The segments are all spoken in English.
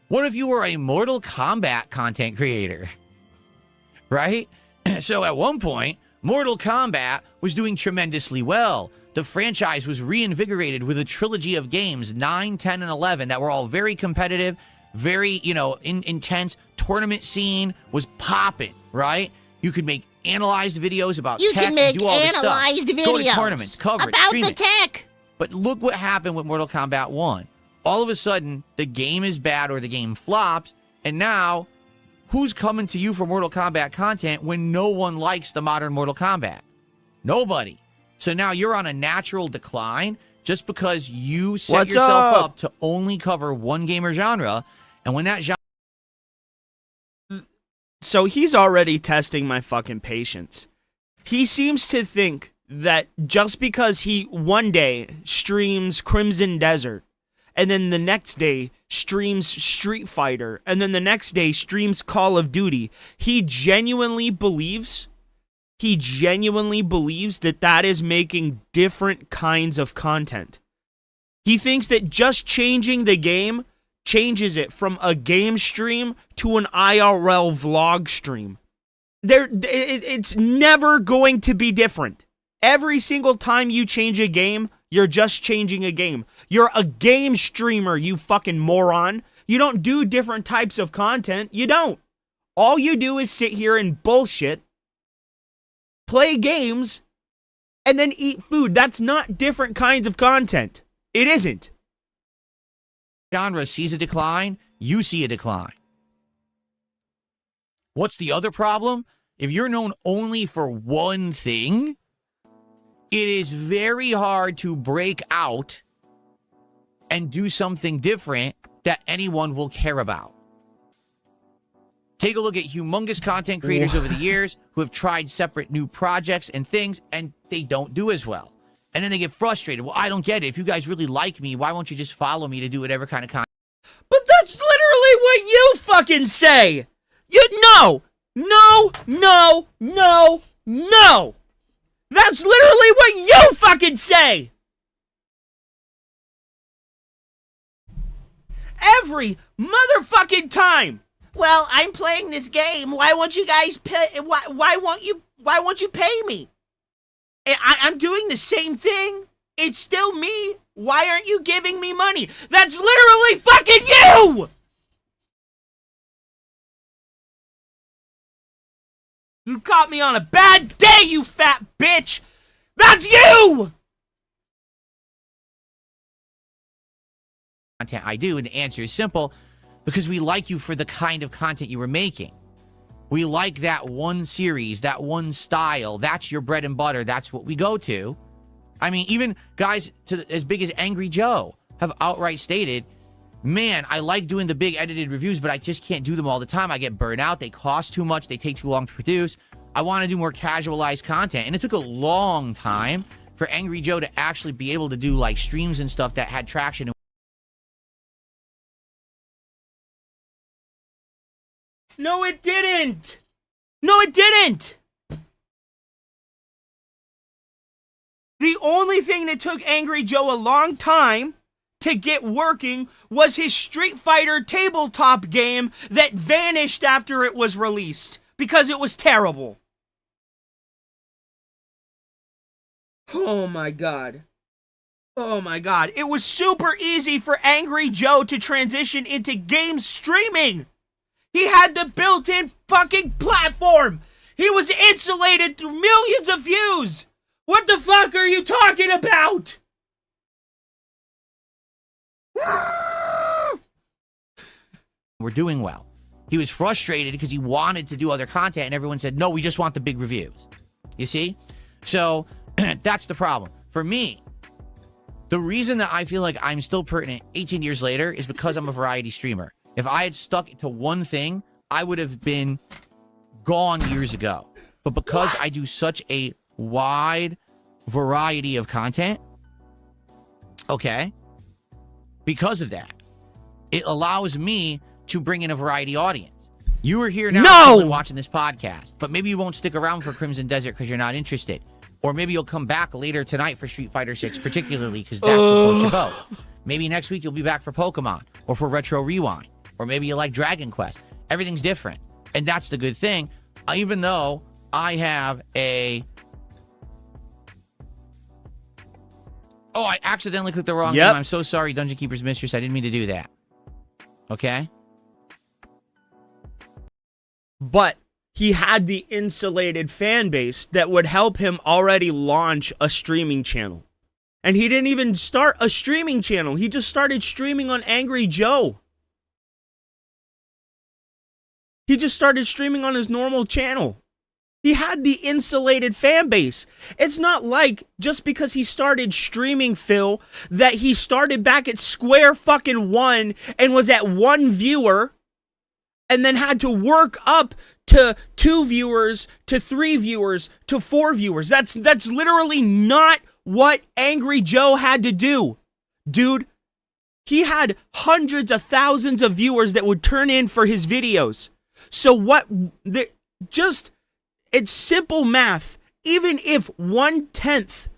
What if you were a Mortal Kombat content creator? Right? So at one point, Mortal Kombat was doing tremendously well. The franchise was reinvigorated with a trilogy of games, 9, 10, and 11, that were all very competitive, very, intense. Tournament scene was popping, right? You could make analyzed videos about tech. You can make do all this analyzed stuff. videos. Go to tournaments, cover it, about stream the it. tech. But look what happened with Mortal Kombat 1. All of a sudden, the game is bad or the game flops, and now, who's coming to you for Mortal Kombat content when no one likes the modern Mortal Kombat? Nobody. So now you're on a natural decline just because you set yourself up to only cover one game or genre, and when that genre... So he's already testing my fucking patience. He seems to think that just because he one day streams Crimson Desert, and then the next day streams Street Fighter, and then the next day streams Call of Duty, he genuinely believes that that is making different kinds of content. He thinks that just changing the game changes it from a game stream to an IRL vlog stream. It's never going to be different. Every single time you change a game, you're just changing a game. You're a game streamer, you fucking moron. You don't do different types of content. You don't. All you do is sit here and bullshit, play games, and then eat food. That's not different kinds of content. It isn't. Genre sees a decline, you see a decline. What's the other problem? If you're known only for one thing, it is very hard to break out and do something different that anyone will care about. Take a look at humongous content creators over the years who have tried separate new projects and things, and they don't do as well. And then they get frustrated. Well, I don't get it. If you guys really like me, why won't you just follow me to do whatever kind of content? But that's literally what you fucking say. No. That's literally what you fucking say. Every motherfucking time. Well, I'm playing this game. Why won't you guys pay? Why won't you pay me? I'm doing the same thing. It's still me. Why aren't you giving me money? That's literally fucking you! You caught me on a bad day, you fat bitch! That's you! Content I do, and the answer is simple, because we like you for the kind of content you were making. We like that one series, that one style. That's your bread and butter. That's what we go to. I mean, even guys as big as Angry Joe have outright stated, man, I like doing the big edited reviews, but I just can't do them all the time. I get burnt out. They cost too much. They take too long to produce. I want to do more casualized content. And it took a long time for Angry Joe to actually be able to do like streams and stuff that had traction. No, it didn't. No, it didn't. The only thing that took Angry Joe a long time to get working was his Street Fighter tabletop game that vanished after it was released because it was terrible. Oh my god. Oh my god. It was super easy for Angry Joe to transition into game streaming. He had the built-in fucking platform. He was insulated through millions of views. What the fuck are you talking about? We're doing well. He was frustrated because he wanted to do other content, and everyone said, no, we just want the big reviews. You see? So, that's the problem. For me, the reason that I feel like I'm still pertinent 18 years later is because I'm a variety streamer. If I had stuck to one thing, I would have been gone years ago. But because I do such a wide variety of content, okay, because of that, it allows me to bring in a variety audience. You are here now watching this podcast, but maybe you won't stick around for Crimson Desert because you're not interested. Or maybe you'll come back later tonight for Street Fighter 6, particularly because that's what floats your boat. Maybe next week you'll be back for Pokemon or for Retro Rewind. or maybe you like Dragon Quest. Everything's different, and that's the good thing. Even though I have a... Oh, I accidentally clicked the wrong Yep. game. I'm so sorry, Dungeon Keeper's Mistress. I didn't mean to do that. Okay? But he had the insulated fan base that would help him already launch a streaming channel. And he didn't even start a streaming channel. He just started streaming on Angry Joe. He just started streaming on his normal channel. He had the insulated fan base. It's not like just because he started streaming, Phil, that he started back at square fucking one and was at 1 viewer and then had to work up to 2 viewers, to 3 viewers, to 4 viewers. That's literally not what Angry Joe had to do. Dude, he had hundreds of thousands of viewers that would turn in for his videos. So it's simple math. Even if 1/10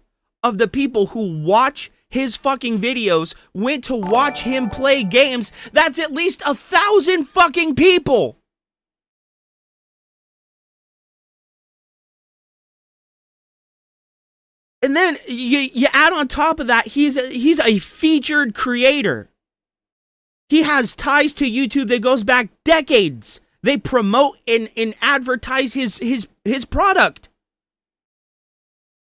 of the people who watch his fucking videos went to watch him play games, that's at least 1,000 fucking people. And then you add on top of that, he's a featured creator. He has ties to YouTube that goes back decades. They promote and advertise his product.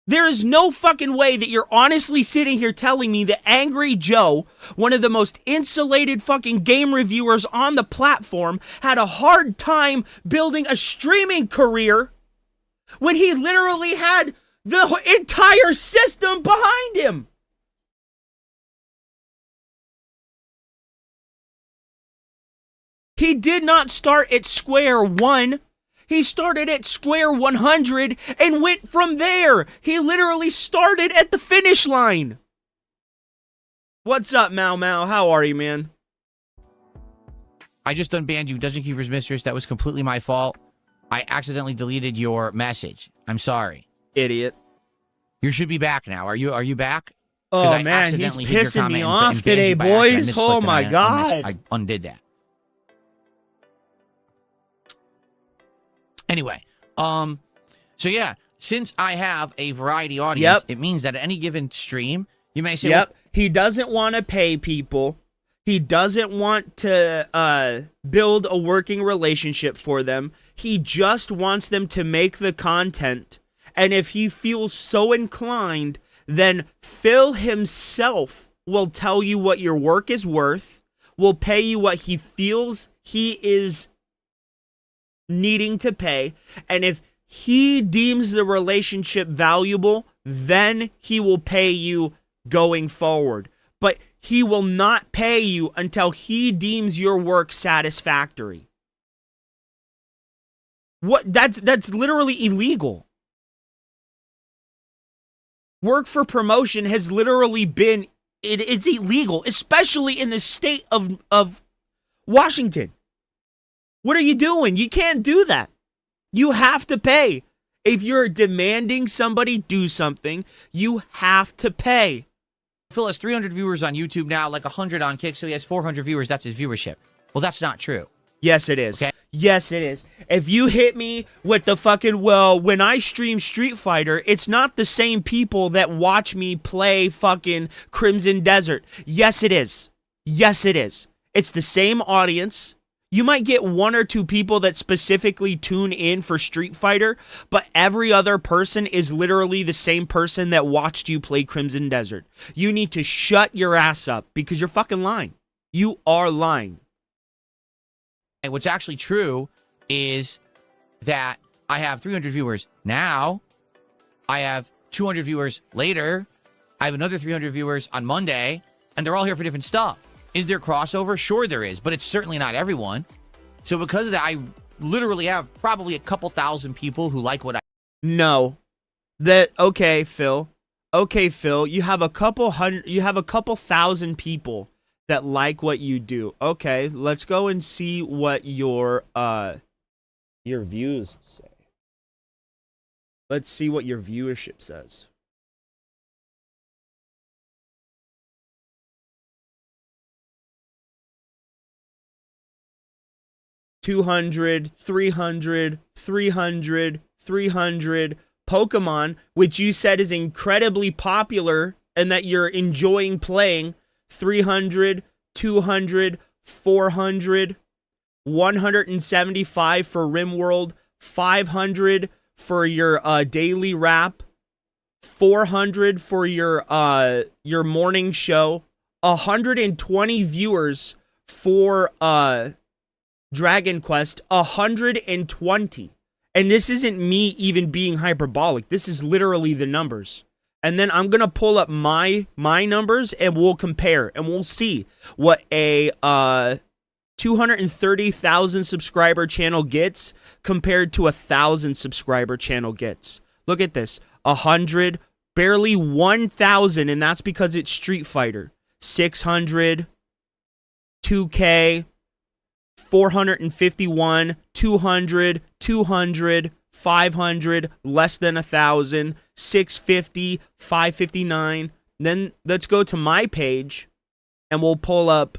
There is no fucking way that you're honestly sitting here telling me that Angry Joe, one of the most insulated fucking game reviewers on the platform, had a hard time building a streaming career when he literally had the entire system behind him. He did not start at square one. He started at square 100 and went from there. He literally started at the finish line. What's up, Mau Mau? How are you, man? I just unbanned you, Dungeon Keeper's Mistress. That was completely my fault. I accidentally deleted your message. I'm sorry. Idiot. You should be back now. Are you back? Oh, man, he's pissing me off today, boys. Oh, my God. I undid that. Anyway, so yeah, since I have a variety audience, it means that at any given stream, you may say, Yep, he doesn't want to pay people. He doesn't want to build a working relationship for them. He just wants them to make the content. And if he feels so inclined, then Phil himself will tell you what your work is worth, will pay you what he feels he is needing to pay, and if he deems the relationship valuable, then he will pay you going forward. But he will not pay you until he deems your work satisfactory. That's literally illegal. Work for promotion has literally been it's illegal, especially in the state of Washington. What are you doing? You can't do that. You have to pay. If you're demanding somebody do something, you have to pay. Phil has 300 viewers on YouTube now, like 100 on Kick, so he has 400 viewers. That's his viewership. Well, that's not true. Yes, it is. Okay. Yes, it is. If you hit me with the fucking, well, when I stream Street Fighter, it's not the same people that watch me play fucking Crimson Desert. Yes, it is. Yes, it is. It's the same audience. You might get 1 or 2 people that specifically tune in for Street Fighter, but every other person is literally the same person that watched you play Crimson Desert. You need to shut your ass up because you're fucking lying. You are lying. And what's actually true is that I have 300 viewers now. I have 200 viewers later. I have another 300 viewers on Monday, and they're all here for different stuff. Is there crossover? Sure there is, but it's certainly not everyone. So because of that, I literally have probably a couple thousand people who like what I... No. Okay, Phil. Okay, Phil, you have a couple thousand people that like what you do. Okay, let's go and see what your views say. Let's see what your viewership says. 200, 300, 300, 300. Pokemon, which you said is incredibly popular and that you're enjoying playing, 300, 200, 400, 175 for RimWorld, 500 for your daily wrap, 400 for your morning show, 120 viewers for Dragon Quest, 120. And this isn't me even being hyperbolic. This is literally the numbers. And then I'm going to pull up my numbers and we'll compare and we'll see what a 230,000 subscriber channel gets compared to 1,000 subscriber channel gets. Look at this. 100, barely 1,000, and that's because it's Street Fighter. 600, 2K, 451, 200, 200, 500, less than 1,000, 650, 559. Then let's go to my page and we'll pull up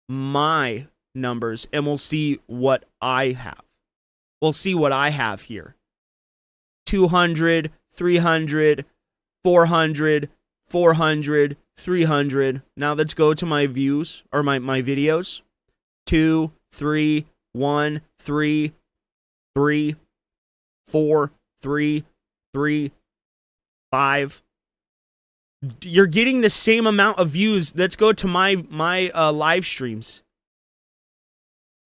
my numbers and we'll see what I have. We'll see what I have here. 200, 300, 400, 400, 300. Now let's go to my views or my videos. 2, 3, 1, 3, 3, 4, 3, 3, 5. You're getting the same amount of views. Let's go to my live streams.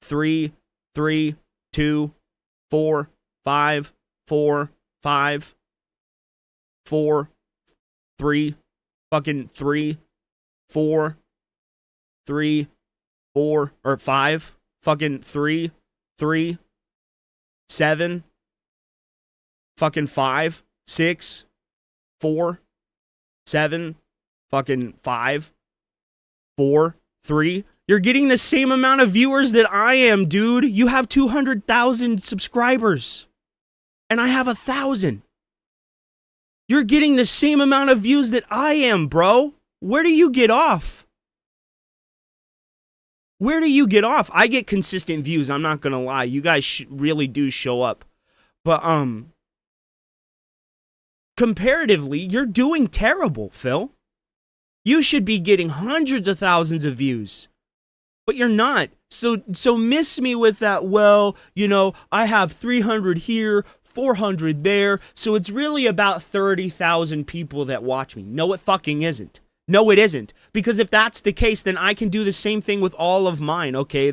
3, 3, 2, 4, 5, 4, 5, 4, 3, fucking 3, 4, 3, 4, or 5, fucking 3, 3, 7, fucking 5, 6, 4, 7, fucking 5, 4, 3. You're getting the same amount of viewers that I am, dude. You have 200,000 subscribers. And I have 1,000. You're getting the same amount of views that I am, bro. Where do you get off? Where do you get off? I get consistent views. I'm not going to lie. You guys really do show up. But, comparatively, you're doing terrible, Phil. You should be getting hundreds of thousands of views. But you're not. So miss me with that, well, you know, I have 300 here, 400 there, so it's really about 30,000 people that watch me. No, it fucking isn't. No, it isn't. Because if that's the case, then I can do the same thing with all of mine, okay?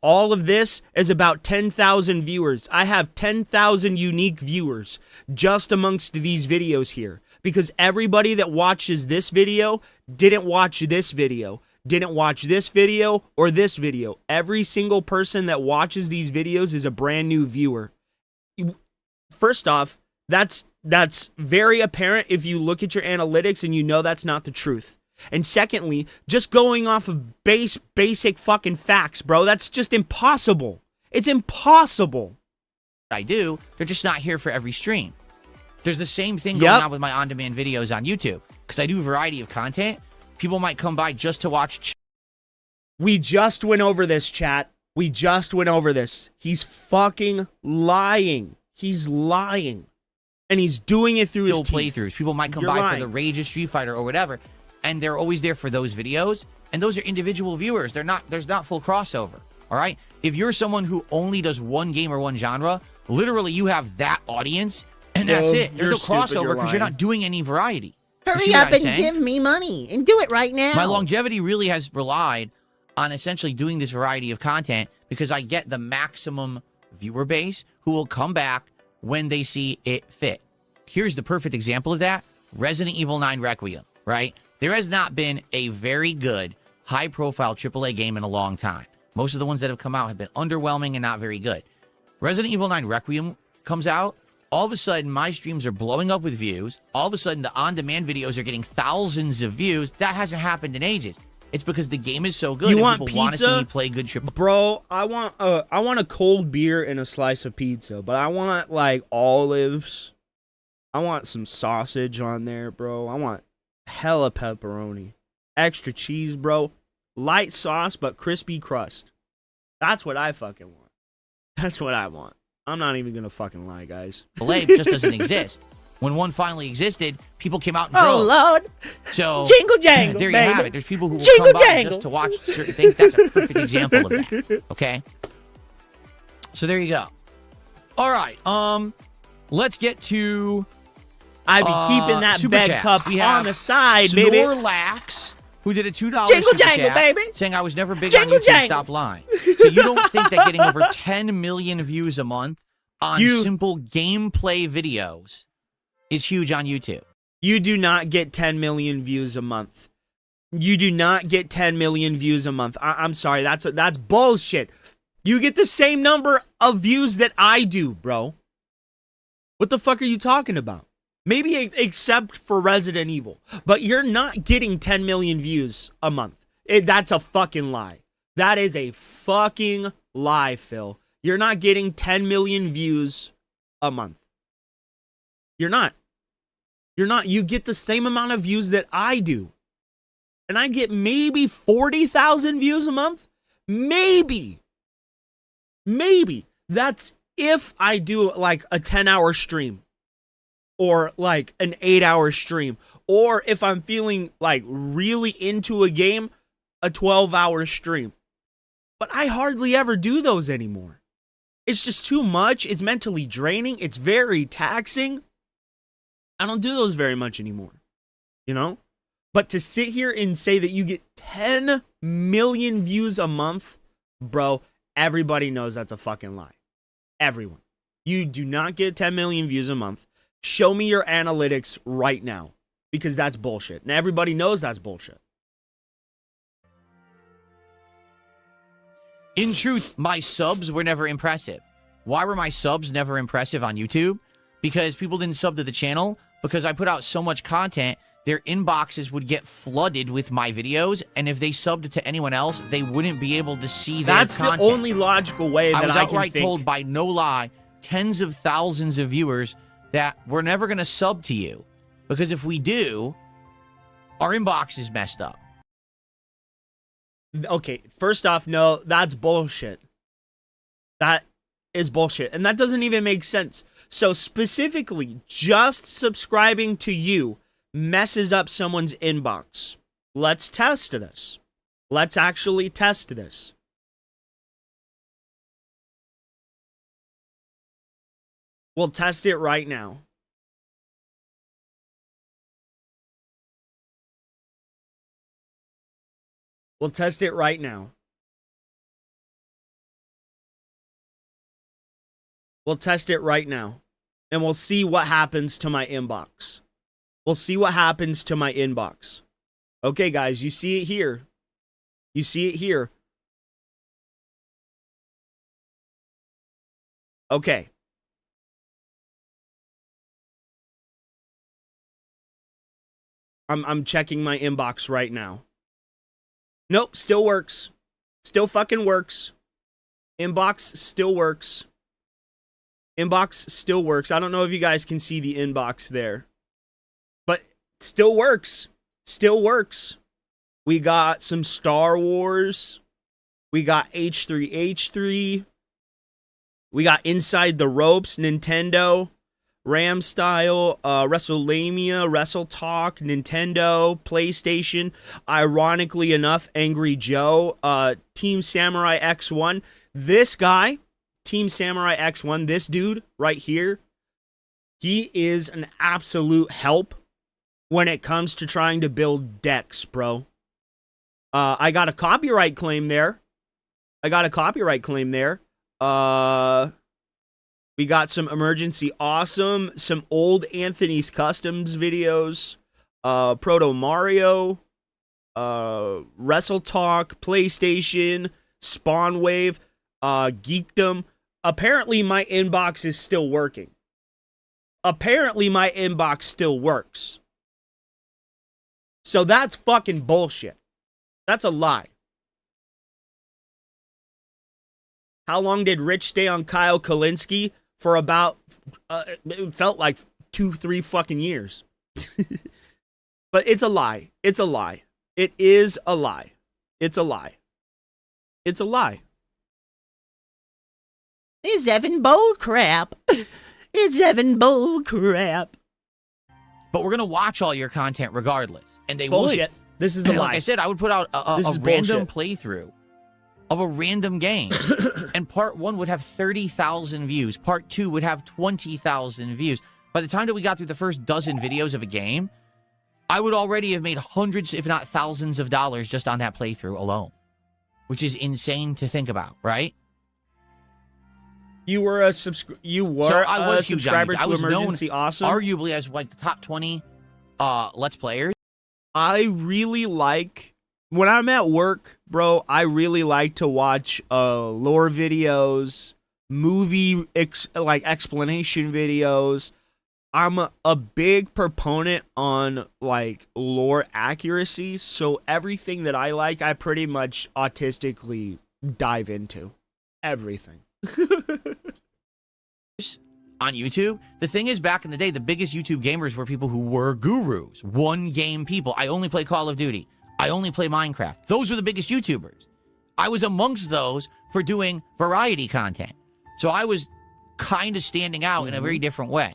All of this is about 10,000 viewers. I have 10,000 unique viewers just amongst these videos here. Because everybody that watches this video didn't watch this video, didn't watch this video or this video. Every single person that watches these videos is a brand new viewer. First off, that's very apparent if you look at your analytics and you know that's not the truth. And secondly, just going off of basic fucking facts, bro, that's just impossible. It's impossible. I do. They're just not here for every stream. There's the same thing going on with my on-demand videos on YouTube. Because I do a variety of content. People might come by just to watch. We just went over this, chat. We just went over this. He's fucking lying. He's lying. And he's doing it through his teeth. Playthroughs. People might come by for the Rage of Street Fighter or whatever. And they're always there for those videos. And those are individual viewers. There's not full crossover. All right? If you're someone who only does one game or one genre, literally you have that audience. And that's it. There's no crossover because you're not doing any variety. Hurry up and give me money and do it right now. My longevity really has relied on essentially doing this variety of content because I get the maximum viewer base who will come back when they see it fit. Here's the perfect example of that. Resident Evil 9 Requiem, right? There has not been a very good high-profile AAA game in a long time. Most of the ones that have come out have been underwhelming and not very good. Resident Evil 9 Requiem comes out. All of a sudden, my streams are blowing up with views. All of a sudden, the on-demand videos are getting thousands of views. That hasn't happened in ages. It's because the game is so good. You and want people pizza? want to see me play good AAA. Bro, I want a cold beer and a slice of pizza, but I want like olives. I want some sausage on there, bro. I want hella pepperoni, extra cheese, bro. Light sauce but crispy crust. That's what I fucking want. That's what I want. I'm not even gonna fucking lie, guys. Chick-fil-A just doesn't exist. When one finally existed, people came out and drove. Oh, Lord. So Jingle jangle, there you baby. have it. There's people who will Jingle come by jangle. just to watch certain things. That's a perfect example of that. Okay. So there you go. All right. Let's get to I'd be keeping that Super bed Chats. cup We on have the side, baby. Snorlax, who did a $2 Jingle super jangle, chat, baby. saying I was never big Jingle on YouTube. jangle. Stop lying. So you don't think that getting over 10 million views a month on simple gameplay videos is huge on YouTube? You do not get 10 million views a month. You do not get 10 million views a month. I'm sorry, that's bullshit. You get the same number of views that I do, bro. What the fuck are you talking about? Maybe except for Resident Evil. But you're not getting 10 million views a month. That's a fucking lie. That is a fucking lie, Phil. You're not getting 10 million views a month. You're not. You're not. You get the same amount of views that I do. And I get maybe 40,000 views a month. Maybe. That's if I do like a 10-hour stream. Or like an 8-hour stream. Or if I'm feeling like really into a game, a 12-hour stream. But I hardly ever do those anymore. It's just too much. It's mentally draining. It's very taxing. I don't do those very much anymore. You know? But to sit here and say that you get 10 million views a month, bro, everybody knows that's a fucking lie. Everyone. You do not get 10 million views a month. Show me your analytics right now. Because that's bullshit. And everybody knows that's bullshit. In truth, my subs were never impressive. Why were my subs never impressive on YouTube? Because people didn't sub to the channel. Because I put out so much content, their inboxes would get flooded with my videos. And if they subbed to anyone else, they wouldn't be able to see their That's content. the only logical way that I was I outright can think. told by no lie, tens of thousands of viewers that we're never going to sub to you. Because if we do, our inbox is messed up. Okay, first off, no, that's bullshit. That is bullshit. And that doesn't even make sense. So specifically, just subscribing to you messes up someone's inbox. Let's test this. Let's actually test this. We'll test it right now. We'll test it right now. We'll test it right now. And we'll see what happens to my inbox. We'll see what happens to my inbox. Okay, guys, you see it here. You see it here. Okay. I'm checking my inbox right now. Nope, still works. Still fucking works. Inbox still works. Inbox still works. I don't know if you guys can see the inbox there. But still works. Still works. We got some Star Wars. We got H3H3. We got Inside the Ropes, Nintendo. Ram Style, WrestleMania, Wrestle Talk, Nintendo, PlayStation. Ironically enough, Angry Joe, Team Samurai X1. This guy, Team Samurai X1, this dude right here, he is an absolute help when it comes to trying to build decks, bro. I got a copyright claim there. We got some Emergency Awesome, some old Anthony's Customs videos, Proto Mario, Wrestle Talk, PlayStation, Spawn Wave, Geekdom. Apparently my inbox is still working. Apparently my inbox still works. So that's fucking bullshit. That's a lie. How long did Rich stay on Kyle Kalinske? For about, it felt like 2-3 fucking years. But it's a lie. It's a lie. It is a lie. It's a lie. It's a lie. It's Evan bull crap. It's Evan bull crap. But we're gonna watch all your content regardless, and they will. Bullshit. This is a lie. Like I said, I would put out a random playthrough of a random game, and part 1 would have 30,000 views. Part 2 would have 20,000 views. By the time that we got through the first dozen videos of a game, I would already have made hundreds, if not thousands of dollars just on that playthrough alone, which is insane to think about, right? You were a subscriber to I was Emergency known, Awesome. arguably, as like the top 20 Let's Players. I really like, when I'm at work, bro, I really like to watch lore videos, movie explanation videos. I'm a big proponent on like lore accuracy, so everything that I like, I pretty much autistically dive into. Everything. On YouTube. The thing is, back in the day, the biggest YouTube gamers were people who were gurus, one game people. I only play Call of Duty. I only play Minecraft. Those were the biggest YouTubers. I was amongst those for doing variety content. So I was kind of standing out in a very different way.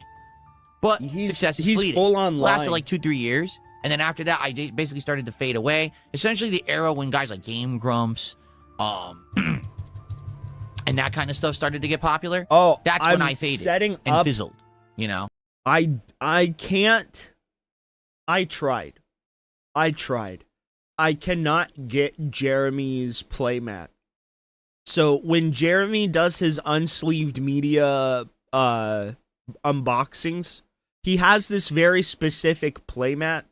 But success is fleeting. Full on lasted like 2-3 years. And then after that, I basically started to fade away. Essentially the era when guys like Game Grumps, and that kind of stuff started to get popular. Oh, that's when I faded and fizzled, you know? I can't. I tried. I cannot get Jeremy's playmat. So when Jeremy does his unsleeved media unboxings, he has this very specific playmat.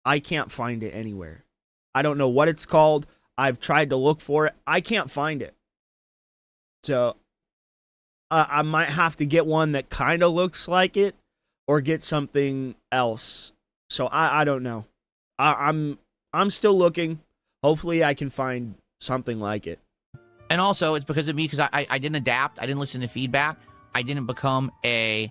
I can't find it anywhere. I don't know what it's called. I've tried to look for it. I can't find it. So I might have to get one that kind of looks like it, or get something else. So I don't know. I'm still looking. Hopefully I can find something like it. And also it's because of me, because I didn't adapt. I didn't listen to feedback. I didn't become a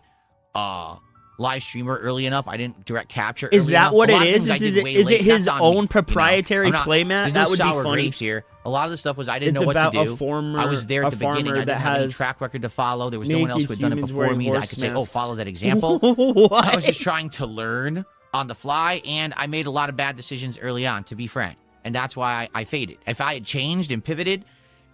live streamer early enough. I didn't direct capture. Is that what it is? Is it his own proprietary playmat? That would be funny. Here. A lot of the stuff was I didn't know what to do. I was there at the beginning. I didn't have any track record to follow. There was no one else who had done it before me that I could say, oh, follow that example. I was just trying to learn on the fly, and I made a lot of bad decisions early on, to be frank. And that's why I faded. If I had changed and pivoted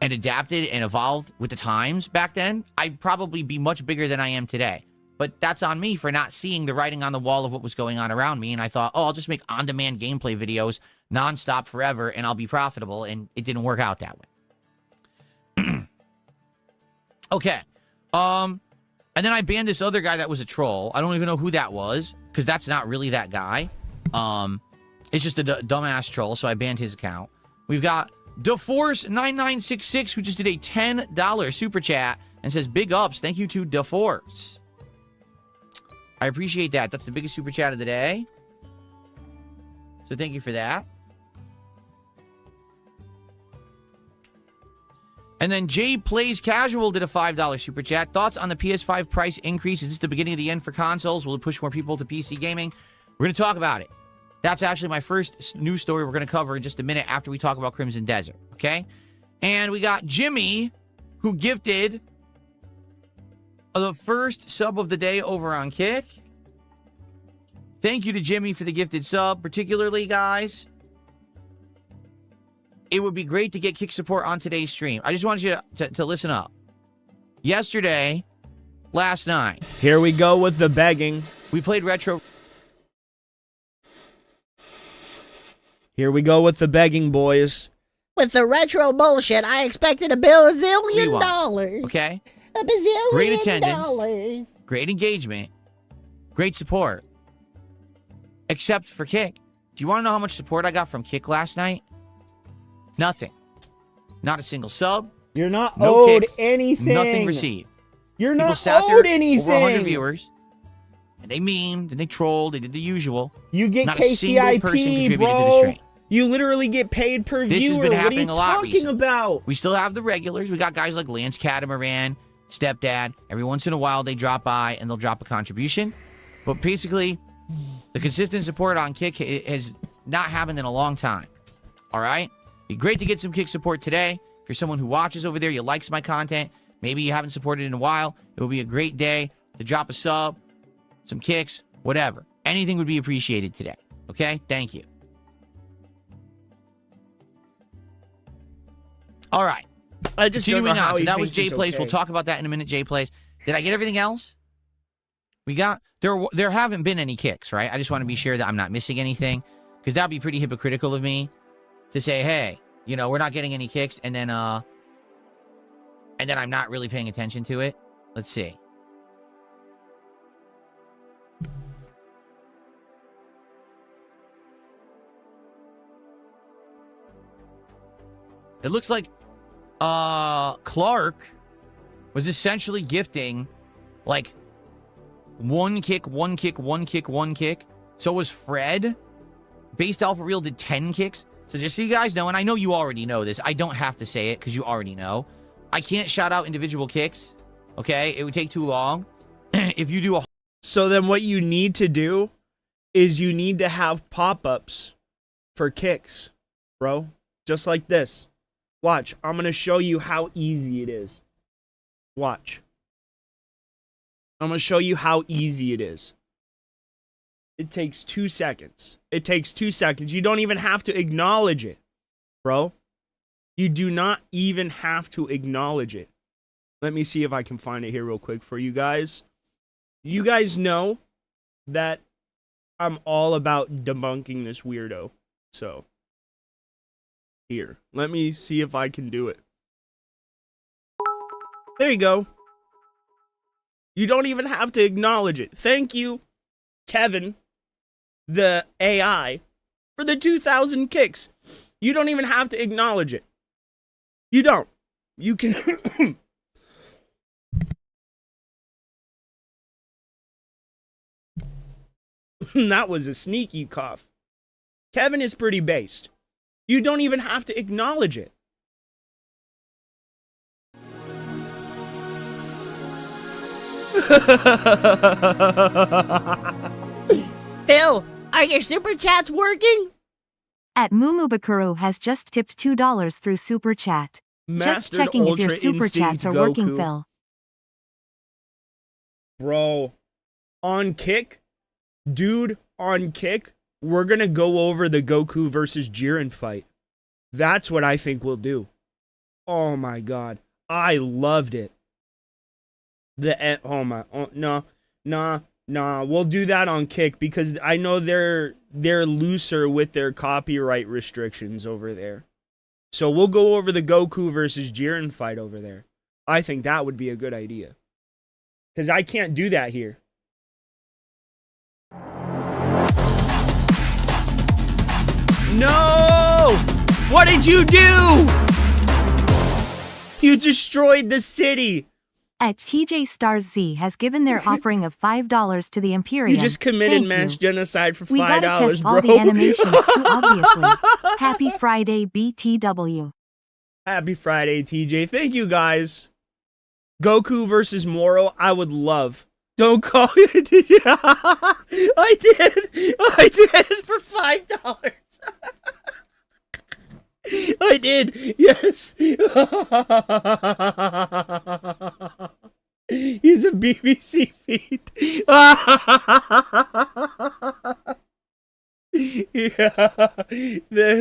and adapted and evolved with the times back then, I'd probably be much bigger than I am today. But that's on me for not seeing the writing on the wall of what was going on around me. And I thought, oh, I'll just make on-demand gameplay videos nonstop forever, and I'll be profitable. And it didn't work out that way. Okay. And then I banned this other guy that was a troll. I don't even know who that was, because that's not really that guy. It's just a dumbass troll, so I banned his account. We've got DeForce9966, who just did a $10 super chat and says, big ups. Thank you to DeForce. I appreciate that. That's the biggest super chat of the day. So thank you for that. And then Jay Plays Casual did a $5 super chat. Thoughts on the PS5 price increase? Is this the beginning of the end for consoles? Will it push more people to PC gaming? We're going to talk about it. That's actually my first news story we're going to cover in just a minute after we talk about Crimson Desert, okay? And we got Jimmy, who gifted the first sub of the day over on Kick. Thank you to Jimmy for the gifted sub, particularly, guys. It would be great to get Kick support on today's stream. I just wanted you to listen up. Yesterday, last night. Here we go with the begging. We played retro. Here we go with the begging, boys. With the retro bullshit, I expected $1 bazillion. Okay? $1 bazillion. Great attendance. Great engagement. Great support. Except for Kick. Do you want to know how much support I got from Kick last night? Nothing. Not a single sub. You're not no owed kicks, anything. Nothing received. You're People not sat owed there, anything. Over 100 viewers. And they memed and they trolled. They did the usual. You get Not KCIP, a single person contributed bro. to the stream. You literally get paid per This viewer. has been happening a lot What are you talking about? We still have the regulars. We got guys like Lance Catamaran, Stepdad. Every once in a while, they drop by and they'll drop a contribution. But basically, the consistent support on Kick has not happened in a long time. All right? Be great to get some Kick support today. If you're someone who watches over there, you likes my content, Maybe you haven't supported in a while. It will be a great day to drop a sub, some kicks, whatever. Anything would be appreciated today. Okay? Thank you. All right. I just don't know Continuing how on. So he that was thinks Jay it's Plays. okay. We'll talk about that in a minute, Jay Plays. Did I get everything else? We got... There haven't been any kicks, right? I just want to be sure that I'm not missing anything. Because that would be pretty hypocritical of me to say, hey, you know, we're not getting any kicks, and then I'm not really paying attention to it. Let's see. It looks like Clark was essentially gifting like one kick, one kick, one kick, one kick. So was Fred. Based Alpha Real did 10 kicks. So just so you guys know, and I know you already know this, I don't have to say it because you already know. I can't shout out individual kicks, okay? It would take too long. If you do a... So then what you need to do is you need to have pop-ups for kicks, bro. Just like this. Watch. I'm going to show you how easy it is. Watch. I'm going to show you how easy it is. It takes 2 seconds. It takes 2 seconds. You don't even have to acknowledge it, bro. You do not even have to acknowledge it. Let me see if I can find it here real quick for you guys. You guys know that I'm all about debunking this weirdo. So, here. Let me see if I can do it. There you go. You don't even have to acknowledge it. Thank you, Kevin, the AI, for the 2,000 kicks. You don't even have to acknowledge it. You don't. You can... That was a sneaky cough. Kevin is pretty based. You don't even have to acknowledge it. Phil, are your super chats working? At Mumubakuru has just tipped $2 through Super Chat. Just Mastered checking if Ultra your Super Instinct Chats are working, Goku. Phil. Bro, on kick, dude, on kick, we're gonna go over the Goku versus Jiren fight. That's what I think we'll do. Oh my god, I loved it. Nah, we'll do that on kick because I know they're looser with their copyright restrictions over there. So we'll go over the Goku versus Jiren fight over there. I think that would be a good idea. Because I can't do that here. No! What did you do? You destroyed the city. At TJ Stars Z has given their offering of $5 to the Imperium. You just committed Thank mass you. genocide for $5, We gotta test bro. all the animations too, obviously. Happy Friday, BTW. Happy Friday, TJ. Thank you, guys. Goku versus Moro, I would love. Don't call it. I did for $5. I did. Yes. He's a BBC feed. Yeah.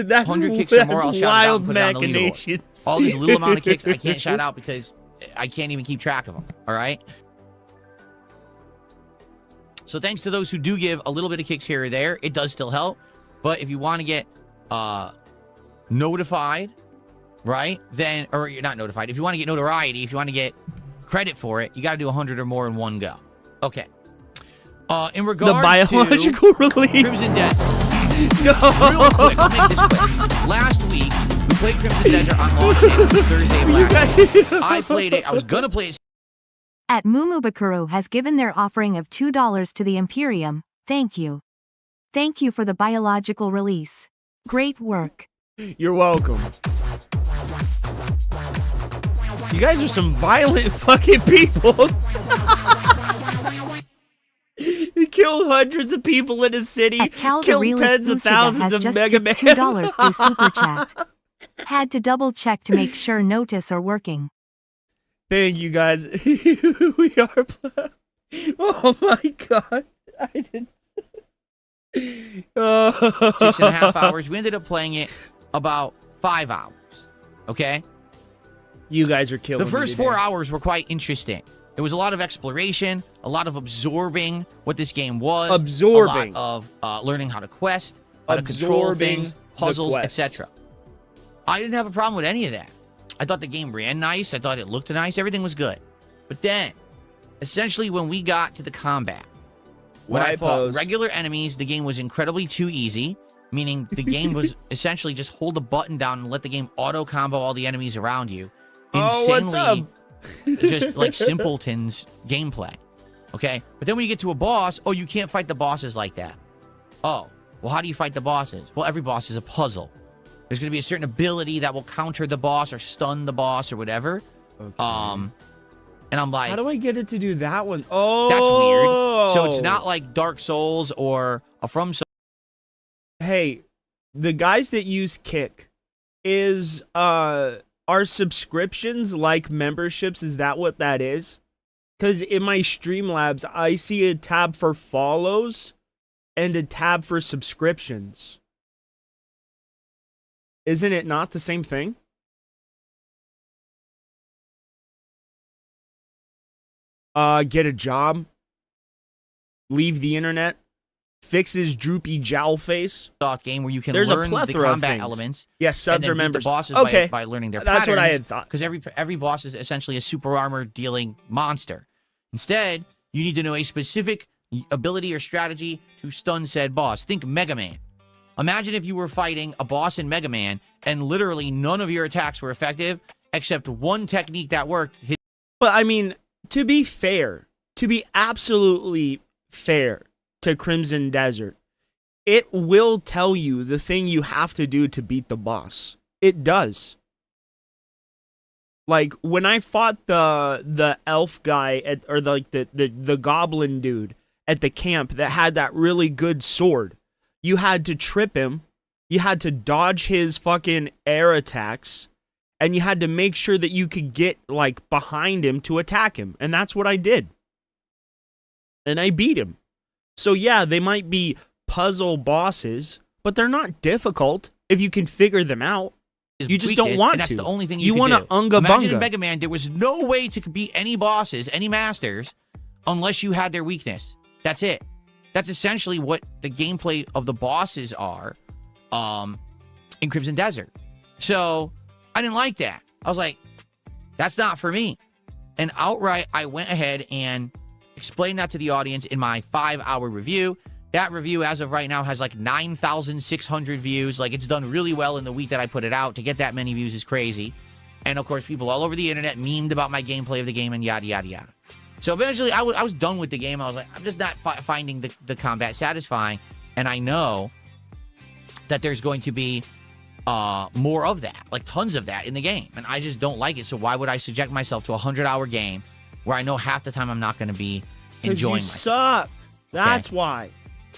That's 100 kicks or more, I'll that's shout it out wild and put it on the leaderboard. machinations. All this little amount of kicks, I can't shout out because I can't even keep track of them. All right? So thanks to those who do give a little bit of kicks here or there. It does still help. But if you want to get notified, right? Then, or you're not notified. If you want to get notoriety, if you want to get credit for it, you got to do 100 or more in one go. Okay. In regards The biological to release. Crimson Desert. No. Real quick, I'll make this quick. Last week, we played Crimson Desert on launch day, which was Thursday of last week. I played it. I was going to play it. At Mumubakuru has given their offering of $2 to the Imperium. Thank you. Thank you for the biological release. Great work. You're welcome. You guys are some violent fucking people. You killed hundreds of people in a city, At Cal the killed Realist tens of Uchiga thousands has of just Mega tipped Man. $2 through Super Chat. Had to double check to make sure notice are working. Thank you guys. We are. Oh my god! I didn't. 6.5 hours. We ended up playing it about 5 hours. Okay. You guys are killing The first me 4 today. hours were quite interesting. There was a lot of exploration, a lot of absorbing what this game was, Absorbing. a lot of learning how to quest, how to control Absorbing things, the puzzles, quest. etc. I didn't have a problem with any of that. I thought the game ran nice. I thought it looked nice. Everything was good. But then, essentially, when we got to the combat, when I fought regular enemies, the game was incredibly too easy, meaning the game was essentially just hold the button down and let the game auto-combo all the enemies around you. Oh, what's up? Just like simpletons gameplay. Okay? But then when you get to a boss, oh, you can't fight the bosses like that. Oh, well, how do you fight the bosses? Well, every boss is a puzzle. There's going to be a certain ability that will counter the boss or stun the boss or whatever. Okay. And I'm like, How do I get it to do that one? Oh, that's weird. So it's not like Dark Souls or a From Software. Hey, the guys that use Kick are subscriptions like memberships? Is that what that is? Because in my Streamlabs, I see a tab for follows and a tab for subscriptions. Isn't it not the same thing? Get a job, leave the internet, fixes droopy jowl face. Game where you can There's a learn the plethora of combat things. elements. Yes, subs or and then beat members. the bosses Okay, by learning their that's what I had thought. Because every boss is essentially a super armor dealing monster. Instead, you need to know a specific ability or strategy to stun said boss. Think Mega Man. Imagine if you were fighting a boss in Mega Man and literally none of your attacks were effective except one technique that worked. But I mean, to be fair, to be absolutely fair to Crimson Desert, it will tell you the thing you have to do to beat the boss. It does. Like when I fought the elf guy or the goblin dude at the camp that had that really good sword, you had to trip him, you had to dodge his fucking air attacks, and you had to make sure that you could get like behind him to attack him. And that's what I did. And I beat him. So yeah, they might be puzzle bosses, but they're not difficult if you can figure them out. You just don't want that's to. The only thing you want to unga Imagine bunga. in Mega Man, there was no way to beat any bosses, any masters, unless you had their weakness. That's it. That's essentially what the gameplay of the bosses are in Crimson Desert. So I didn't like that. I was like, that's not for me. And outright, I went ahead and explained that to the audience in my 5-hour review. That review, as of right now, has like 9,600 views. Like, it's done really well in the week that I put it out. To get that many views is crazy. And, of course, people all over the internet memed about my gameplay of the game and yada, yada, yada. So, eventually, I was done with the game. I was like, I'm just not finding the combat satisfying. And I know that there's going to be more of that, like tons of that in the game. And I just don't like it. So why would I subject myself to a 100-hour game where I know half the time I'm not going to be enjoying you myself? suck. That's why.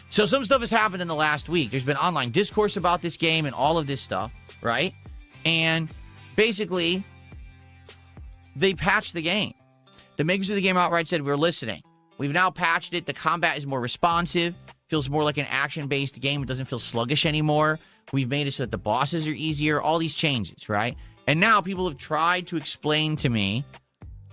So some stuff has happened in the last week. There's been online discourse about this game and all of this stuff, right? And basically, they patched the game. The makers of the game outright said, we're listening. We've now patched it. The combat is more responsive. Feels more like an action-based game. It doesn't feel sluggish anymore. We've made it so that the bosses are easier. All these changes, right? And now people have tried to explain to me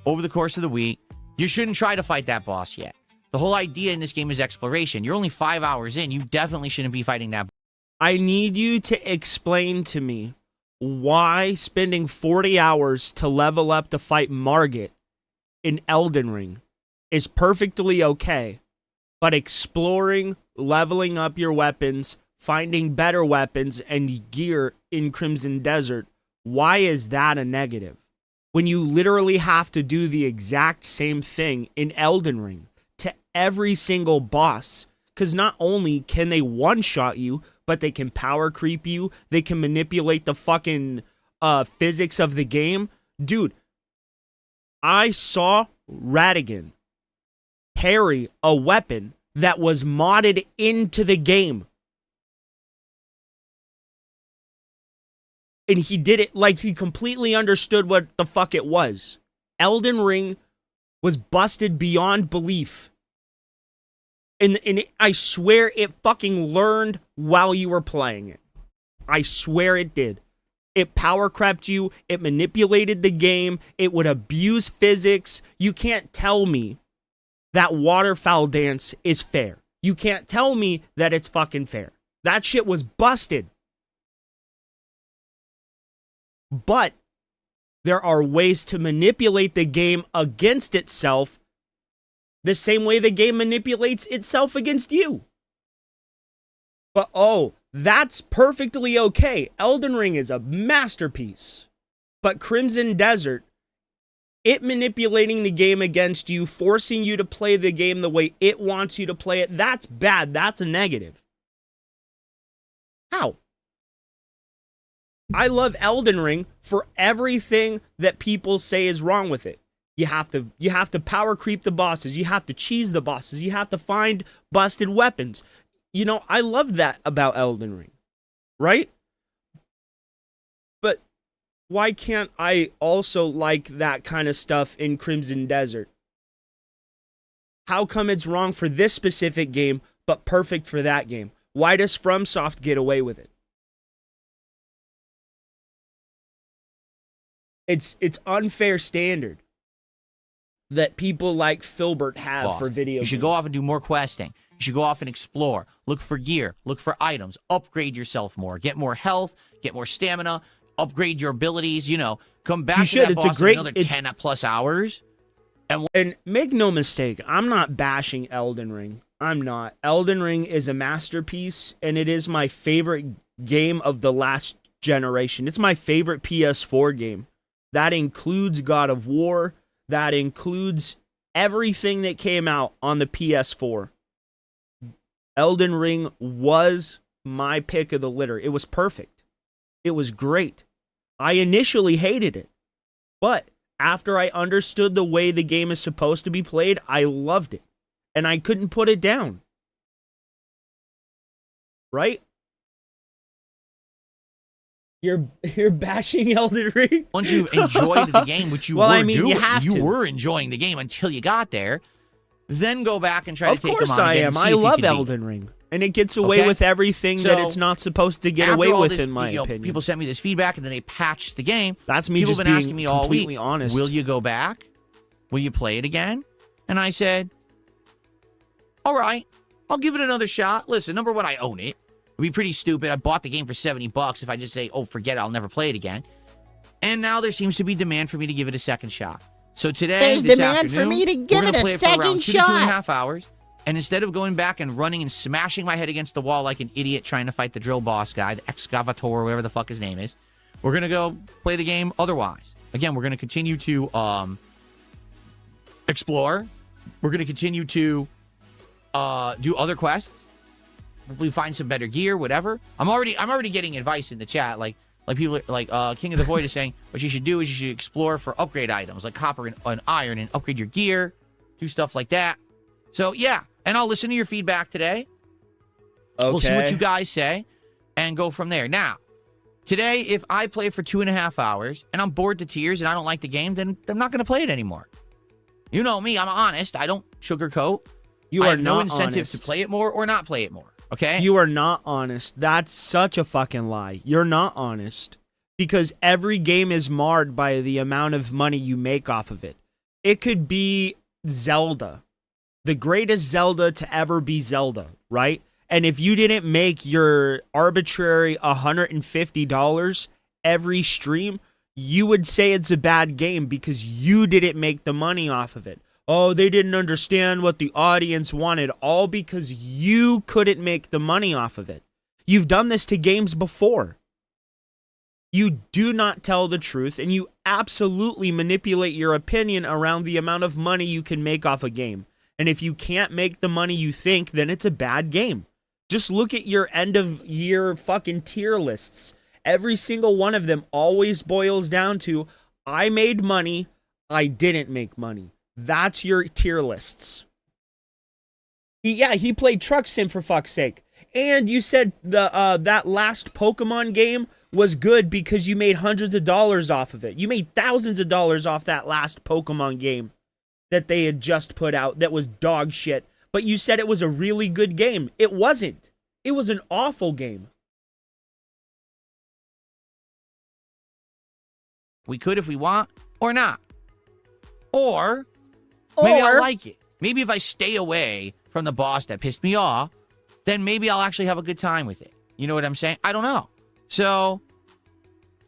over the course of the week, you shouldn't try to fight that boss yet. The whole idea in this game is exploration. You're only 5 hours in. You definitely shouldn't be fighting that. I need you to explain to me why spending 40 hours to level up to fight Margit in Elden Ring is perfectly okay, but exploring, leveling up your weapons, finding better weapons and gear in Crimson Desert, why is that a negative? When you literally have to do the exact same thing in Elden Ring to every single boss. Because not only can they one-shot you, but they can power creep you. They can manipulate the fucking physics of the game. Dude, I saw Radigan parry a weapon that was modded into the game. And he did it like he completely understood what the fuck it was. Elden Ring was busted beyond belief. And I swear it fucking learned while you were playing it. I swear it did. It power crept you. It manipulated the game. It would abuse physics. You can't tell me that waterfowl dance is fair. You can't tell me that it's fucking fair. That shit was busted. But there are ways to manipulate the game against itself the same way the game manipulates itself against you. But oh, that's perfectly okay. Elden Ring is a masterpiece. But Crimson Desert, it manipulating the game against you, forcing you to play the game the way it wants you to play it, that's bad. That's a negative. How? I love Elden Ring for everything that people say is wrong with it. You have to power creep the bosses. You have to cheese the bosses. You have to find busted weapons. You know, I love that about Elden Ring, right? But why can't I also like that kind of stuff in Crimson Desert? How come it's wrong for this specific game, but perfect for that game? Why does FromSoft get away with it? It's unfair standard that people like Filbert have for video games. You should go off and do more questing. You should go off and explore. Look for gear. Look for items. Upgrade yourself more. Get more health. Get more stamina. Upgrade your abilities. You know, come back to that boss in another 10 plus hours. And make no mistake, I'm not bashing Elden Ring. I'm not. Elden Ring is a masterpiece, and it is my favorite game of the last generation. It's my favorite PS4 game. That includes God of War. That includes everything that came out on the PS4. Elden Ring was my pick of the litter. It was perfect. It was great. I initially hated it. But after I understood the way the game is supposed to be played, I loved it. And I couldn't put it down. Right? You're bashing Elden Ring? Once you enjoyed the game, which you were doing, you were enjoying the game until you got there, then go back and try to take them on again. Of course I am. I love Elden Ring. And it gets away with everything that it's not supposed to get away with, in my opinion. People sent me this feedback, and then they patched the game. That's me People just have been being asking me all completely week, honest. will you go back? Will you play it again? And I said, all right, I'll give it another shot. Listen, number one, I own it. It'd be pretty stupid. I bought the game for $70 if I just say, oh, forget it, I'll never play it again. And now there seems to be demand for me to give it a second shot. So today, there's this demand afternoon, for me to give it a second shot. 2.5 hours. And instead of going back and running and smashing my head against the wall like an idiot trying to fight the drill boss guy, the excavator, whatever the fuck his name is, we're going to go play the game otherwise. Again, we're going to continue to explore. We're going to continue to do other quests. Hopefully find some better gear, whatever. I'm already getting advice in the chat, like people like King of the Void is saying what you should do is you should explore for upgrade items like copper and iron and upgrade your gear, do stuff like that. So yeah, and I'll listen to your feedback today. Okay. We'll see what you guys say and go from there. Now, today, if I play for 2.5 hours and I'm bored to tears and I don't like the game, then I'm not going to play it anymore. You know me, I'm honest. I don't sugarcoat. You I are have no not incentive honest. to play it more or not play it more. Okay? You are not honest. That's such a fucking lie. You're not honest. Because every game is marred by the amount of money you make off of it. It could be Zelda. The greatest Zelda to ever be Zelda, right? And if you didn't make your arbitrary $150 every stream, you would say it's a bad game because you didn't make the money off of it. Oh, they didn't understand what the audience wanted, all because you couldn't make the money off of it. You've done this to games before. You do not tell the truth, and you absolutely manipulate your opinion around the amount of money you can make off a game. And if you can't make the money you think, then it's a bad game. Just look at your end of year fucking tier lists. Every single one of them always boils down to, I made money, I didn't make money. That's your tier lists. He played Truck Sim for fuck's sake. And you said that last Pokemon game was good because you made hundreds of dollars off of it. You made thousands of dollars off that last Pokemon game that they had just put out that was dog shit. But you said it was a really good game. It wasn't. It was an awful game. We could if we want, or not. Or maybe I'll like it. Maybe if I stay away from the boss that pissed me off, then maybe I'll actually have a good time with it. You know what I'm saying? I don't know. So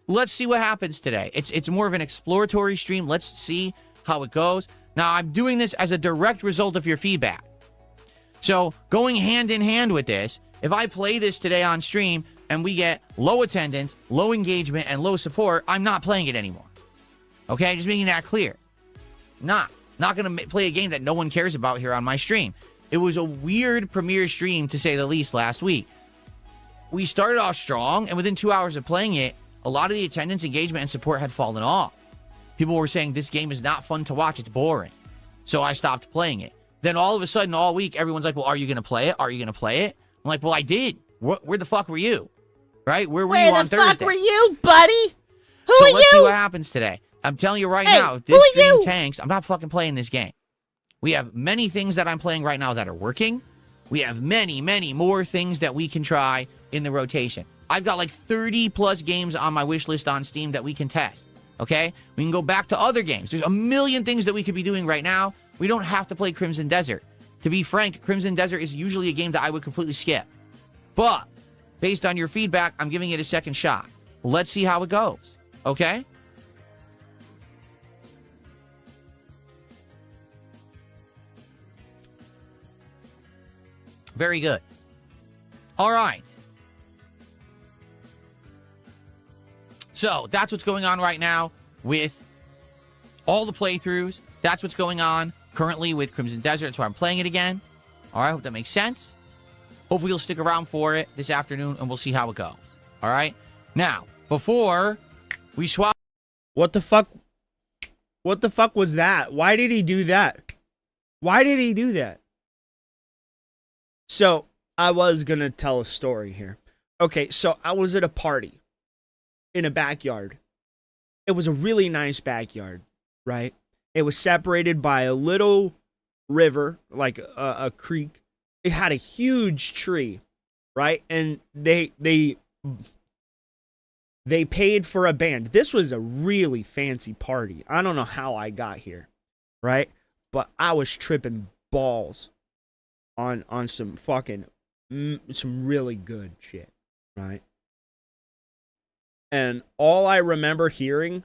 let's see what happens today. It's more of an exploratory stream. Let's see how it goes. Now, I'm doing this as a direct result of your feedback. So going hand in hand with this, if I play this today on stream and we get low attendance, low engagement, and low support, I'm not playing it anymore. Okay? Just making that clear. Not going to play a game that no one cares about here on my stream. It was a weird premiere stream, to say the least, last week. We started off strong, and within 2 hours of playing it, a lot of the attendance, engagement, and support had fallen off. People were saying, this game is not fun to watch, it's boring. So I stopped playing it. Then all of a sudden, all week, everyone's like, well, are you going to play it? Are you going to play it? I'm like, well, I did. Where the fuck were you? Right? Where were you on Thursday? Where the fuck were you, buddy? Who so are let's you? see what happens today. I'm telling you right now, if who this are stream you? tanks, I'm not fucking playing this game. We have many things that I'm playing right now that are working. We have many, many more things that we can try in the rotation. I've got like 30 plus games on my wish list on Steam that we can test. Okay? We can go back to other games. There's a million things that we could be doing right now. We don't have to play Crimson Desert. To be frank, Crimson Desert is usually a game that I would completely skip. But based on your feedback, I'm giving it a second shot. Let's see how it goes. Okay? Very good. All right. So that's what's going on right now with all the playthroughs. That's what's going on currently with Crimson Desert. That's why I'm playing it again. All right, hope that makes sense. Hopefully you'll stick around for it this afternoon, and we'll see how it goes. All right? Now, before we swap... What the fuck? What the fuck was that? Why did he do that? Why did he do that? So, I was gonna tell a story here. Okay, so I was at a party in a backyard. It was a really nice backyard, right? It was separated by a little river, like a creek. It had a huge tree, right? And they paid for a band. This was a really fancy party. I don't know how I got here, right? But I was tripping balls on some fucking some really good shit, right? And all I remember hearing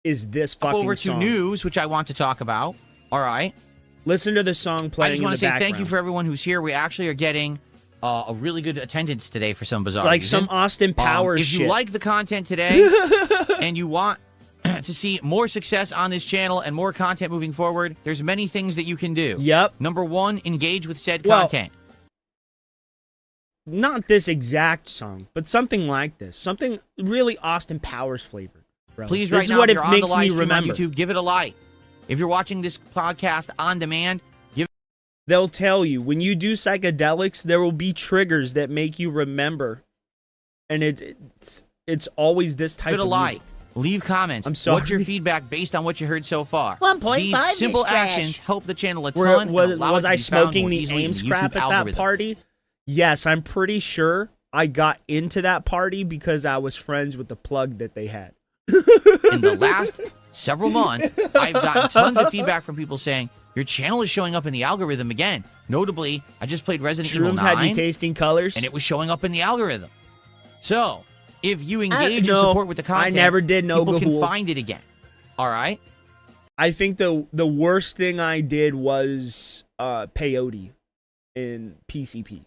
is this fucking over to song. news, which I want to talk about. All right. Listen to the song playing I just in want the to say background. thank you for everyone who's here. We actually are getting a really good attendance today for some bizarre like reason. some Austin Powers If shit. you like the content today and you want to see more success on this channel and more content moving forward, there's many things that you can do. Yep. Number one, engage with said Well, content. Not this exact song, but something like this. Something really Austin Powers flavored. Bro. Please, this right is now, what if it you're on the makes live me stream remember. on YouTube, give it a like. If you're watching this podcast on demand, They'll tell you when you do psychedelics, there will be triggers that make you remember, and it's always this type give it a of like. music. Leave comments. I'm sorry. What's your feedback based on what you heard so far? 1.5 These is simple trash. actions help the channel a ton. Where, and was allow it was to I be found smoking more the easily in Ames YouTube crap at that algorithm. party? Yes, I'm pretty sure I got into that party because I was friends with the plug that they had. In the last several months, I've gotten tons of feedback from people saying, your channel is showing up in the algorithm again. Notably, I just played Resident Evil Shrooms 9, had you tasting colors, and it was showing up in the algorithm. So, if you engage and no, support with the content, I never did know people can Gahul. find it again. All right? I think the worst thing I did was peyote in PCP.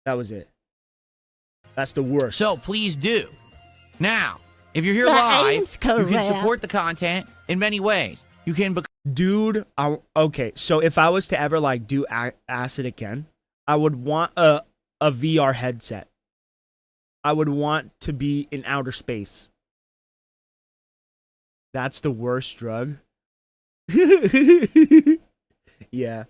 That was it. That's the worst. So, please do. Now, if you're here The live, aim's you can correct. support the content in many ways. You can become Dude, okay, so if I was to ever like do acid again, I would want a VR headset. I would want to be in outer space. That's the worst drug. Yeah.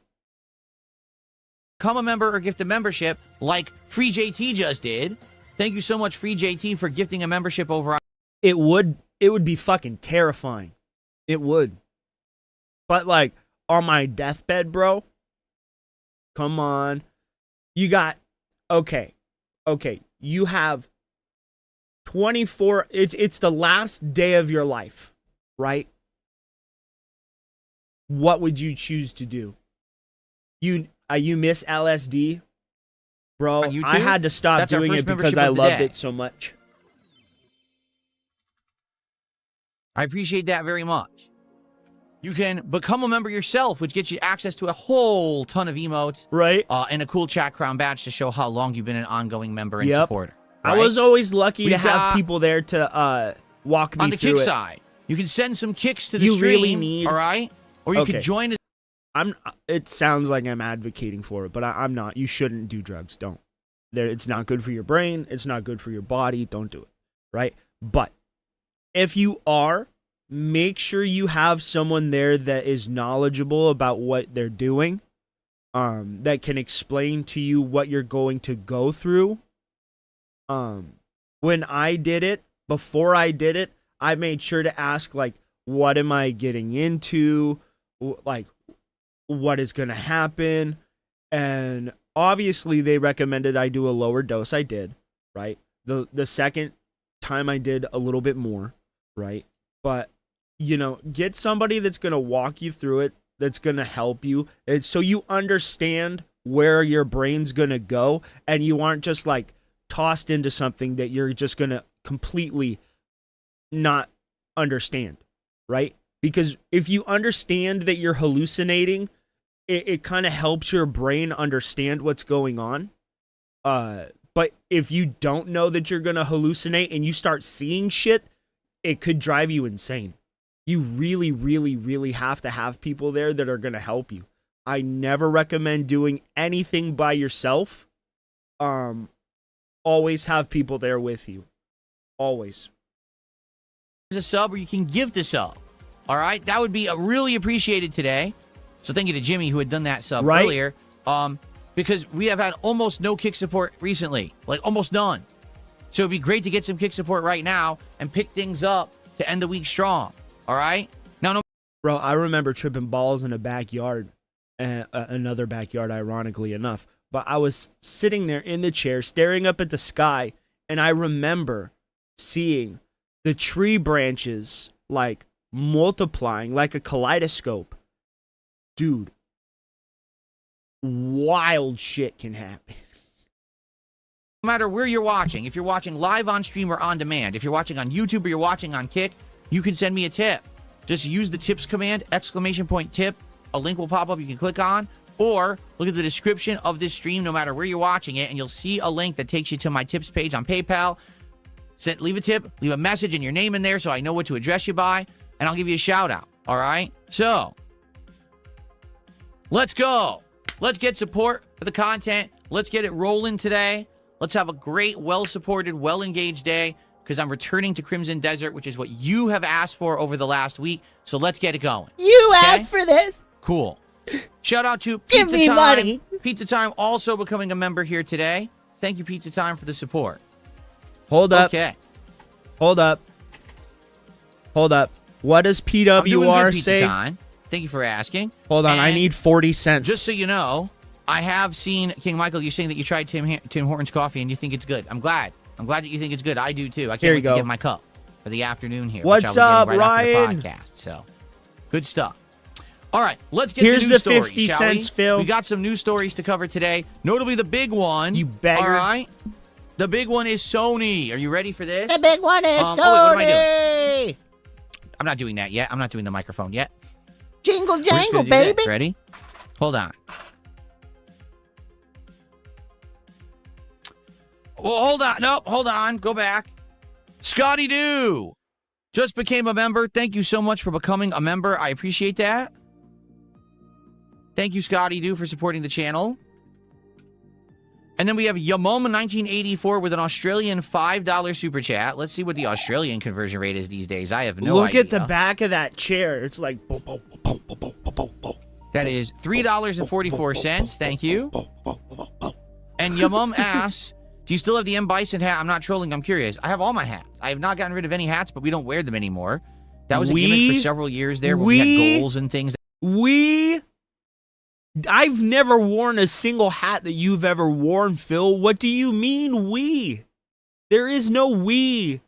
a member or gift a membership like Free JT just did, Thank you so much, Free JT, for gifting a membership over on. It would be fucking terrifying. It would. But like on my deathbed, bro. Come on. You got okay. You have 24 it's the last day of your life, right? What would you choose to do? You miss LSD? Bro, I had to stop doing it because I loved it so much. I appreciate that very much. You can become a member yourself, which gets you access to a whole ton of emotes. Right. And a cool chat crown badge to show how long you've been an ongoing member and supporter. Right? I was always lucky to have people there to walk me on the through kick it. side. You can send some kicks to the You stream, really need- all right? Or you can join us. It sounds like I'm advocating for it, but I'm not. You shouldn't do drugs. Don't. It's not good for your brain. It's not good for your body. Don't do it. Right? But if you are, make sure you have someone there that is knowledgeable about what they're doing, that can explain to you what you're going to go through. When I did it, before I did it, I made sure to ask, like, what am I getting into? Like, what is going to happen? And obviously they recommended I do a lower dose. I did, right? The second time I did a little bit more, right? But, you know, get somebody that's going to walk you through it, that's going to help you, so you understand where your brain's going to go, and you aren't just, like, tossed into something that you're just going to completely not understand, right? Because if you understand that you're hallucinating, it kind of helps your brain understand what's going on. But if you don't know that you're going to hallucinate and you start seeing shit, it could drive you insane. You really, really, really have to have people there that are going to help you. I never recommend doing anything by yourself. Always have people there with you. Always. A sub, or you can give the sub. All right? That would be really appreciated today. So thank you to Jimmy, who had done that sub earlier. Because we have had almost no kick support recently. Like, almost none. So it'd be great to get some kick support right now and pick things up to end the week strong. All right? Now, Bro, I remember tripping balls in a backyard. Another backyard, ironically enough. But I was sitting there in the chair, staring up at the sky, and I remember seeing the tree branches, like, multiplying like a kaleidoscope. Dude, wild shit can happen. no matter where you're watching, if you're watching live on stream or on demand, if you're watching on YouTube or you're watching on Kick, you can send me a tip. Just use the tips command, ! Tip. A link will pop up you can click on, or look at the description of this stream no matter where you're watching it, and you'll see a link that takes you to my tips page on PayPal. Leave a tip, leave a message and your name in there so I know what to address you by, and I'll give you a shout out. All right? So, let's go. Let's get support for the content. Let's get it rolling today. Let's have a great, well-supported, well-engaged day, because I'm returning to Crimson Desert, which is what you have asked for over the last week. So let's get it going. You asked for this. Cool. Shout out to Give Pizza me Time. money. Pizza Time also becoming a member here today. Thank you, Pizza Time, for the support. Hold up. Okay. Hold up. What does I'm doing good, PWR Pizza say? Time. Thank you for asking. Hold on, I And need 40 cents. Just so you know, I have seen, King Michael, you're saying that you tried Tim Hortons coffee and you think it's good. I'm glad. I'm glad that you think it's good. I do too. I Here can't you wait to go. get my cup for the afternoon here. What's which I will up, get right Ryan? after the podcast. So, good stuff. All right, let's get Here's to news the stories, 50 shall cents, we? Phil. We got some news stories to cover today, notably the big one. You beggar. All right. The big one is Sony. Are you ready for this? The big one is Oh, wait, what am I Sony. I'm not doing that yet. I'm not doing the microphone yet. Jingle We're just gonna jangle, do this. baby. Ready? Hold on. Well, hold on. Nope, hold on. Go back. Scotty Doo just became a member. Thank you so much for becoming a member. I appreciate that. Thank you, Scotty Doo, for supporting the channel. And then we have Yamoma1984 with an Australian $5 super chat. Let's see what the Australian conversion rate is these days. I have no idea. Look at the back of that chair. It's like... That is $3.44. Thank you. And Yamum asks, Do you still have the M. Bison hat? I'm not trolling. I'm curious. I have all my hats. I have not gotten rid of any hats, but we don't wear them anymore. That was a gimmick for several years there when we had goals and things. I've never worn a single hat that you've ever worn, Phil. What do you mean we? There is no we.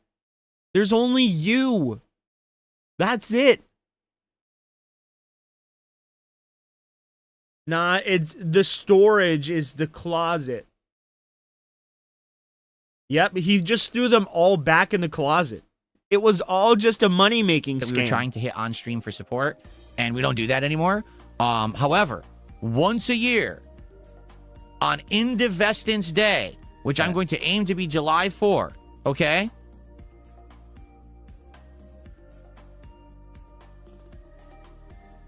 There's only you. That's it. Nah, it's the storage is the closet. Yep, he just threw them all back in the closet. It was all just a money-making scam. We were trying to hit on stream for support, and we don't do that anymore. However, once a year, on Indivestance Day, which I'm going to aim to be July 4th, okay?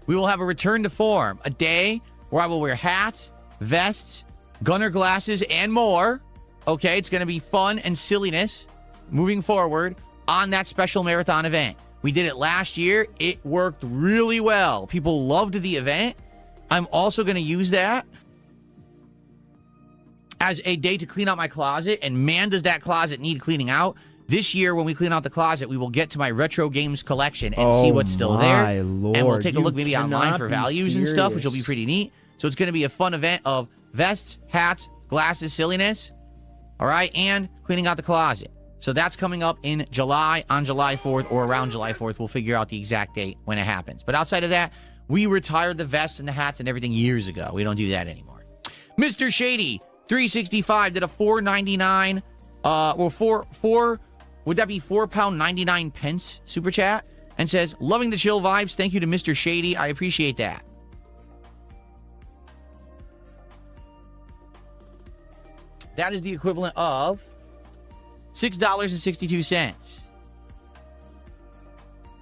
We will have a return to form, a day where I will wear hats, vests, gunner glasses, and more. Okay, it's going to be fun and silliness moving forward on that special marathon event. We did it last year. It worked really well. People loved the event. I'm also going to use that as a day to clean out my closet. And man, does that closet need cleaning out. This year, when we clean out the closet, we will get to my retro games collection and see what's still there. Lord. And we'll take a look maybe online for values and stuff, which will be pretty neat. So it's going to be a fun event of vests, hats, glasses, silliness. All right, and cleaning out the closet. So that's coming up in July, on July 4th, or around July 4th. We'll figure out the exact date when it happens. But outside of that, we retired the vests and the hats and everything years ago. We don't do that anymore. Mr. Shady, 365, did a $4.99, would that be £4.99 super chat? And says, loving the chill vibes. Thank you to Mr. Shady. I appreciate that. That is the equivalent of $6.62.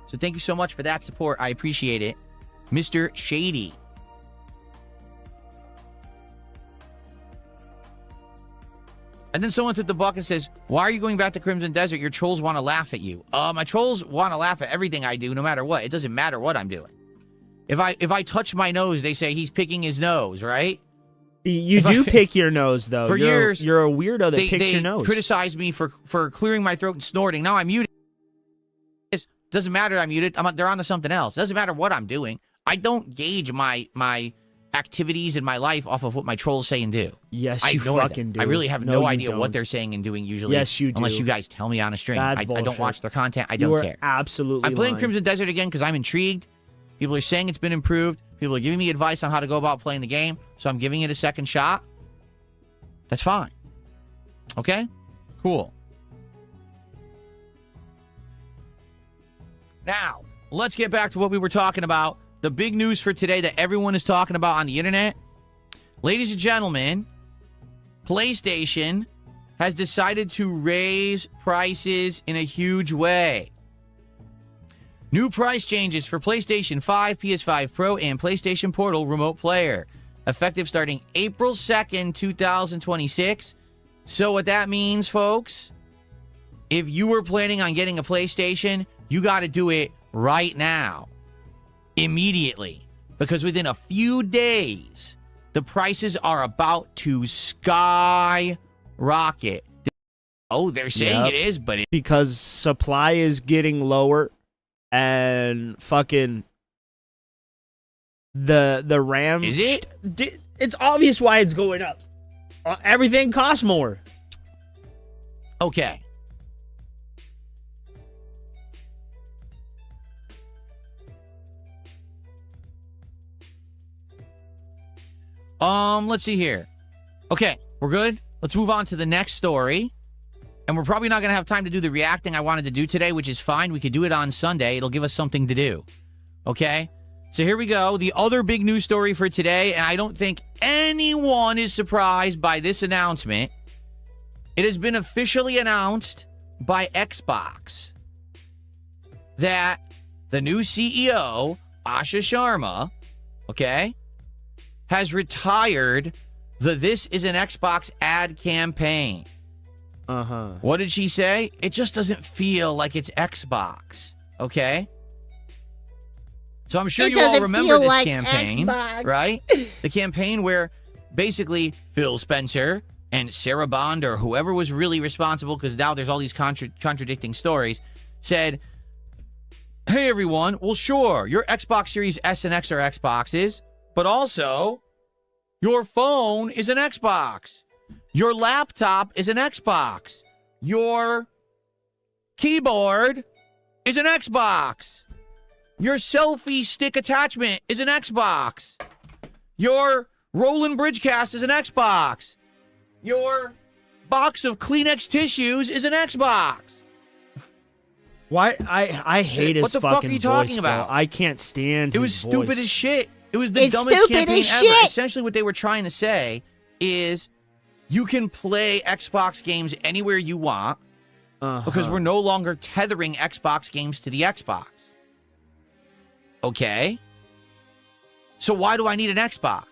So thank you so much for that support. I appreciate it. Mr. Shady. And then someone took the buck and says, why are you going back to Crimson Desert? Your trolls want to laugh at you. My trolls want to laugh at everything I do, no matter what. It doesn't matter what I'm doing. If I touch my nose, they say he's picking his nose, right? You do pick your nose, though. For years, you're a weirdo that picks your nose. They criticized me for clearing my throat and snorting. Now I'm muted. It doesn't matter I'm muted. They're on to something else. It doesn't matter what I'm doing. I don't gauge my activities in my life off of what my trolls say and do. Yes, you fucking do. I really have no idea what they're saying and doing usually. Yes, you do. Unless you guys tell me on a stream. I don't watch their content. I don't care. Absolutely I'm playing lying. Crimson Desert again because I'm intrigued. People are saying it's been improved. People are giving me advice on how to go about playing the game. So I'm giving it a second shot. That's fine. Okay? Cool. Now, let's get back to what we were talking about. The big news for today that everyone is talking about on the internet. Ladies and gentlemen, PlayStation has decided to raise prices in a huge way. New price changes for PlayStation 5, PS5 Pro, and PlayStation Portal Remote Player. Effective starting April 2nd, 2026. So what that means, folks, if you were planning on getting a PlayStation, you got to do it right now. Immediately. Because within a few days, the prices are about to skyrocket. Oh, they're saying it is, but because supply is getting lower and fucking the RAM. Is it? It's obvious why it's going up. Everything costs more. Okay. Let's see here. Okay, we're good. Let's move on to the next story. And we're probably not going to have time to do the reacting I wanted to do today, which is fine. We could do it on Sunday. It'll give us something to do. Okay? So here we go. The other big news story for today, and I don't think anyone is surprised by this announcement. It has been officially announced by Xbox that the new CEO, Asha Sharma, okay, has retired the This Is an Xbox ad campaign. Uh-huh. What did she say? It just doesn't feel like it's Xbox. Okay? So I'm sure you all remember this campaign, right? The campaign where basically Phil Spencer and Sarah Bond or whoever was really responsible, because now there's all these contradicting stories, said, hey, everyone, well, sure, your Xbox Series S and X are Xboxes, but also your phone is an Xbox. Your laptop is an Xbox. Your keyboard is an Xbox. Your selfie stick attachment is an Xbox. Your Roland Bridgecast is an Xbox. Your box of Kleenex tissues is an Xbox. Why? I hate his What the fuck fucking are you talking voice, bro. about? I can't stand It was his stupid voice. as shit. It was the It's dumbest stupid campaign as ever. shit. Essentially, what they were trying to say is you can play Xbox games anywhere you want because we're no longer tethering Xbox games to the Xbox. Okay? So why do I need an Xbox?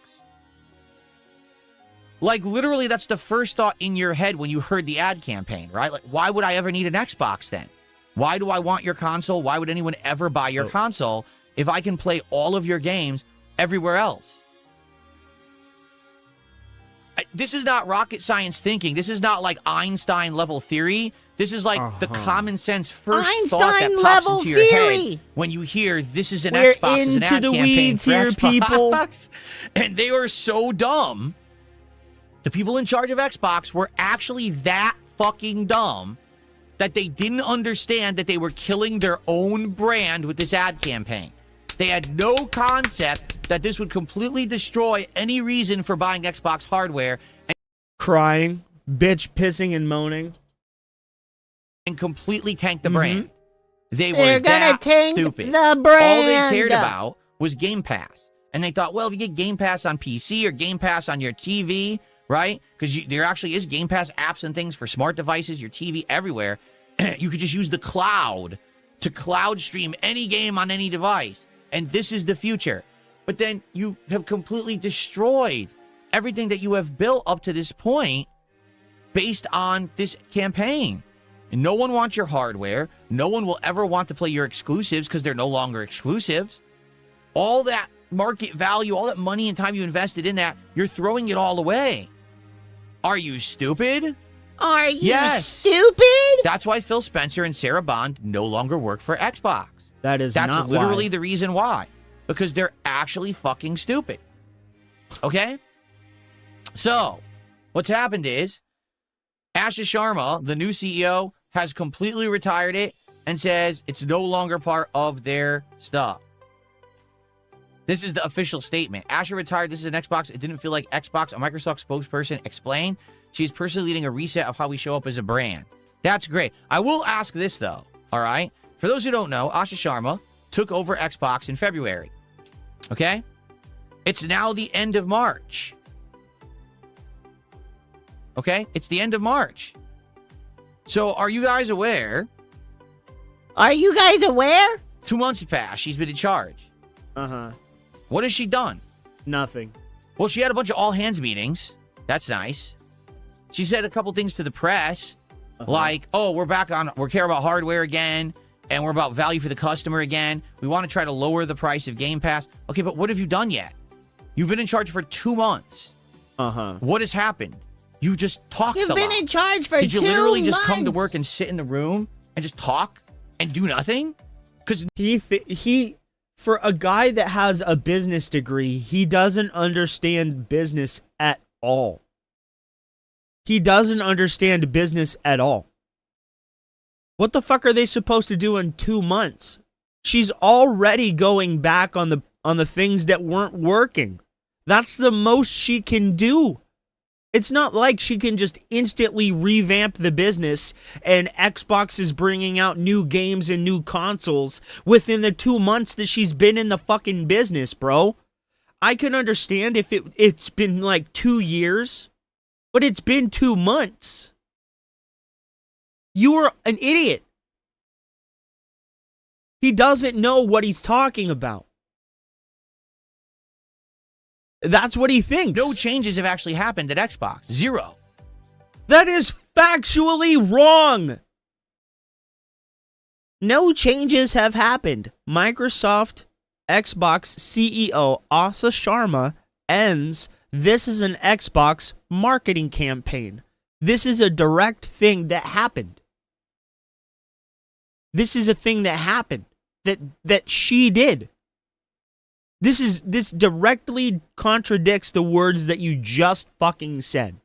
Like, literally, that's the first thought in your head when you heard the ad campaign, right? Like, why would I ever need an Xbox then? Why do I want your console? Why would anyone ever buy your console if I can play all of your games everywhere else? This is not rocket science thinking. This is not like Einstein level theory. This is like the common sense first thought that Einstein pops level into your theory. head when you hear this is an We're Xbox, is an into ad the campaign weeds for here, Xbox. people. And they are so dumb. The people in charge of Xbox were actually that fucking dumb that they didn't understand that they were killing their own brand with this ad campaign. They had no concept that this would completely destroy any reason for buying Xbox hardware Crying, bitch, pissing, and moaning. and completely tank the brand. They were They're gonna that tank stupid. the brand. All they cared about was Game Pass. And they thought, well, if you get Game Pass on PC or Game Pass on your TV, right? Because there actually is Game Pass apps and things for smart devices, your TV, everywhere. You could just use the cloud to cloud stream any game on any device. And this is the future. But then you have completely destroyed everything that you have built up to this point based on this campaign. And no one wants your hardware. No one will ever want to play your exclusives because they're no longer exclusives. All that market value, all that money and time you invested in that, you're throwing it all away. Are you stupid? Are you Yes. stupid? That's why Phil Spencer and Sarah Bond no longer work for Xbox. That's That's literally why. the reason why. Because they're actually fucking stupid. Okay? So, what's happened is, Asha Sharma, the new CEO, has completely retired it and says it's no longer part of their stuff. This is the official statement. Asha retired. This is an Xbox. It didn't feel like Xbox. A Microsoft spokesperson explained. She's personally leading a reset of how we show up as a brand. That's great. I will ask this, though. All right? For those who don't know, Asha Sharma took over Xbox in February. Okay? It's now the end of March. Okay? It's the end of March. So, are you guys aware? Are you guys aware? 2 months have passed. She's been in charge. What has she done? Nothing. Well, she had a bunch of all-hands meetings. That's nice. She said a couple things to the press, like, oh, we're care about hardware again, and we're about value for the customer again. We want to try to lower the price of Game Pass. Okay, but what have you done yet? You've been in charge for 2 months. What has happened? You just talked You've a been lot. in charge for 2 months. Did you literally just come to work and sit in the room and just talk and do nothing? Because He, for a guy that has a business degree, he doesn't understand business at all. He doesn't understand business at all. What the fuck are they supposed to do in 2 months? She's already going back on the things that weren't working. That's the most she can do. It's not like she can just instantly revamp the business and Xbox is bringing out new games and new consoles within the 2 months that she's been in the fucking business, bro. I can understand if it's been like 2 years, but it's been 2 months. You are an idiot. He doesn't know what he's talking about. That's what he thinks. no changes have actually happened at Xbox. 0. That is factually wrong. No changes have happened. Microsoft Xbox CEO Asha Sharma ends This is an Xbox marketing campaign. This is a direct thing that happened. This is a thing that happened that she did. This directly contradicts the words that you just fucking said.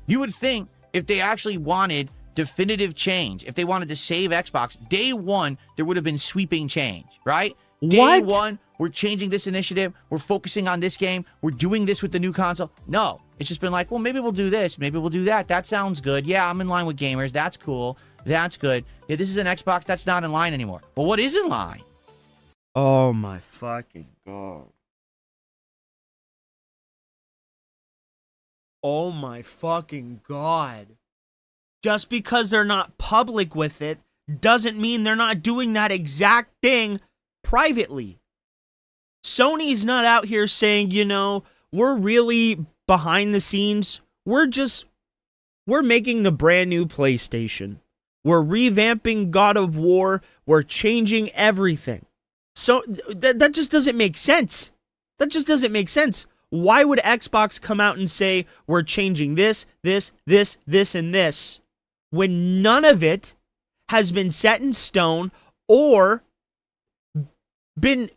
You would think if they actually wanted definitive change, if they wanted to save Xbox, day one, there would have been sweeping change, right? Day What? one, we're changing this initiative. We're focusing on this game. We're doing this with the new console. No, it's just been like, well, maybe we'll do this. Maybe we'll do that. That sounds good. Yeah, I'm in line with gamers. That's cool. That's good. Yeah, this is an Xbox. That's not in line anymore. Well, what is in line? Oh my fucking god. Oh my fucking god. Just because they're not public with it doesn't mean they're not doing that exact thing privately. Sony's not out here saying, you know, we're really behind the scenes. We're making the brand new PlayStation. We're revamping God of War. We're changing everything. So that just doesn't make sense. That just doesn't make sense. Why would Xbox come out and say we're changing this, and this when none of it has been set in stone or been...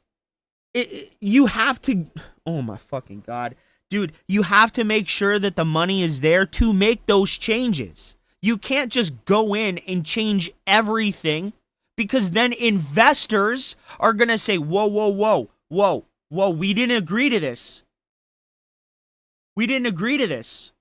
you have to... Oh my fucking god. Dude, you have to make sure that the money is there to make those changes. You can't just go in and change everything, because then investors are going to say, whoa, we didn't agree to this. We didn't agree to this.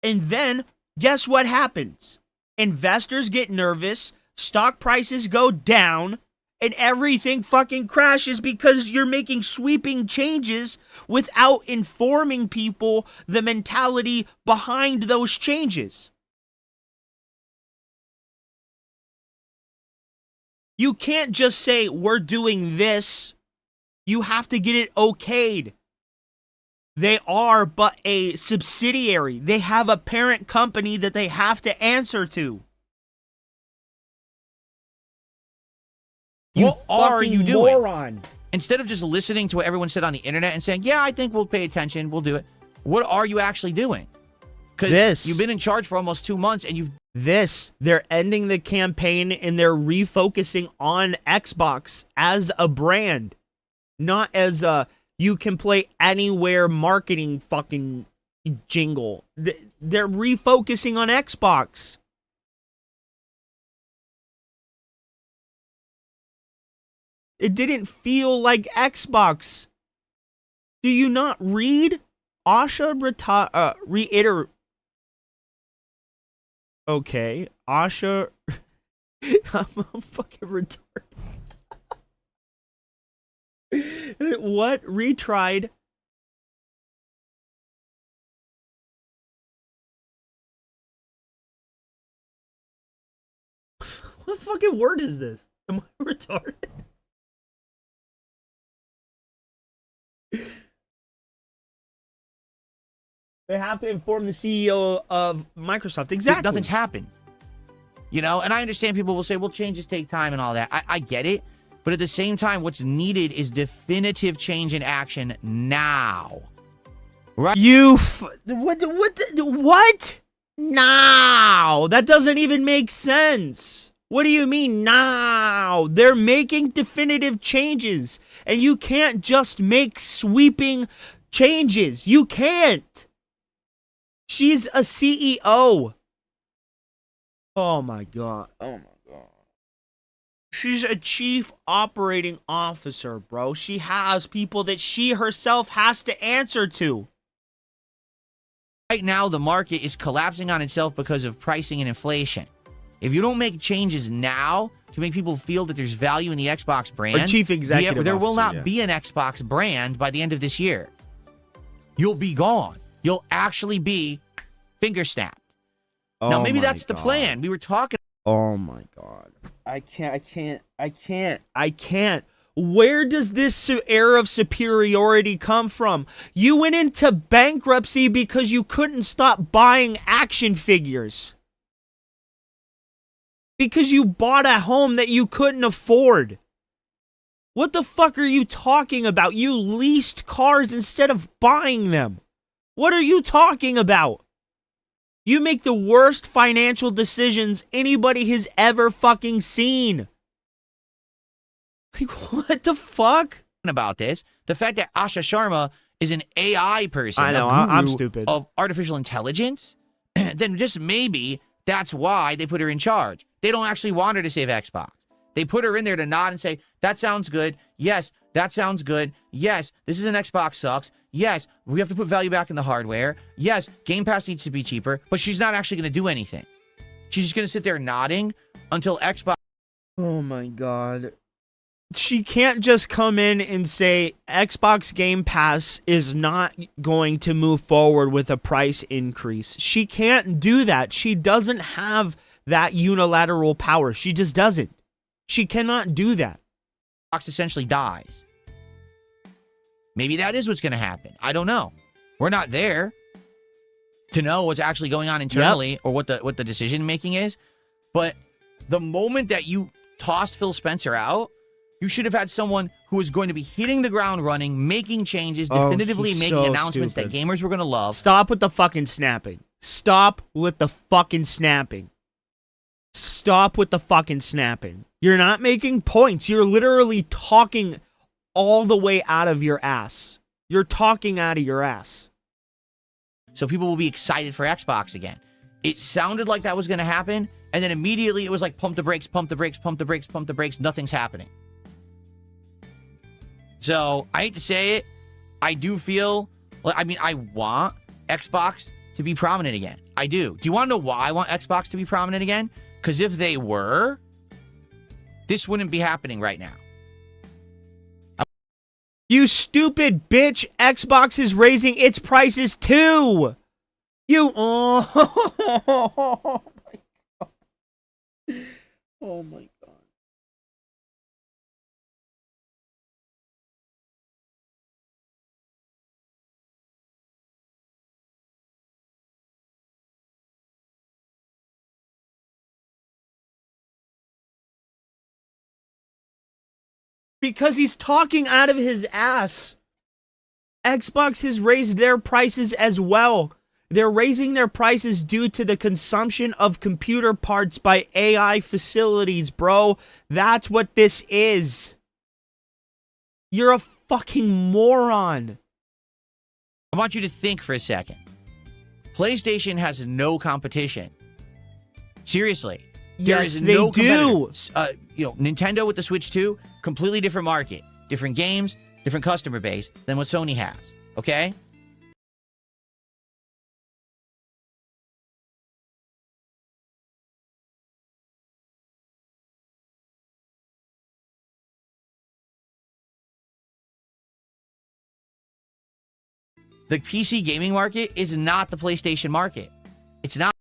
And then, guess what happens? Investors get nervous, stock prices go down, and everything fucking crashes because you're making sweeping changes without informing people the mentality behind those changes. You can't just say, we're doing this. You have to get it okayed. They are but a subsidiary. They have a parent company that they have to answer to. What are fucking you doing? Moron. Instead of just listening to what everyone said on the internet and saying, yeah, I think we'll pay attention, we'll do it. What are you actually doing? Because you've been in charge for almost 2 months and they're ending the campaign and they're refocusing on Xbox as a brand, not as a you can play anywhere marketing fucking jingle. They're refocusing on Xbox. It didn't feel like Xbox. Do you not read? Asha reiterate. Okay, Asha. I'm fucking retarded. What? Retried. What fucking word is this? Am I retarded? They have to inform the CEO of Microsoft. Exactly. nothing's happened. You know, and I understand people will say, well, changes take time and all that. I get it. But at the same time, what's needed is definitive change in action now. Right? What? Now? That doesn't even make sense. What do you mean now? They're making definitive changes. And you can't just make sweeping changes. You can't. She's a CEO. Oh my god. Oh my god. She's a chief operating officer, bro. She has people that she herself has to answer to. Right now, the market is collapsing on itself because of pricing and inflation. If you don't make changes now to make people feel that there's value in the Xbox brand, Or chief executive there will officer, not be an Xbox brand by the end of this year. You'll be gone. You'll actually be finger snapped. Now, maybe that's the plan. We were talking. Oh my god. I can't. Where does this air of superiority come from? You went into bankruptcy because you couldn't stop buying action figures. Because you bought a home that you couldn't afford. What the fuck are you talking about? You leased cars instead of buying them. What are you talking about? You make the worst financial decisions anybody has ever fucking seen. Like, what the fuck? About this, the fact that Asha Sharma is an AI person, I know, a I'm guru stupid. of artificial intelligence, then just maybe that's why they put her in charge. They don't actually want her to save Xbox. They put her in there to nod and say, that sounds good. Yes, that sounds good. Yes, this is an Xbox sucks. Yes, we have to put value back in the hardware. Yes, Game Pass needs to be cheaper, but she's not actually going to do anything. She's just going to sit there nodding until Xbox. Oh my god. She can't just come in and say Xbox Game Pass is not going to move forward with a price increase. She can't do that. She doesn't have that unilateral power. She just doesn't. She cannot do that. Xbox essentially dies. Maybe that is what's going to happen. I don't know. We're not there to know what's actually going on internally or what the decision making is. But the moment that you tossed Phil Spencer out, you should have had someone who is going to be hitting the ground running, making changes, definitively he's making so announcements stupid. that gamers were going to love. Stop with the fucking snapping. Stop with the fucking snapping. Stop with the fucking snapping. You're not making points. You're literally talking all the way out of your ass. You're talking out of your ass. So people will be excited for Xbox again. It sounded like that was going to happen, and then immediately it was like pump the brakes, pump the brakes, pump the brakes, pump the brakes. Nothing's happening. So I hate to say it, I do feel, I want Xbox to be prominent again. I do. Do you want to know why I want Xbox to be prominent again? Because if they were, this wouldn't be happening right now. You stupid bitch. Xbox is raising its prices too. You. Oh my god. Oh my god. Because he's talking out of his ass. Xbox has raised their prices as well. They're raising their prices due to the consumption of computer parts by AI facilities, bro. That's what this is. You're a fucking moron. I want you to think for a second. PlayStation has no competition. Seriously. There Yes, is they no do. Nintendo with the Switch 2, completely different market, different games, different customer base than what Sony has. Okay? The PC gaming market is not the PlayStation market. It's not.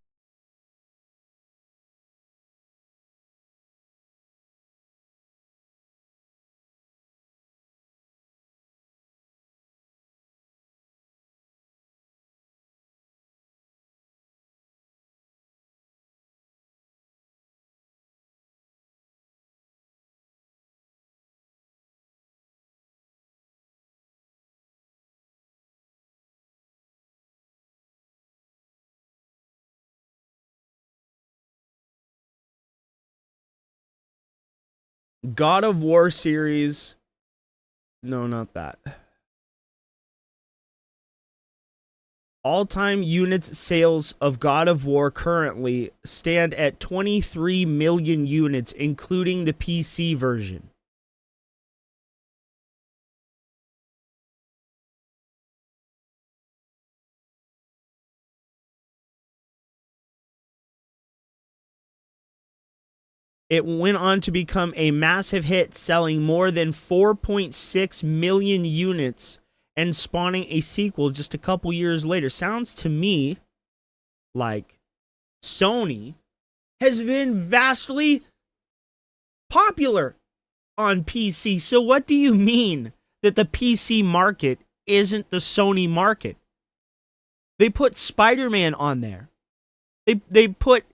God of War series. No, not that. All-time units sales of God of War currently stand at 23 million units, including the PC version. It went on to become a massive hit, selling more than 4.6 million units and spawning a sequel just a couple years later. Sounds to me like Sony has been vastly popular on PC. So what do you mean that the PC market isn't the Sony market? They put Spider-Man on there. They put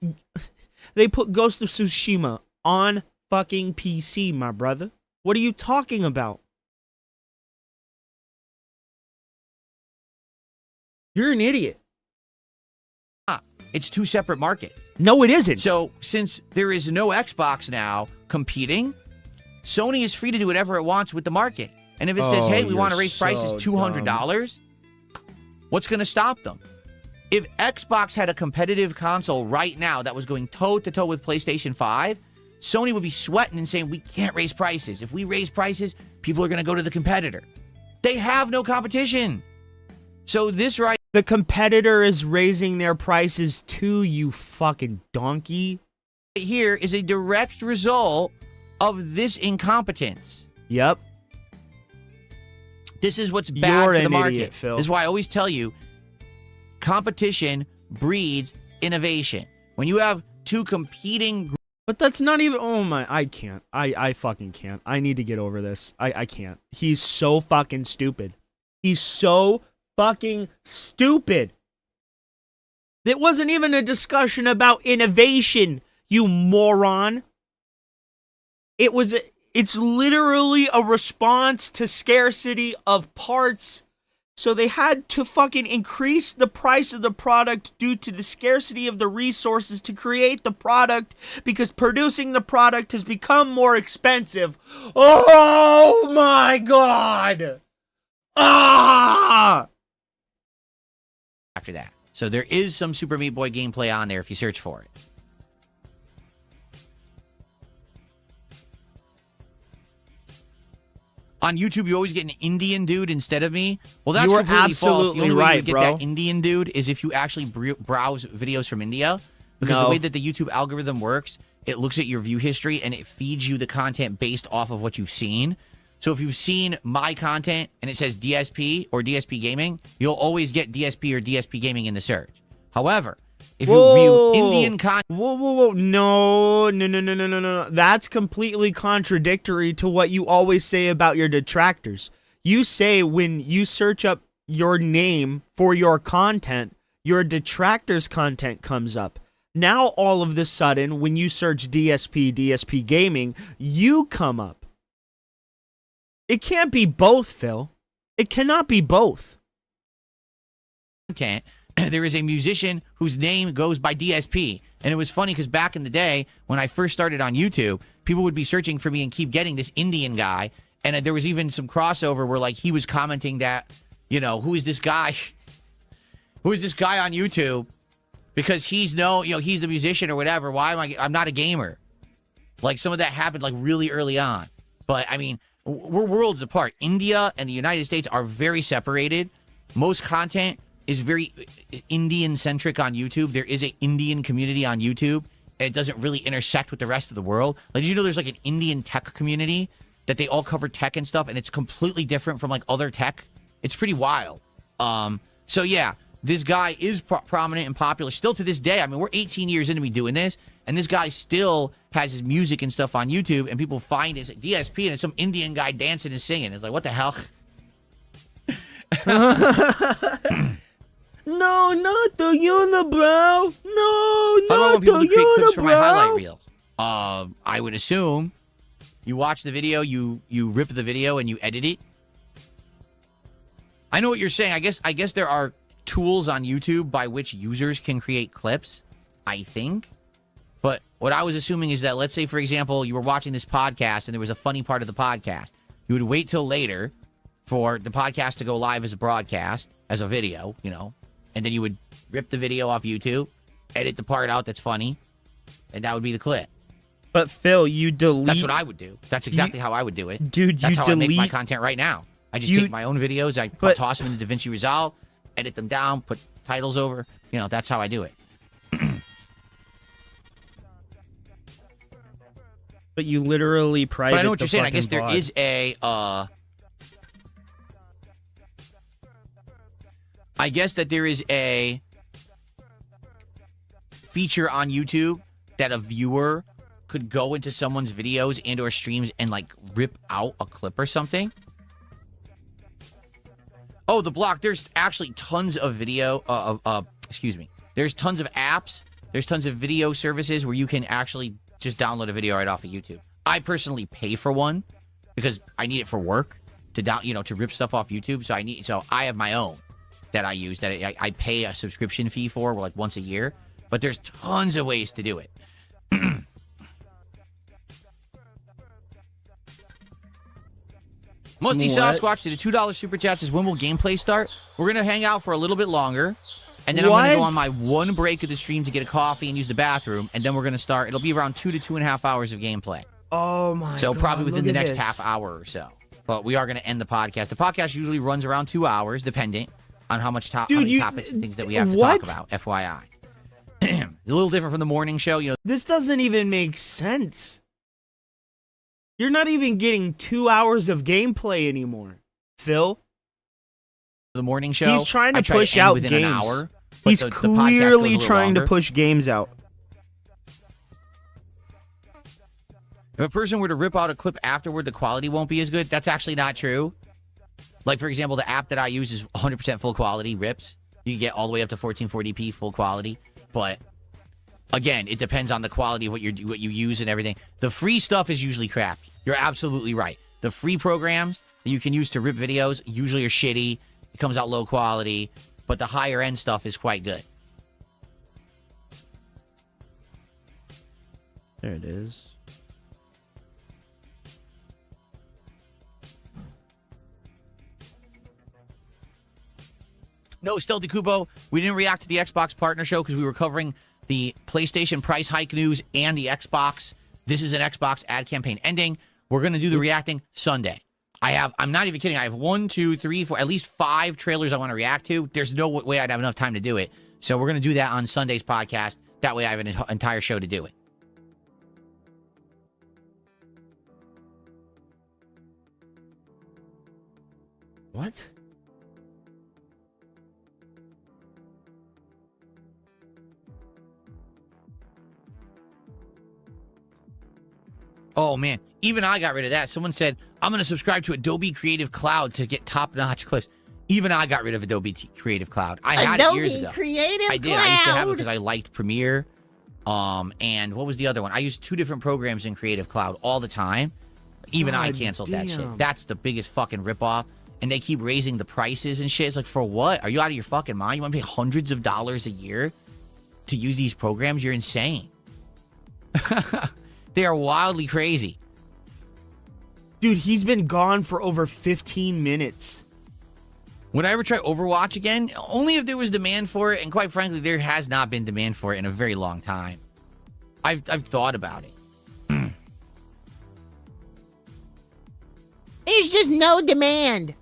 Ghost of Tsushima on fucking PC, my brother. What are you talking about? You're an idiot. It's two separate markets. No, it isn't. So since there is no Xbox now competing, Sony is free to do whatever it wants with the market. And if it says, hey, we want to raise prices $200, what's going to stop them? If Xbox had a competitive console right now that was going toe-to-toe with PlayStation 5, Sony would be sweating and saying, we can't raise prices. If we raise prices, people are going to go to the competitor. They have no competition. So this right the competitor is raising their prices too, you fucking donkey. here is a direct result of this incompetence. Yep. This is what's bad You're for the an market. idiot, Phil. This is why I always tell you, competition breeds innovation. When you have two competing But that's not even... Oh my... I can't. I fucking can't. I need to get over this. I can't. He's so fucking stupid. He's so fucking stupid. It wasn't even a discussion about innovation, you moron. It's literally a response to scarcity of parts. So they had to fucking increase the price of the product due to the scarcity of the resources to create the product because producing the product has become more expensive. Oh my god! Ah! after that. So there is some Super Meat Boy gameplay on there if you search for it. On YouTube, you always get an Indian dude instead of me. Well, that's You are completely false. The absolutely only way right, you get bro. that Indian dude is if you actually browse videos from India. Because No. the way that the YouTube algorithm works, it looks at your view history and it feeds you the content based off of what you've seen. So if you've seen my content and it says DSP or DSP Gaming, you'll always get DSP or DSP Gaming in the search. However, if you view Indian content... Whoa. No. That's completely contradictory to what you always say about your detractors. You say when you search up your name for your content, your detractors' content comes up. Now, all of a sudden, when you search DSP Gaming, you come up. It can't be both, Phil. It cannot be both. There is a musician whose name goes by DSP. And it was funny because back in the day, when I first started on YouTube, people would be searching for me and keep getting this Indian guy. And there was even some crossover where, like, he was commenting that, you know, who is this guy? Who is this guy on YouTube? Because he's the musician or whatever. Why am I'm not a gamer. Like, some of that happened, like, really early on. But, I mean, we're worlds apart. India and the United States are very separated. Most content is very Indian-centric on YouTube. There is an Indian community on YouTube, and it doesn't really intersect with the rest of the world. Like, did you know there's, like, an Indian tech community that they all cover tech and stuff, and it's completely different from, like, other tech? It's pretty wild. So, yeah, this guy is prominent and popular still to this day. I mean, we're 18 years into me doing this, and this guy still has his music and stuff on YouTube, and people find his DSP, and it's some Indian guy dancing and singing. It's like, what the hell? No, not the unibrow. No, How do I want not people the to create clips for my highlight unibrow. reels? I would assume you watch the video, you rip the video, and you edit it. I know what you're saying. I guess there are tools on YouTube by which users can create clips, I think. But what I was assuming is that, let's say, for example, you were watching this podcast and there was a funny part of the podcast. You would wait till later for the podcast to go live as a broadcast, as a video, you know, and then you would rip the video off YouTube, edit the part out that's funny, and that would be the clip. But Phil, you delete. That's what I would do. That's exactly how I would do it. Dude, That's you how I make my delete. content right now. I just You- take my own videos, I But- toss them into DaVinci Resolve, edit them down, put titles over. You know, that's how I do it. But you literally private. But I know what the you're saying. I fucking guess there VOD. is a I guess that there is a feature on YouTube that a viewer could go into someone's videos and or streams and, like, rip out a clip or something. Oh, the block. There's actually tons of video excuse me. There's tons of apps. There's tons of video services where you can actually just download a video right off of YouTube. I personally pay for one because I need it for work to rip stuff off YouTube. So I have my own that I use that I pay a subscription fee for like once a year. But there's tons of ways to do it. Musty Sasquatch did a $2 super chat. Says, when will gameplay start? We're going to hang out for a little bit longer. And then I'm going to go on my one break of the stream to get a coffee and use the bathroom. And then we're going to start. It'll be around 2 to 2.5 hours of gameplay. Oh, my God. So probably within the next this. half hour or so. But we are going to end the podcast. The podcast usually runs around 2 hours, depending on how much how many topics and things that we have to talk about, FYI. A little different from the morning show. This doesn't even make sense. You're not even getting 2 hours of gameplay anymore, Phil. The morning show. He's trying to I try push to end out within games. an hour. He's the podcast clearly goes a trying to longer. push games out. If a person were to rip out a clip afterward, the quality won't be as good. That's actually not true. Like, for example, the app that I use is 100% full quality, rips. You can get all the way up to 1440p full quality. But, again, it depends on the quality of what you use and everything. The free stuff is usually crap. You're absolutely right. The free programs that you can use to rip videos usually are shitty. It comes out low quality. But the higher-end stuff is quite good. There it is. No, still DeCubo, we didn't react to the Xbox partner show because we were covering the PlayStation price hike news and the Xbox. This is an Xbox ad campaign ending. We're going to do the reacting Sunday. I'm not even kidding. I have 1, 2, 3, 4, at least 5 trailers I want to react to. There's no way I'd have enough time to do it. So we're going to do that on Sunday's podcast. That way I have an entire show to do it. What? Oh, man. Even I got rid of that. Someone said, I'm going to subscribe to Adobe Creative Cloud to get top-notch clips. Even I got rid of Adobe Creative Cloud. I had it years ago. Creative I did. Cloud. I used to have it because I liked Premiere. And what was the other one? I used 2 different programs in Creative Cloud all the time. Even I canceled that shit. That's the biggest fucking ripoff. And they keep raising the prices and shit. It's like, for what? Are you out of your fucking mind? You want to pay hundreds of dollars a year to use these programs? You're insane. They are wildly crazy. Dude, he's been gone for over 15 minutes. Would I ever try Overwatch again? Only if there was demand for it, and quite frankly, there has not been demand for it in a very long time. I've thought about it. There's just no demand.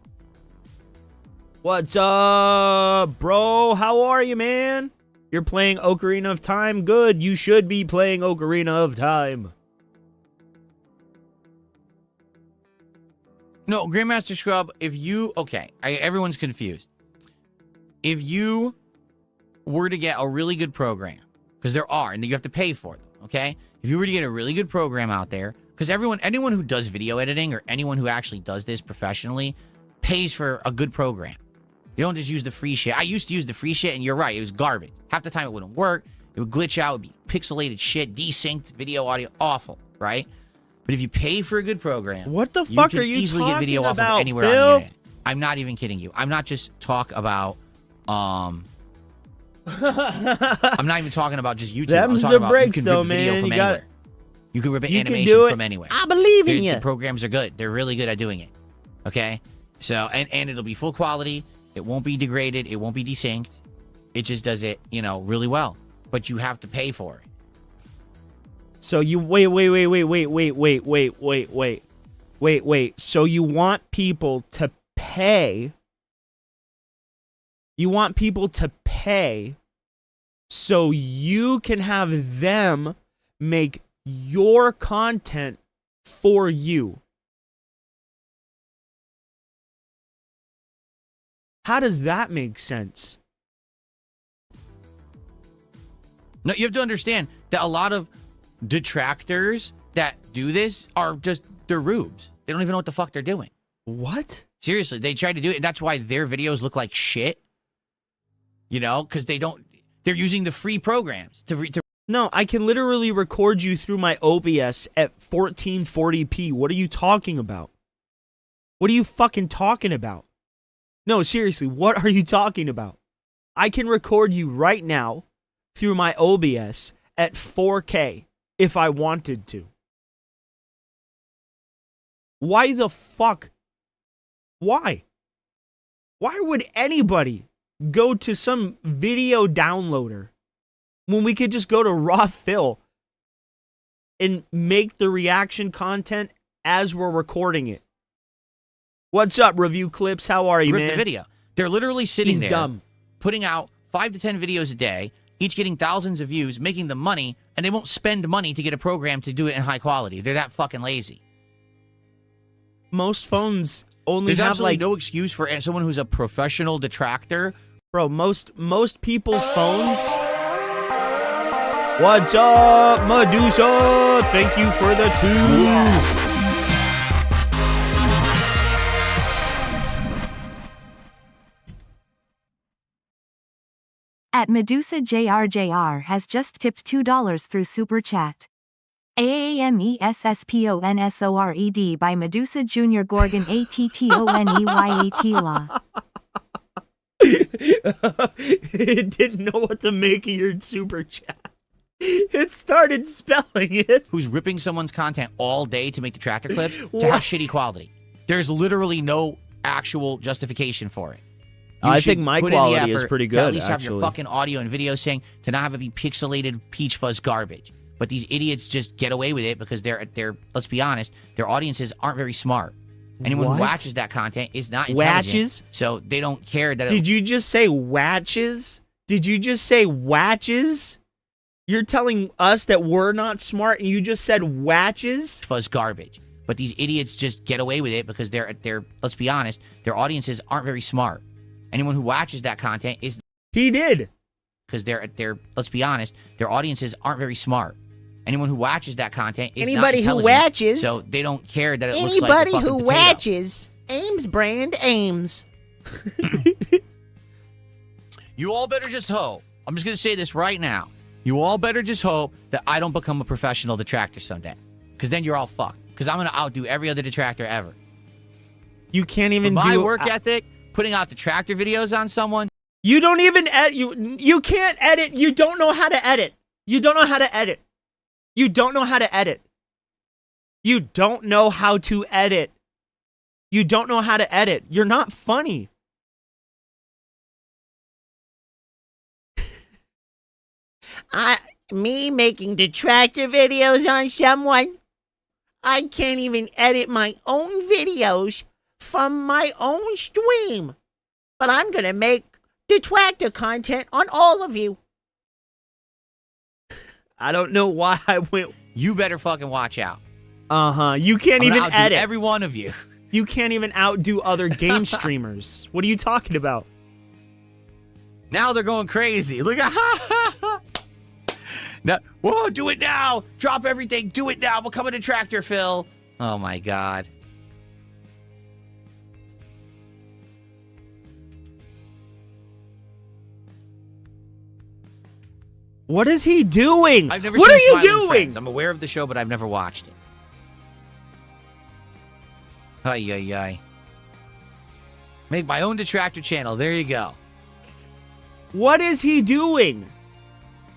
What's up, bro? How are you, man? You're playing Ocarina of Time? Good. You should be playing Ocarina of Time. No, Grandmaster Scrub, if you... Okay, everyone's confused. If you were to get a really good program, because there are, and you have to pay for them, okay? If you were to get a really good program out there, because anyone who does video editing or anyone who actually does this professionally pays for a good program. You don't just use the free shit. I used to use the free shit, and you're right, it was garbage. Half the time it wouldn't work. It would glitch out. It would be pixelated shit, desynced video, audio, awful, right? But if you pay for a good program, what the fuck are you easily get video talking off about, of anywhere Phil? on the internet. I'm not even kidding you. I'm not just talk about I'm not even talking about just YouTube. Them's I'm talking the about breaks, you can though, rip video man. from You got anywhere. You can rip an You can animation do it. from anywhere. I believe in The you. programs are good. They're really good at doing it. Okay? So, and it'll be full quality. It won't be degraded. It won't be desynced. It just does it, really well. But you have to pay for it. So you wait. So you want people to pay? You want people to pay so you can have them make your content for you? How does that make sense? No, you have to understand that a lot of detractors that do this are just, they're rubes. They don't even know what the fuck they're doing. What? Seriously, they try to do it. That's why their videos look like shit. Because they're using the free programs to No, I can literally record you through my OBS at 1440p. What are you talking about? What are you fucking talking about? No, seriously, what are you talking about? I can record you right now through my OBS at 4K if I wanted to. Why the fuck? Why? Why would anybody go to some video downloader when we could just go to Raw Fill and make the reaction content as we're recording it? What's up, Review Clips? How are you, Rip man? the video. They're literally sitting He's there, dumb. putting out 5 to 10 videos a day, each getting thousands of views, making them money, and they won't spend money to get a program to do it in high quality. They're that fucking lazy. Most phones only There's have absolutely like no excuse for someone who's a professional detractor. bro, most people's phones. What's up, Medusa? Thank you for the 2. At Medusa JRJR has just tipped $2 through Super Chat. AAMESSPONSORED by Medusa Jr. Gorgon ATTONEYAT La. It didn't know what to make of your super chat. It started spelling it. Who's ripping someone's content all day to make detractor clips to What? have shitty quality. There's literally no actual justification for it. You I should think my put in the quality is effort pretty to good, at least have your actually. fucking audio and video saying to not have it be pixelated peach fuzz garbage. But these idiots just get away with it because they're let's be honest, their audiences aren't very smart. Anyone What? who watches that content is not intelligent. Watches? So they don't care that Did you just say watches? Did you just say watches? You're telling us that we're not smart and you just said watches? fuzz garbage. But these idiots just get away with it because they're let's be honest, their audiences aren't very smart. Anyone who watches that content is He did. because they're let's be honest, their audiences aren't very smart. Anyone who watches that content is Anybody not who intelligent, watches- so they don't care that it looks like a Anybody fucking who potato. watches Ames brand Ames. You all better just hope. I'm just gonna say this right now. You all better just hope that I don't become a professional detractor someday, because then you're all fucked. Because I'm gonna outdo every other detractor ever. You can't even My do work ethic, putting out detractor videos on someone. You don't even edit. You can't edit. You don't know how to edit. You don't know how to edit. You don't know how to edit. You don't know how to edit. You don't know how to edit. You're not funny. Me making detractor videos on someone? I can't even edit my own videos from my own stream. But I'm gonna make detractor content on all of you. I don't know why I went. You better fucking watch out. You can't I'm gonna even outdo edit. every one of you. You can't even outdo other game streamers. What are you talking about? Now they're going crazy. Look at now, whoa, do it now. Drop everything. Do it now. Become a detractor, Phil. Oh my god. What is he doing? I've never What seen are you Smiling doing? Friends. I'm aware of the show, but I've never watched it. Ay, ay, ay. Make my own detractor channel. There you go. What is he doing?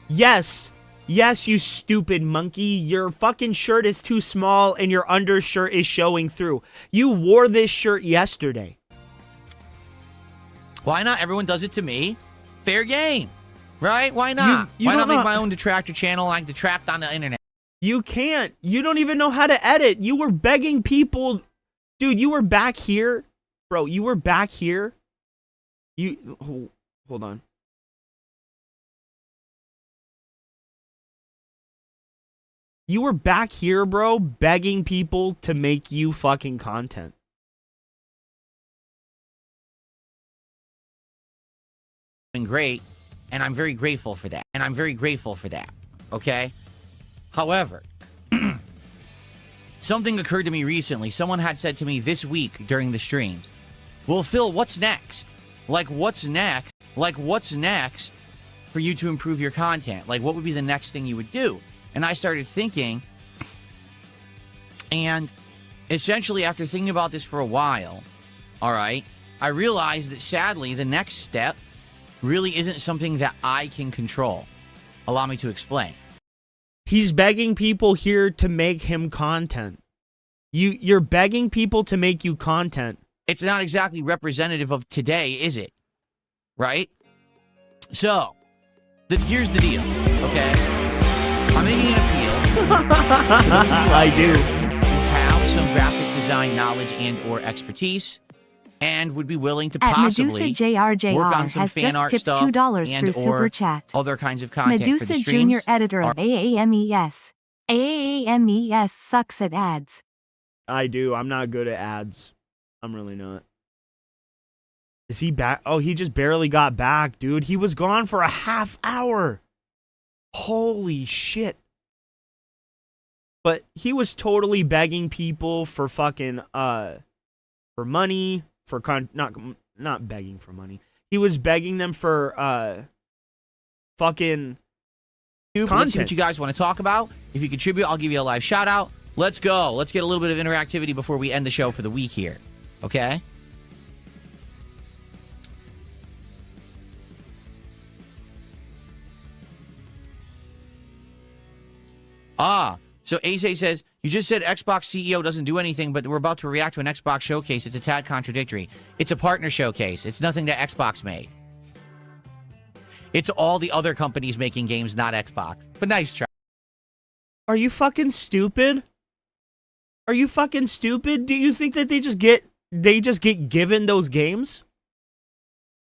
Yes. Yes, you stupid monkey. Your fucking shirt is too small and your undershirt is showing through. You wore this shirt yesterday. Why not? Everyone does it to me. Fair game. Right? Why not? You Why don't not make know- my own detractor channel like Detract on the internet? You can't. You don't even know how to edit. You were begging people. Dude, you were back here. Bro, you were back here. Hold on. You were back here, bro, begging people to make you fucking content. Been great, and I'm very grateful for that. Okay? However, something occurred to me recently. Someone had said to me this week during the streams, well, Phil, what's next? What's next for you to improve your content? What would be the next thing you would do? And I started thinking, and essentially, after thinking about this for a while, all right, I realized that sadly, the next step really isn't something that I can control. Allow me to explain. He's begging people here to make him content. You're begging people to make you content. It's not exactly representative of today, is it? Right? So, here's the deal, okay? I'm making an appeal. I do. Have some graphic design knowledge and or expertise, and would be willing to At possibly Medusa JRJR work on some has fan just art tipped stuff $2 and through or Super Chat. other kinds of content for Medusa the Junior streams. Editor of AAMES. AAMES sucks at ads. I do. I'm not good at ads. I'm really not. Is he back? Oh, he just barely got back, dude. He was gone for a half hour. Holy shit. But he was totally begging people for fucking, for money, for not begging for money. He was begging them for, fucking Let's see content. what you guys want to talk about. If you contribute, I'll give you a live shout out. Let's go. Let's get a little bit of interactivity before we end the show for the week here. Okay? So Ace says, you just said Xbox CEO doesn't do anything, but we're about to react to an Xbox showcase. It's a tad contradictory. It's a partner showcase. It's nothing that Xbox made. It's all the other companies making games, not Xbox. But nice try. Are you fucking stupid? Are you fucking stupid? Do you think that they just get given those games?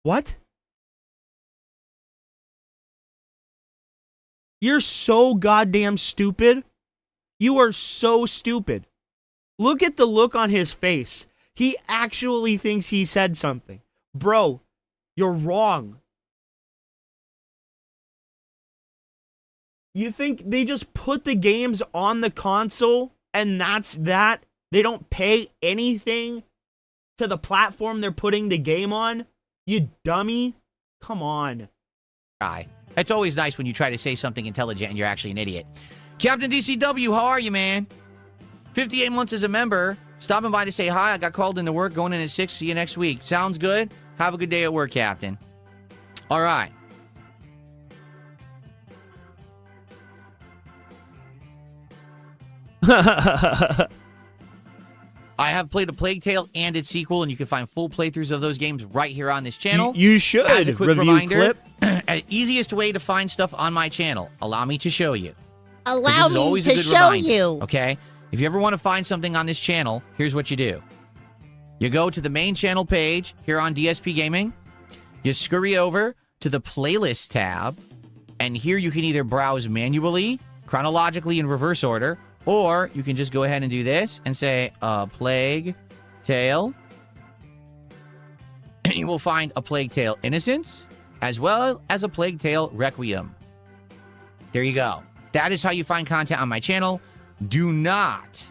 What? You're so goddamn stupid. You are so stupid. Look at the look on his face. He actually thinks he said something. Bro, you're wrong. You think they just put the games on the console and that's that? They don't pay anything to the platform they're putting the game on? You dummy. Come on. It's always nice when you try to say something intelligent and you're actually an idiot. Captain DCW, how are you, man? 58 months as a member. Stopping by to say hi. I got called into work, going in at 6. See you next week. Sounds good. Have a good day at work, Captain. All right. I have played A Plague Tale and its sequel, and you can find full playthroughs of those games right here on this channel. You should. As a quick Review reminder, clip. easiest way to find stuff on my channel. Allow me to show you. Allow This is me always a to good show reminder, you. Okay? If you ever want to find something on this channel, here's what you do. You go to the main channel page here on DSP Gaming. You scurry over to the playlist tab. And here you can either browse manually, chronologically in reverse order, or you can just go ahead and do this and say, Plague Tale. And you will find A Plague Tale Innocence, as well as A Plague Tale Requiem. There you go. That is how you find content on my channel. Do not,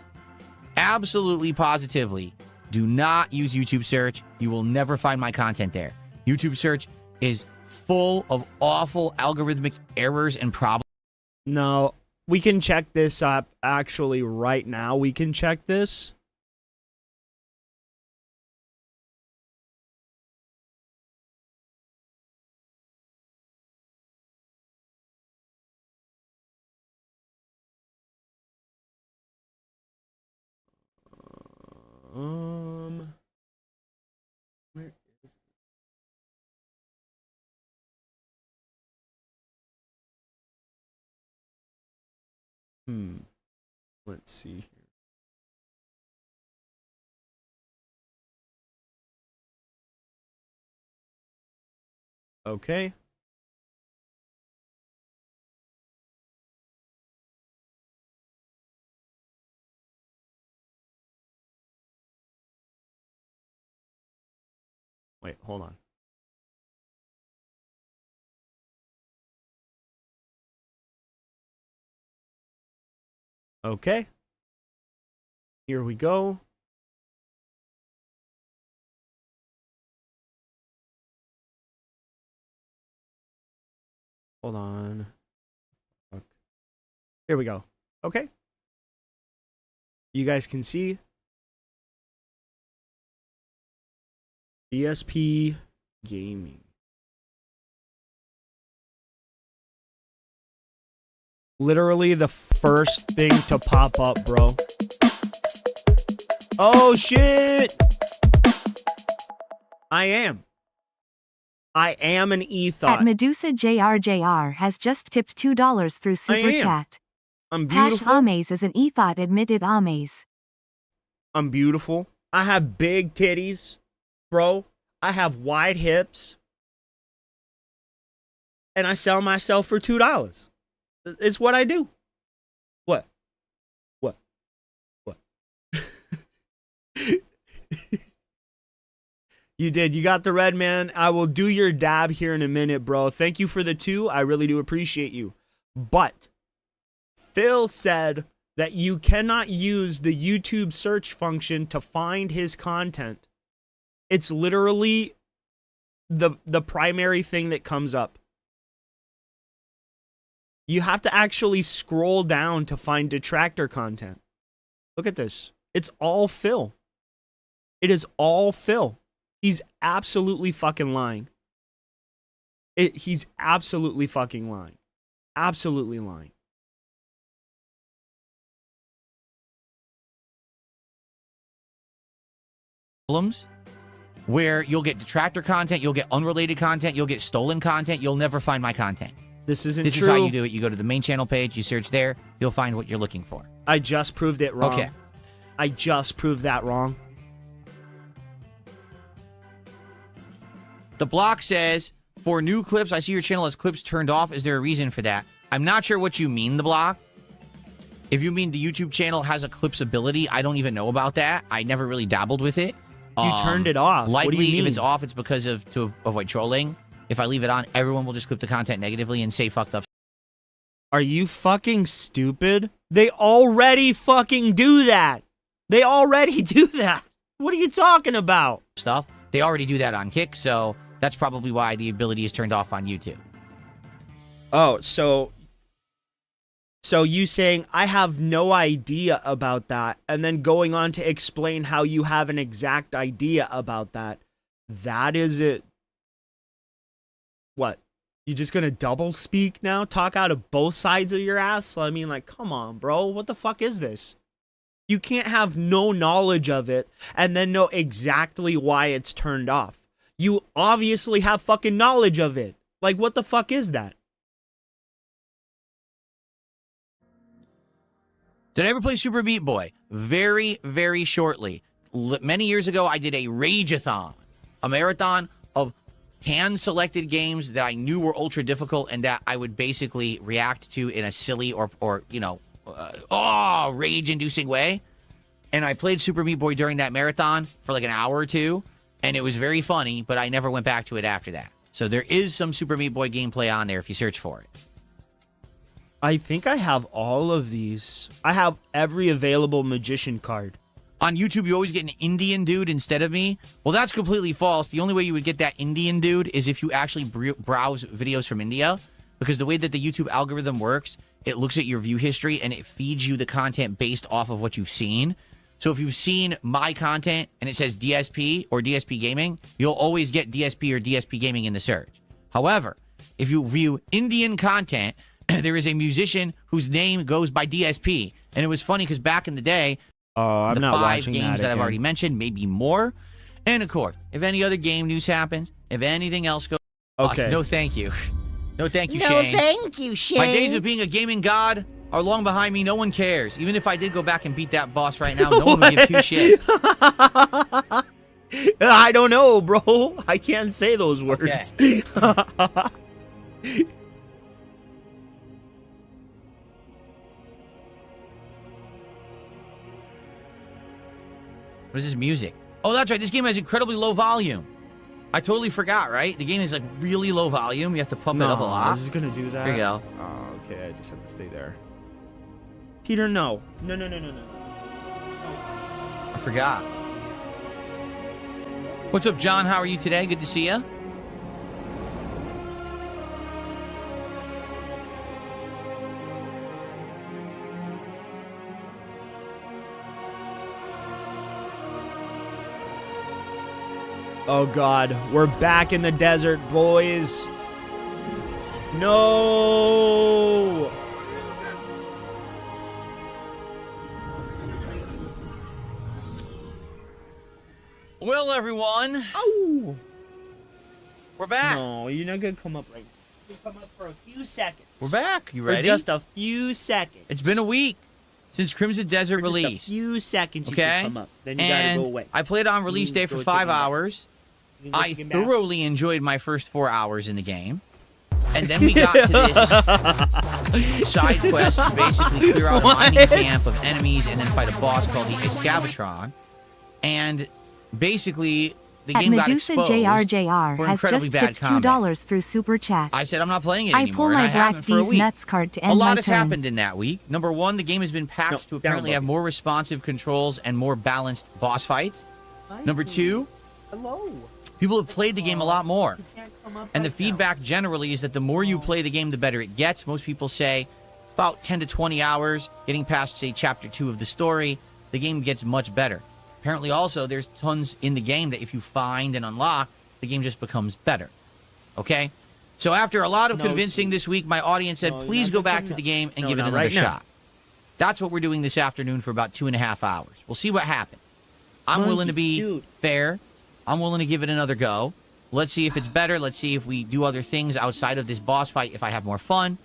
absolutely positively, do not use YouTube search. You will never find my content there. YouTube search is full of awful algorithmic errors and problems. No, we can check this up actually right now. We can check this. Where is it? Let's see here. Okay. Wait, hold on. Okay. Here we go. Hold on. Fuck. Here we go. Okay. You guys can see DSP Gaming. Literally the first thing to pop up, bro. Oh, shit! I am an At ethot. Medusa JRJR has just tipped $2 through Super am. Chat. I'm Hash beautiful. Amaze is an ethot admitted Amaze. I'm beautiful. I have big titties, bro. I have wide hips. And I sell myself for $2. It's what I do. What? What? What? You did. You got the red, man. I will do your dab here in a minute, bro. Thank you for the 2. I really do appreciate you. But Phil said that you cannot use the YouTube search function to find his content. It's literally the primary thing that comes up. You have to actually scroll down to find detractor content. Look at this. It's all Phil. It is all Phil. He's absolutely fucking lying. He's absolutely fucking lying. Absolutely lying. Problems where you'll get detractor content, you'll get unrelated content, you'll get stolen content, you'll never find my content. This isn't This true. is how you do it. You go to the main channel page, you search there, you'll find what you're looking for. I just proved it wrong. Okay. I just proved that wrong. The block says, for new clips, I see your channel has clips turned off. Is there a reason for that? I'm not sure what you mean, the block. If you mean the YouTube channel has a clips ability, I don't even know about that. I never really dabbled with it. You turned it off. What do Likely, you mean? if it's off, it's because of to avoid trolling. If I leave it on, everyone will just clip the content negatively and say fucked up Are you fucking stupid? They already fucking do that. They already do that. What are you talking about? stuff. They already do that on Kick, so that's probably why the ability is turned off on YouTube. Oh, so you saying I have no idea about that, and then going on to explain how you have an exact idea about that. That is it. What? You just gonna double speak now? Talk out of both sides of your ass? I mean, like, come on, bro. What the fuck is this? You can't have no knowledge of it and then know exactly why it's turned off. You obviously have fucking knowledge of it. Like, what the fuck is that? Did I ever play Super Meat Boy? Very, very shortly. Many years ago, I did a Rage-a-thon, a marathon of hand-selected games that I knew were ultra difficult and that I would basically react to in a silly or rage-inducing way. And I played Super Meat Boy during that marathon for like an hour or two, and it was very funny, but I never went back to it after that. So there is some Super Meat Boy gameplay on there if you search for it. I think I have all of these. I have every available magician card. On YouTube, you always get an Indian dude instead of me. Well, that's completely false. The only way you would get that Indian dude is if you actually browse videos from India, because the way that the YouTube algorithm works, it looks at your view history and it feeds you the content based off of what you've seen. So if you've seen my content and it says DSP or DSP Gaming, you'll always get DSP or DSP Gaming in the search. However, if you view Indian content, there is a musician whose name goes by DSP. And it was funny because back in the day, I'm the not 5 watching games that I've again. already mentioned, maybe more. And of course, if any other game news happens, if anything else goes, Okay. no thank you. No thank you, No, Shane. thank you, Shane. My days of being a gaming god are long behind me. No one cares. Even if I did go back and beat that boss right now, no one would give 2 shits. I don't know, bro. I can't say those words. What is this music? Oh, that's right. This game has incredibly low volume. I totally forgot, right? The game is like really low volume. You have to pump it up a lot. This is gonna do that. There you go. Oh, okay. I just have to stay there. Peter, no. No. I forgot. What's up, John? How are you today? Good to see you. Oh God, we're back in the desert, boys. No. Well, everyone, Oh. we're back. No, you're not gonna come up right now. You come up for a few seconds. We're back. You For ready? just a few seconds. It's been a week since Crimson Desert For just released. a few seconds you Okay? can come up. Then you And gotta go away. I played on release day for 5 hours. You can go I chicken bath. thoroughly enjoyed my first 4 hours in the game. And then we got to this side quest to basically clear out a mining camp of enemies and then fight a boss called the Excavatron. And basically, the At game got Medusa exposed JRJR for has incredibly just bad tipped combat. $2 through Super Chat. I said I'm not playing it I anymore, pull and my I haven't Black for a D's week. nuts card to A end lot my has turn. happened in that week. Number one, the game has been patched to apparently have more responsive controls and more balanced boss fights. Number two, Hello. people have played the game a lot more. You can't come up And the right now. feedback generally is that the more you play the game, the better it gets. Most people say about 10 to 20 hours, getting past, say, chapter 2 of the story, the game gets much better. Apparently, also, there's tons in the game that if you find and unlock, the game just becomes better. Okay? So after a lot of No, convincing this week, my audience said, No, you're please not go back gonna- to the game and No, give it not another right now. shot. That's what we're doing this afternoon for about 2.5 hours. We'll see what happens. I'm willing to be Dude. fair. I'm willing to give it another go. Let's see if it's better. Let's see if we do other things outside of this boss fight. If I have more fun,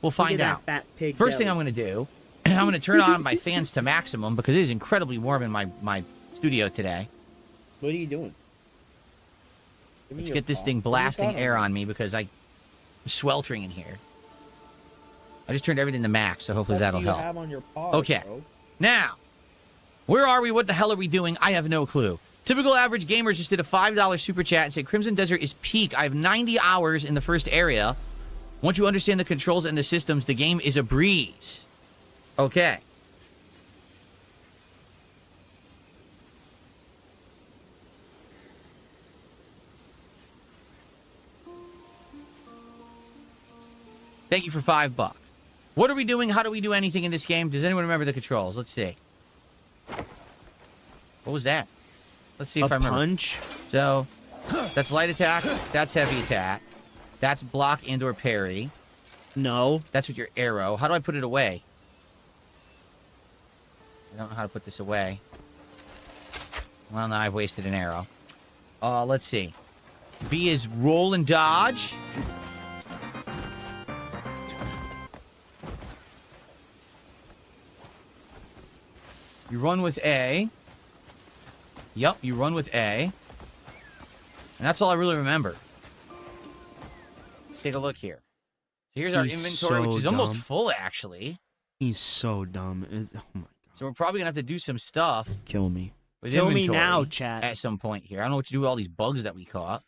we'll Look find at out. that fat pig First thing belly. I'm going to do, I'm going to turn on my fans to maximum because it is incredibly warm in my studio today. What are you doing? Give me Let's your get this paw. thing What are you blasting talking air about? on me because I'm sweltering in here. I just turned everything to max, so hopefully What that'll do you help. have on your paws, Okay. bro? Now, where are we? What the hell are we doing? I have no clue. Typical Average Gamer just did a $5 super chat and said, Crimson Desert is peak. I have 90 hours in the first area. Once you understand the controls and the systems, the game is a breeze. Okay. Thank you for $5. What are we doing? How do we do anything in this game? Does anyone remember the controls? Let's see. What was that? Let's see if I A remember. punch? So, that's light attack. That's heavy attack. That's block and or parry. No. That's with your arrow. How do I put it away? I don't know how to put this away. Well, now I've wasted an arrow. Let's see. B is roll and dodge. You run with A. Yep, you run with A. And that's all I really remember. Let's take a look here. Here's our He's inventory, which so is almost dumb. full, actually. He's so dumb. Oh my god. So we're probably going to have to do some stuff Kill me. with Kill me inventory now, chat. at some point here. I don't know what to do with all these bugs that we caught.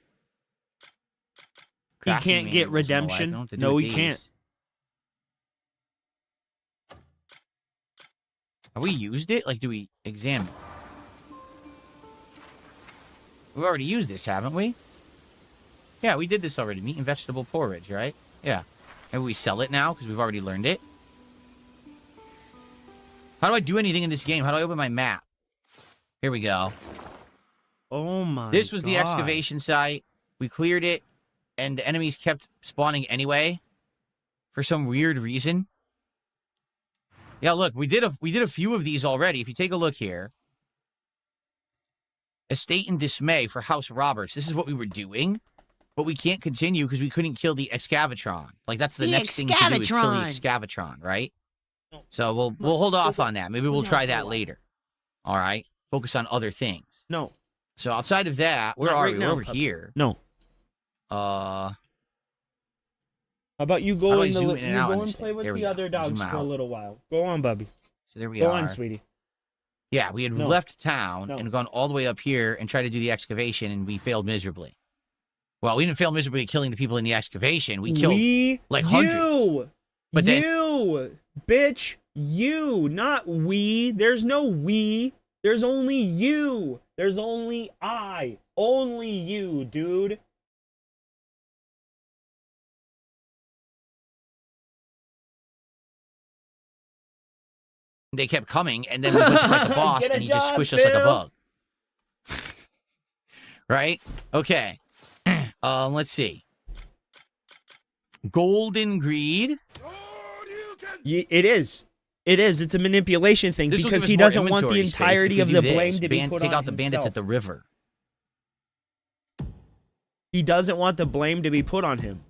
He Crafting can't get manuals and the like. I redemption. don't know what to do No, with he can't. these. Have we used it? Like, do we examine? We've already used this, haven't we? Yeah, we did this already. Meat and vegetable porridge, right? Yeah. Maybe we sell it now because we've already learned it. How do I do anything in this game? How do I open my map? Here we go. Oh my This was the God. excavation site. We cleared it, and the enemies kept spawning anyway for some weird reason. Yeah, look, we did a few of these already. If you take a look here. Estate in dismay for House Roberts. This is what we were doing, but we can't continue because we couldn't kill the Excavatron. Like, that's the next thing to do is kill the Excavatron, right? So we'll hold off on that. Maybe we'll try that later. All right? Focus on other things. No. So outside of that, where Not are right we? now, We're over puppy. here. No. How How about you How go do I in the zoom you in and out go on and this play thing? with There we the go. other dogs Zoom for a out. little while. Go on, Bubby. So there we Go are. on, sweetie. Yeah, we had No. left town No. and gone all the way up here and tried to do the excavation, and we failed miserably. Well, we didn't fail miserably killing the people in the excavation. We killed like hundreds. You, But then- bitch, you, not we. There's no we. There's only you. There's only I. Only you, dude. They kept coming, and then we went to fight the boss, Get a and he just job, squished us like a Phil. bug. Right? Okay. Let's see. Golden greed. It is. It is. It's a manipulation thing This will give because us he more doesn't want the inventory space if entirety we of do the this. blame to be put Take on out the bandits himself. at the river. He doesn't want the blame to be put on him.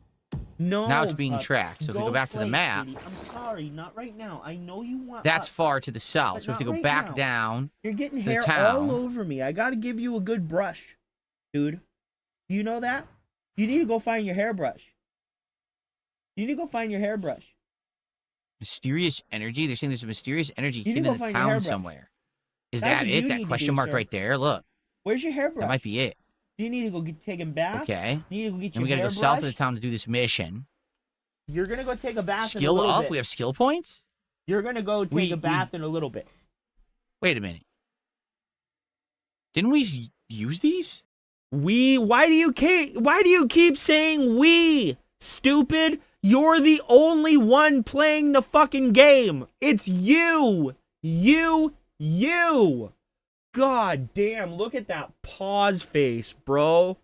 No. Now it's being Pup. tracked. So if we go back to the play, map, sweetie. I'm sorry, not right now. I know you want. that's Pup. far to the south. But So we have to not go right back now. down. You're getting the hair town. all over me. I gotta give you a good brush, dude. You know that? You need to go find your hairbrush. You need to go find your hairbrush. Mysterious energy. They're saying there's a mysterious energy You need hidden to in go the find your town hairbrush. somewhere. Is That's that what it? you That need to question do, mark sir. right there? Look, Where's your hairbrush? that might be it. You need to go take a bath. Okay. You need to go get And your we gotta go hairbrush. south of the town to do this mission. You're gonna go take a bath in a Skill little up. bit. We have skill points. You're gonna go take a bath in a little bit. Wait a minute. Didn't we use these? Why do you keep saying we? Stupid. You're the only one playing the fucking game. It's you. You. God damn, look at that pause face, bro.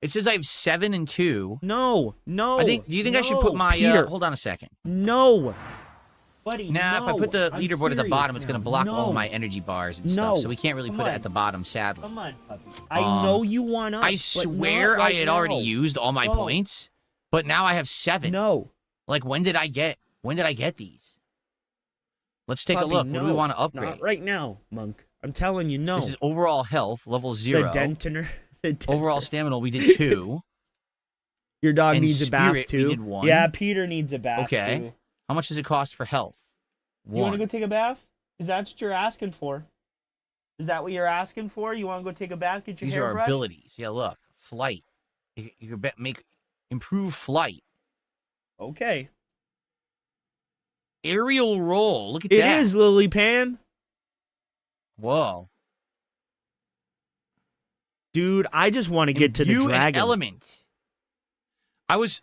It says I have 7 and 2. No. Do you think I should put my Peter. hold on a second. No. Buddy, Nah, no. if I put the I'm leaderboard at the serious bottom, it's now. going to block all No. my energy bars and No. stuff. So we can't really Come put it on. at the bottom, sadly. Come on, puppy. I know you want up. I but swear not right I had already now. used all my No. points, but now I have 7. No. Like when did I get these? Let's take a Puppy, look. What do we no. want to upgrade? Not right now, Monk. I'm telling you, no. This is overall health, level 0. The dentiner. Overall stamina, we did 2. Your dog And needs a bath spirit, we too. did 1. Yeah, Peter needs a bath Okay. too. How much does it cost for health? You want to 1. go take a bath? Is that what you're asking for? Is that what you're asking for? You want to go take a bath, get your These hair are our brushed? abilities. Yeah, look. Flight. You can improve flight. Okay. Aerial roll. Look at It that. is Lily Pan. Whoa. Dude, I just want to get to the Imbue an dragon. element. I was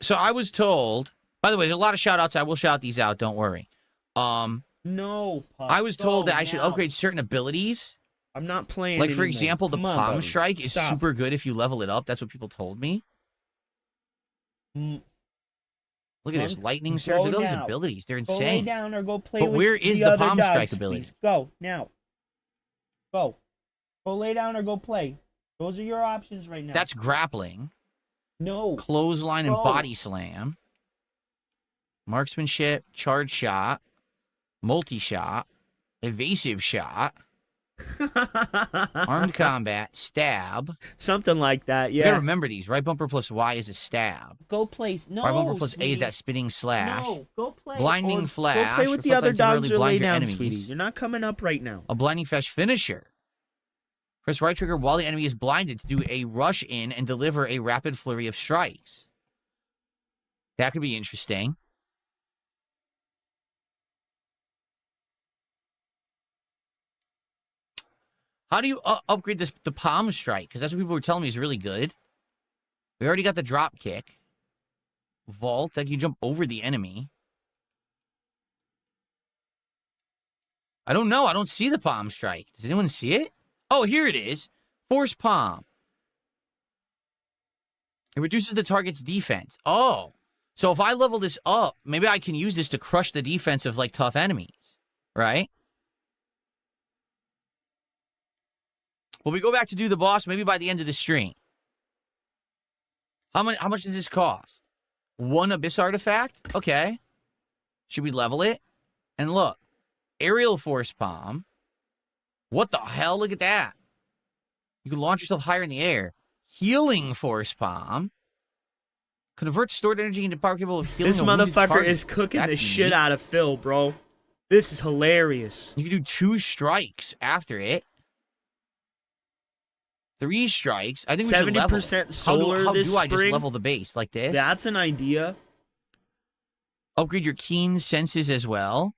told, by the way, there's a lot of shout outs. I will shout these out, don't worry. No, Pup. I was told Go that I should now. upgrade certain abilities. I'm not playing Like, for anymore. example, the Come on, palm buddy. strike is Stop. super good if you level it up. That's what people told me. Mm, Look at this. Monk, Lightning go surge. Look at those now. abilities. They're Go lay insane. down or go play But with where is the other palm dogs, strike ability? please. Go now. Go. Go lay down or go play. Those are your options right now. That's grappling, no. clothesline, and Go. body slam. Marksmanship, charge shot, multi-shot, evasive shot, armed combat, stab. Something like that, You gotta yeah. remember these. Right bumper plus Y is a stab. Go play. No, Right bumper plus A sweetie. is that spinning slash. No, go play. Blinding Or flash, Go play with the reflect other light temporarily dogs or blind lay your down, enemies. sweetie. You're not coming up right now. A blinding flash finisher. Press right trigger while the enemy is blinded to do a rush in and deliver a rapid flurry of strikes. That could be interesting. How do you upgrade the palm strike? Because that's what people were telling me is really good. We already got the drop kick. Vault, like you jump over the enemy. I don't know. I don't see the palm strike. Does anyone see it? Oh, here it is. Force palm. It reduces the target's defense. Oh. So if I level this up, maybe I can use this to crush the defense of, like, tough enemies. Right? Well, we go back to do the boss maybe by the end of the stream. How much does this cost? 1 Abyss artifact? Okay. Should we level it? And look. Aerial Force Palm. What the hell? Look at that. You can launch yourself higher in the air. Healing Force Palm. Convert stored energy into power capable of healing This a wounded motherfucker target. is cooking the That's shit neat. out of Phil, bro. This is hilarious. You can do 2 strikes after it. 3 strikes. I think we should level. 70% solar how this do I just spring. level the base like this? That's an idea. Upgrade your keen senses as well.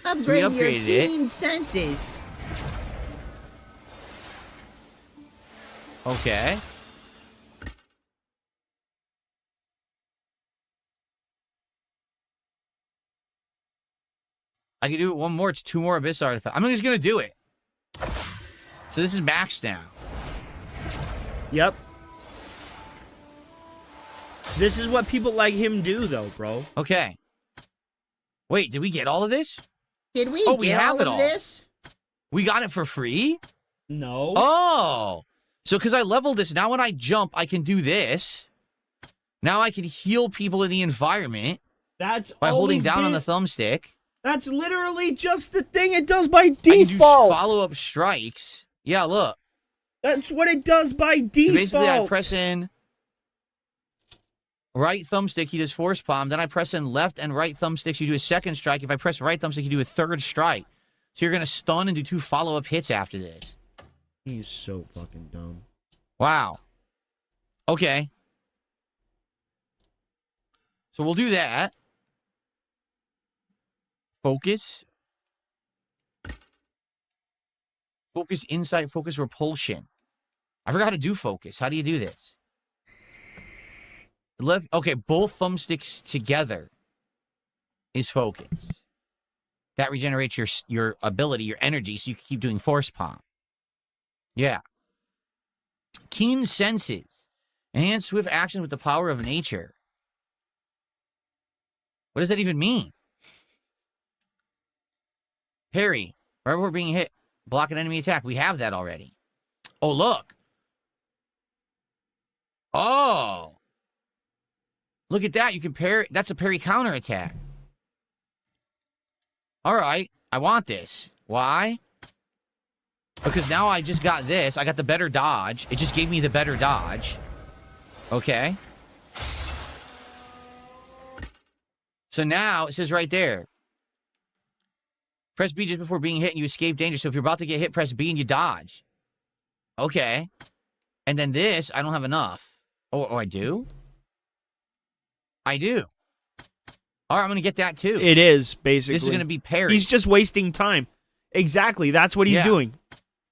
Upgrade your upgraded it. keen senses. Okay. I can do it one more. It's 2 more Abyss artifacts. I'm just going to do it. So this is max now. Yep. This is what people like him do, though, bro. Okay. Wait, did we get all of this? Did we Oh, we get have all it of all. this? We got it for free? No. Oh. So because I leveled this, now when I jump, I can do this. Now I can heal people in the environment That's by holding always down on been- the thumbstick. That's literally just the thing it does by I can do default. follow-up strikes. Yeah, look. That's what it does by So default. basically, I press in right thumbstick, he does force palm. Then I press in left and right thumbsticks, you do a second strike. If I press right thumbstick, you do a third strike. So you're going to stun and do 2 follow-up hits after this. He's so fucking dumb. Wow. Okay. So we'll do that. Focus. Focus insight, focus repulsion. I forgot how to do focus. How do you do this? Left. Okay, both thumbsticks together is focus. That regenerates your ability, your energy, so you can keep doing force palm. Yeah. Keen senses. Enhance swift action with the power of nature. What does that even mean? Parry. Right before being hit. Block an enemy attack. We have that already. Oh, look. Oh. Look at that. You can parry. That's a parry counter attack. All right. I want this. Why? Because now I just got this. I got the better dodge. It just gave me the better dodge. Okay. So now, it says right there. Press B just before being hit and you escape danger. So if you're about to get hit, press B and you dodge. Okay. And then this, I don't have enough. Oh, I do? I do. All right, I'm going to get that too. It is, basically. This is going to be parry. He's just wasting time. Exactly. That's what he's Yeah. doing.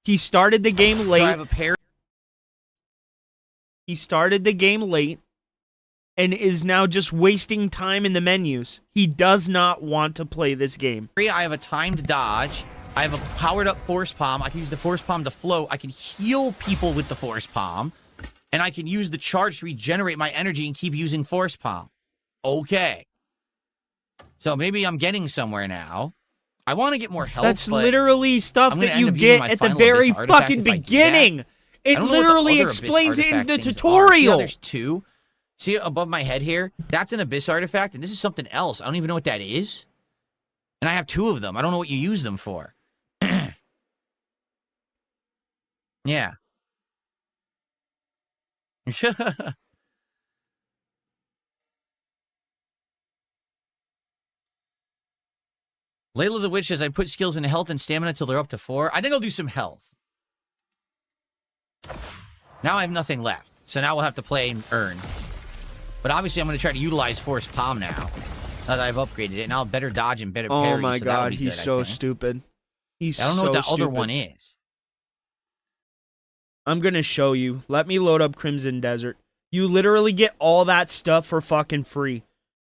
He started the game late. So I have a parry. He started the game late and is now just wasting time in the menus. He does not want to play this game. I have a timed dodge. I have a powered up force palm. I can use the force palm to float. I can heal people with the force palm. And I can use the charge to regenerate my energy and keep using force palm. Okay. So maybe I'm getting somewhere now. I want to get more health. That's but literally stuff I'm gonna that end you up using get my at the final very Abyss artifact fucking if I do that. beginning. I It don't know what the literally other Abyss explains it in artifact the things are. See how tutorial. there's 2? See above my head here? That's an Abyss artifact, and this is something else. I don't even know what that is. And I have 2 of them. I don't know what you use them for. Yeah. Layla the Witch says, I put skills into health and stamina till they're up to 4. I think I'll do some health. Now I have nothing left. So now we'll have to play and earn. But obviously I'm going to try to utilize Force Palm now. Now that I've upgraded it. And I'll better dodge and better parry. Oh my so that'll god, be he's good, I so think. stupid. He's I don't know so what that stupid. other one is. I'm gonna show you. Let me load up Crimson Desert. You literally get all that stuff for fucking free.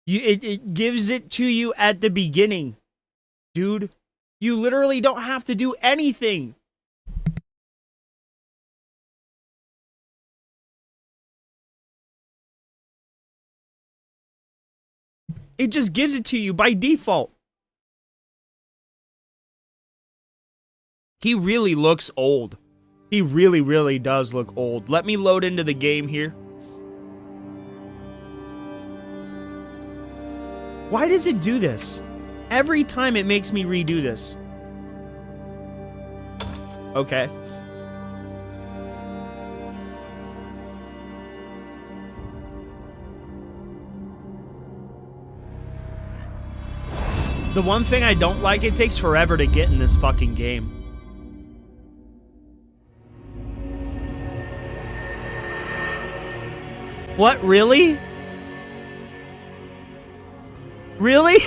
It gives it to you at the beginning. Dude, you literally don't have to do anything. It just gives it to you by default. He really looks old. He really, really does look old. Let me load into the game here. Why does it do this? Every time it makes me redo this. Okay. The one thing I don't like, it takes forever to get in this fucking game. What, really? Really?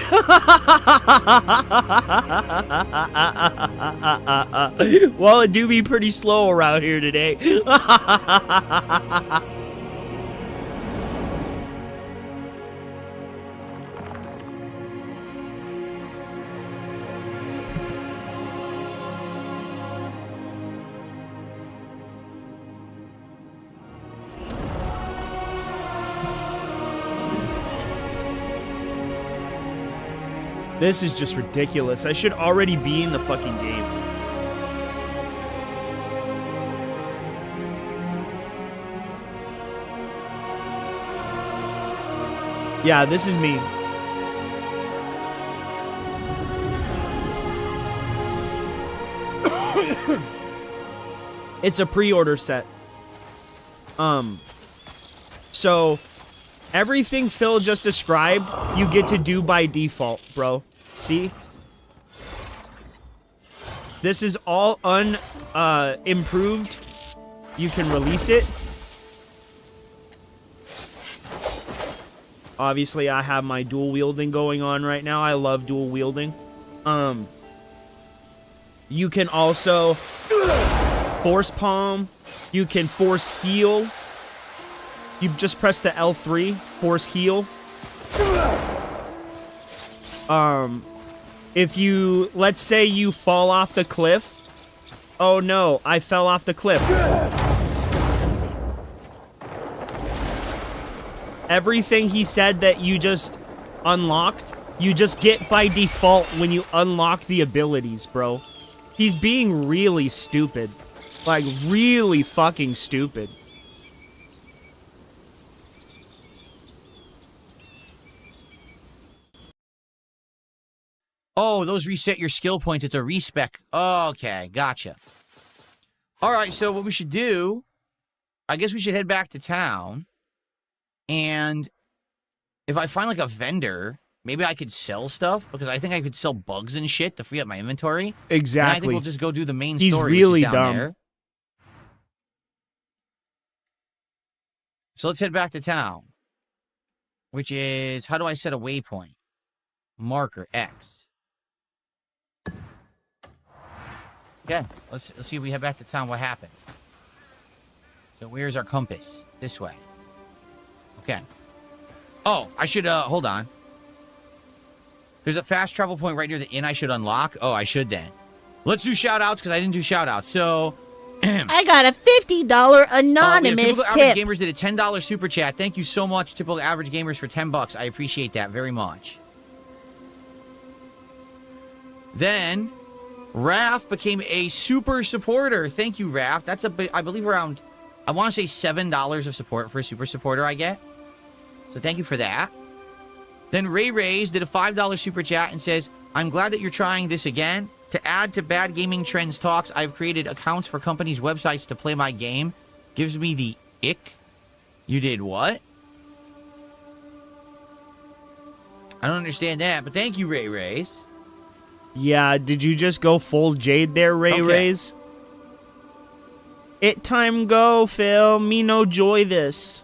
Well, it do be pretty slow around here today. This is just ridiculous. I should already be in the fucking game. Yeah, this is me. It's a pre-order set. So everything Phil just described, you get to do by default, bro. See? This is all improved. You can release it. Obviously, I have my dual wielding going on right now. I love dual wielding. You can also force palm. You can force heal. You just press the L3, force heal. If you, let's say you fall off the cliff. Oh no, I fell off the cliff. Everything he said that you just unlocked, you just get by default when you unlock the abilities, bro. He's being really stupid. Like, really fucking stupid. Oh, those reset your skill points. It's a respec. Okay, gotcha. All right, so what we should do, I guess we should head back to town. And if I find, like, a vendor, maybe I could sell stuff. Because I think I could sell bugs and shit to free up my inventory. Exactly. And I think we'll just go do the main He's story, really which is down dumb. there. So let's head back to town. Which is, how do I set a waypoint? Marker X. Okay, let's see if we head back to town, what happens. So where's our compass? This way. Okay. Oh, I should, hold on. There's a fast travel point right near the inn I should unlock. Oh, I should then. Let's do shout-outs, because I didn't do shout-outs. So, I got a $50 anonymous Typical tip. Average Gamers did a $10 super chat. Thank you so much, Typical Average Gamers, for $10. I appreciate that very much. Then, Raph became a super supporter. Thank you, Raph. That's I believe around, I want to say $7 of support for a super supporter I get. So thank you for that. Then Ray Rays did a $5 super chat and says, I'm glad that you're trying this again. To add to Bad Gaming Trends talks, I've created accounts for companies' websites to play my game. Gives me the ick. You did what? I don't understand that, but thank you, Ray Rays. Yeah, did you just go full Jade there, Ray Okay. Rays? It time go, Phil. Me no joy this.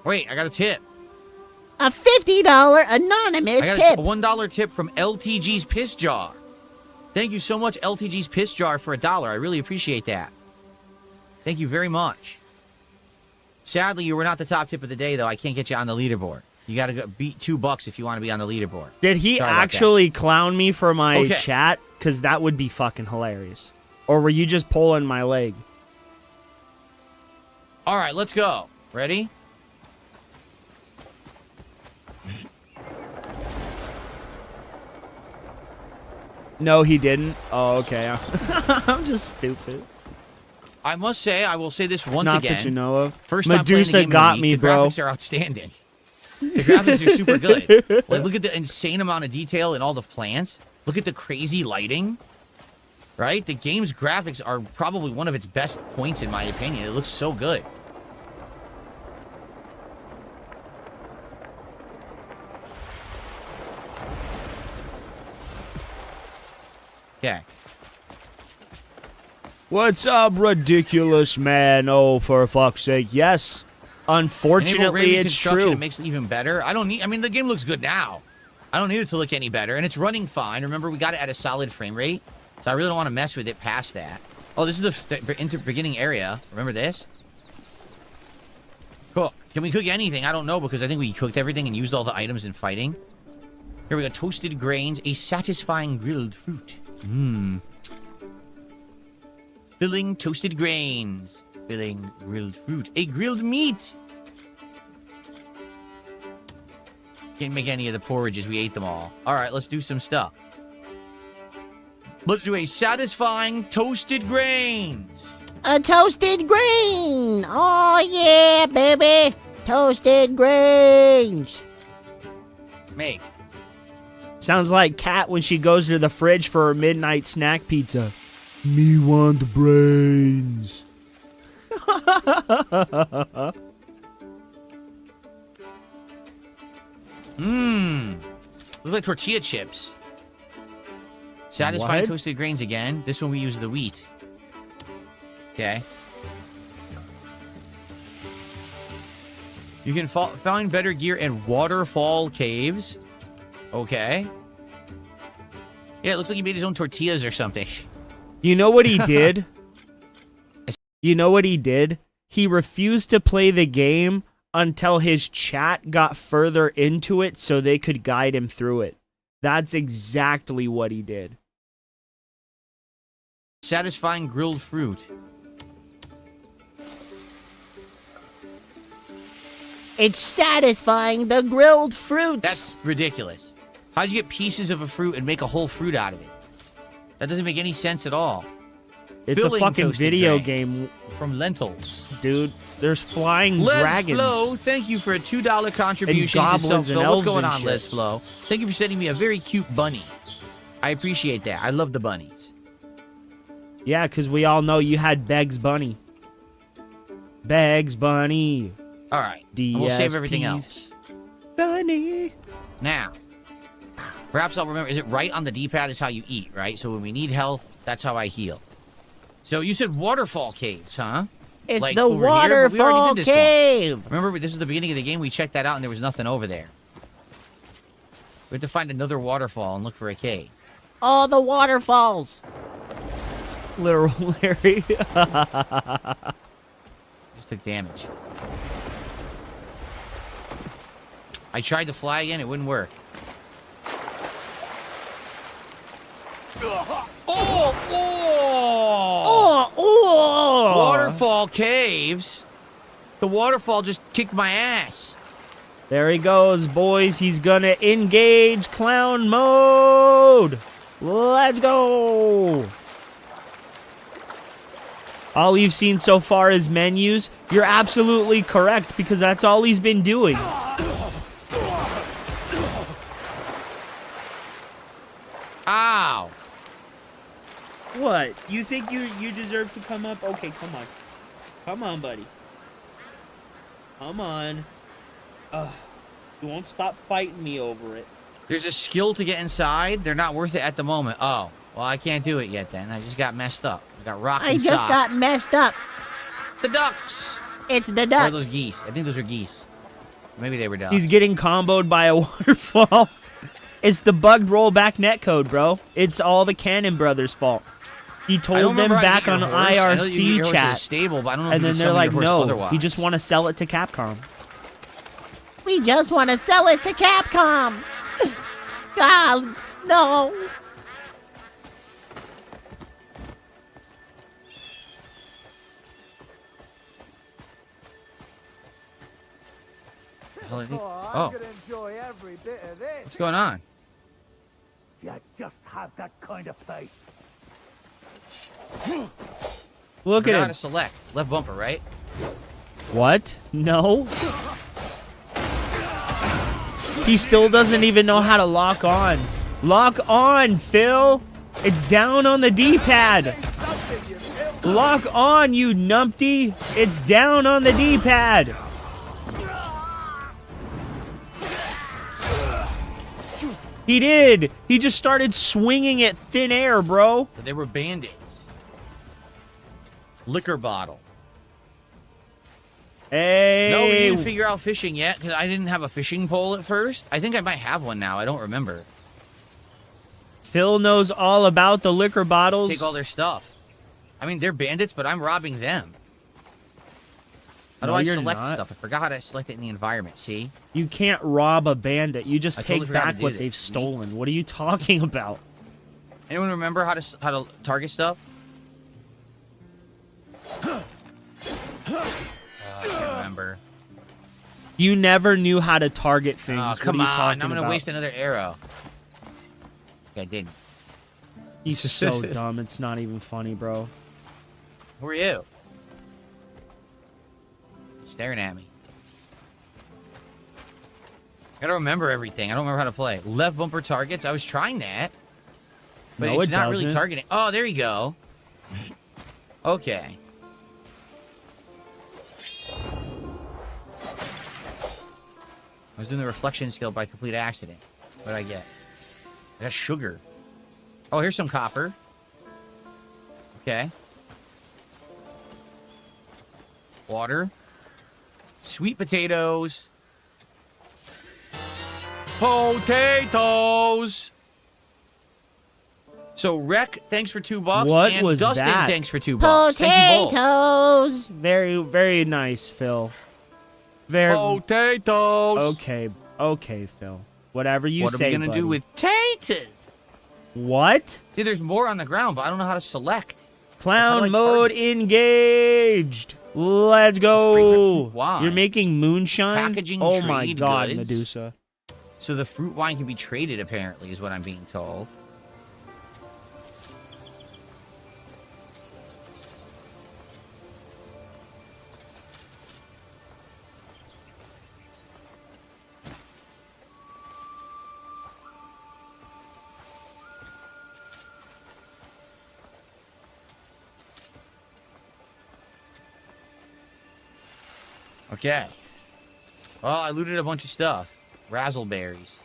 Wait, I got a tip. A $50 anonymous I got tip. a $1 tip from LTG's Piss Jar. Thank you so much, LTG's Piss Jar, for $1. I really appreciate that. Thank you very much. Sadly, you were not the top tip of the day, though. I can't get you on the leaderboard. You got to go beat $2 if you want to be on the leaderboard. Did he Sorry about actually clown me for my Okay. chat? Because that would be fucking hilarious. Or were you just pulling my leg? All right, let's go. Ready? No, he didn't. Oh, okay. I'm just stupid. I must say, I will say this once Not again. that you know of. First time playing the Medusa game got of the me, week, bro. The graphics are outstanding. The graphics are super good. Like, look at the insane amount of detail in all the plants. Look at the crazy lighting. Right? The game's graphics are probably one of its best points, in my opinion. It looks so good. Okay. What's up, ridiculous man? Oh, for fuck's sake. Yes. Enable Unfortunately, Raven it's construction. true. It makes it even better. I mean, the game looks good now. I don't need it to look any better. And it's running fine. Remember, we got it at a solid frame rate. So I really don't want to mess with it past that. Oh, this is the beginning area. Remember this? Cool. Can we cook anything? I don't know, because I think we cooked everything and used all the items in fighting. Here we go. Toasted grains. A satisfying grilled fruit. Mmm. Filling toasted grains. Filling grilled fruit. A grilled meat. Can't make any of the porridges. We ate them all. All right, let's do some stuff. Let's do a satisfying toasted grains. A toasted grain. Oh, yeah, baby. Toasted grains. Make. Sounds like Kat when she goes to the fridge for her midnight snack pizza. Me want the brains. Look like tortilla chips. Satisfying What? toasted grains again. This one we use the wheat. Okay. You can find better gear in waterfall caves. Okay. Yeah, it looks like he made his own tortillas or something. You know what he did? You know what he did? He refused to play the game until his chat got further into it so they could guide him through it. That's exactly what he did. Satisfying grilled fruit. It's satisfying the grilled fruits. That's ridiculous. How'd you get pieces of a fruit and make a whole fruit out of it? That doesn't make any sense at all. It's Filling a fucking toasted video grains game, from lentils. dude. There's flying Les dragons. Flo, thank you for a $2 contribution. And to goblins and Self-Flo. What's elves going and on, shit. Les Flo? Thank you for sending me a very cute bunny. I appreciate that. I love the bunnies. Yeah, because we all know you had Beggs Bunny. Beggs Bunny. All right. And we'll save everything DSPs. else. Bunny. Now, perhaps I'll remember. Is it right on the D-pad is how you eat, right? So when we need health, that's how I heal. So you said waterfall caves, huh? It's like the over here, but we already waterfall did this one. cave. Remember, this was the beginning of the game. We checked that out, and there was nothing over there. We have to find another waterfall and look for a cave. All the waterfalls. Literal Larry. Just took damage. I tried to fly again. It wouldn't work. Oh! Oh! Oh. Waterfall caves. The waterfall just kicked my ass. There he goes, boys. He's gonna engage clown mode. Let's go. All you've seen so far is menus. You're absolutely correct because that's all he's been doing. Ow. What? You think you deserve to come up? Okay, come on. Come on, buddy. Come on. You won't stop fighting me over it. There's a skill to get inside. They're not worth it at the moment. Oh. Well, I can't do it yet then. I just got messed up. I got rocked I and just socked. got messed up. The ducks. It's the Or ducks. those geese. I think those are geese. Maybe they were ducks. He's getting comboed by a waterfall. It's the bugged rollback netcode, bro. It's all the Cannon Brothers' fault. He I don't told them remember how to back get on your horse. I know that you get your IRC horse at a chat, stable, but I don't know if and you then can they're summon like, your horse no, otherwise. we just want to sell it to Capcom. We just want to sell it to Capcom. God, no. Oh. I'm gonna enjoy every bit of this. What's going on? You just have that kind of faith. Look Forgot at how him. to select. Left bumper, right? What? No. He still doesn't even know how to lock on. Lock on, Phil. It's down on the D-pad. Lock on, you numpty. It's down on the D-pad. He did. He just started swinging at thin air, bro. But they were bandits. Liquor bottle. Hey. No, we didn't figure out fishing yet because I didn't have a fishing pole at first. I think I might have one now. I don't remember. Phil knows all about the liquor bottles. Take all their stuff. I mean, they're bandits, but I'm robbing them. How do No, I you're select not. stuff? I forgot how to select it in the environment. See? You can't rob a bandit. You just I totally take forgot to back do what this. they've stolen. What are you talking about? Anyone remember how to target stuff? I can't remember. You never knew how to target things. Oh, What come are you on. talking I'm going to about? waste another arrow. Okay, I didn't. He's so dumb. It's not even funny, bro. Who are you? Staring at me. I gotta remember everything. I don't remember how to play. Left bumper targets. I was trying that. But No, it's it not really doesn't. targeting. Oh, there you go. Okay. I was doing the reflection skill by complete accident. What did I get? I got sugar. Oh, here's some copper. Okay. Water. Sweet potatoes. Potatoes. So, Rec, thanks for $2. What and was Dustin, that? thanks for $2. Thank you both. Very, very nice, Phil. Very. Potatoes. Okay, Phil. Whatever you What say, are we gonna buddy. do with taters? What? See, there's more on the ground, but I don't know how to select. Clown How do I mode target? engaged. Let's go. Fruit wine. You're making moonshine? Packaging Oh my trade god, goods. Medusa. So the fruit wine can be traded, apparently, is what I'm being told. Okay. Well, I looted a bunch of stuff. Razzleberries.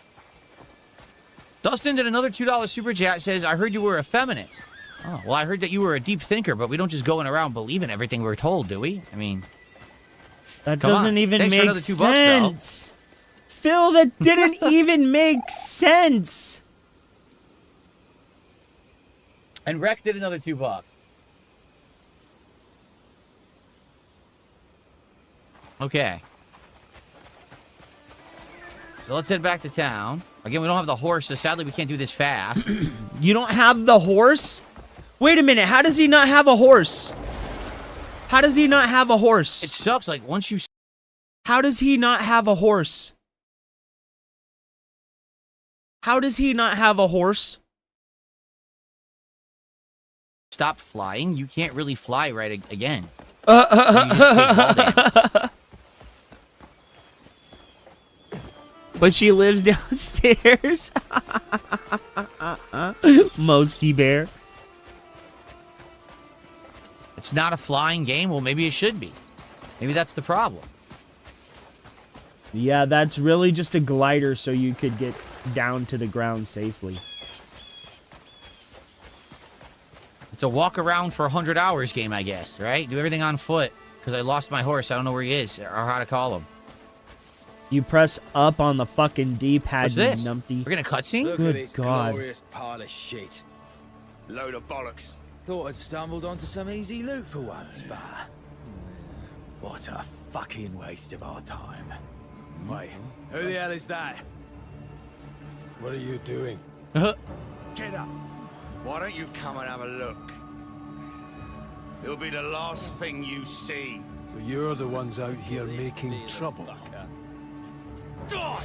Dustin did another $2 super chat. Says, I heard you were a feminist. Oh, well, I heard that you were a deep thinker, but we don't just go around believing everything we're told, do we? I mean, That Come doesn't on. even Thanks for make another $2 though. sense. Phil, that didn't even make sense. and Rec did another $2. Okay. So let's head back to town. Again, we don't have the horse, so sadly we can't do this fast. You don't have the horse? Wait a minute. How does he not have a horse? How does he not have a horse? It sucks. Like, once you How does he not have a horse? How does he not have a horse? stop flying, you can't really fly again. You just take fall damage. But she lives downstairs. Mosky Bear. It's not a flying game. Well, maybe it should be. Maybe that's the problem. Yeah, that's really just a glider so you could get down to the ground safely. It's a walk around for 100 hours game, I guess, right? Do everything on foot. Because I lost my horse. I don't know where he is or how to call him. You press up on the fucking D-pad, What's you this? numpty. We're going to cutscene? Look Good at this God. glorious pile of shit. Load of bollocks. Thought I'd stumbled onto some easy loot for once, but... What a fucking waste of our time. Wait, who the hell is that? What are you doing? Get up. Why don't you come and have a look? It'll be the last thing you see. So you're the ones out here making trouble. Die!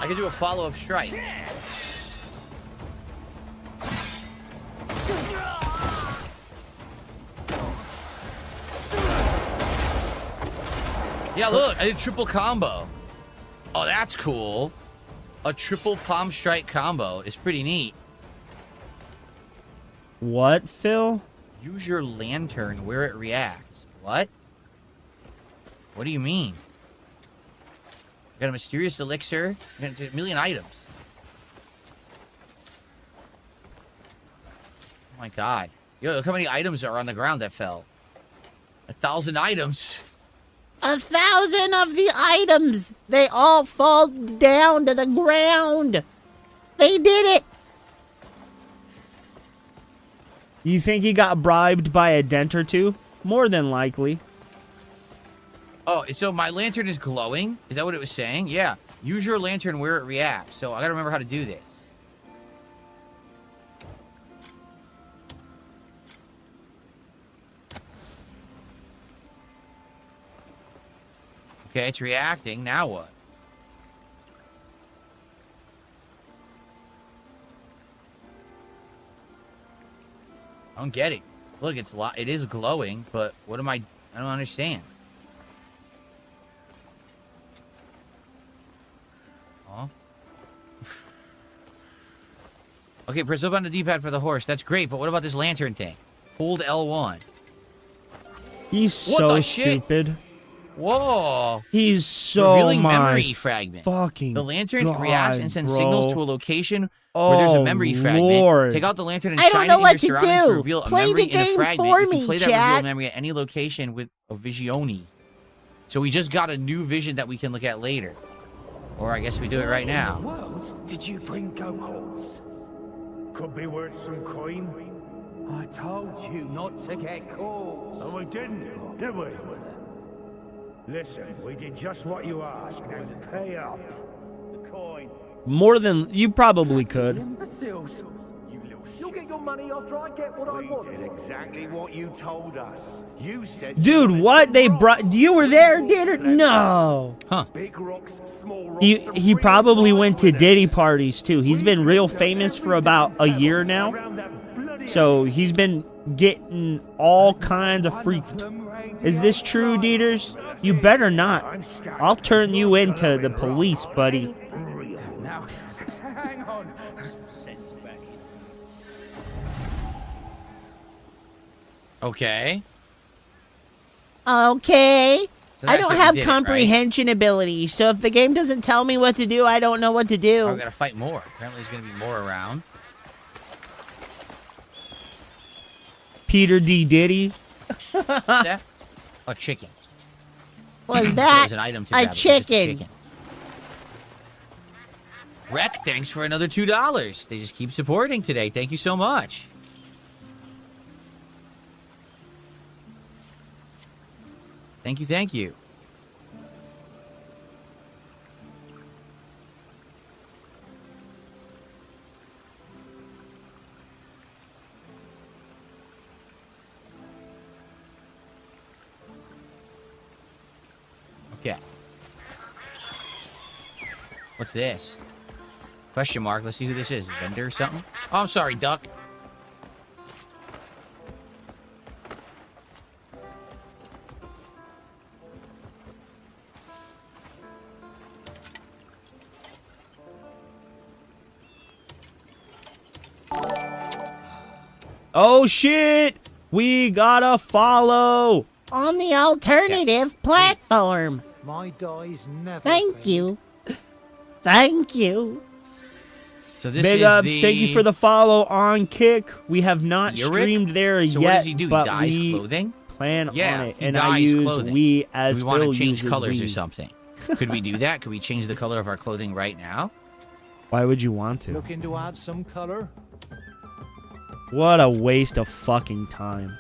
I can do a follow-up strike. Yeah, look, I did triple combo. Oh, that's cool. A triple palm strike combo is pretty neat. What, Phil? Use your lantern where it reacts. What? What do you mean? Got a mysterious elixir. Got a million items. Oh my god. Yo, look how many items are on the ground that fell. 1,000 items. 1,000 of the items. They all fall down to the ground. They did it. You think he got bribed by a dent or two? More than likely. Oh, so my lantern is glowing? Is that what it was saying? Yeah. Use your lantern where it reacts. So I gotta remember how to do this. Okay, it's reacting. Now what? I don't get it. Look, it is glowing, but what am I don't understand. Huh? Okay, press up on the D-pad for the horse. That's great, but what about this lantern thing? Hold L1. He's What so the shit? stupid. Whoa. He's so Revealing my memory fragment. fucking The lantern God, reacts and sends bro. signals to a location where there's a memory fragment. Lord. Take out the lantern and I don't shine know it in what your to surroundings to do. reveal a Play memory the in a game fragment. for You can me, play that chat. revealed memory at any location with a visioni. So we just got a new vision that we can look at later. Or I guess we do it right now. World, did you bring goat horns? Could be worth some coin. I told you not to get caught. And we didn't, did we? Listen, we did just what you asked. Now pay up. The coin. More than you probably could. Imbeciles. You'll get your money after I get what I want. We did exactly what you told us. You said. Dude, what? They brought you were there, did it? No. Huh. Big rocks, small rocks. He probably went to Diddy parties too. He's been real famous for about a year now. So he's been getting all kinds of freak. Is this true, Dieters? You better not. I'll turn you into the police, buddy. Now, hang on. Okay. Okay. So I that's don't what have you did, comprehension ability, so if the game doesn't tell me what to do, I don't know what to do. Right? Oh, we gotta fight more. Apparently there's gonna be more around. Peter D. Diddy. What's that? A chicken. Was that There's an item to a grab. It was just chicken? Rec, thanks for another $2. They just keep supporting today. Thank you so much. Thank you, thank you. Okay. What's this? Question mark. Let's see who this is. Vendor or something? Oh, I'm sorry, duck. Oh shit! We gotta follow. On the alternative platform. My dies never. Thank fade. you. Thank you. So this Big is ups. the... Thank you for the follow on Kick. We have not Yurik? streamed there So yet, what does he do? He but dyes we clothing? plan Yeah, on it. he And I dyes use clothing. we as We want Phil to change uses colors we. or something. Could we do that? Could we change the color of our clothing right now? Why would you want to? Looking to add some color? What a waste of fucking time.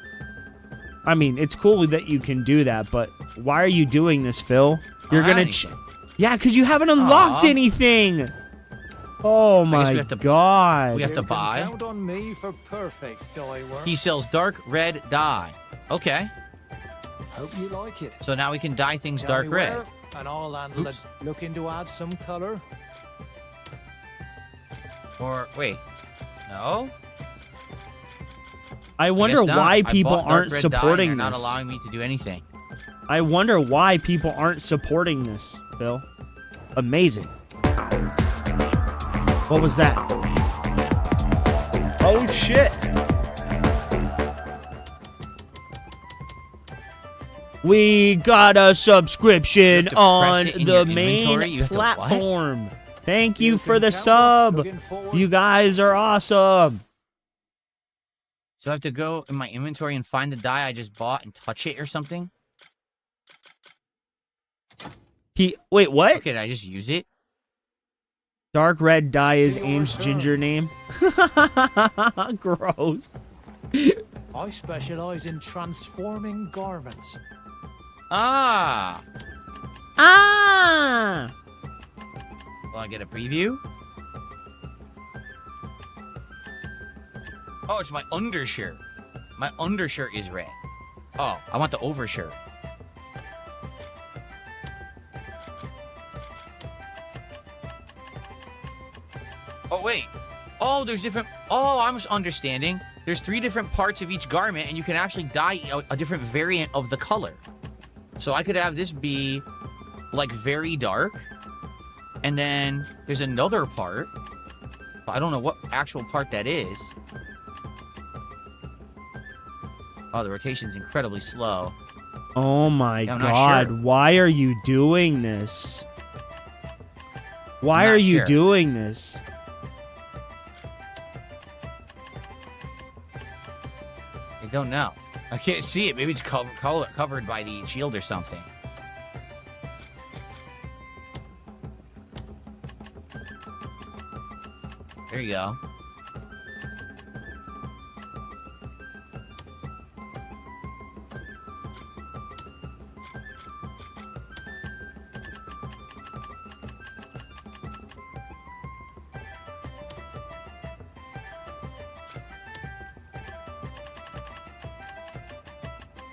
I mean, it's cool that you can do that, but why are you doing this, Phil? You're gonna... Anything. Yeah, because you haven't unlocked Aw. anything. Oh guess my we have to- god. We have You to can buy. Count on me for perfect dye work. He sells dark red dye. Okay. Hope you like it. So now we can dye things Tell dark me red. where, and I'll handle it. Oops. Looking to add some color? Or, wait. No? I I wonder guess not. why I people bought dark aren't red dye and supporting they're not this. allowing me to do anything. I wonder why people aren't supporting this, Phil. Amazing. What was that? Oh shit. We got a subscription You have to on press it in the your inventory? You main have to what? platform. Thank you You for can the count on sub. looking forward. You guys are awesome. So I have to go in my inventory and find the dye I just bought and touch it or something? Wait, what? Okay, did I just use it? Dark red dye is Deal Ames' with her. ginger name. Gross. I specialize in transforming garments. Ah! Ah! Will I get a preview? Oh, it's my undershirt. My undershirt is red. Oh, I want the overshirt. Oh, wait. Oh, there's different... Oh, I'm understanding. There's 3 different parts of each garment, and you can actually dye a different variant of the color. So I could have this be, like, very dark. And then there's another part. I don't know what actual part that is. Oh, the rotation's incredibly slow. Oh my Yeah, I'm not god, sure. why are you doing this? Why not are you sure. doing this? I don't know. I can't see it. Maybe it's covered by the shield or something. There you go.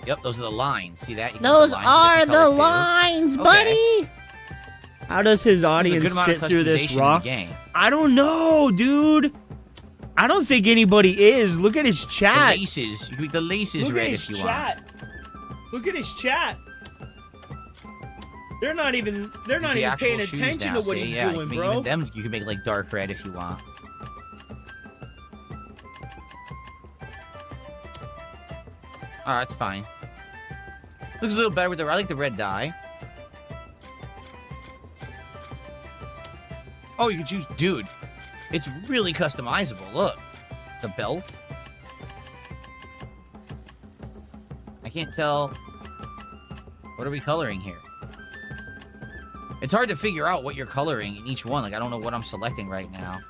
Yep, those are the lines. See that? You can Those put lines of are different the color, too. lines, Okay. buddy. How does his There's a good audience amount of sit through this customization in the raw? game. I don't know, dude. I don't think anybody is. Look at his The chat. laces. You can make the laces Look red at if his you chat. Look at his chat. They're not even The paying actual shoes attention now, to what see? he's Yeah, doing, even bro. them you can make like dark red if you want. Oh, that's fine. Looks a little better with the... I like the red dye. Oh, you can choose... Dude, it's really customizable. Look. The belt. I can't tell... What are we coloring here? It's hard to figure out what you're coloring in each one. Like, I don't know what I'm selecting right now.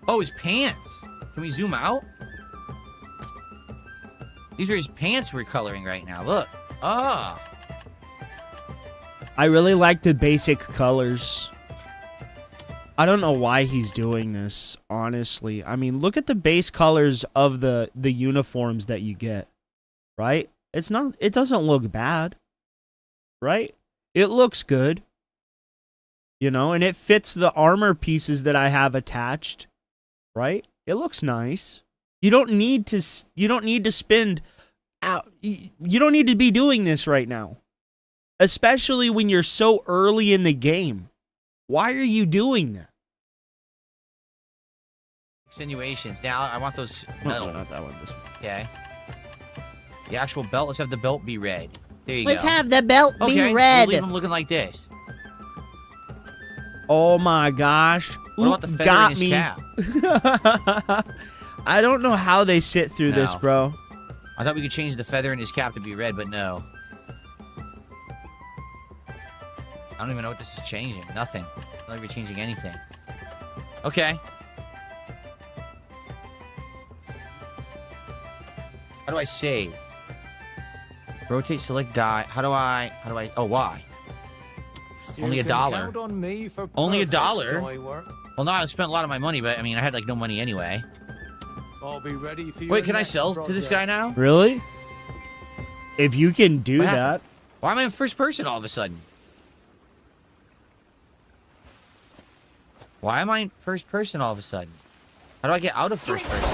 Oh, his pants. Can we zoom out? These are his pants we're coloring right now. Look. Ah. I really like the basic colors. I don't know why he's doing this, honestly. I mean, look at the base colors of the uniforms that you get, right? It doesn't look bad, right? It looks good, you know, and it fits the armor pieces that I have attached, right? It looks nice. You don't need to spend out. You don't need to be doing this right now, especially when you're so early in the game. Why are you doing that? Insinuations. Now, I want those metal. No, not that one. This one. Okay. The actual belt. Let's have the belt be red. There you Let's go. have the belt Okay, be red. we'll leave him looking like this. Oh my gosh! What about the feather got in his me. cap? I don't know how they sit through this, No. bro. I thought we could change the feather in his cap to be red, but no. I don't even know what this is changing. Nothing. It's not like we're changing anything. Okay. How do I save? Rotate, select, die. How do I... Oh, why? Only You a can dollar. count on me for Only perfect $1? dye work. Well, no, I spent a lot of my money, but I mean, I had like no money anyway. I'll be ready for you. Wait, can I sell to this guy now? Really? If you can do What that, happened? Why am I in first person all of a sudden? Why am I in first person all of a sudden? How do I get out of first person?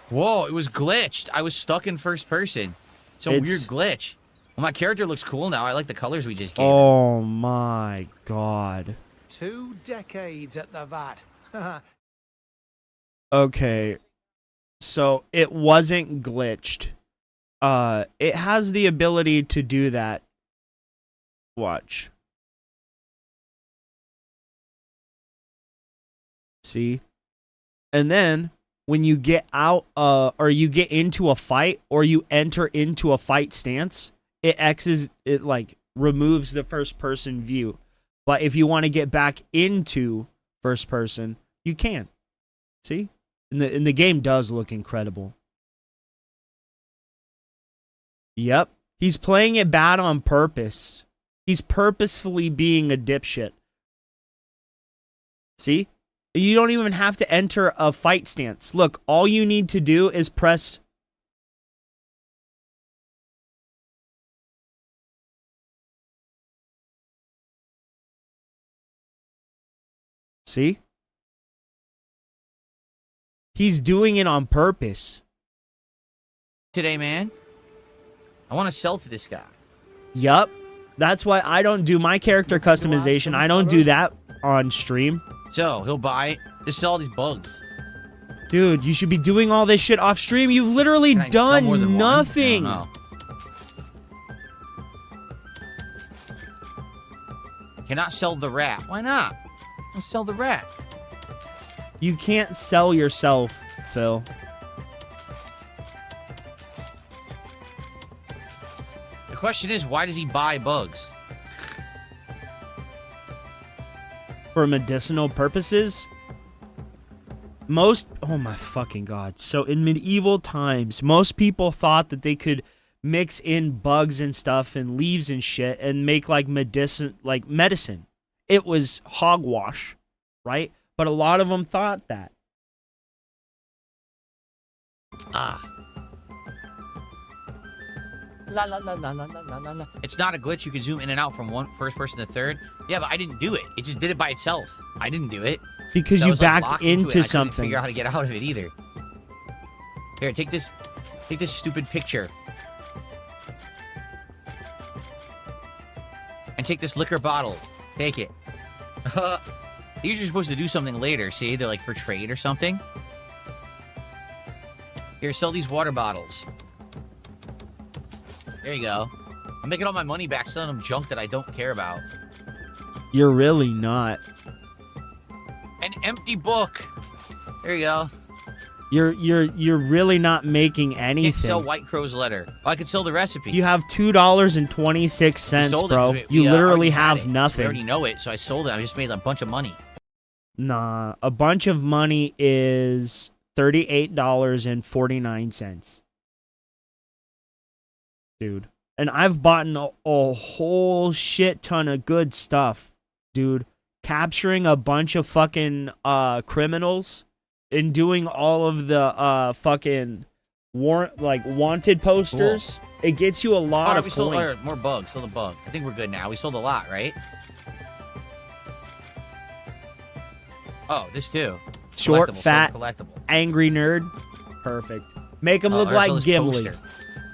Whoa, it was glitched. I was stuck in first person. It's a weird It's- glitch. Well, my character looks cool now. I like the colors we just gave him. oh my god. 2 decades at the VAT. Okay. So it wasn't glitched. It has the ability to do that. Watch. See? And then when you get out or you get into a fight or you enter into a fight stance, it like removes the first person view. But if you want to get back into first person, you can. See? And the game does look incredible. Yep. He's playing it bad on purpose. He's purposefully being a dipshit. See? You don't even have to enter a fight stance. Look, all you need to do is press... See? He's doing it on purpose. Today, man. I want to sell to this guy. Yup. That's why I don't do my character customization. I don't do that on stream. So, he'll buy it. Just sell all these bugs. Dude, you should be doing all this shit off stream. You've literally Can I sell more than done one? nothing. I don't know. Cannot sell the rat. Why not? Let's sell the rat. You can't sell yourself, Phil. The question is, why does he buy bugs? For medicinal purposes? Oh my fucking god. So in medieval times, most people thought that they could mix in bugs and stuff and leaves and shit and make like medicine. It was hogwash, right? But a lot of them thought that. Ah. La la la la la la la la. It's not a glitch. You can zoom in and out from one first person to third. Yeah, but I didn't do it. It just did it by itself. I didn't do it. Because That you was, like, backed locked into it. I couldn't something. figure out how to get out of it either. Here, take this stupid picture. And take this liquor bottle. Take it. You're usually supposed to do something later, see? They're like for trade or something. Here, sell these water bottles. There you go. I'm making all my money back selling them junk that I don't care about. You're really not. An empty book. There you go. You're really not making anything. Can't sell White Crow's letter. Oh, I could sell the recipe. You have $2.26, Sold it bro. 'cause You we literally already had have it. So we nothing. already know it, so I sold it. I just made a bunch of money. Nah, a bunch of money is $38.49. Dude. And I've bought a whole shit ton of good stuff, dude. Capturing a bunch of fucking criminals and doing all of the fucking wanted posters. Cool. It gets you a lot Alright, of we sold coin. more bugs. Sold a bug. I think we're good now. We sold a lot, right? Oh, this too. Short, Collectible, fat, sold collectible. angry nerd. Perfect. Make him look Alright, like sell this Gimli. poster.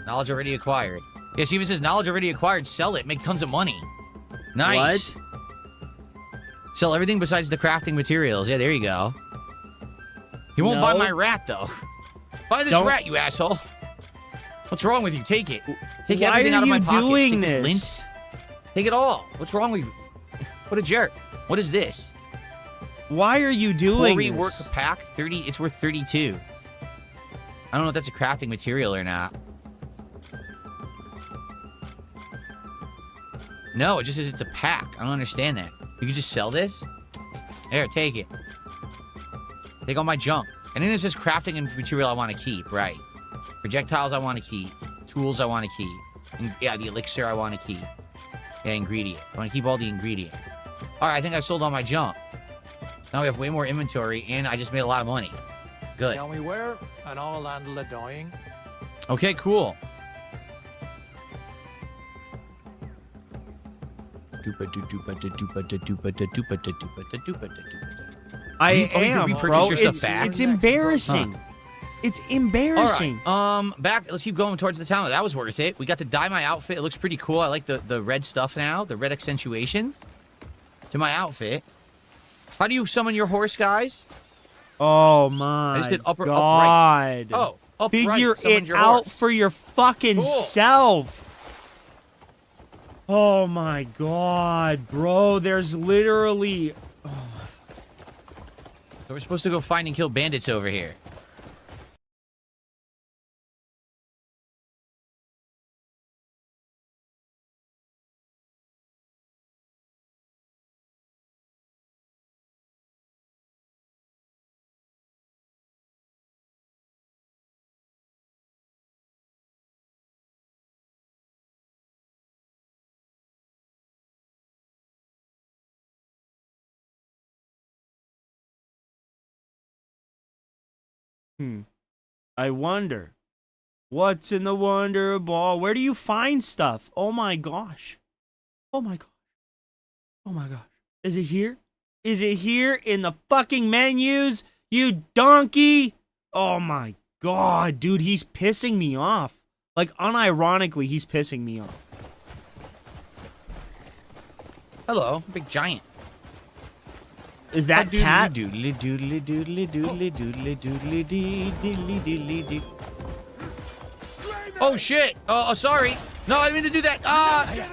Knowledge already acquired. Yes, even says knowledge already acquired. Sell it. Make tons of money. Nice. What? Sell everything besides the crafting materials. Yeah, there you go. He won't buy No. my rat, though. Buy this Don't- rat, you asshole. What's wrong with you? Take it. Take Why everything are out of you my pockets. doing Take this? lint. Take it all. What's wrong with you? What a jerk. What is this? Why are you doing Quarry this? work pack 30. It's worth 32. I don't know if that's a crafting material or not. No, it just says it's a pack. I don't understand that. You can just sell this? There, take it. Take all my junk. And then it says crafting and material I want to keep, right? Projectiles I want to keep. Tools I want to keep. And, yeah, the elixir I want to keep. Yeah, ingredient. I want to keep all the ingredients. All right, I think I sold all my junk. Now we have way more inventory, and I just made a lot of money. Good. Tell me where, and I'll handle the dying. Okay, cool. I you am, repurchase bro. your stuff back? It's embarrassing. It's All embarrassing. right. Back. Let's keep going towards the town. That was worth it. We got to dye my outfit. It looks pretty cool. I like the red stuff now. The red accentuations to my outfit. How do you summon your horse, guys? Oh my I just did upright. god. Oh, upright. Figure Summon it your out horse. for your fucking Cool. self. Oh my god, bro. There's literally... So we're supposed to go find and kill bandits over here. I wonder. What's in the Wonder Ball? Where do you find stuff? Oh my gosh. Oh my gosh. Oh my gosh. Is it here? Is it here in the fucking menus? You donkey! Oh my god, dude, he's pissing me off. Like, unironically, he's pissing me off. Hello, big giant. Is that cat? Doodly doodly doodly doodly doodly doodly dee diddly diddly dee. Oh shit! Oh, sorry. No, I didn't mean to do that.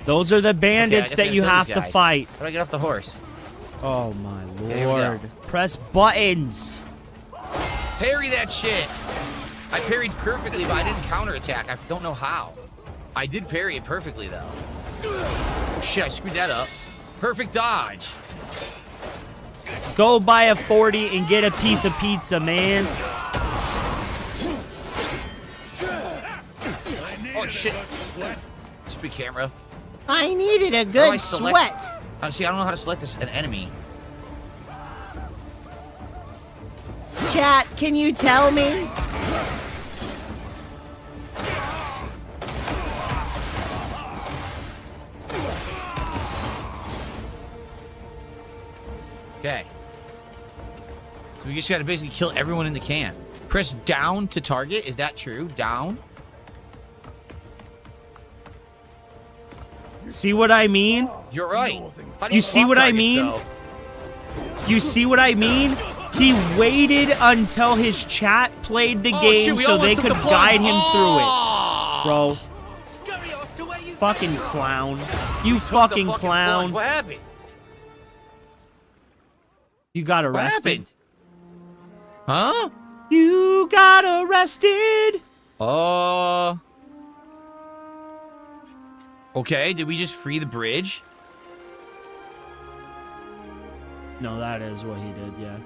Those are the bandits Okay, I that guess you I gotta have kill to these guys. fight. How do I get off the horse? Oh my here we go. lord. Press buttons. Parry that shit. I parried perfectly, but I didn't counterattack. I don't know how. I did parry it perfectly though. Oh, shit, I screwed that up. Perfect dodge. Go buy a 40 and get a piece of pizza, man. Oh shit. Stupid camera. I needed a How do I good select- sweat. See, I don't know how to select an enemy. Chat, can you tell me? Okay. So we just gotta basically kill everyone in the can. Press down to target. Is that true? Down? See what I mean? You're right. How do You see swap what I targets, mean? though? You see what I mean? He waited until his chat played the Oh, game shit, we so all they went through could the plunge. guide him through it. Oh! Bro. Fucking clown. You fucking The plunge. clown. What happened? You got What arrested. happened? Huh? You got arrested. Okay, did we just free the bridge? No, that is what he did, yeah.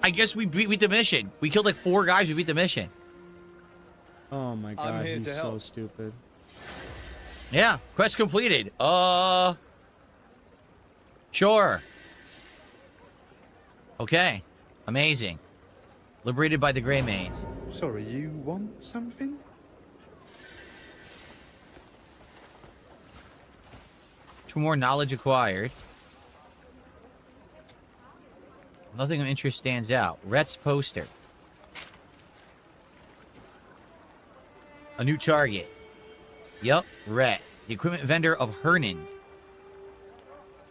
I guess we beat the mission. We killed like 4 guys, we beat the mission. Oh my god, here he's to so help. stupid. Yeah, quest completed. Sure. Okay, amazing. Liberated by the Grey Mains. Sorry, you want something? Two more knowledge acquired. Nothing of interest stands out. Rhett's poster. A new target. Yup, Rhett. The equipment vendor of Hernan.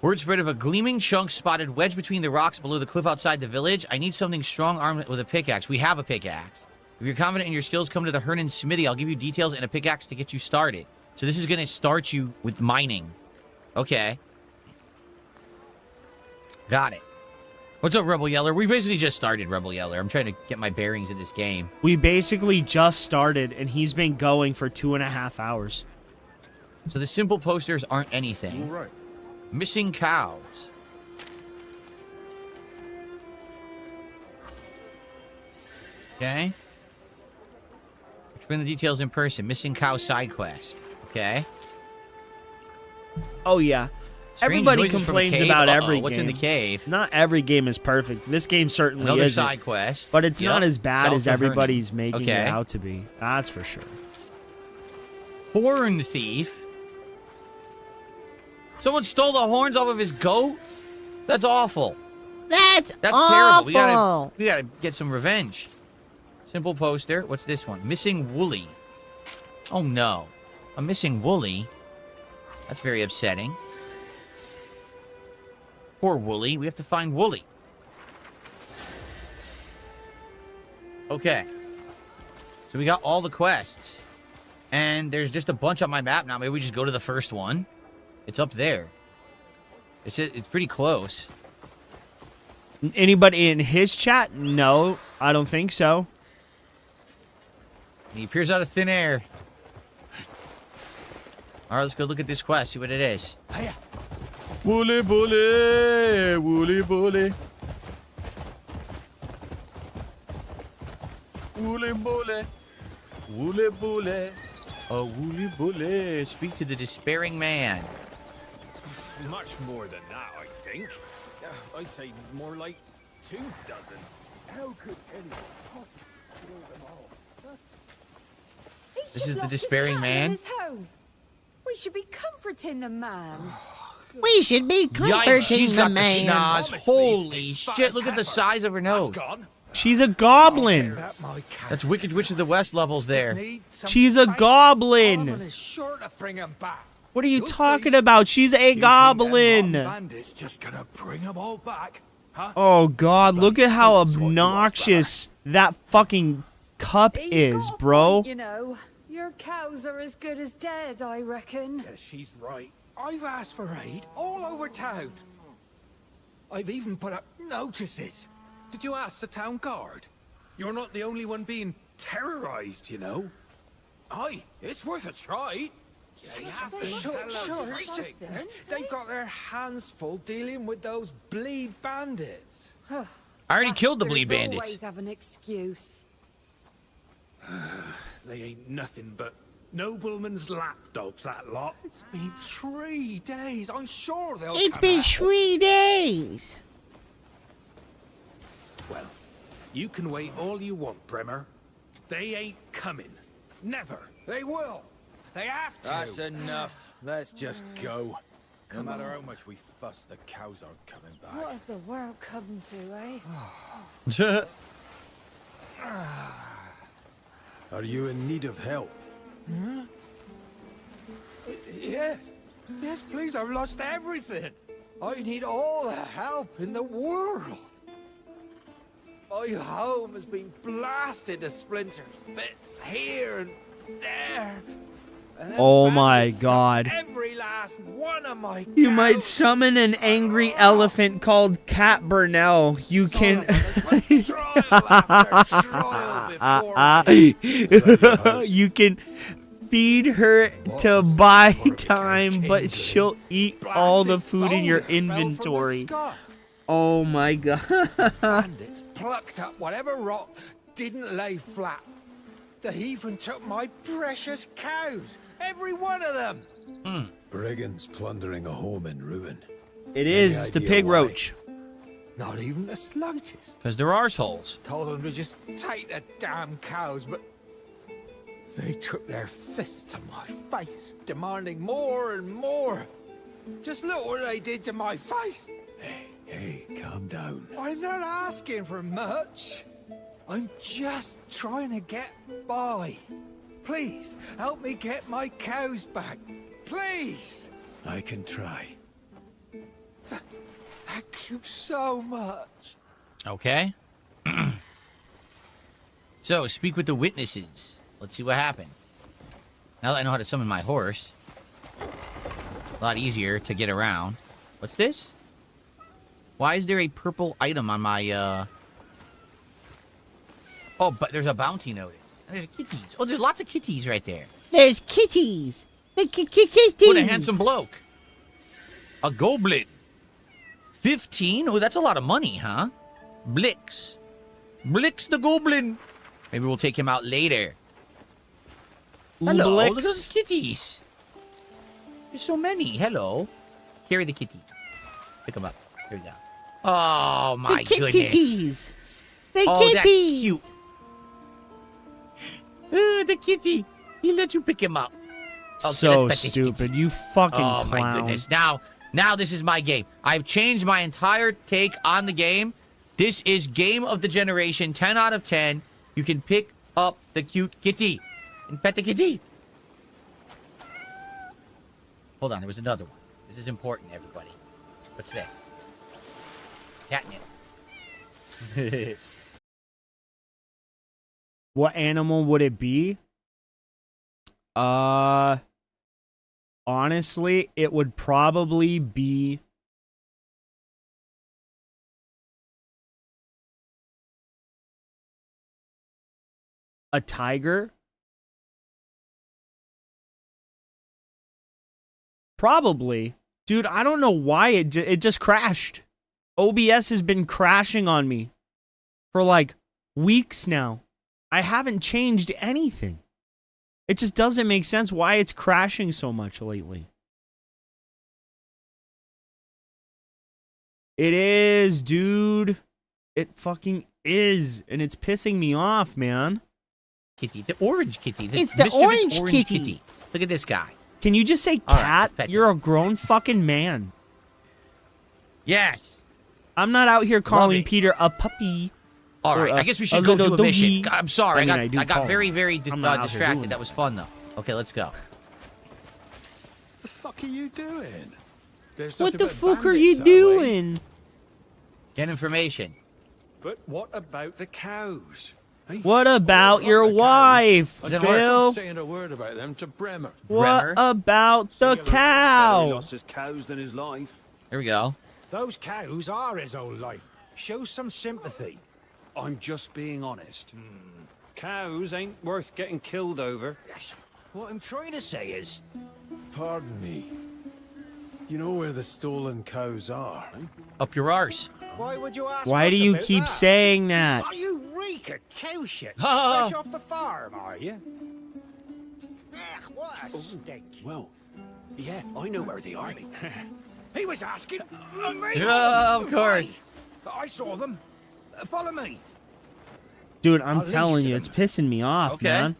Word spread of a gleaming chunk spotted wedged between the rocks below the cliff outside the village. I need something strong armed with a pickaxe. We have a pickaxe. If you're confident in your skills, come to the Hernan Smithy. I'll give you details and a pickaxe to get you started. So this is going to start you with mining. Okay. Got it. What's up, Rebel Yeller? We basically just started Rebel Yeller. I'm trying to get my bearings in this game. We basically just started, and he's been going for 2.5 hours. So the simple posters aren't anything. All right. Missing cows. Okay. Explain the details in person. Missing cow side quest. Okay. Oh, yeah. Strange Everybody noises from a complains cave. about Uh-oh, every game. what's in the cave? Not every game is perfect. This game certainly Another isn't. side quest. But it's not Yup. as bad South as of Hernan. everybody's making Okay. it out to be. That's for sure. Horn thief. Someone stole the horns off of his goat? That's awful. That's That's awful. terrible. We gotta get some revenge. Simple poster. What's this one? Missing Wooly. Oh no. A missing Wooly? That's very upsetting. Poor Wooly. We have to find Wooly. Okay. So we got all the quests. And there's just a bunch on my map now. Maybe we just go to the first one. It's up there. It's pretty close. Anybody in his chat? No, I don't think so. He appears out of thin air. All right, let's go look at this quest, see what it is. Wooly bully, wooly bully. Wooly bully, wooly bully, a wooly bully. Speak to the despairing man. Much more than that, I think. I'd say more like 2 dozen. How could anyone possibly kill them all? This is the despairing man. We should be comforting the man. We should be Yikes, comforting she's the got the man. schnoz. Promise me Holy this fat shit, as look at the heifer. size of her That's nose. gone. She's a goblin. At my cow. That's Wicked Witch of the West levels there. Need some She's a fake goblin. farming is sure to bring 'em back. What are you You'll talking see. about? She's a You think them goblin. rotten Bandits just gonna bring 'em all back, huh? Oh god, look at how That's what you want obnoxious that fucking cup He's is, got a bro. point, you know, your cows are as good as dead, I reckon. Yeah, she's right. I've asked for aid all over town. I've even put up notices. Did you ask the town guard? You're not the only one being terrorized, you know. Aye, it's worth a try. Yeah, you have to Sure, tell sure, us something. everything. They've got their hands full dealing with those bleed bandits. I already killed the bleed Bastards bandits. always have an excuse. They ain't nothing but noblemen's lapdogs, that lot. It's been 3 days. I'm sure they'll It's come been out. 3 days. Well, you can wait all you want, Bremer. They ain't coming. Never. They will. They have to. That's enough. Let's just go. No matter how much we fuss, the cows aren't coming back. What has the world come to, eh? Are you in need of help? Yes. Yes, please. I've lost everything. I need all the help in the world. My home has been blasted to splinters, bits here and there. And then Oh my bandits took God. Every last one of my You might cows. summon an angry elephant called Cat Burnell. You can. You can feed her to buy time, but she'll eat all the food in your inventory. Oh my god. Bandits plucked up whatever rock didn't lay flat. They even took my precious cows, every one of them. Brigands plundering a home in ruin. It is. It's the idea pig why? roach. Not even the slightest. Because they're arseholes. Told them to just take the damn cows, but they took their fists to my face, demanding more and more. Just look what they did to my face. Hey, calm down. I'm not asking for much. I'm just trying to get by. Please, help me get my cows back. Please. I can try. Thank you so much. Okay. So, speak with the witnesses. Let's see what happened. Now that I know how to summon my horse, a lot easier to get around. What's this? Why is there a purple item on my, Oh, but there's a bounty notice. And there's kitties. Oh, there's lots of kitties right there. There's kitties. The kitties. What a handsome bloke. A goblin. 15? Oh, that's a lot of money, huh? Blix. Blix the goblin. Maybe we'll take him out later. Hello, look at those Blix. kitties. There's so many. Hello. Carry the kitty. Pick him up. Here we go. Oh, my The goodness. kitties. The Oh, kitties. that's cute. The kitty. He let you pick him up. Okay, So let's pet this kitty. stupid. You fucking Oh clown. my goodness. Now this is my game. I've changed my entire take on the game. This is game of the generation, 10 out of 10. You can pick up the cute kitty and pet the kitty. Hold on, there was another one. This is important, everybody. What's this? Catnip. What animal would it be? Honestly, it would probably be a tiger. Probably. Dude, I don't know why it just crashed. OBS has been crashing on me for like weeks now. I haven't changed anything. It just doesn't make sense why it's crashing so much lately. It is, dude. It fucking is, and it's pissing me off, man. Kitty. It's an orange kitty. It's the mischievous orange kitty. Look at this guy. Can you just say All right, cat? let's pet You're a grown fucking man. Yes. I'm not out here calling it. Peter a puppy. All Or right, I guess we a should go little to a mission. doggy. I'm sorry, I do I got call very, him. very I'm not out here doing distracted. it. That was fun, though. Okay, let's go. The fuck are you doing? There's What nothing the but fuck are bandits you that way. doing? Get information. But what about the cows? Hey? What about Fuck your the cows. wife, I Didn't Phil? I'm saying a word about them to Bremer. What Bremer? about the Better he cow? lost his cows than his life. Here we go. Those cows are his own life. Show some sympathy. I'm just being honest. Cows ain't worth getting killed over. Yes. What I'm trying to say is, Pardon me. You know where the stolen cows are? Up your arse. why would you ask Why us do you about keep that? saying that? Are you reek of cow shit? Ha! Fresh off the farm, are you? Ugh, what a stink. Well, yeah, I know where they are. He was asking me. Yeah, of course. I saw them. Follow me. Dude, I'll I'm lead you telling to you, them. it's pissing me off, Okay. man.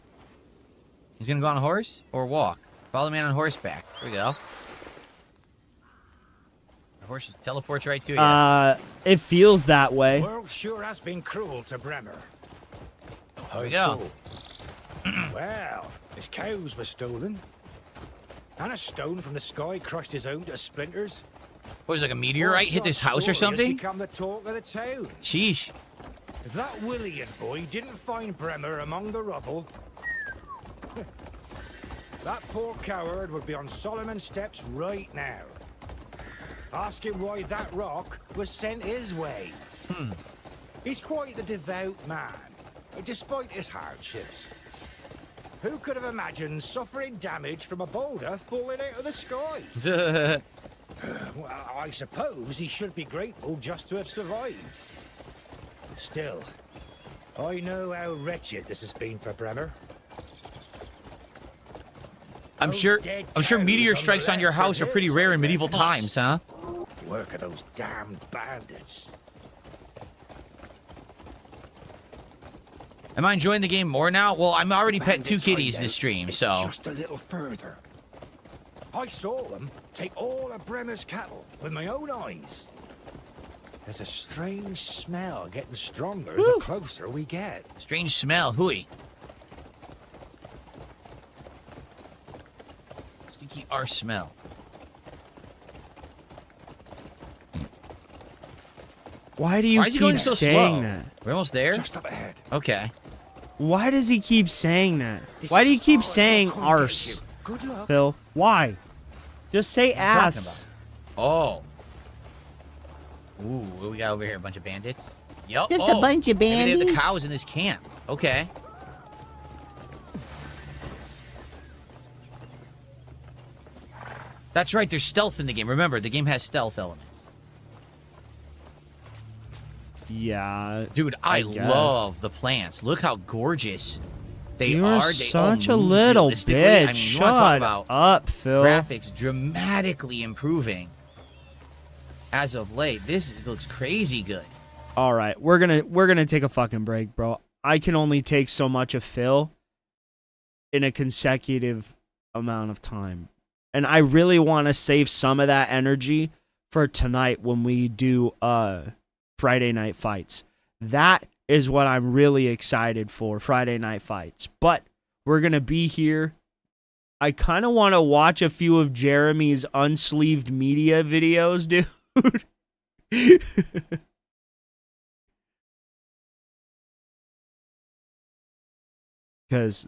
He's gonna go on a horse or walk. Follow me on horseback. Here we go. The horse just teleports right to you. It feels that way. The world sure has been cruel to Bremer. Here we go. Well, his cows were stolen. And a stone from the sky crushed his own to splinters. What was it, like a meteorite hit this house or Story has something? become the talk of the town. Sheesh. If that William boy didn't find Bremer among the rubble, that poor coward would be on Solomon's steps right now. Ask him why that rock was sent his way. He's quite the devout man, despite his hardships. Who could have imagined suffering damage from a boulder falling out of the sky? Well, I suppose he should be grateful just to have survived. Still, I know how wretched this has been for Bremer. I'm sure meteor strikes on your house are pretty rare in medieval times, huh? Work of those damned bandits. Am I enjoying the game more now? Well, I'm already petting 2 Bandits' kitties hideout this stream, is so. just a little further. I saw them take all of Bremer's cattle with my own eyes. There's a strange smell getting stronger the closer we get. Strange smell. Hooey. Stinky arse smell. Why do you Why is he going keep so saying slow? that? We're almost there? Just up ahead. Okay. Why does he keep saying that? This Why do you is keep as far as saying I'll come arse, get you. Good luck. Phil? Why? Just say What are you talking ass. Oh. Ooh, what we got over here? A bunch of bandits? Yup. Just a bunch of Maybe they have the bandits? cows in this camp. Okay. That's right, there's stealth in the game. Remember, the game has stealth elements. Yeah. Dude, I guess. love the plants. Look how gorgeous they You're are. They such a all move little realistically. bitch. I mean, you want to talk Shut about up, Phil. graphics dramatically improving as of late. This looks crazy good. All right, we're gonna take a fucking break, bro. I can only take so much of Phil in a consecutive amount of time, and I really want to save some of that energy for tonight when we do Friday night fights. That is what I'm really excited for, Friday night fights. But we're gonna be here. I kind of want to watch a few of Jeremy's unsleeved media videos, dude. Because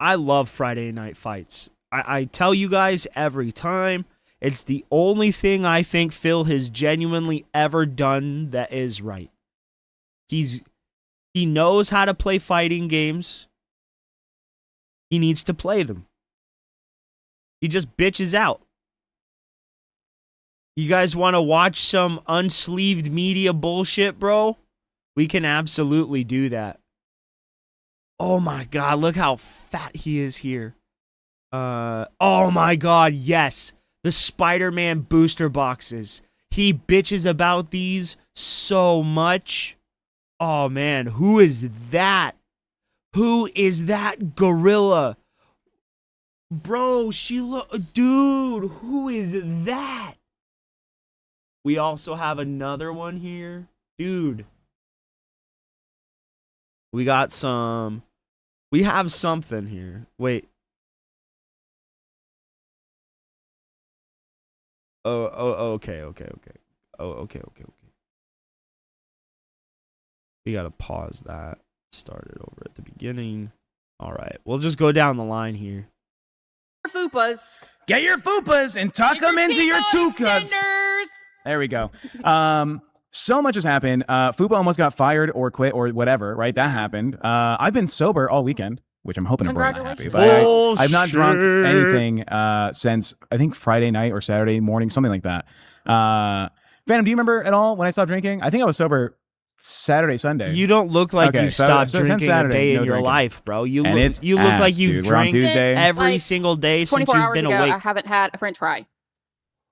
I love Friday night fights. I tell you guys every time, it's the only thing I think Phil has genuinely ever done that is right. He knows how to play fighting games. He needs to play them. He just bitches out. You guys want to watch some unsleeved media bullshit, bro? We can absolutely do that. Oh my god, look how fat he is here. Oh my god, yes. The Spider-Man booster boxes. He bitches about these so much. Oh man, who is that? Who is that gorilla? Bro, dude, who is that? We also have another one here. Dude. We have something here. Wait. Okay. Okay. We gotta pause that. Start it over at the beginning. All right, we'll just go down the line here. Fupas. Get your fupas and tuck them into your tukas. There we go. So much has happened. Fupa almost got fired or quit or whatever, right? That happened. I've been sober all weekend, which I'm hoping to bring not happy. But I've not drunk anything since, I think, Friday night or Saturday morning, something like that. Phantom, do you remember at all when I stopped drinking? I think I was sober Saturday, Sunday. You don't look like you stopped drinking Saturday, a day in your life, bro. You look ass, like you've dude. We're on drank Tuesday. every single day since you've been awake. I haven't had a French fry.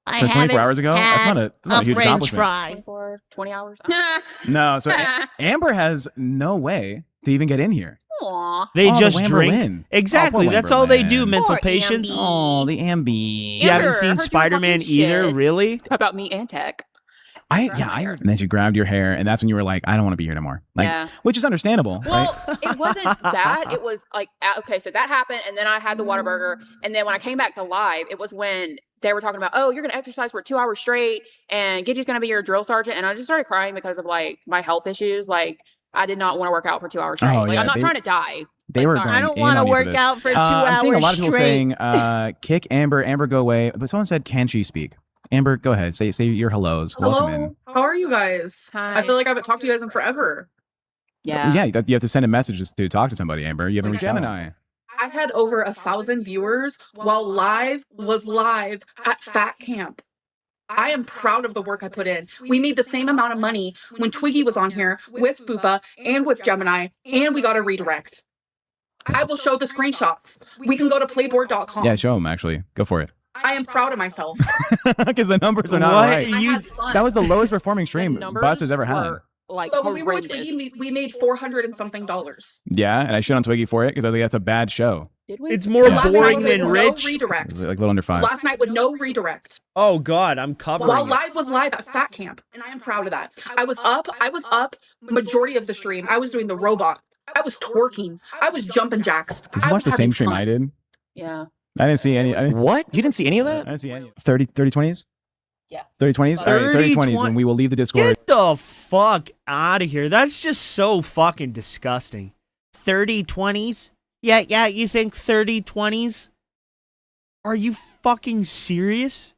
I Since 24 hours ago? That's not a huge French accomplishment. fry. 24, 20 hours? No, so Amber has no way to even get in here. Aww. They Oh, just the drink. Lamberlin. Exactly. Oh, That's all they Lamberlin. do, mental Poor patients. Ambi. Oh, the Ambi. You haven't Amber, seen heard you Spider-Man talking either, shit really? About me and Tech. I heard. And then she grabbed your hair, and that's when you were like, I don't want to be here anymore. Like, Yeah. Which is understandable, Well, right? it wasn't that. It was like, okay, so that happened, and then I had the Whataburger, and then when I came back to live, it was when they were talking about, oh, you're going to exercise for 2 hours straight, and Gidget's going to be your drill sergeant, and I just started crying because of, like, my health issues. Like, I did not want to work out for 2 hours straight. Oh, like, yeah, I'm not trying to die. They were sorry. going I don't in want to on you for work this. out for 2 I'm seeing a hours lot of people straight. saying, kick Amber, go away. But someone said, can she speak? Amber, go ahead. Say your hellos. Welcome in. How are you guys? Hi. I feel like I haven't talked to you guys in forever. Yeah. Yeah, you have to send a message just to talk to somebody, Amber. You haven't reached Gemini. I had over 1,000 viewers while live was live at Fat Camp. I am proud of the work I put in. We made the same amount of money when Twiggy was on here with Fupa and with Gemini, and we got a redirect. I will show the screenshots. We can go to playboard.com. Yeah, show them, actually. Go for it. I am proud of myself. Because the numbers are not What? right. I had fun. That was the lowest performing stream numbers Bus has ever had. were, like, But when we were with horrendous. Twiggy, we made $400 and something. Yeah, and I shit on Twiggy for it because I think that's a bad show. Did we? It's more Last boring night with than no rich. redirect. It was like a little under 5. Last night with no redirect. Oh God, I'm covering While it. live was live at Fat Camp, and I am proud of that. I was up majority of the stream. I was doing the robot. I was twerking. I was jumping jacks. Did you watch the same stream I did? Yeah. I didn't see any. What? You didn't see any of I that? didn't see any. 30-20s? Yeah. 30-20s? All right, 30-20s, and we will leave the Discord. Get the fuck out of here. That's just so fucking disgusting. 30-20s? Yeah, you think 30-20s? Are you fucking serious?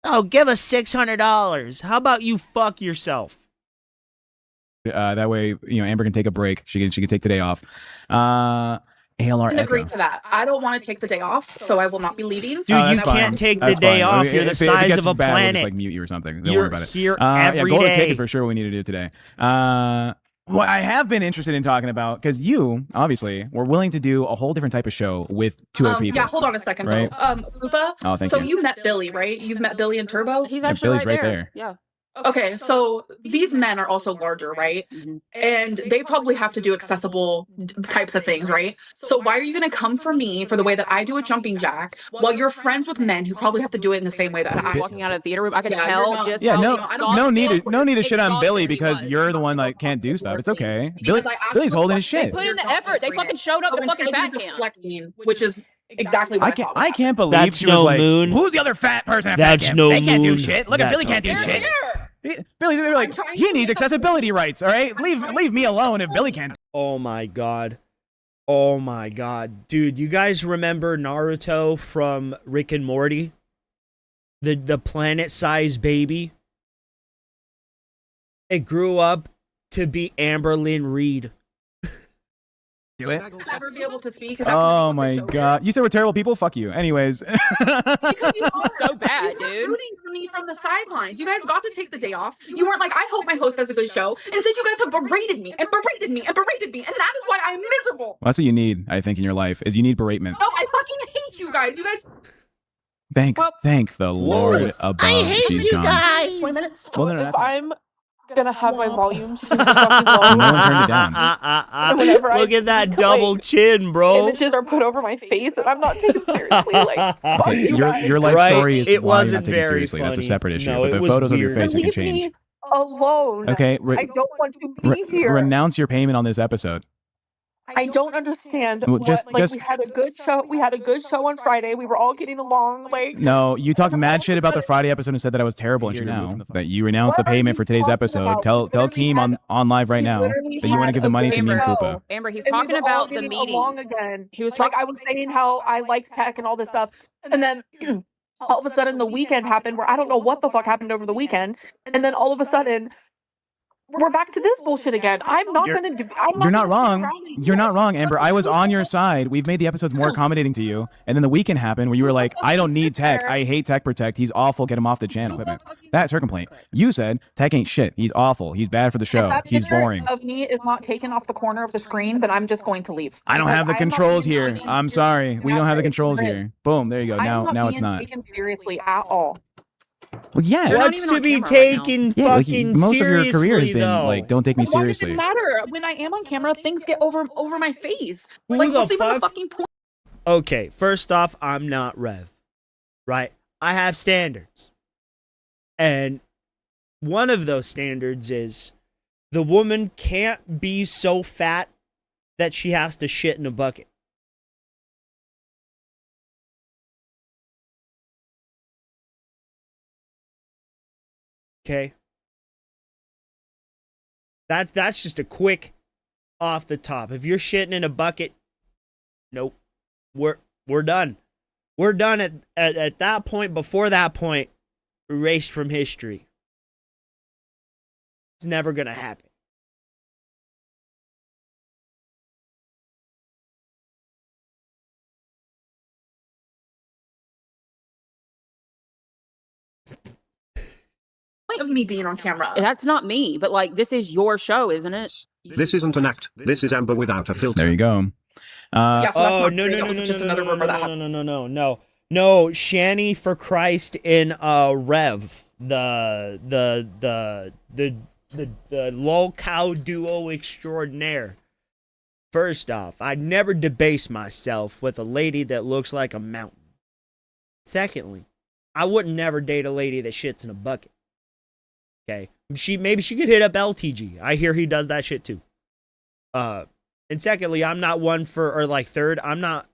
Oh, give us $600. How about you fuck yourself? That way, Amber can take a break. She can take today off. ALR I can agree Echo. to that. I don't want to take the day off, so I will not be leaving. Dude, you that's fine. can't take the That's day fine. off. If You're the it size gets of a bad, we'll just, planet. like, mute you or something. Don't You're worry about it. here Yeah, every Golden day. Cake is for sure what we need to do today. What I have been interested in talking about, because you, obviously, were willing to do a whole different type of show with 2 other people. Yeah, hold on a second, right? though. Fupa, Oh, thank so you. you met Billy, right? You've met Billy and Turbo? He's Yeah, actually Billy's right there. Yeah. Okay, so these men are also larger, right? And they probably have to do accessible types of things, right? So why are you going to come for me for the way that I do a jumping jack while you're friends with men who probably have to do it in the same way that I Walking out of the theater room, I could Yeah, tell you're not- just Yeah, how no exhausted- need to shit on exhausted Billy he because was. you're the one that can't do stuff. It's okay. Because I asked Billy's for holding his fuck- shit. Put in the effort. They fucking showed up Oh, at and fucking tried fat to camp. deflect me, which is exactly what I can't believe That's she was no like, moon. who's the other fat person at That's Fat Camp? no They can't do moon. shit. Look at That's Billy can't do okay. shit. Billy, they were like, he needs accessibility rights, all right? Leave me alone if Billy can't. Oh my god. Oh my god. Dude, you guys remember Naruto from Rick and Morty? The planet-sized baby? It grew up to be Amber Lynn Reed. Do it. never be able to speak. Oh my god. You said we're terrible people? Fuck you. Anyways. Because you are So bad, you were dude. rooting for me from the sidelines. You guys got to take the day off. You weren't like, I hope my host has a good show. Instead, you guys have berated me and berated me and berated me, and that is why I'm miserable. That's what you need, I think, in your life, is you need beratement. No, I fucking hate you guys. You guys. Thank the Lord above. I hate she's you gone. guys. 20 minutes. Well, then If I'm gonna have my volume super fucking low. No one turned it down. Whenever I Look at that speak, double like, chin, bro. images are put over my face, and I'm not taken seriously. Like, fuck Okay, you guys. your life Right, story is it why you're wasn't not taken very seriously. That's a funny. separate issue. No, but it the was photos of your weird. face we can Leave change. me alone. Okay, I don't want to be here. renounce your payment on this episode. I don't understand. Well, just- we had a good show. We had a good show on Friday. We were all getting along. Like, No, you talked mad shit about the Friday episode and said that I was terrible, and now that you renounced the payment for today's episode. Tell Keem on live right now that you want to give the money to me and Fupa. Amber, he's and we talking were all about the getting meeting. along again. He was like, talking. I was saying how I liked tech and all this stuff, and then all of a sudden the weekend happened where I don't know what the fuck happened over the weekend, and then all of a sudden we're back to this bullshit again. I'm not gonna do. You're not wrong. You're not wrong, Amber. I was on your side. We've made the episodes more accommodating to you. And then the weekend happened where you were like, I don't need Tech. I hate Tech Protect. He's awful. Get him off the channel. That's her complaint. You said Tech ain't shit. He's awful. He's bad for the show. If that He's picture boring. of me is not taken off the corner of the screen, then I'm just going to leave. I don't Because have the I'm not controls being here. taken- I'm sorry. We don't have the It's controls red. here. Boom. There you go. I'm Now not it's being not. taken seriously at all. Well, yeah. You're not What's even to on be camera right now. taken Yeah, like, fucking most of your seriously, career has been though? like, don't take me Why does seriously. it matter? When I am on camera, things get over my face. Who Like, the what's even the fuck? fucking point? Okay, first off, I'm not Rev, right? I have standards. And one of those standards is the woman can't be so fat that she has to shit in a bucket. Okay? That's just a quick off the top. If you're shitting in a bucket, nope. We're done. We're done at that point. Before that point, erased from history. It's never gonna happen. Point of me being on camera. That's not me, but like this is your show, isn't it? This isn't an act. This is Amber without a filter. There you go. Yeah, so that's Oh not no true. no That no was no just no another no rumor that no happened. no, Shanny for Christ in Rev, the lolcow duo extraordinaire. First off, I'd never debase myself with a lady that looks like a mountain. Secondly, I wouldn't never date a lady that shits in a bucket. Okay, maybe she could hit up LTG. I hear he does that shit too. And secondly, I'm not one for, or like third, I'm not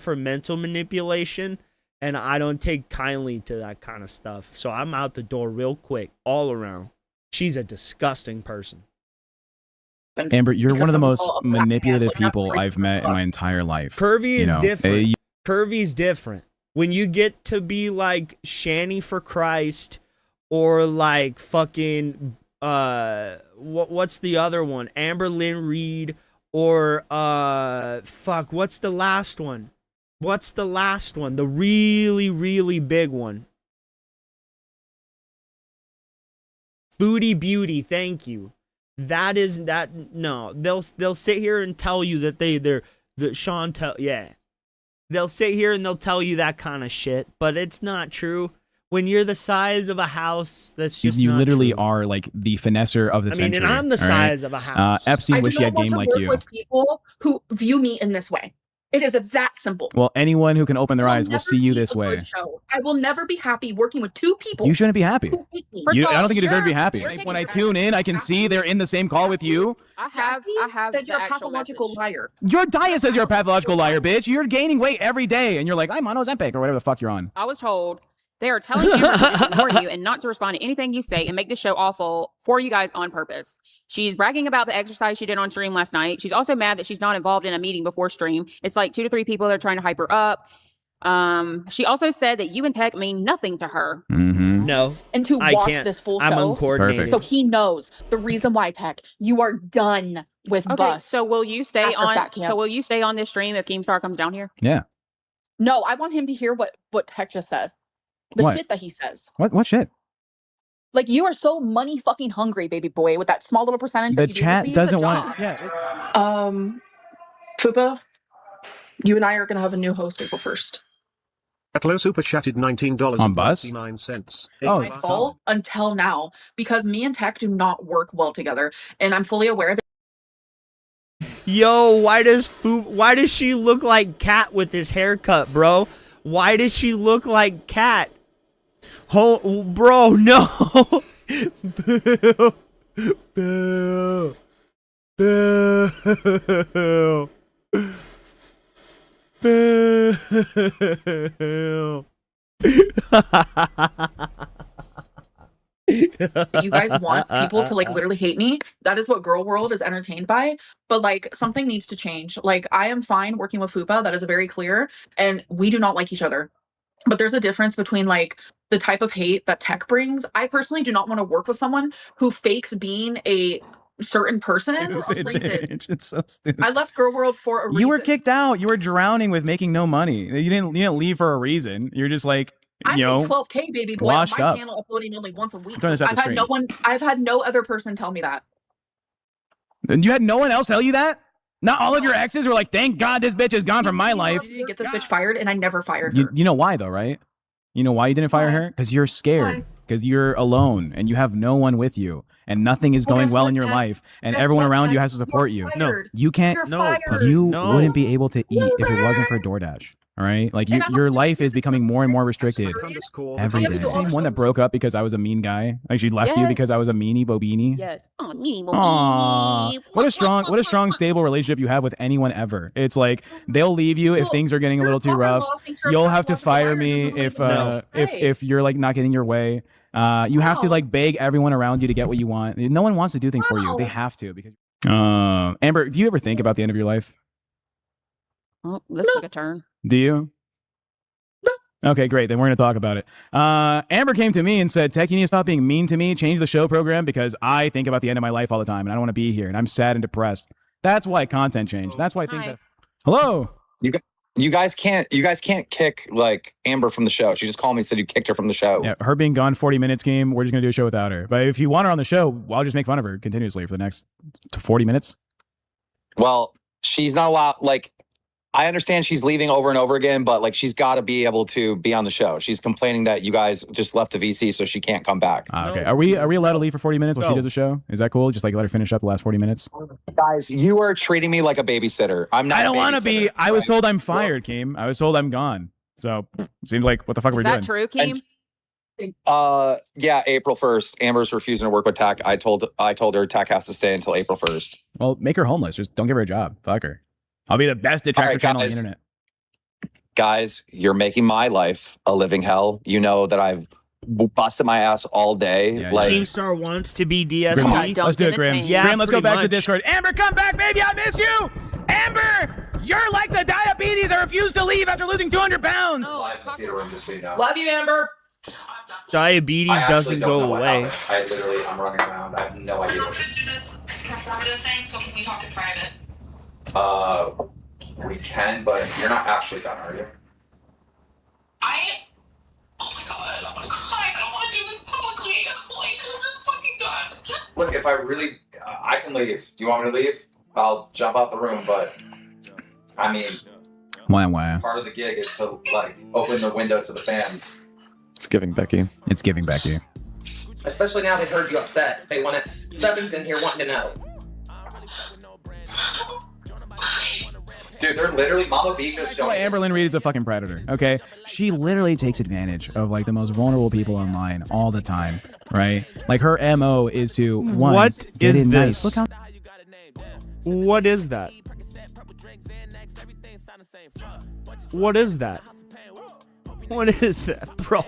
for mental manipulation, and I don't take kindly to that kind of stuff. So I'm out the door real quick, all around. She's a disgusting person. Amber, you're one of the most Because of manipulative like, not people I've met in my entire life. Curvy is You know, different. Curvy's different. When you get to be like Shanny for Christ, or like fucking what's the other one? Amber Lynn Reed, or fuck, what's the last one? The really, really big one. Foodie Beauty, thank you. That is that. No, they'll sit here and tell you that they're Chantel. Yeah, they'll sit here and they'll tell you that kind of shit, but it's not true. When you're the size of a house, that's just you not literally true. are like the finesser of the I century. mean, and I'm the all right? size of a house. Epstein I wish do he not had want game to like work you. with people who view me in this way. It is that simple. Well, anyone who can open their I'll eyes will never see you be this a way. good show. I will never be happy working with two people. You shouldn't be happy. who hate me. First of I all, don't think you deserve to be you're- happy. you're taking When I advantage. tune in, I can see they're in the same call with you. I have That the you're a actual pathological message. liar. Your diet says you're a pathological liar, bitch. You're gaining weight every day, and you're like, I'm on Ozempic or whatever the fuck you're on. I was told they are telling you to ignore you and not to respond to anything you say and make this show awful for you guys on purpose. She's bragging about the exercise she did on stream last night. She's also mad that she's not involved in a meeting before stream. It's like 2 to 3 people that are trying to hype her up. She also said that you and Tech mean nothing to her. Mm-hmm. No, And to I watch can't. this full I'm show, uncoordinated. so he knows the reason why, Tech, you are done with Okay, Bus. so will you stay after on? Fat Camp. So will you stay on this stream if Keemstar comes down here? Yeah. No, I want him to hear what Tech just said. The What? shit that he says. What shit? Like, you are so money fucking hungry, baby boy, with that small little percentage The that you do chat receive. doesn't Good want. job. Yeah. Fupa, you and I are gonna have a new host April 1st. Atlo super chatted $19 On and bus? 99 cents. Oh, My fault until now because me and Tech do not work well together, and I'm fully aware that. Yo, why does she look like Cat with his haircut, bro? Why does she look like Cat? Oh, bro, no. Boo. Boo. Boo. Boo. You guys want people to like literally hate me. That is what girl world is entertained by. But like something needs to change. Like I am fine working with Fupa, that is very clear, and we do not like each other. But there's a difference between like the type of hate that Tech brings. I personally do not want to work with someone who fakes being a certain person. It's so stupid. I left girl world for a reason. You were kicked out. You were drowning with making no money. You didn't leave for a reason. You're just like, I you know, made 12K baby boy on washed my up. channel, uploading only once a week. Throwing this at I've the had screen. I've had no other person tell me that. And you had no one else tell you that? Not all of your exes were like, thank God this bitch is gone from my life. I needed to get this bitch fired, and I never fired her. You know why though, right? You know why you didn't fire her? Because you're scared. Because you're alone and you have no one with you, and nothing is going well in your life, and everyone around you has to support you. No, you can't. You wouldn't be able to eat if it wasn't for DoorDash. All right, like your life is becoming more and more restricted every day. Same one that broke up because I was a mean guy. Like she left you because I was a meanie bobini. Yes. Oh, meanie Aww. What a strong, stable relationship you have with anyone ever. It's like they'll leave you if things are getting a little too rough. You'll have to fire me if you're like not getting your way. You have to like beg everyone around you to get what you want. No one wants to do things for you. They have to because. Amber, do you ever think about the end of your life? Oh, this took a turn. Do you? Okay, great. Then we're going to talk about it. Amber came to me and said, Tech, you need to stop being mean to me. Change the show program because I think about the end of my life all the time and I don't want to be here and I'm sad and depressed. That's why content changed. That's why things have... Hello. You guys can't kick like Amber from the show. She just called me and said you kicked her from the show. Yeah, her being gone 40 minutes game, we're just going to do a show without her. But if you want her on the show, I'll just make fun of her continuously for the next 40 minutes. Well, she's not allowed, like, I understand she's leaving over and over again, but like she's got to be able to be on the show. She's complaining that you guys just left the VC, so she can't come back. Okay, are we allowed to leave for 40 minutes while she does a show? Is that cool? Just like let her finish up the last 40 minutes. Guys, you are treating me like a babysitter. I'm not. I don't want to be. I was told I'm fired, Keem. I was told I'm gone. So seems like what the fuck are we doing? Is that true, Keem? Yeah, April 1st. Amber's refusing to work with Tech. I told her Tech has to stay until April 1st. Well, make her homeless. Just don't give her a job. Fuck her. I'll be the best detractor channel on the internet. Guys, you're making my life a living hell. You know that I've busted my ass all day. Yeah, like Keemstar wants to be DSP. Let's do it, Graham. Yeah, Graham, let's go back to much. Discord. Amber, come back, baby. I miss you. Amber, you're like the diabetes that refused to leave after losing 200 pounds. Love you, Amber. Diabetes doesn't go away. I'm running around. I have no idea what Just do this performative thing, so can we talk in private? We can, but you're not actually done, are you? Oh my god, I'm gonna cry. I don't want to do this publicly. Like, I'm just fucking done. Look, if I really, I can leave. Do you want me to leave? I'll jump out the room, but I mean, Why? part of the gig is to like open the window to the fans. It's giving Becky. It's giving Becky. Especially now they've heard you upset. They want to. Seven's in here wanting to know. Dude, they're literally Mama B just Why Amberlynn Reed is a fucking predator. Okay, she literally takes advantage of like the most vulnerable people online all the time, right? Like her MO is to one. What get is in this? Nice. Look how. What is that? What is that? What is that, bro?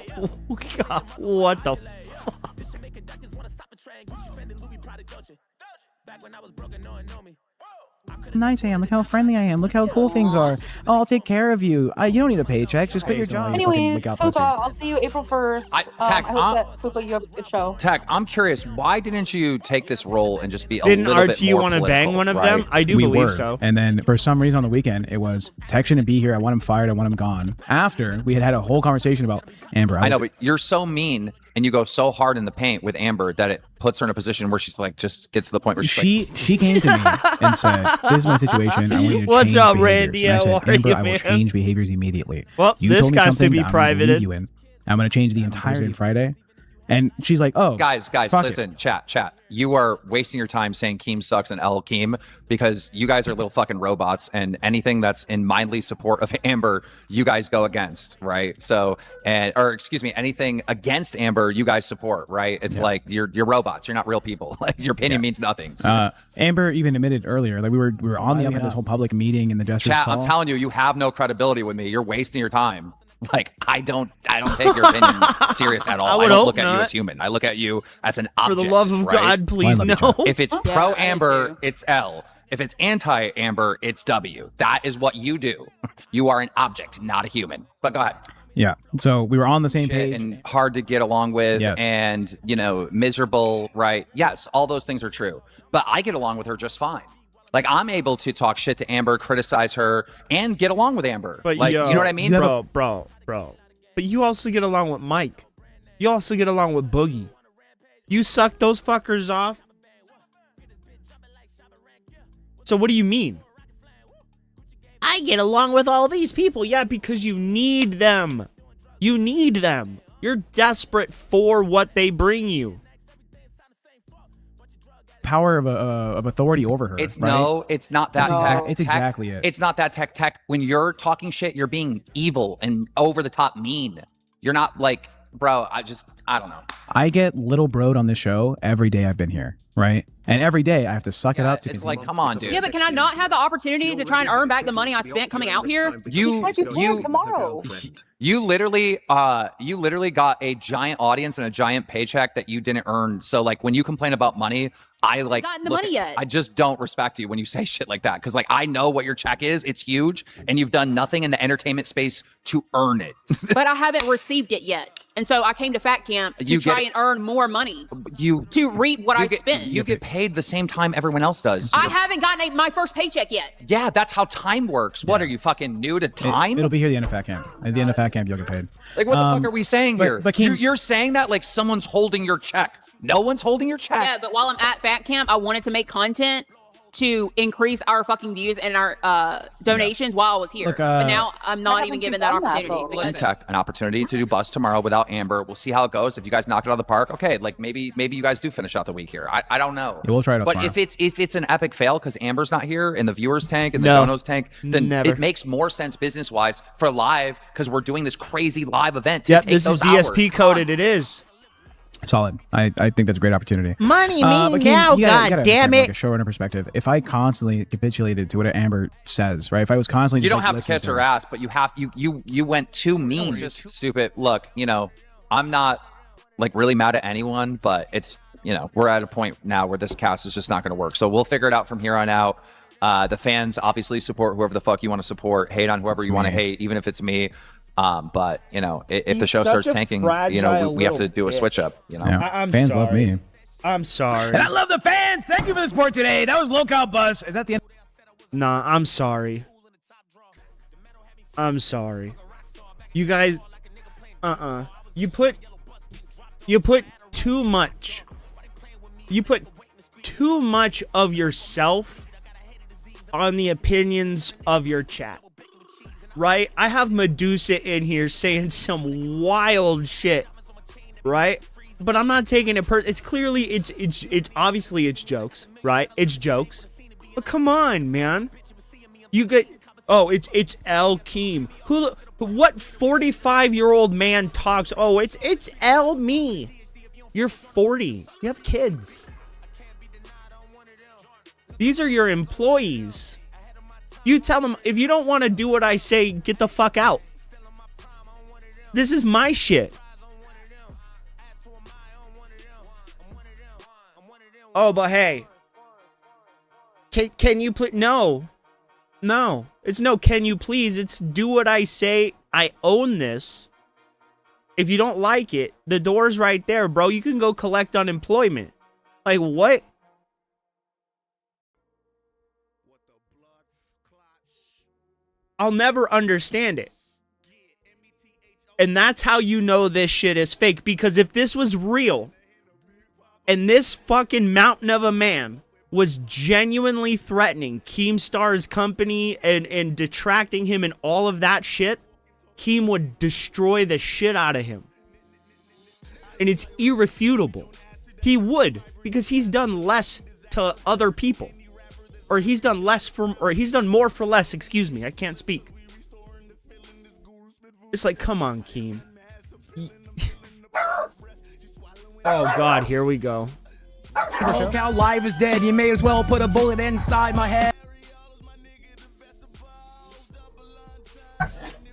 God, what the fuck? Nice I am. Look how friendly I am. Look how cool things are. Oh, I'll take care of you. You don't need a paycheck. Just quit your job. Anyways, Fupa, I'll see you April 1st. I hope that Fupa, you have a good show. Tech, I'm curious, why didn't you take this role and just be a Didn't little bit RT more want to bang political, one of right? them? I do we believe were. so. And then for some reason on the weekend, it was Tech shouldn't be here. I want him fired. I want him gone. After we had a whole conversation about Amber. I know, but you're so mean and you go so hard in the paint with Amber that it puts her in a position where she's like, just gets to the point where she's she came to me and said, this is my situation. I want you to What's change up, behaviors." Randy? And I How said, are Amber, you, I will man? change behaviors immediately. Well, You this told me has to something be that I'm gonna leave privated. you in. I'm going to change the entire Friday. And she's like, "Oh, Guys, fuck it." listen, chat. You are wasting your time saying Keem sucks and L Keem because you guys are little fucking robots, and anything that's in mindly support of Amber, you guys go against, right? So, or excuse me, anything against Amber, you guys support, right? It's like you're robots. You're not real people. Like your opinion means nothing. Amber even admitted earlier, like we were on the up at this whole public meeting in the Jester's Chat, call. I'm telling you, you have no credibility with me. You're wasting your time. Like I don't take your opinion serious at all. I would don't hope look at you not. as human. I look at you as an For object. the love of right? God, please no. If it's Yeah, pro I do Amber, too. it's L. If it's anti Amber, it's W. That is what you do. You are an object, not a human. But go ahead. Yeah. So we were on the same Shit page. and hard to get along with, Yes. and miserable, right? Yes, all those things are true. But I get along with her just fine. Like I'm able to talk shit to Amber, criticize her, and get along with Amber. But like yo, you know what I mean, bro. But you also get along with Mike. You also get along with Boogie. You suck those fuckers off. So what do you mean? I get along with all these people. Yeah, because you need them. You need them. You're desperate for what they bring you. Power of authority over her. It's right? no, it's not that That's tech. it's exactly it. It's not that tech. When you're talking shit, you're being evil and over the top mean. You're not like, bro, I don't know. I get little broed on this show every day I've been here, right? And every day I have to suck it up to It's continue. like, come on, dude. Yeah, but can I not have the opportunity to try and earn back the money I spent coming out here? You literally got a giant audience and a giant paycheck that you didn't earn. So like when you complain about money, I like Gotten the money yet. I just don't respect you when you say shit like that, because like I know what your check is. It's huge, and you've done nothing in the entertainment space to earn it. But I haven't received it yet. And so I came to Fat Camp to try and earn more money to reap what I spent. You get paid the same time everyone else does. I haven't gotten my first paycheck yet. Yeah, that's how time works. What are you fucking new to time? It'll be here at the end of Fat Camp. At the end of Fat Camp, you'll get paid. Like what the fuck are we saying here? But You're saying that like someone's holding your check. No one's holding your check. Yeah, but while I'm at Fat Camp, I wanted to make content to increase our fucking views and our donations while I was here. Look, but now I'm not even given that opportunity. because- Tech an opportunity to do bus tomorrow without Amber. We'll see how it goes. If you guys knock it out of the park, okay. Like maybe you guys do finish out the week here. I don't know. Yeah, we'll try it out But tomorrow. if it's an epic fail because Amber's not here and the viewers tank and the No. donos tank, then Never. it makes more sense business wise for live because we're doing this crazy live event. To Yep, take this is those hours. DSP coded. It is. Solid. I think that's a great opportunity. Money me but Keem, now, you gotta God understand damn from, like, it. a showrunner perspective. If I constantly capitulated to what Amber says, right? If I was constantly You just don't like, have to listening kiss her her ass, but you went too mean. Just stupid. Look, I'm not like really mad at anyone, but it's we're at a point now where this cast is just not going to work. So we'll figure it out from here on out. The fans obviously support whoever the fuck you want to support. Hate on whoever you want to hate, even if it's me. But if the show starts tanking, we have to do a switch up. Yeah. I'm Fans sorry. love me. I'm sorry. And I love the fans. Thank you for the support today. That was lolcow bus. Is that the end? Nah, I'm sorry. I'm sorry. You guys, You put too much. You put too much of yourself on the opinions of your chat. Right? I have Medusa in here saying some wild shit. Right? But I'm not taking it it's clearly it's obviously it's jokes, right? It's jokes. But come on, man. You get it's L Keem. What 45-year-old man talks? Oh, it's L me. You're 40. You have kids. These are your employees. You tell them, if you don't want to do what I say, get the fuck out. This is my shit. Oh, but hey. Can you please? No. No. It's no can you please. It's do what I say. I own this. If you don't like it, the door's right there, bro. You can go collect unemployment. Like, what? I'll never understand it. And that's how you know this shit is fake. Because if this was real, and this fucking mountain of a man was genuinely threatening Keemstar's company and detracting him and all of that shit, Keem would destroy the shit out of him. And it's irrefutable. He would, because he's done less to other people. Or he's done more for less, excuse me. I can't speak. It's like, come on, Keem. Oh, God, here we go. Lolcow live is dead. You may as well put a bullet inside my head.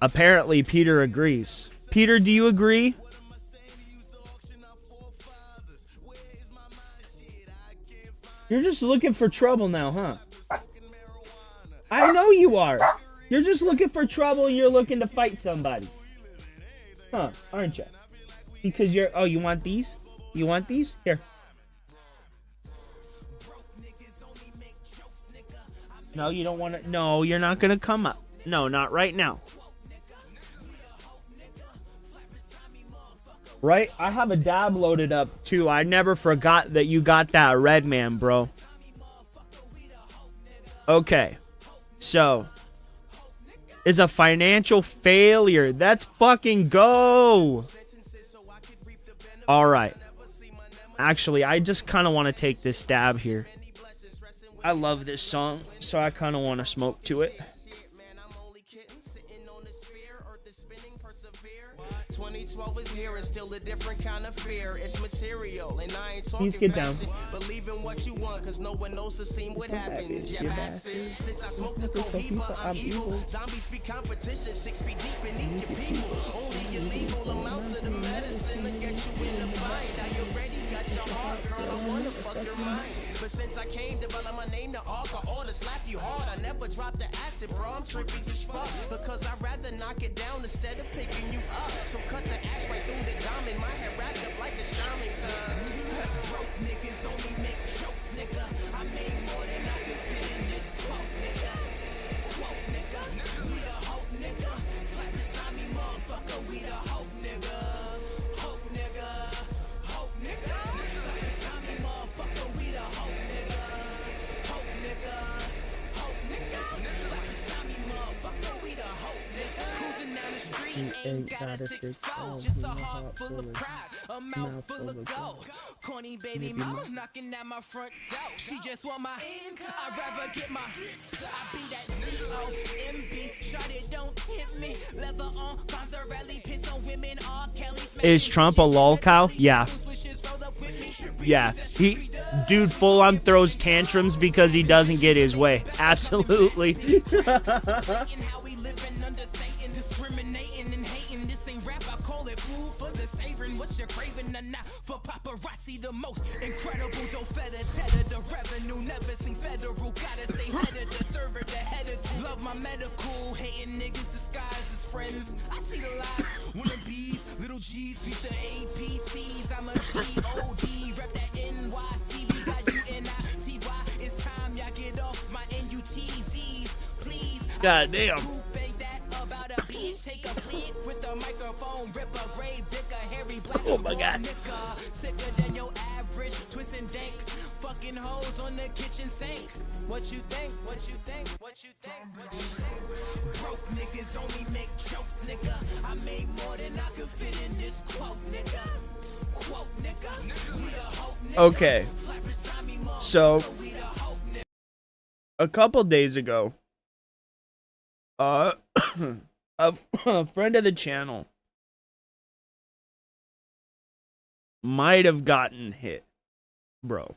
Apparently, Peter agrees. Peter, do you agree? You're just looking for trouble now, huh? I know you are. You're just looking for trouble and you're looking to fight somebody. Huh, aren't you? Because you're... Oh, you want these? You want these? Here. No, you don't want to... No, you're not going to come up. No, not right now. Right? I have a dab loaded up, too. I never forgot that you got that red man, bro. Okay. So. Is a financial failure. Let's fucking go. All right. Actually, I just kind of want to take this dab here. I love this song, so I kind of want to smoke to it. 2012 is here and still a different kind of fear. It's material and I ain't talking fashion. Believe in what you want, cause no one knows the scene what happens. Yeah, bastards. Since I smoked the cohiba, I'm evil. Zombies be competition, 6 feet deep beneath your people. Only illegal amounts of the medicine to get you in the bind. Now you ready, got your heart, girl, I wanna fuck your mind. But since I came, develop my name to arc, I ought to slap you hard. I never dropped the acid, bro, I'm trippy as fuck. Because I'd rather knock it down instead of picking you up. So cut the ash right through the diamond. My head wrapped up like a shaman. Broke niggas only make jokes, nigga. I made more than I could fit in this quote, nigga. Quote, nigga. We the hope, nigga. Flat beside me, motherfucker. We the hope, nigga. Hope, nigga. Hope, nigga. Flat beside me, motherfucker. We the hope, nigga. Hope, nigga. Hope, nigga. Flat beside me, motherfucker. We the hope, nigga. Cruising down the street, ain't got a 6'4", just a heart full of pride, a mouth full of gold. Corny baby mama knocking at my front door. She just want my income. I'd rather get my. I be that C-O-M-B. Shot it, don't tempt me. Leather on, Fonzarelli, piss on women, all Kelly's. Is Trump a lolcow? Yeah. Yeah. Dude full on throws tantrums because he doesn't get his way. Absolutely. What's your craving or not for paparazzi? The most incredible, don't feather cheddar. The revenue never seen federal. Gotta stay headed, the server, the header. Love my medical, hating niggas disguised as friends. I see the lies, wannabes, little G's, beat the APCs. I'm a G-O-D, rep that NYC. We got U-N-I-T-Y. It's time y'all get off my N-U-T-Z's, please. God damn. Take a flick with a microphone, rip a grave, dick a hairy black. Oh my god. Sicker than your average, twist and dank. Fucking hoes on the kitchen sink. What you think? What you think? What you think? Broke niggas only make jokes, nigga. I made more than I could fit in this quote, nigga. Quote, nigga. Okay. So a couple days ago, a friend of the channel might have gotten hit, bro.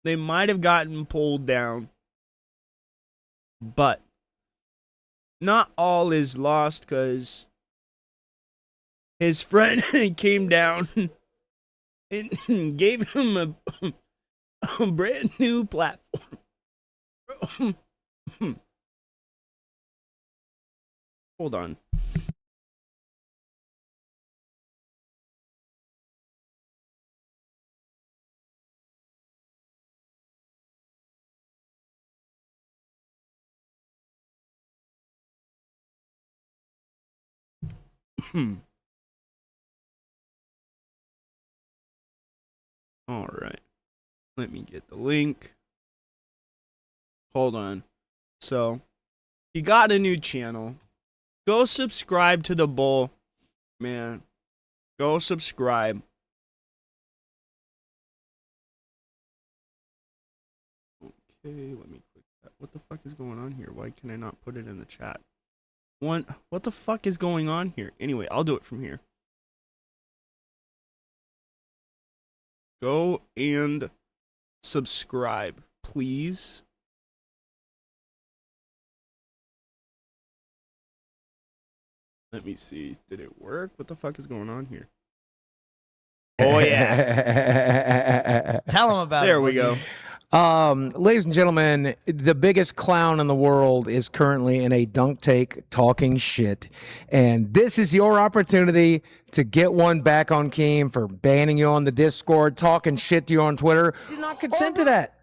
They might have gotten pulled down. But not all is lost, because his friend came down and gave him a brand new platform. Hold on. All right. Let me get the link. Hold on. So, you got a new channel. Go subscribe to the Bull, man. Go subscribe. Okay, let me click that. What the fuck is going on here? Why can I not put it in the chat? What the fuck is going on here? Anyway, I'll do it from here. Go and subscribe, please. Let me see. Did it work? What the fuck is going on here? Oh yeah. Tell him about it. There we go. Ladies and gentlemen, the biggest clown in the world is currently in a dunk tank talking shit. And this is your opportunity to get one back on Keem for banning you on the Discord, talking shit to you on Twitter. Did not consent to that.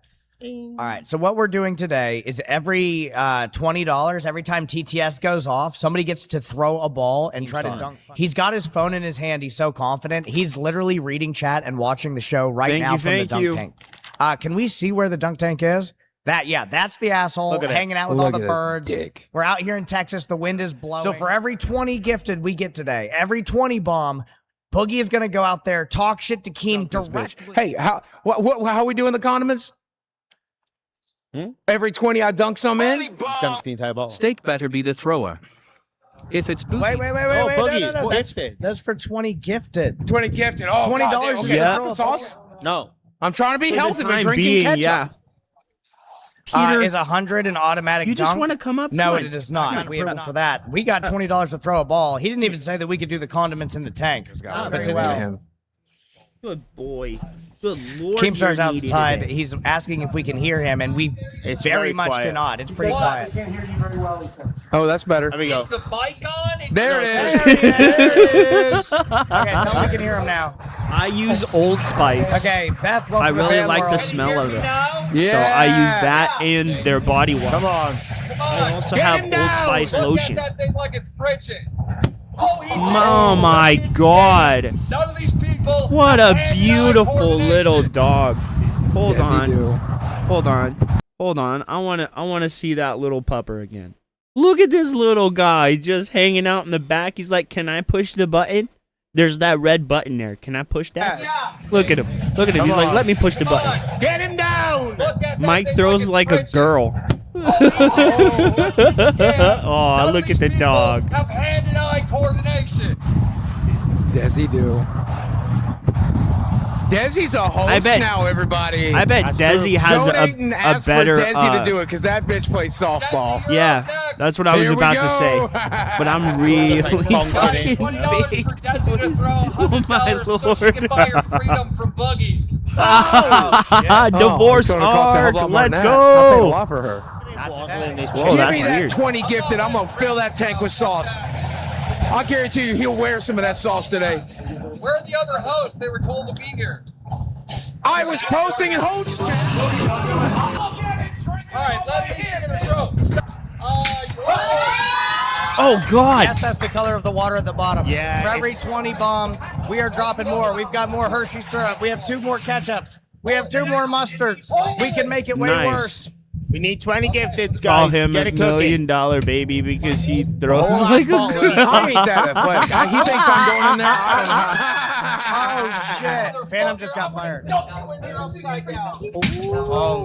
All right, so what we're doing today is every $20, every time TTS goes off, somebody gets to throw a ball and try to dunk. He's got his phone in his hand. He's so confident. He's literally reading chat and watching the show right now from the dunk tank. Can we see where the dunk tank is? That's the asshole hanging out with all the birds. We're out here in Texas. The wind is blowing. So for every 20 gifted we get today, every 20 bomb, Boogie is going to go out there, talk shit to Keem directly. Hey, how we doing the condiments? Every 20 I dunk some in? Steak better be the thrower. If it's Boogie. Wait. Boogie. No. That's for 20 gifted. 20 gifted. Oh, $20 okay. Yeah. Sauce? No. I'm trying to be healthy, but drinking ketchup. Yeah. Peter, is 100 an automatic You just dunk? want to come up? No, Come on. it is not. We have enough for that. We got $20 to throw a ball. He didn't even say that we could do the condiments in the tank. Very well. Good boy. Good Lord. Keemstar's you're needy outside. today. He's asking if we can hear him, and we very much quiet. cannot. It's pretty quiet. Oh, that's better. There we go. The mic on? There it is. There it is. Okay, tell him we can hear him now. I use Old Spice. Okay, Beth, welcome I to really Bam like the World. smell of it. So I use that and their body wash. Come on. I also have Old Spice lotion. That thing like it's friction. Oh my God. None of these people. What a beautiful little dog. Hold Yes, he on. do. Hold on. I wanna see that little pupper again. Look at this little guy just hanging out in the back. He's like, can I push the button? There's that red button there. Can I push that? Yeah. Look at him. Look at him. He's like, let me push the button. Get him down. Mike throws like a girl. Oh, look at the dog. Have hand and eye coordination. Desi do. Desi's a host now, everybody. I bet Desi has Donate and a ask better. for Desi to do it because that bitch plays softball. Yeah, that's what I was Here we about to go. say. But I'm really fucking big. Oh my Lord. Divorce art. Let's go. For her. Whoa, Give that's me that weird. 20 gifted. I'm gonna fill that tank with sauce. I guarantee you, he'll wear some of that sauce today. Where are the other hosts? They were told to be here. I was posting in host. All right, let me see the throw. Oh God. Yes, that's the color of the water at the bottom. Yeah. For every 20 bomb, we are dropping more. We've got more Hershey syrup. We have 2 more ketchups. We have 2 more mustards. We can make it way Nice. worse. We need 20 gifteds, guys. Call him Get a it cooking. $1 million baby because he throws Oh, like a I ain't that athletic. He thinks I'm going in there. Oh, shit. Phantom just got fired. Oh,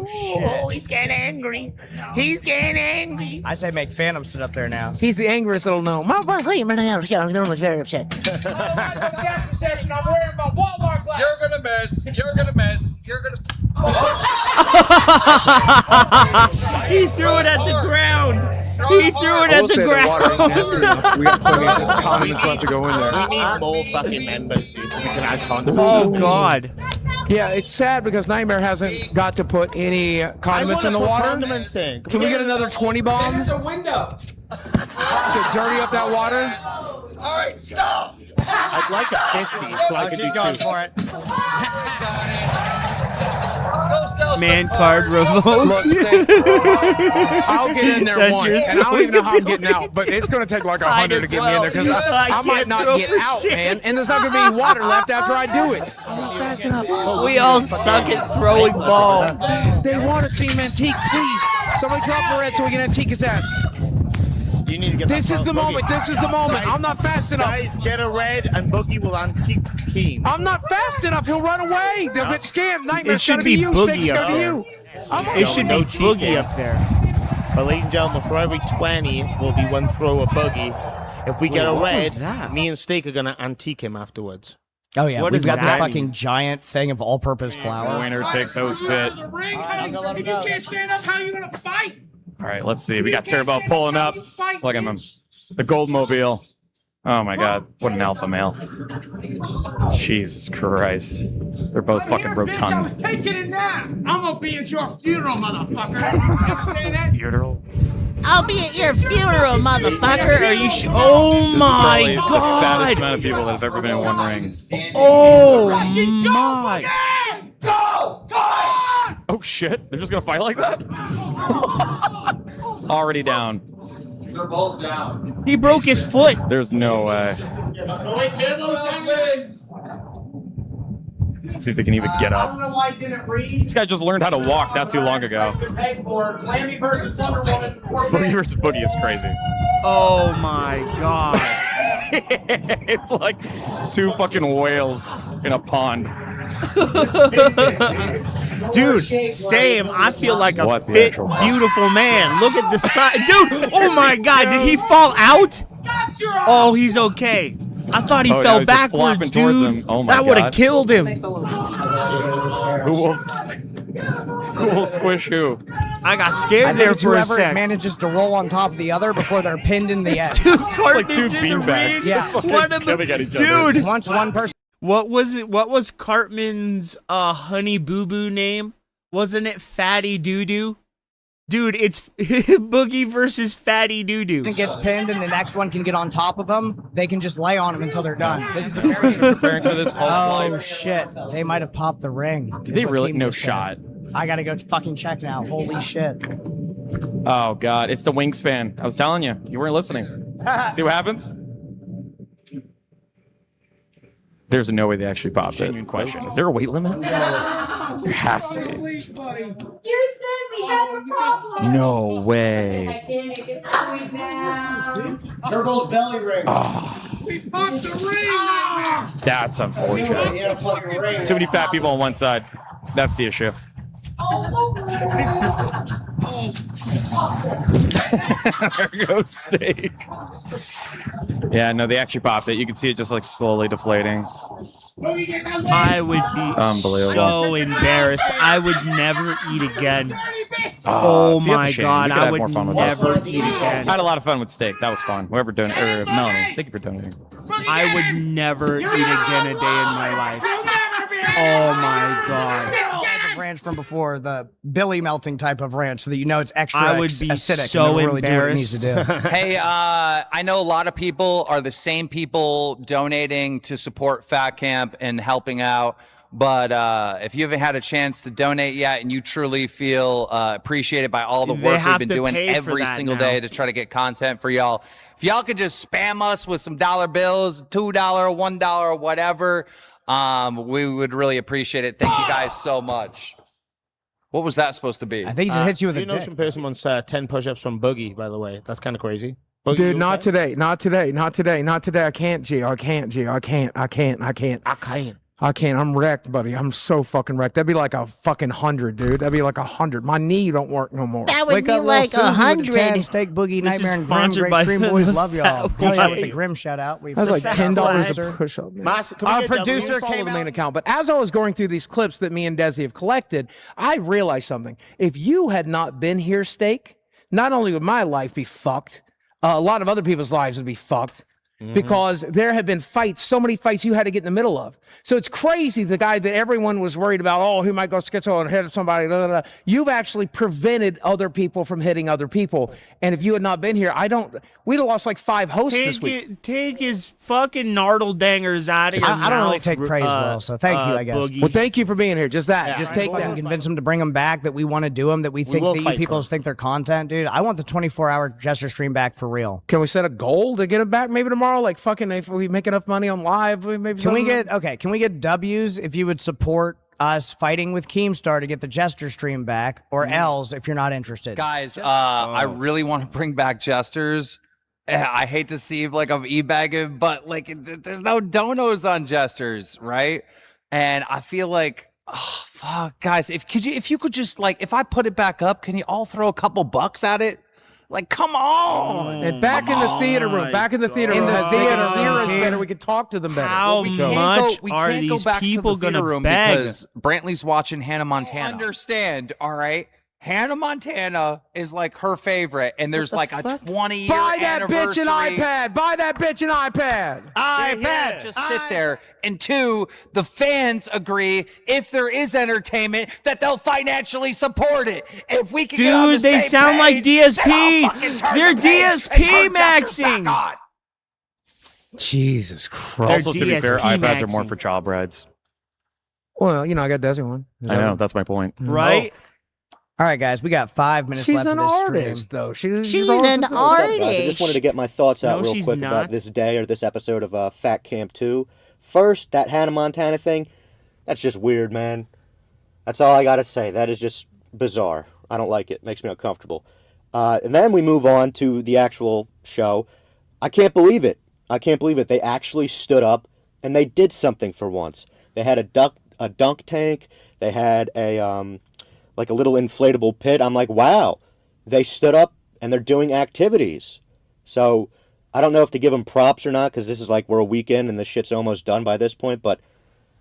shit. Oh, he's getting angry. He's getting angry. I say make Phantom sit up there now. He's the angriest little gnome. I'm very upset. You're gonna miss. You're gonna miss. You're gonna. He threw it at the ground. He threw it at the ground. We got plenty of condiments left to go in there. We need more fucking members, dude, so we can add condiments. Oh God. Yeah, it's sad because Nightmare hasn't got to put any condiments in the water. Condiments in. Can we get another 20 bomb? There's a window. To dirty up that water? All right, stop. I'd like a 50 so I could do She's going 2. for it. Man card revoked. Look, I'll get in there That's once, your and I don't even know how I'm throwing getting out, but it's going to take like 100 to get me in there because I might can't not throw get for out, shit. man, and there's not going to be any water left after I do it. We all suck at throwing ball. They want to see Mantique, please Somebody drop a red so we can antique his ass. You need to get This that is the Boogie. moment. This is the moment. I'm not fast enough. Guys, get a red and Boogie will antique Keen. I'm not fast enough. He'll run away. They'll get scammed. Nightmare. It should be you. Boogie Steak's up gotta be there. you. It should be Boogie up there. But ladies and gentlemen, for every 20 will be one throw of Boogie. If we get a what was red, that? me and Steak are gonna antique him afterwards. Oh yeah, What we've does got this that fucking giant thing of all-purpose flour. Winner takes host bit. If you can't stand up, how are you gonna fight? All right, let's see. We got Turbo pulling up. Look at him. The gold mobile. Oh my god, what an alpha male. Jesus Christ. They're both fucking rotund. Take it in now. I'm gonna be at your funeral, motherfucker. You understand that? Funeral? I'll be at your funeral, motherfucker. Are you oh This is my probably the fattest god! amount of people that have ever been in one ring. Oh my! Go! Go on! Oh shit, they're just gonna fight like that? Already down. They're both down. He broke his foot. There's no way. Wait, here those wins. Let's see if they can even get I up. don't know why I didn't read. This guy just learned how to walk not too long ago. Clammy versus Wonder Woman. Boogie versus Boogie is crazy. Oh my god! It's like two fucking whales in a pond. Dude, same. I feel like a What the fit, actual fuck? beautiful man. Look at the side. Dude, oh my god, did he fall out? Oh, he's okay. I thought he Oh, yeah, fell he's just flopping backwards, towards dude. him. Oh my that would have God. killed him. Who will squish who? I got I scared think there it's for a whoever sec. manages to roll on top of the other before they're pinned in the end. Two Like cartons two in the beanbags. ring. Yeah. What am Killing at each other. dude? Once one person. What was it? What was Cartman's Honey Boo Boo name? Wasn't it Fatty Doo Doo? Dude, it's Boogie versus Fatty Doo Doo. Gets pinned and the next one can get on top of them, they can just lay on them until they're done. This is very Preparing for this whole Oh life. shit! They might have popped the ring. Did they really? No shot. I gotta go fucking check now. Holy shit! Oh god, it's the wingspan. I was telling you, you weren't listening. See what happens? There's no way they actually popped it. Genuine question. Is there a weight limit? There has to be. Houston, we have a problem. No way. Titanic, it's going down. Turbo's belly ring. We popped the ring. That's unfortunate. Too many fat people on one side. That's the issue. There goes Steak. Yeah, no, they actually popped it. You can see it just like slowly deflating. I would be Unbelievable. so embarrassed. I would never eat again. Oh, Oh see, that's a my shame. god, We could I have would more fun with this. never eat I again. had a lot of fun with Steak. That was fun. Whoever donated, Melanie, thank you for donating. I would never eat again a day in my life. Oh my god. Type of ranch from before, the Billy melting type of ranch, so that you know it's extra I would be acidic so and it'll really do what it needs to do. Hey, I know a lot of people are the same people donating to support Fat Camp and helping out. But if you haven't had a chance to donate yet and you truly feel appreciated by all the They work we've have been to doing pay for every that single now. day to try to get content for y'all, if y'all could just spam us with some dollar bills, $2, $1, whatever, we would really appreciate it. Thank you guys so much. What was that supposed to be? I think he just hits you with a You know, dick. some person wants 10 push-ups from Boogie, by the way. That's kind of crazy. Boogie, Dude, you not okay? today. Not today. Not today. Not today. I can't, G. I can't, G. I can't. I can't. I can't. I can't. I can't. I'm wrecked, buddy. I'm so fucking wrecked. That'd be like a fucking 100, dude. That'd be like 100. My knee don't work no more. That would Wake be up, like Lil Susie with the 10, 100. Steak, Boogie, This is Nightmare, and Grim. sponsored Great by Stream the Boys love y'all. Fat Hell yeah, with White. the Grim shout out. We That was like appreciate $10 it. a push up, man. Master, can we Our get that? producer Will you came follow the main out? account. But as I was going through these clips that me and Desi have collected, I realized something. If you had not been here, Steak, not only would my life be fucked, a lot of other people's lives would be fucked. Because there have been fights, so many fights you had to get in the middle of. So it's crazy, the guy that everyone was worried about, oh, he might go schizo and hit somebody. Blah, blah, blah. You've actually prevented other people from hitting other people. And if you had not been here, we'd have lost like 5 hosts this week. Take his fucking gnarled dangers out of your I don't really mouth, take praise well, so thank you, I guess. Boogie. Well, thank you for being here. Just that. Yeah, Just I take Fucking that. convince them to bring them back, that we want to do them, that we think will that you fight people for 'em. think they're content, dude. I want the 24-hour Jester stream back for real. Can we set a goal to get it back maybe tomorrow? Like fucking if we make enough money on live, maybe Can we something? get W's if you would support us fighting with Keemstar to get the Jester stream back, or else if you're not interested. Guys, I really want to bring back Jesters. I hate to seem like I'm e-bagging, but like there's no donos on Jesters, right? And I feel like, oh fuck, guys, if you could just like, if I put it back up, can you all throw a couple bucks at it? Like, come on! And back in the theater room. Back in the theater room. The theater is better. We could talk to them better. How much we are can't go these back people to the theater gonna room beg? because Brantley's watching Hannah Montana. Understand, all right? Hannah Montana is like her favorite, and there's like a 20-year Buy that anniversary. bitch an iPad. Buy that bitch an iPad. iPad. Just sit there. And two, the fans agree if there is entertainment that they'll financially support it. If we can get on the Dude, they same sound like page, then DSP. I'll fucking turn They're the page and DSP turn Jesters maxing. back on. Jesus Christ. Also, to be fair, DSP iPads are more maxing. for child brides. Well, you know, I got Desi one. I know. That's my point. Right? All right, guys, we got 5 minutes She's left an of this artist, stream. though. She's an What's up, artist. guys? I just wanted to get my thoughts out No, real she's quick not. about this day or this episode of Fat Camp 2. First, that Hannah Montana thing, that's just weird, man. That's all I got to say. That is just bizarre. I don't like it. Makes me uncomfortable. And then we move on to the actual show. I can't believe it. I can't believe it. They actually stood up and they did something for once. They had a dunk tank. They had a like a little inflatable pit. I'm like, wow, they stood up and they're doing activities. So I don't know if to give them props or not, because this is like we're a weekend and the shit's almost done by this point. But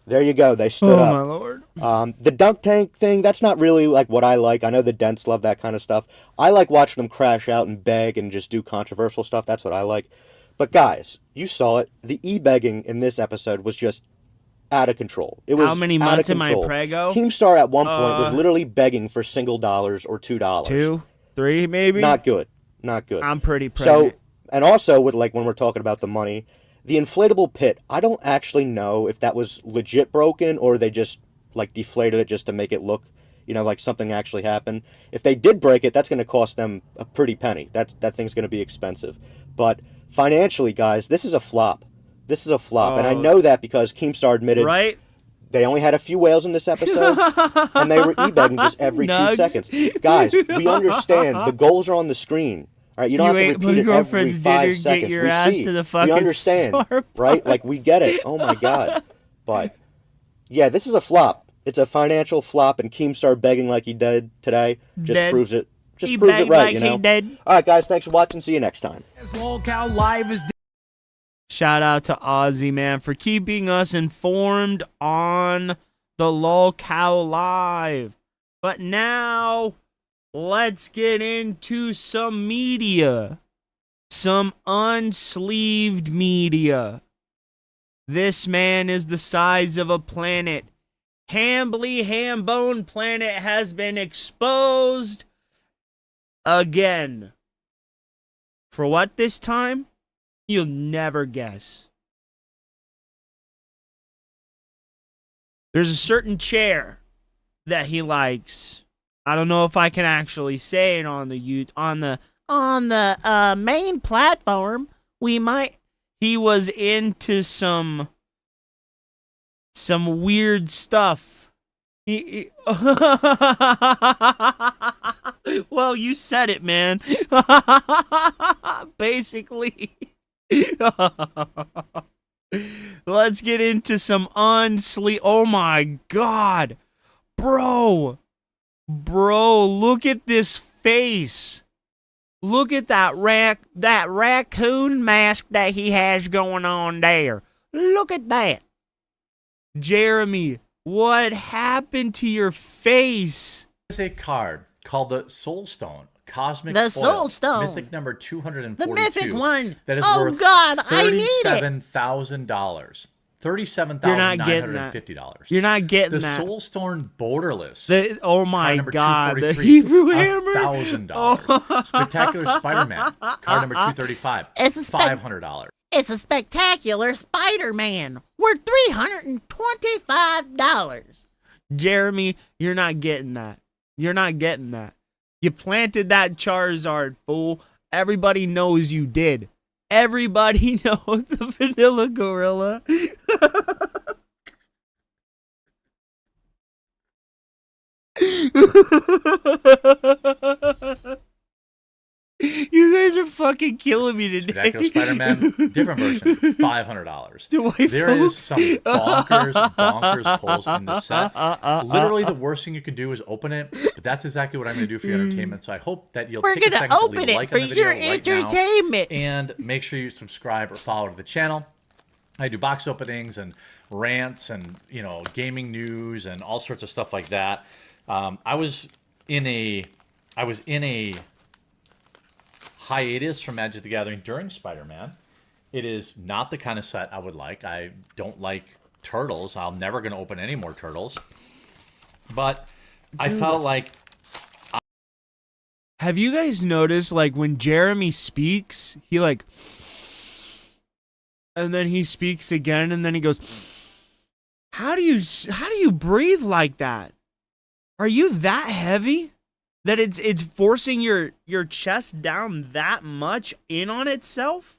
there you go, they stood up. my lord. The dunk tank thing, that's not really like what I like. I know the Dents love that kind of stuff. I like watching them crash out and beg and just do controversial stuff. That's what I like. But guys, you saw it. The e-begging in this episode was just out of control. It was How many out of months am I control. prego? Keemstar at one point was literally begging for single dollars or $2. 2, 3, maybe? Not good. Not good. I'm pretty pregnant. So, and also with like when we're talking about the money, the inflatable pit, I don't actually know if that was legit broken or they just like deflated it just to make it look, you know, like something actually happened. If they did break it, that's going to cost them a pretty penny. That thing's going to be expensive. But financially, guys, this is a flop. This is a flop. And I know that because Keemstar admitted they only had a few whales in this episode, and they were e-begging just every 2 seconds. Guys, we understand. The goals are on the screen. All right, you don't have to repeat it every 5 seconds. Get your we ass see. to the We fucking understand, Starbucks. right? Like, we get it. Oh, my God. But, yeah, this is a flop. It's a financial flop, and Keemstar begging like he did today just proves it. Just proves it right, you know? All right, guys, thanks for watching. See you next time. Lolcow Live is Shout out to Ozzy, man, for keeping us informed on the Lolcow Live. But now, let's get into some media. Some unsleeved media. This man is the size of a planet. Hambly Hambone Planet has been exposed again. For what this time? You'll never guess. There's a certain chair that he likes. I don't know if I can actually say it on the main platform. He was into some weird stuff. Well, you said it, man. Basically. Let's get into some oh my God. Bro, look at this face. Look at that raccoon mask that he has going on there. Look at that. Jeremy, what happened to your face? There's a card called the Soul Stone. Cosmic The Foil, Soul Stone. Mythic number 242. The mythic one. That is Oh, worth God, I need it. $37,000. You're not getting that. $37,950. You're not getting the that. Soulstone Borderless. Oh my card God, the 243, Hebrew hammer. $1,000. Spectacular Spider-Man. Card number 235. It's a $500. It's a spectacular Spider-Man worth $325. Jeremy, you're not getting that. You're not getting that. You planted that Charizard, fool. Everybody knows you did. Everybody knows the vanilla gorilla. You guys are fucking killing me today. Spectacular Spider-Man, different version, $500. There is some bonkers pulls in the set. Literally, the worst thing you could do is open it, but that's exactly what I'm going to do for your entertainment. So I hope that you'll take a second to leave a like on the video right now, and make sure you subscribe or follow to the channel. I do box openings and rants and gaming news and all sorts of stuff like that. I was in a hiatus from Magic the Gathering during Spider-Man. It is not the kind of set I would like. I don't like turtles. I'm never going to open any more turtles. But I felt like... Have you guys noticed, like, when Jeremy speaks, he, like... And then he speaks again, and then he goes... How do you breathe like that? Are you that heavy? That it's forcing your chest down that much in on itself?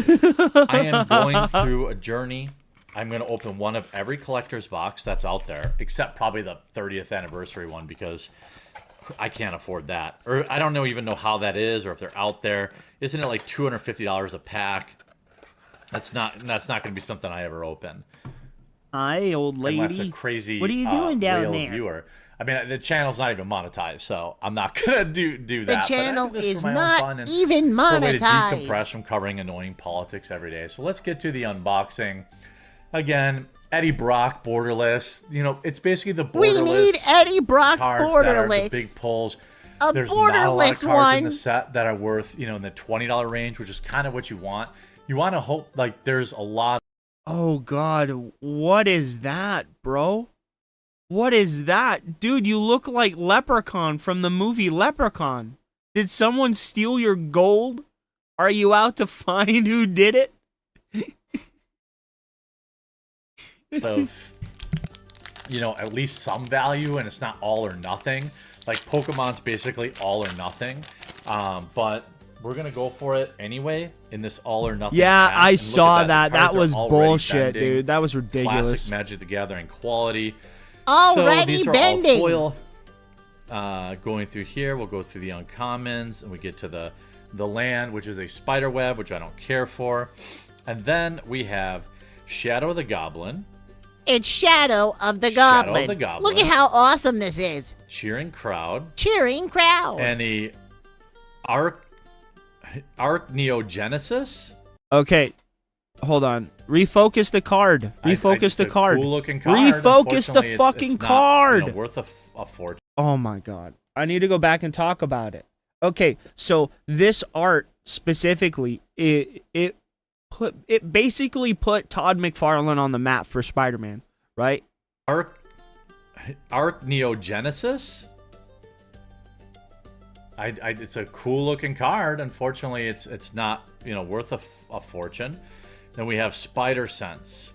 I am going through a journey. I'm going to open one of every collector's box that's out there, except probably the 30th anniversary one, because I can't afford that. Or I don't even know how that is, or if they're out there. Isn't it like $250 a pack? That's not going to be something I ever open. Hi, old lady. Unless a crazy what are you doing down there? Viewer. I mean, the channel's not even monetized, so I'm not gonna do that. The channel is not even monetized. It's a way to monetized. decompress from covering annoying politics every day. So let's get to the unboxing. Again, Eddie Brock borderless. It's basically the borderless. We need Eddie Brock cards borderless. That are the big pulls. There's not a lot of cards in the set that are worth, in the $20 range, which is kind of what you want. You want to hope, like, there's a lot. Oh, God. What is that, bro? What is that? Dude, you look like Leprechaun from the movie Leprechaun. Did someone steal your gold? Are you out to find who did it? Of, at least some value, and it's not all or nothing. Like, Pokemon's basically all or nothing. But we're going to go for it anyway in this all or nothing. Yeah, pack. I saw that. That was bending. bullshit, dude. That was ridiculous. Classic Magic the Gathering quality. Already so these bending. are all foil. Going through here, we'll go through the uncommons, and we get to the land, which is a spider web, which I don't care for. And then we have Shadow of the Goblin. It's Shadow of the Shadow Goblin. of the Goblin. Look at how awesome this is. Cheering Crowd. Cheering crowd. And a Neogenesis. Okay, hold on. Refocus the card. Refocus the card. Cool looking card. Refocus the fucking card. Not, worth a fortune. Oh my God. I need to go back and talk about it. Okay, so this art specifically, it basically put Todd McFarlane on the map for Spider-Man, right? Arc Neogenesis. It's a cool looking card. Unfortunately, it's not worth a fortune. Then we have Spider Sense.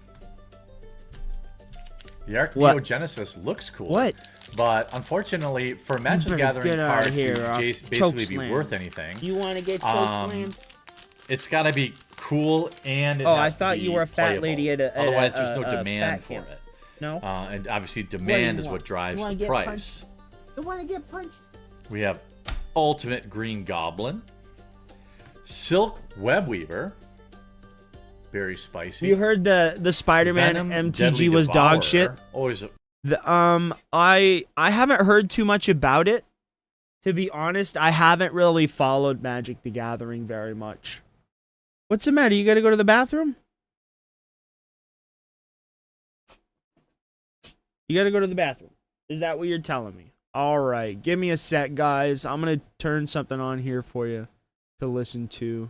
The Arc Neogenesis looks cool. What? But unfortunately, for Magic the Gathering cards to basically be worth anything, You want to get chokeslammed? It's got to be cool and. I thought you were a fat lady at a. Otherwise, there's no demand for it. No. And obviously, demand is what drives the price. You want to get punched? We have Ultimate Green Goblin, Silk Web Weaver, very spicy. You heard the Spider-Man Venom, MTG Deadly was dog Devourer. shit. Always. I haven't heard too much about it. To be honest, I haven't really followed Magic the Gathering very much. What's the matter? You got to go to the bathroom? You got to go to the bathroom. Is that what you're telling me? All right, give me a sec, guys. I'm going to turn something on here for you to listen to.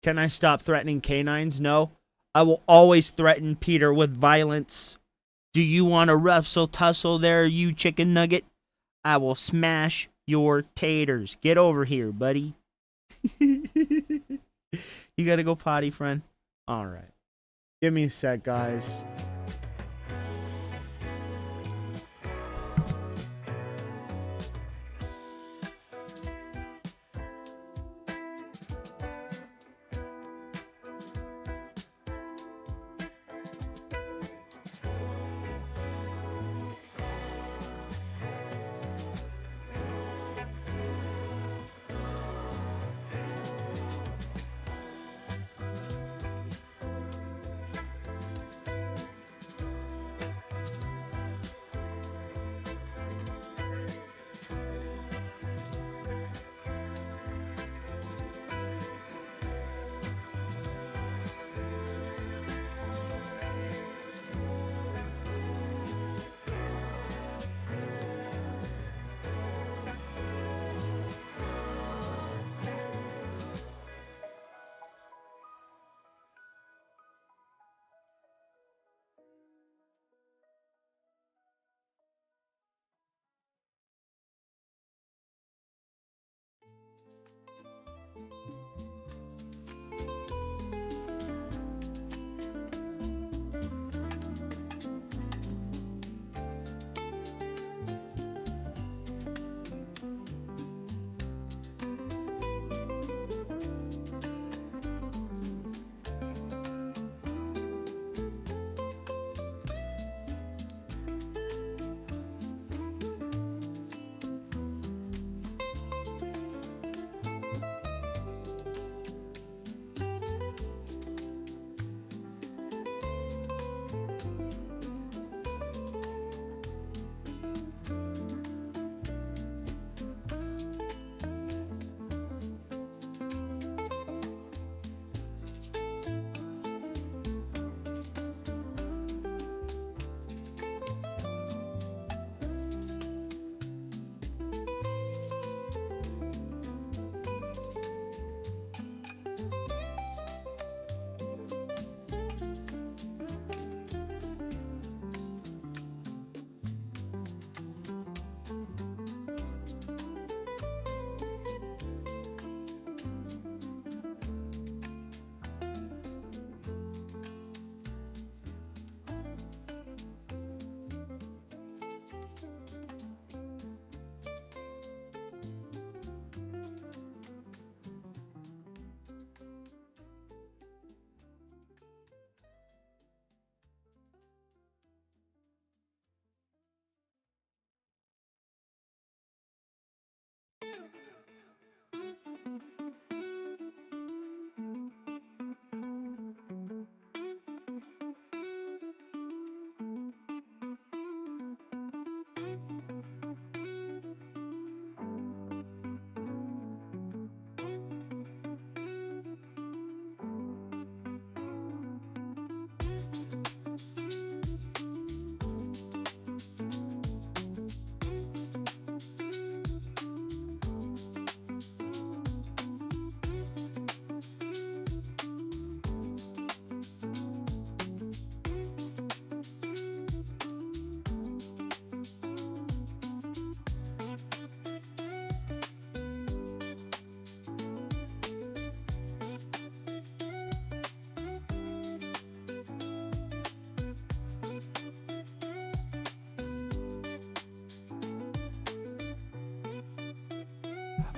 Can I stop threatening canines? No. I will always threaten Peter with violence. Do you want to wrestle tussle there, you chicken nugget? I will smash your taters. Get over here, buddy. You got to go potty, friend? All right. Give me a sec, guys.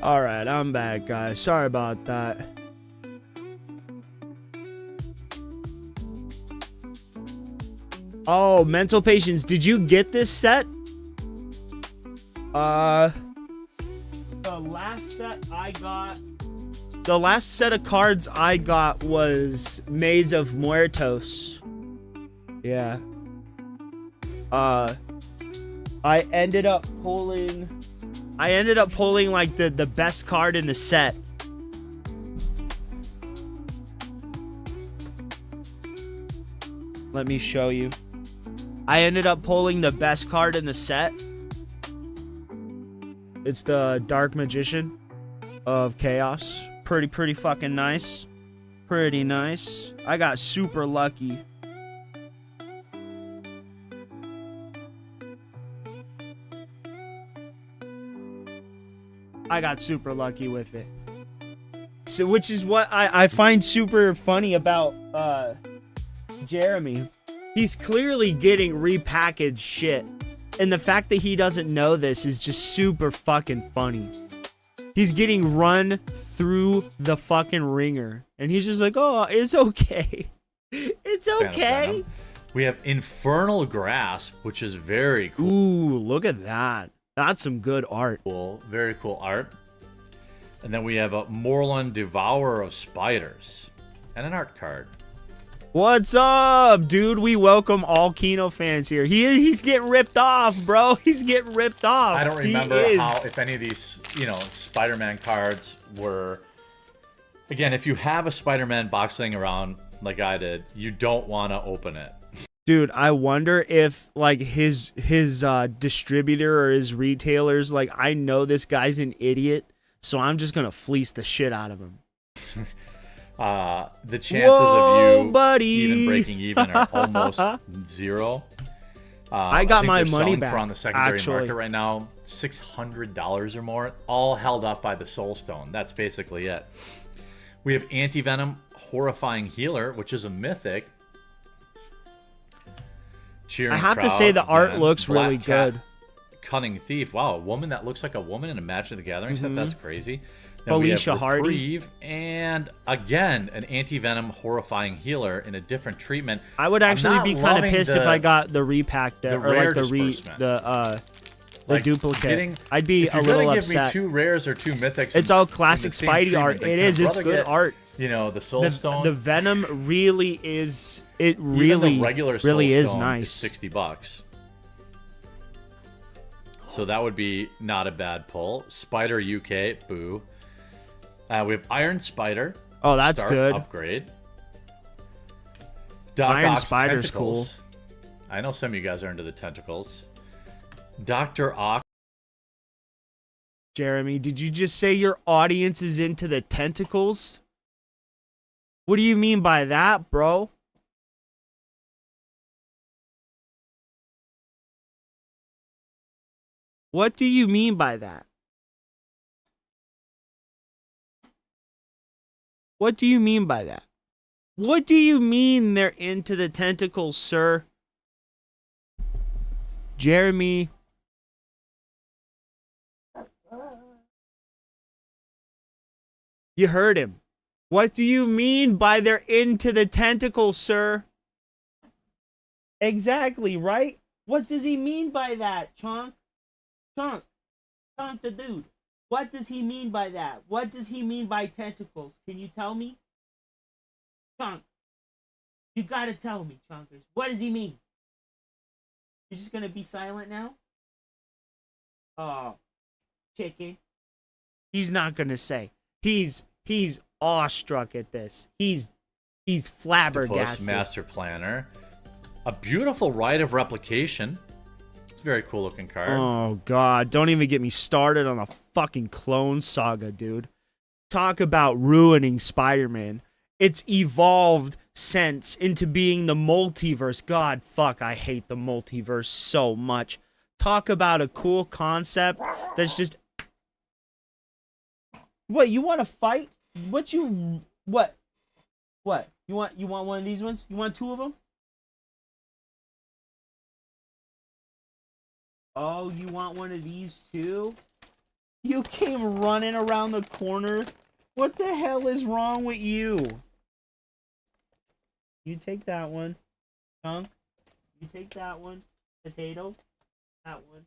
All right, I'm back, guys. Sorry about that. Oh, mental patience. Did you get this set? The last set I got. The last set of cards I got was Maze of Muertos. Yeah. I ended up pulling like the best card in the set. Let me show you. I ended up pulling the best card in the set. It's the Dark Magician of Chaos. Pretty fucking nice. Pretty nice. I got super lucky. I got super lucky with it. So, which is what I find super funny about Jeremy. He's clearly getting repackaged shit. And the fact that he doesn't know this is just super fucking funny. He's getting run through the fucking ringer. And he's just like, oh, it's okay. It's okay. We have Infernal Grasp, which is very cool. Ooh, look at that. That's some good art. Cool. Very cool art. And then we have a Morlun Devourer of Spiders. And an art card. What's up, dude? We welcome all Kino fans here. He's getting ripped off, bro. He's getting ripped off. I don't remember how, if any of these, Spider-Man cards were... Again, if you have a Spider-Man box sitting around like I did, you don't want to open it. Dude, I wonder if, like, his distributor or his retailers, like, I know this guy's an idiot, so I'm just going to fleece the shit out of him. The chances of you even breaking even are almost zero. I got think my they're money selling back for on the secondary actually. market right now, $600 or more, all held up by the Soul Stone. That's basically it. We have Anti-Venom Horrifying Healer, which is a mythic. Cheering I have to Crowd, say the art again. looks Black really Cat, good. Cunning Thief. Wow, a woman that looks like a woman in a Magic the Gathering set. That's crazy. Then Alicia we have Hardy. Reprieve, and again, an Anti-Venom Horrifying Healer in a different treatment. I would actually be kind of pissed if I got the repack the or rare like the duplicate. I'd be if a you're little gonna upset. give me 2 rares or 2 mythics, It's all classic Spidey art. It is. It's good art. The Soul Stone. The Venom really is. It Even really, the regular really Soul is Stone nice. $60. So that would be not a bad pull. Spider UK, boo. We have Iron Spider. Oh, that's Start good. Upgrade. Doc Iron Ock's Spider's Tentacles. I know some of you guys are into the tentacles. Dr. Ock. Jeremy, did you just say your audience is into the tentacles? What do you mean by that, bro? What do you mean by that? What do you mean by that? What do you mean they're into the tentacles, sir? Jeremy. You heard him. What do you mean by they're into the tentacles, sir? Exactly, right? What does he mean by that, Chunk? Chunk the dude. What does he mean by that? What does he mean by tentacles? Can you tell me? Chunk. You gotta tell me, Chunkers. What does he mean? You're just gonna be silent now? Oh, chicken. He's not gonna say. He's awestruck at this. He's flabbergasted. Master Planner. A beautiful Rite of Replication. It's a very cool looking card. Oh, God. Don't even get me started on the fucking Clone Saga, dude. Talk about ruining Spider-Man. It's evolved since into being the multiverse. God, fuck, I hate the multiverse so much. Talk about a cool concept that's just... What, you want to fight? What? You want one of these ones? You want 2 of them? Oh, you want one of these too? You came running around the corner. What the hell is wrong with you? You take that one. Chunk. You take that one. Potato. That one.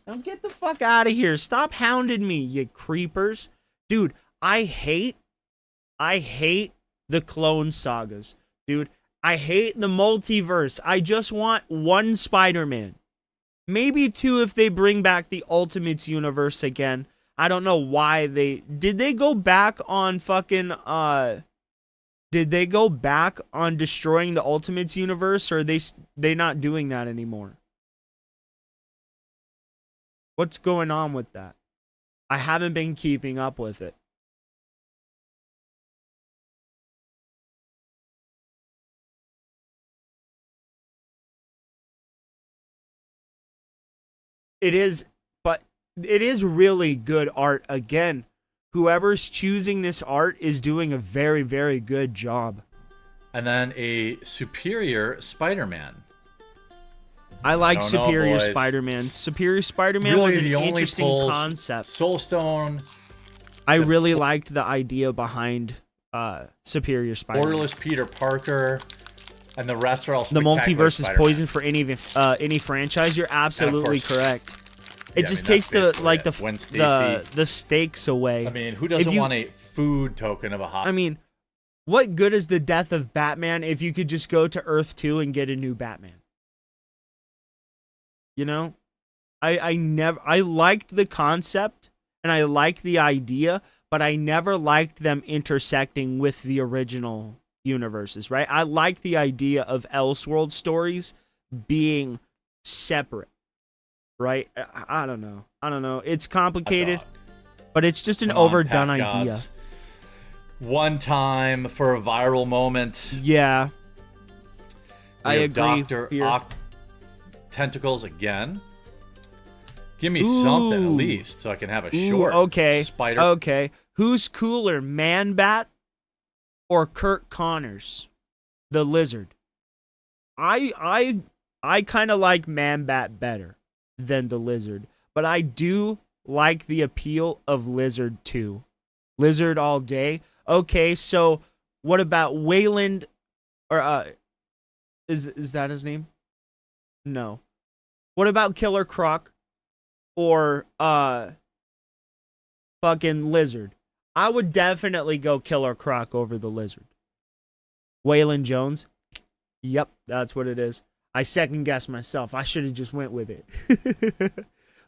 Now get the fuck out of here. Stop hounding me, you creepers. Dude, I hate the clone sagas. Dude, I hate the multiverse. I just want one Spider-Man. Maybe two if they bring back the Ultimates universe again. I don't know why did they go back on fucking did they go back on destroying the Ultimates universe, or are they not doing that anymore? What's going on with that? I haven't been keeping up with it. It is, but it is really good art. Again, whoever's choosing this art is doing a very, very good job. And then a Superior Spider-Man. I like Superior Spider-Man. Superior Spider-Man really was an interesting concept. Soulstone. I really liked the idea behind Superior Spider-Man. Borderless Peter Parker. And the rest are all the multiverse is poison for any franchise. You're absolutely correct. It just takes the stakes away. I mean, who doesn't want a food token of a hot? I mean, what good is the death of Batman if you could just go to Earth 2 and get a new Batman? You know, I liked the concept and I liked the idea, but I never liked them intersecting with the original universes, right? I like the idea of Elseworld stories being separate, right? I don't know. It's complicated, but it's just an overdone idea. One time for a viral moment. Yeah. I agree. Dr. Tentacles again. Give me something at least so I can have a short spider. Okay. Who's cooler, Man-Bat or Kurt Connors, the Lizard? I kind of like Man-Bat better than the Lizard, but I do like the appeal of Lizard too. Lizard all day. Okay, so what about Wayland, or is that his name? No. What about Killer Croc or fucking Lizard? I would definitely go Killer Croc over the Lizard. Waylon Jones? Yep, that's what it is. I second guessed myself. I should have just went with it.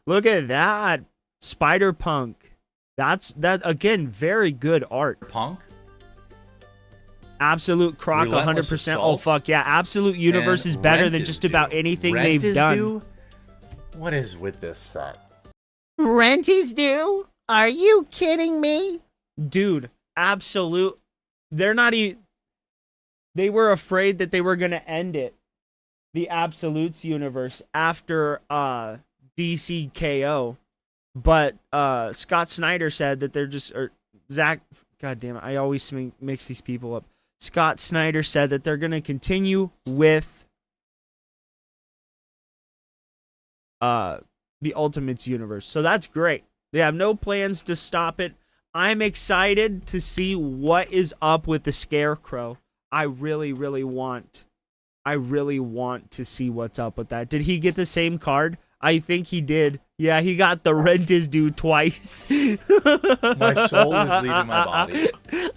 Look at that. Spider-Punk. That again, very good art. Punk? Absolute Croc, 100%. Oh, fuck yeah. Absolute Universe is better than just about anything they've done. What is with this set? Rent is due? Are you kidding me? Dude, Absolute. They're not even... They were afraid that they were going to end it. The Absolutes universe after DCKO. But Scott Snyder said that they're just... Or Zach... God damn it. I always mix these people up. Scott Snyder said that they're going to continue with the Ultimates universe. So that's great. They have no plans to stop it. I'm excited to see what is up with the Scarecrow. I really, really want to see what's up with that. Did he get the same card? I think he did. Yeah, he got the rent is due twice. My soul is leaving my body.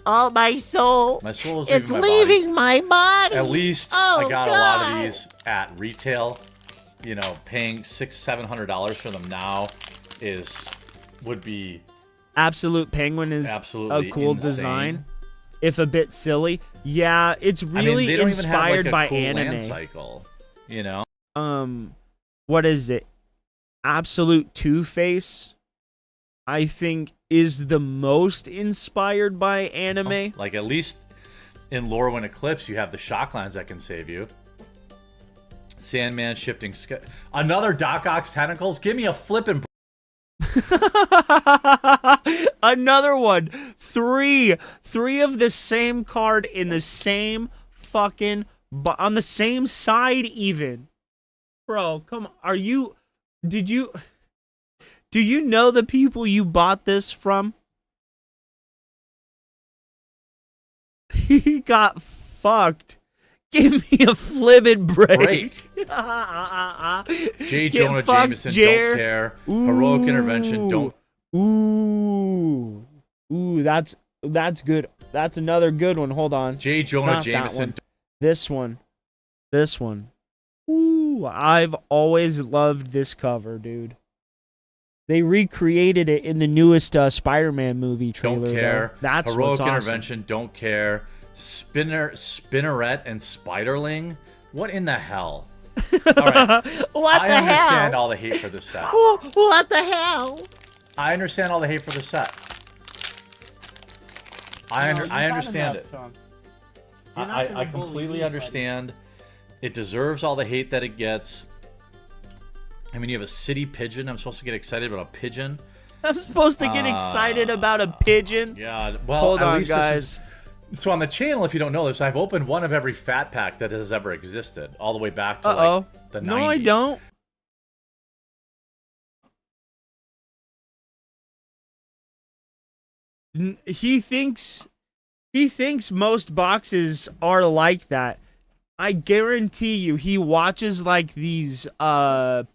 Oh, my soul. My soul is it's leaving my leaving body. my body. At least I got a lot of these at retail. You know, paying $600-700 for them now would be... Absolute Penguin is absolutely a cool insane. Design. If a bit silly. Yeah, it's really they don't inspired even have, by cool anime. land cycle, you know? What is it? Absolute Two-Face, I think, is the most inspired by anime. Like, at least in Lorwyn Eclipse, you have the Shocklands that can save you. Sandman, Shifting Sky. Another Doc Ock's Tentacles? Give me a flippin'... Another one. Three of the same card in the same fucking but on the same side even. Bro, come on. Do you know the people you bought this from? He got fucked. Give me a flippin' break. J. Get Jonah fucked, Jameson, Jer. don't care. Heroic intervention, don't. Ooh, that's good. That's another good one. Hold on. J. Jonah Not that Jameson. one. This one. Ooh, I've always loved this cover, dude. They recreated it in the newest Spider-Man movie trailer. Don't care. Though. That's Heroic what's awesome. intervention, don't care. Spinneret and Spiderling. What in the hell? All right. What I the understand hell? all the hate for this set. What the hell? I understand all the hate for this set. I understand it. I completely understand. It deserves all the hate that it gets. I mean, you have a city pigeon. I'm supposed to get excited about a pigeon. I'm supposed to get excited about a pigeon. Yeah. Well, hold at on, least guys. So on the channel, if you don't know this, I've opened one of every fat pack that has ever existed, all the way back to like the 90s. No, I don't. He thinks most boxes are like that. I guarantee you he watches like these PokeTubers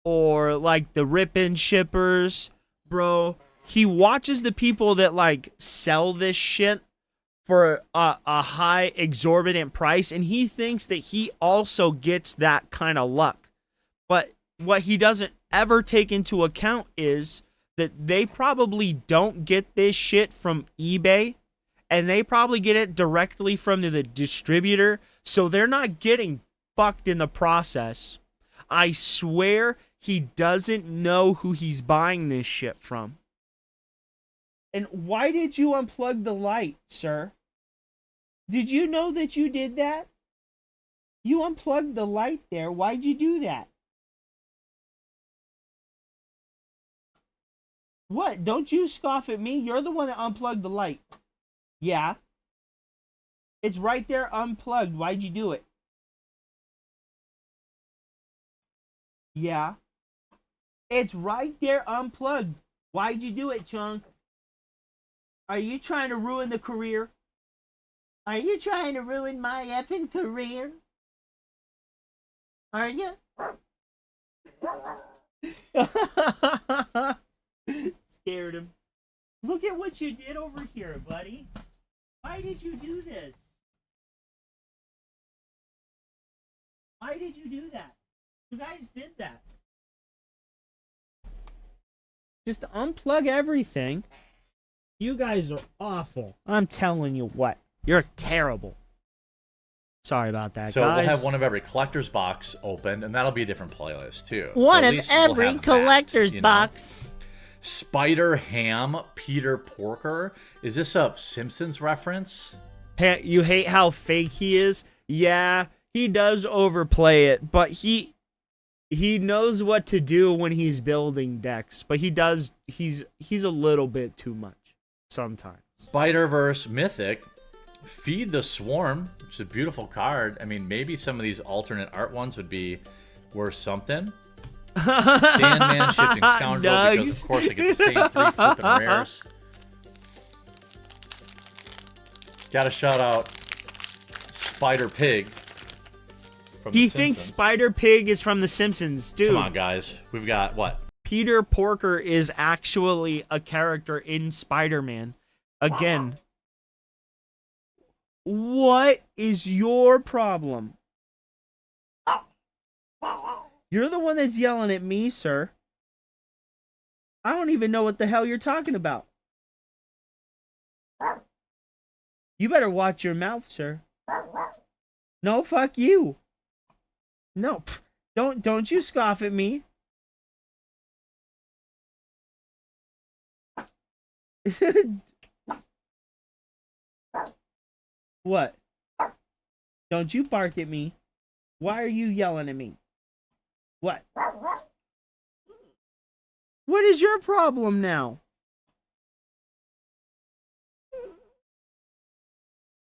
or like the Rip-In Shippers, bro. He watches the people that like sell this shit for a high exorbitant price, and he thinks that he also gets that kind of luck. But what he doesn't ever take into account is that they probably don't get this shit from eBay, and they probably get it directly from the distributor, so they're not getting fucked in the process. I swear he doesn't know who he's buying this shit from. And why did you unplug the light, sir? Did you know that you did that? You unplugged the light there. Why'd you do that? What? Don't you scoff at me. You're the one that unplugged the light. Yeah. It's right there unplugged. Why'd you do it? Yeah. It's right there unplugged. Why'd you do it, Chunk? Are you trying to ruin the career? Are you trying to ruin my effing career? Are you? Scared him. Look at what you did over here, buddy. Why did you do this? Why did you do that? You guys did that. Just unplug everything. You guys are awful. I'm telling you what. You're terrible. Sorry about that, so guys. we'll have one of every collector's box opened, and that'll be a different playlist, too. One so of every collector's box. Spider Ham, Peter Porker. Is this a Simpsons reference? Hey, you hate how fake he is? Yeah, he does overplay it, but he knows what to do when he's building decks. But he's a little bit too much sometimes. Spider-Verse Mythic, Feed the Swarm, which is a beautiful card. I mean, maybe some of these alternate art ones would be worth something. Sandman, Shifting Scoundrel, because of course I get the same 3 flipping rares. Gotta shout out Spider Pig. He thinks Spider Pig is from The Simpsons, dude. Come on, guys. We've got what? Peter Porker is actually a character in Spider-Man. Again, what is your problem? You're the one that's yelling at me, sir. I don't even know what the hell you're talking about. You better watch your mouth, sir. No, fuck you. No, don't you scoff at me. What? Don't you bark at me. Why are you yelling at me? What? What is your problem now?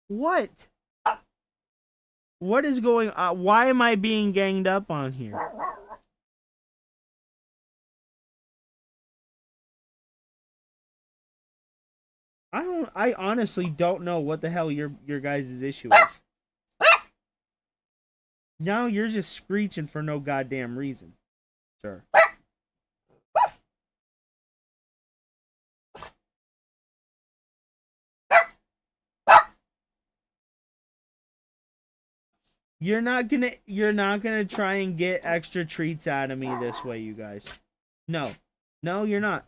What? What is going on? Why am I being ganged up on here? I honestly don't know what the hell your guys' issue is. Now you're just screeching for no goddamn reason, sir. You're not gonna try and get extra treats out of me this way, you guys. No. No, you're not.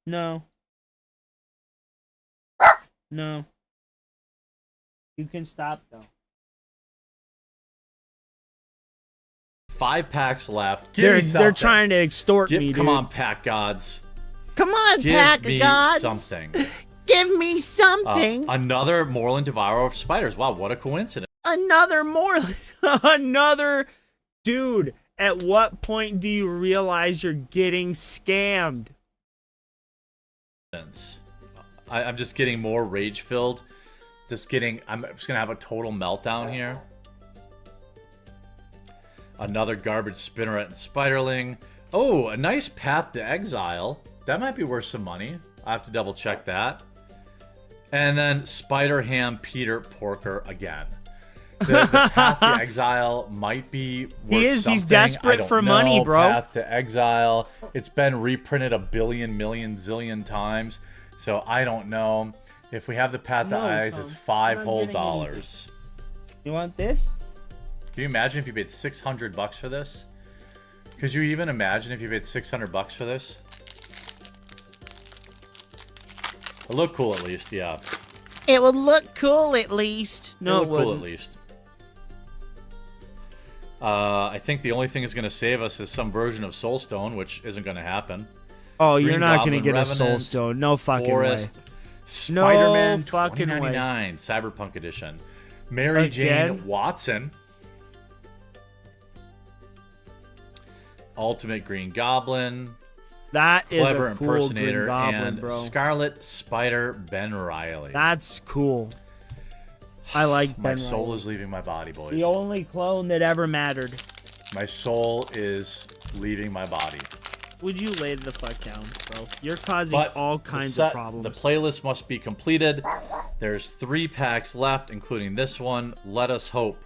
No. No. You can stop though. 5 packs left. Give me They're something. trying to extort me, dude. Come on, pack gods. Come on, Give pack me of gods. something. Give me something. Another Moreland Devourer of Spiders. Wow, what a coincidence. Another Moreland. Another dude. At what point do you realize you're getting scammed? I'm just getting more rage filled. I'm just gonna have a total meltdown here. Another garbage spinneret and spiderling. Oh, a nice Path to Exile. That might be worth some money. I have to double check that. And then Spider Ham Peter Porker again. The Path to Exile might be worth something. He's desperate I don't for know. money, bro. Path to Exile. It's been reprinted a billion, million, zillion times. So I don't know. If we have the Path to Eyes, it's $5 whole dollars. You want this? Can you imagine if you paid $600 for this? Could you even imagine if you paid $600 for this? It looked cool at least, yeah. It would look cool at least. No, it looked cool at least. I think the only thing that's going to save us is some version of Soulstone, which isn't going to happen. Oh, Green you're not Goblin going to get a Revenant, Soulstone. No fucking Forest, way. Spider-Man No fucking way. 2099 Cyberpunk Edition. Mary Jane Watson. Ultimate Green Goblin. That is Clever a cool Green Impersonator Goblin, and bro. Scarlet Spider Ben Riley. That's cool. I like My Ben soul Riley. is leaving my body, boys. The only clone that ever mattered. My soul is leaving my body. Would you lay the fuck down, bro? You're causing But all the kinds set- of problems. The playlist must be completed. There's 3 packs left, including this one. Let us hope.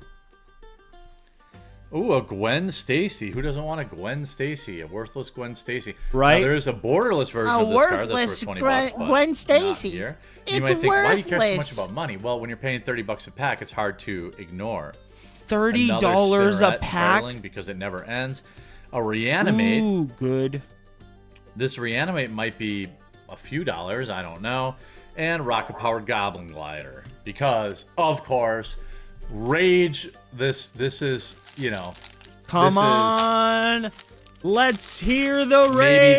Ooh, a Gwen Stacy. Who doesn't want a Gwen Stacy? A worthless Gwen Stacy. Right. Now, there is a borderless version A of this card that's worthless worth $20. but Gwen not Stacy. here. It's You might think, why do you care so much worthless. about money? Well, when you're paying $30 a pack, it's hard to ignore. $30 Another a Spinneret pack? Starling because it never ends. A Reanimate. Ooh, good. This Reanimate might be a few dollars, I don't know. And Rocket Powered Goblin Glider. Because, of course, Rage, this is, you know... Come this on. Let's hear the is rage.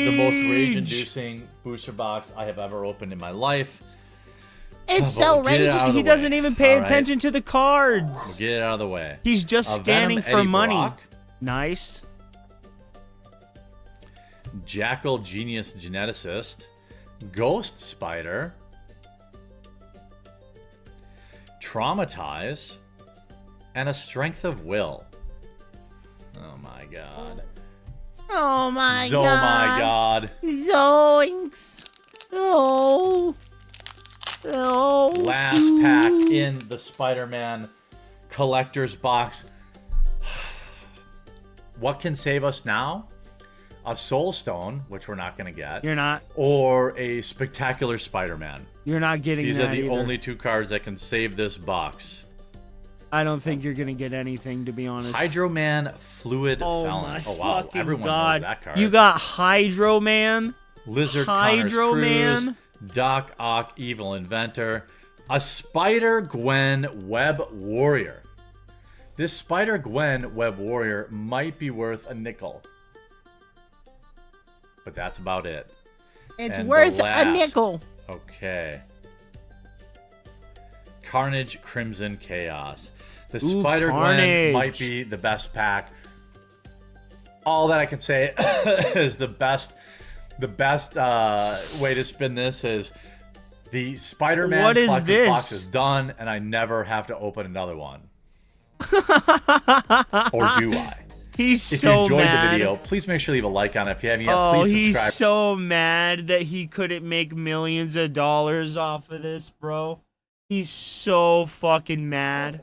maybe the most rage-inducing booster box I have ever opened in my life. It's But so we'll get it raging. out of He the doesn't way, even pay all right? attention to the cards. We'll get it out of the way. He's just A Venom scanning for Eddie money. Brock. Nice. Jackal Genius Geneticist, Ghost Spider, Traumatize, and a Strength of Will. Oh my god. Oh my Oh god. my god. Zoinks. Oh. Oh. Last pack in the Spider-Man collector's box. What can save us now? A Soul Stone, which we're not going to get. You're not. Or a Spectacular Spider-Man. You're not getting These that are the either. only 2 cards that can save this box. I don't think you're gonna get anything, to be honest. Hydro Man Fluid Oh Felon. my Oh wow, fucking everyone god! knows that card. You got Hydro Man, Lizard Hydro Connor's Cruise, Man. Doc Ock Evil Inventor, a Spider Gwen Web Warrior. This Spider Gwen Web Warrior might be worth a nickel. But that's about it. It's And the worth a last- nickel. Okay. Carnage Crimson Chaos. The Ooh, Spider Gwen Carnage. might be the best pack. All that I can say is the best way to spin this is The Spider-Man What is collector's box this? is done, and I never have to open another one. Or do I? He's if so you enjoyed mad. the video, please make sure to leave a like on it. If you haven't yet, Oh, please he's subscribe. so mad that he couldn't make millions of dollars off of this, bro. He's so fucking mad.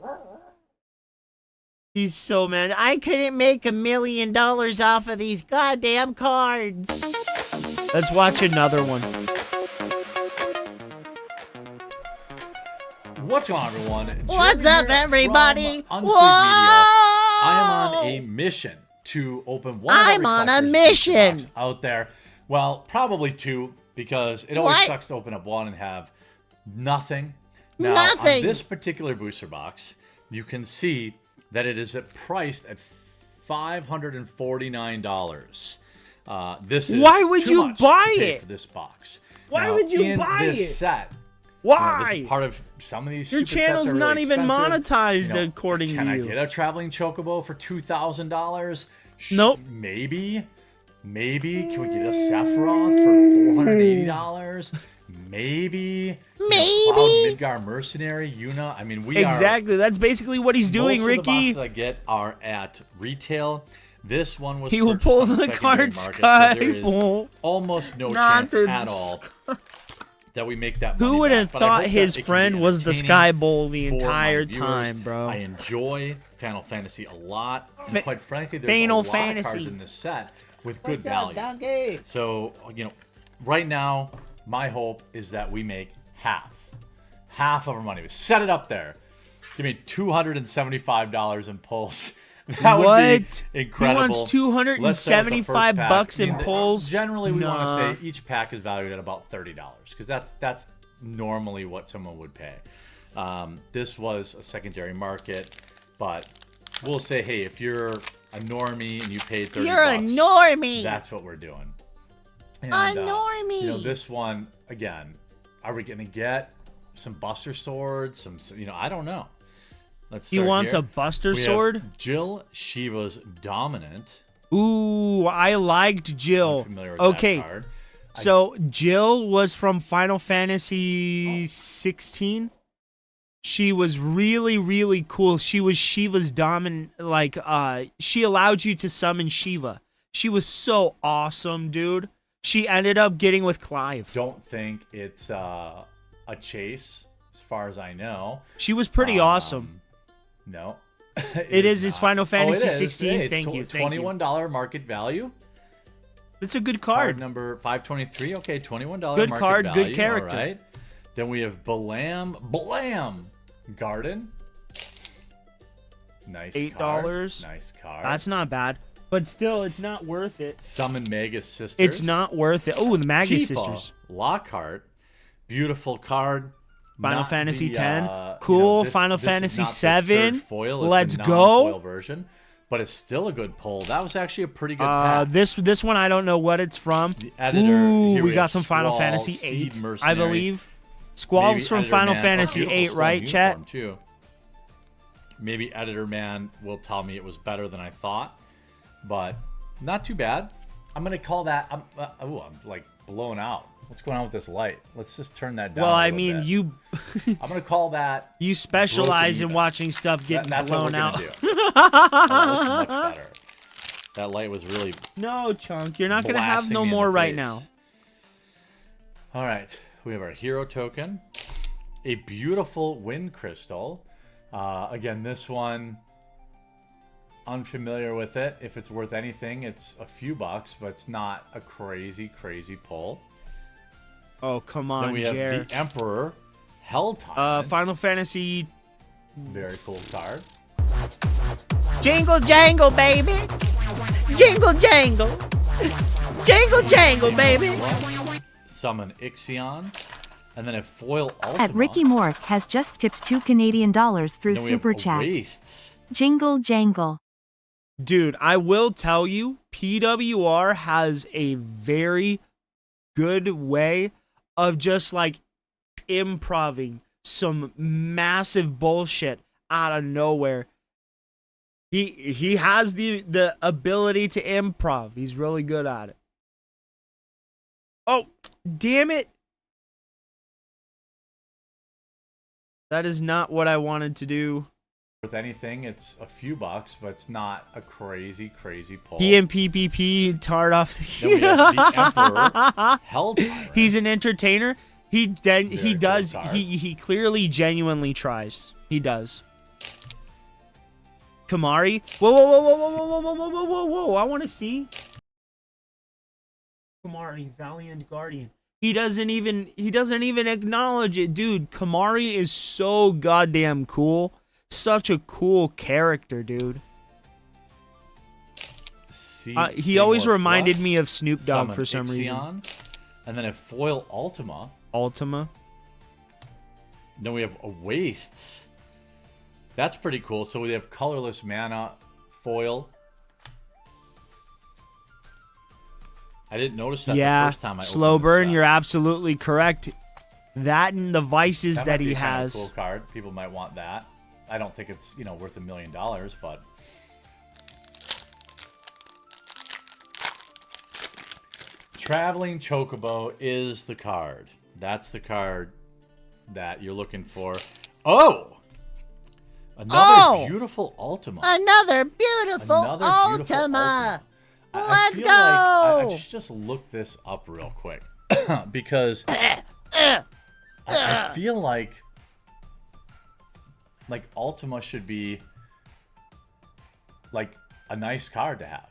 He's so mad. I couldn't make $1 million off of these goddamn cards. Let's watch another one. What's going on, everyone? What's Jeremy up, here everybody? from Whoa! Unseen Media. I am on a mission to open one. I'm on a mission. Out there. Well, probably two, because it always What? sucks to open up one and have nothing. Now, Nothing. on this particular booster box, you can see that it is priced at $549. This is Why would too you much buy to pay it? for this box? Why Now, would you in buy this it? set? Why? This is part of some of these. Your stupid sets channel's are not really even expensive. monetized according can to I you. get a traveling chocobo for $2,000? Nope. Maybe. Can we get a Sephiroth for $480? Maybe. Cloud Midgar Mercenary, Yuna. I mean, we are. Exactly. That's basically what he's doing, Most of the Ricky. boxes I get are at retail. This one was. He will purchased pull on the secondary card market, so Sky there is Bull. almost no Not chance the at all that we make that money Who would have back. But I thought hope his that it can friend be was the entertaining Sky Bull the for my entire viewers. time, bro? I enjoy Final Fantasy a lot, and quite frankly, there's Final a lot Fantasy. of cards in this set with good What's up, value. donkey? So, right now, my hope is that we make half of our money. We set it up there. Give me $275 in pulls. That would What? be incredible. He wants 275 bucks in pulls? Generally, we want Nah. to say each pack is valued at about $30 because that's normally what someone would pay. This was a secondary market, but we'll say, hey, if you're a normie and you paid $30, You're a normie. That's what we're doing. And, A normie. This one again. Are we gonna get some Buster Swords? I don't know. Let's. He start wants here. a Buster We have Sword? Jill Shiva's Dominant. Ooh, I liked Jill. Familiar with Okay, that card. so Jill was from Final Fantasy 16. She was really, really cool. She was Shiva's dominant. She allowed you to summon Shiva. She was so awesome, dude. She ended up getting with Clive. Don't think it's a chase, as far as I know. She was pretty awesome. No. It is his not. Final Fantasy it is. 16. Hey, Thank you. $21 market value. It's a good Card card. number 523. Okay, $21 Good market card, value. good character. All right. Then we have Blam Garden. Nice $8. card. Nice card. That's not bad. But still, it's not worth it. Summon Magus Sisters. It's not worth it. Oh, the Magus Tifa Sisters. Lockhart. Beautiful card. Final Not Fantasy the, 10. you Cool. know, this- Final this is Fantasy not the 7. Surge foil, it's Let's a go. non-foil version, but it's still a good pull. That was actually a pretty good pack. This one I don't know what it's from. editor, Ooh, here we we got have some Final Squall, Fantasy Seed 8, I Mercenary. believe. Squall's Maybe from Editor Final Man- Fantasy beautiful 8, Storm right, chat? uniform, too. Maybe Editor Man will tell me it was better than I thought, but not too bad. I'm gonna call that. I'm like blown out. What's going on with this light? Let's just turn that down. Well, a I little mean, bit. you I'm gonna call that. you specialize in broken even. watching stuff getting That's blown what we're out. gonna do. That looks much better. That light was really. No, Chunk, you're not gonna have blasting no me in more the right face. now. All right, we have our hero token, a beautiful wind crystal. Again, this one, unfamiliar with it. If it's worth anything, it's a few bucks, but it's not a crazy pull. Oh, come Then on, we have Jer. the Emperor Hell Tyrant. Final Fantasy. Very cool card. Jingle jangle, baby. Jingle jangle. Jingle jangle, baby. Summon Ixion, and then a foil Ultima. At Ricky Mork has just tipped $2 Canadian through Then we have Super Chat. Wastes. Jingle jangle. Dude, I will tell you, PWR has a very good way of just like improving some massive bullshit out of nowhere. He has the ability to improv. He's really good at it. Oh, damn it. That is not what I wanted to do. With anything, it's a few bucks, but it's not a crazy pull. He and PPP tarred off. Then we have the Emperor, Hell Tyrant. He's an entertainer. He does. card. He clearly genuinely tries. He does. Kamari. Whoa! I want to see Kamari, Valiant Guardian. He doesn't even acknowledge it, dude. Kamari is so goddamn cool. Such a cool character, dude. He always reminded me of Snoop Dogg for some reason. And then a foil Ultima. Then we have a Wastes. That's pretty cool. So we have colorless mana foil. I didn't notice that the first time I opened slow burn. this set. You're absolutely correct. That and the vices that he has. Cool card. People might want that. I don't think it's worth $1 million, but Traveling Chocobo is the card. That's the card that you're looking for. Oh! Another beautiful Ultima. Another beautiful Ultima. Let's go. I should just look this up real quick because I feel like Ultima should be like a nice card to have.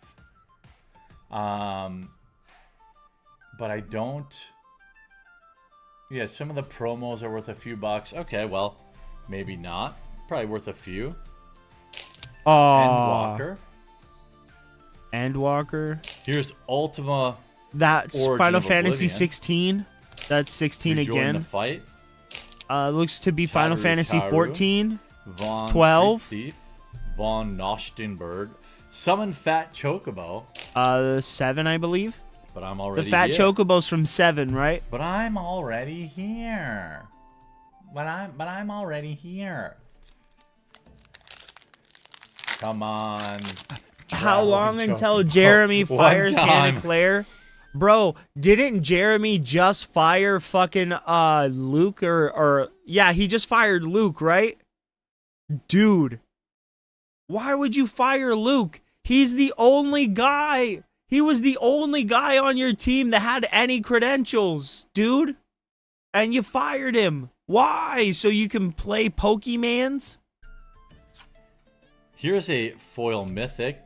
But I don't. Yeah, some of the promos are worth a few bucks. Okay, well, maybe not. Probably worth a few. Endwalker. Here's Ultima. That's Origin Final of Fantasy Oblivion. 16. That's 16 Rejoin again. the fight. Looks to be Final Taru Fantasy Taru, 14. Von 12. Street Thief, Von Nostenberg, Summon Fat Chocobo. 7, I believe. But I'm already The Fat here. Chocobo's from 7, right? But I'm already here. But I'm already here. Come on. How long Chocobo. until Jeremy One fires time. Hannah Claire? Bro, didn't Jeremy just fire fucking Luke or yeah, he just fired Luke, right? Dude. Why would you fire Luke? He's the only guy. He was the only guy on your team that had any credentials, dude. And you fired him. Why? So you can play Pokemans? Here's a foil mythic.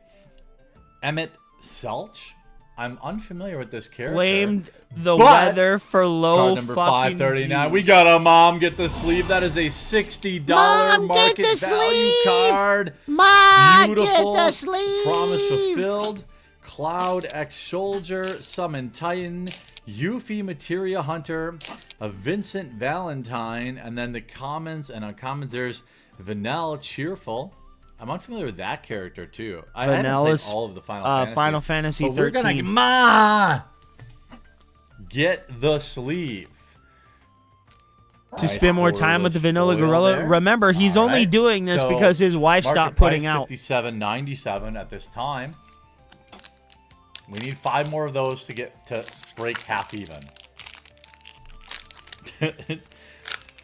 Emmett Selch. I'm unfamiliar with this character. Blamed the but weather for low card number fucking 539. views. We got a Mom Get the Sleeve. That is a $60 Mom, market get the value sleeve. card. Mom, Beautiful. get the sleeve. Promise fulfilled. Cloud X Soldier, Summon Titan, Yuffie Materia Hunter, a Vincent Valentine, and then the commons and uncommons. There's Vanilla Cheerful. I'm unfamiliar with that character too. I haven't Vanilla's, played all of the Final Final Fantasy but we're 13. gonna get the sleeve. To spend more time with the Vanilla Gorilla. There. Remember, he's All only right. doing this So, because his wife market stopped putting price out. $57.97 at this time. We need 5 more of those to get to break half even.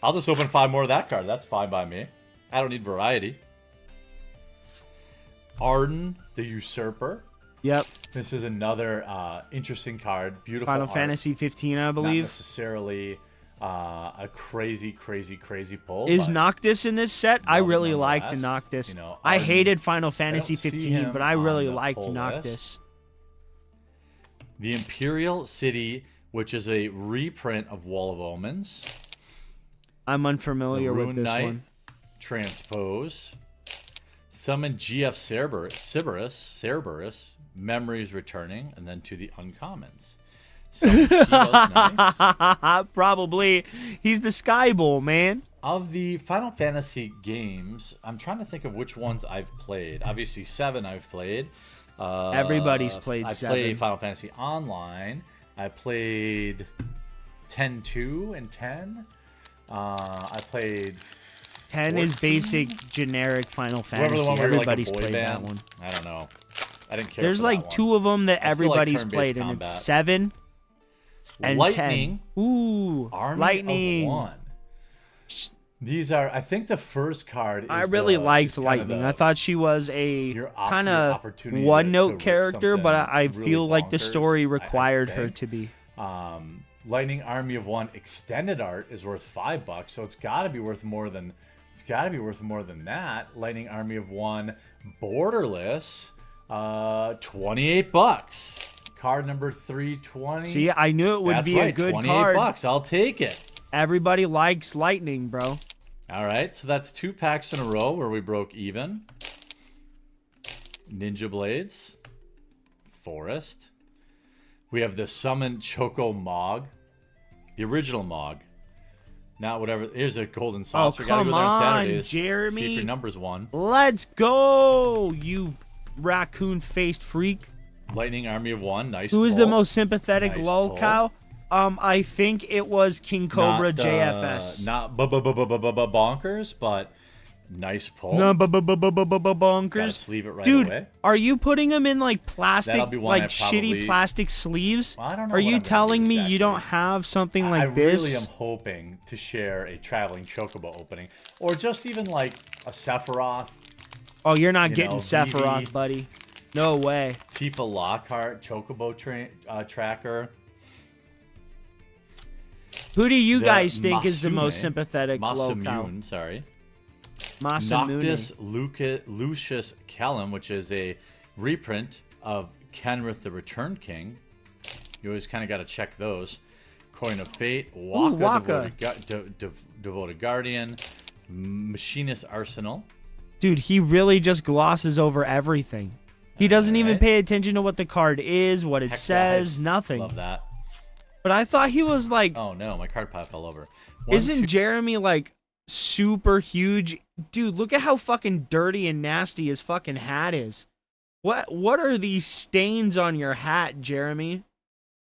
I'll just open 5 more of that card. That's fine by me. I don't need variety. Arden, the Usurper. Yep. This is another interesting card. Beautiful Final art. Fantasy 15, I Not believe. necessarily a crazy pull. Is but Noctis in this set? I really liked nonetheless, Noctis. you know, I Arden- hated Final Fantasy I don't see 15, him but I on really the liked pull Noctis. list. The Imperial City, which is a reprint of Wall of Omens. I'm unfamiliar The with Rune this Knight one. Transpose. Summon GF Cerberus, Memories Returning, and then to the uncommons. Summon Shiva's nice. Probably. He's the Sky Bull, man. Of the Final Fantasy games, I'm trying to think of which ones I've played. Obviously, 7 I've played. Everybody's played I 7. played Final Fantasy Online. I played 10-2 and 10. I played 10 is 14. basic, generic Final Whatever Fantasy. the one where you're like a Everybody's boy played that band. one. I don't know. I didn't care. There's for like that 2 one. of them that I still like everybody's turn-based played, and combat. it's 7 and Lightning. 10. Ooh, Army Lightning. of One. These are, I think the first card is I really the, liked is kinda Lightning. the- I thought she was a kind your of opportunity to one-note rip character, but something I really feel like the bonkers, story I required her think. to be. Lightning Army of One extended art is worth $5, so it's got to be worth more than that. Lightning Army of One borderless, $28. Card number 320. See, I knew it would That's be right, a good $28. card. I'll take it. Everybody likes Lightning, bro. All right, so that's 2 packs in a row where we broke even. Ninja Blades, Forest. We have the Summon Choco Mog, the original Mog. Not whatever. Here's a golden saucer. Oh, Gotta come go there on on, Saturdays. Jeremy. See if your number's won. Let's go, you raccoon-faced freak. Lightning Army of One. Nice. Who is the pull. most sympathetic Nice lolcow? I think it was King Cobra JFS. Not bonkers, but nice pull. No, Gotta bonkers. sleeve it right Dude, away. are you putting them in like plastic, That'll be one I like probably- shitty plastic sleeves? Well, I don't know Are what you I'm gonna telling do me you exactly. don't have something like I this? really am hoping to share a traveling chocobo opening, or just even like a Sephiroth. Oh, you're not you getting know, Sephiroth, Vivi, buddy. No way. Tifa Lockhart chocobo tracker. Who do you The guys think is the most Masune- sympathetic lolcow? Masamune, sorry. Masamune. Noctis Lucius Kellum, which is a reprint of Kenrith the Returned King. You always kind of got to check those. Coin of Fate, Waka, Devoted Guardian, Machinist Arsenal. Dude, he really just glosses over everything. He doesn't even pay attention to what the card is, what it Heck, says, guys, nothing. Love that. But I thought he was like... Oh no, my card pile fell over. Isn't Jeremy like super huge? Dude, look at how fucking dirty and nasty his fucking hat is. What are these stains on your hat, Jeremy?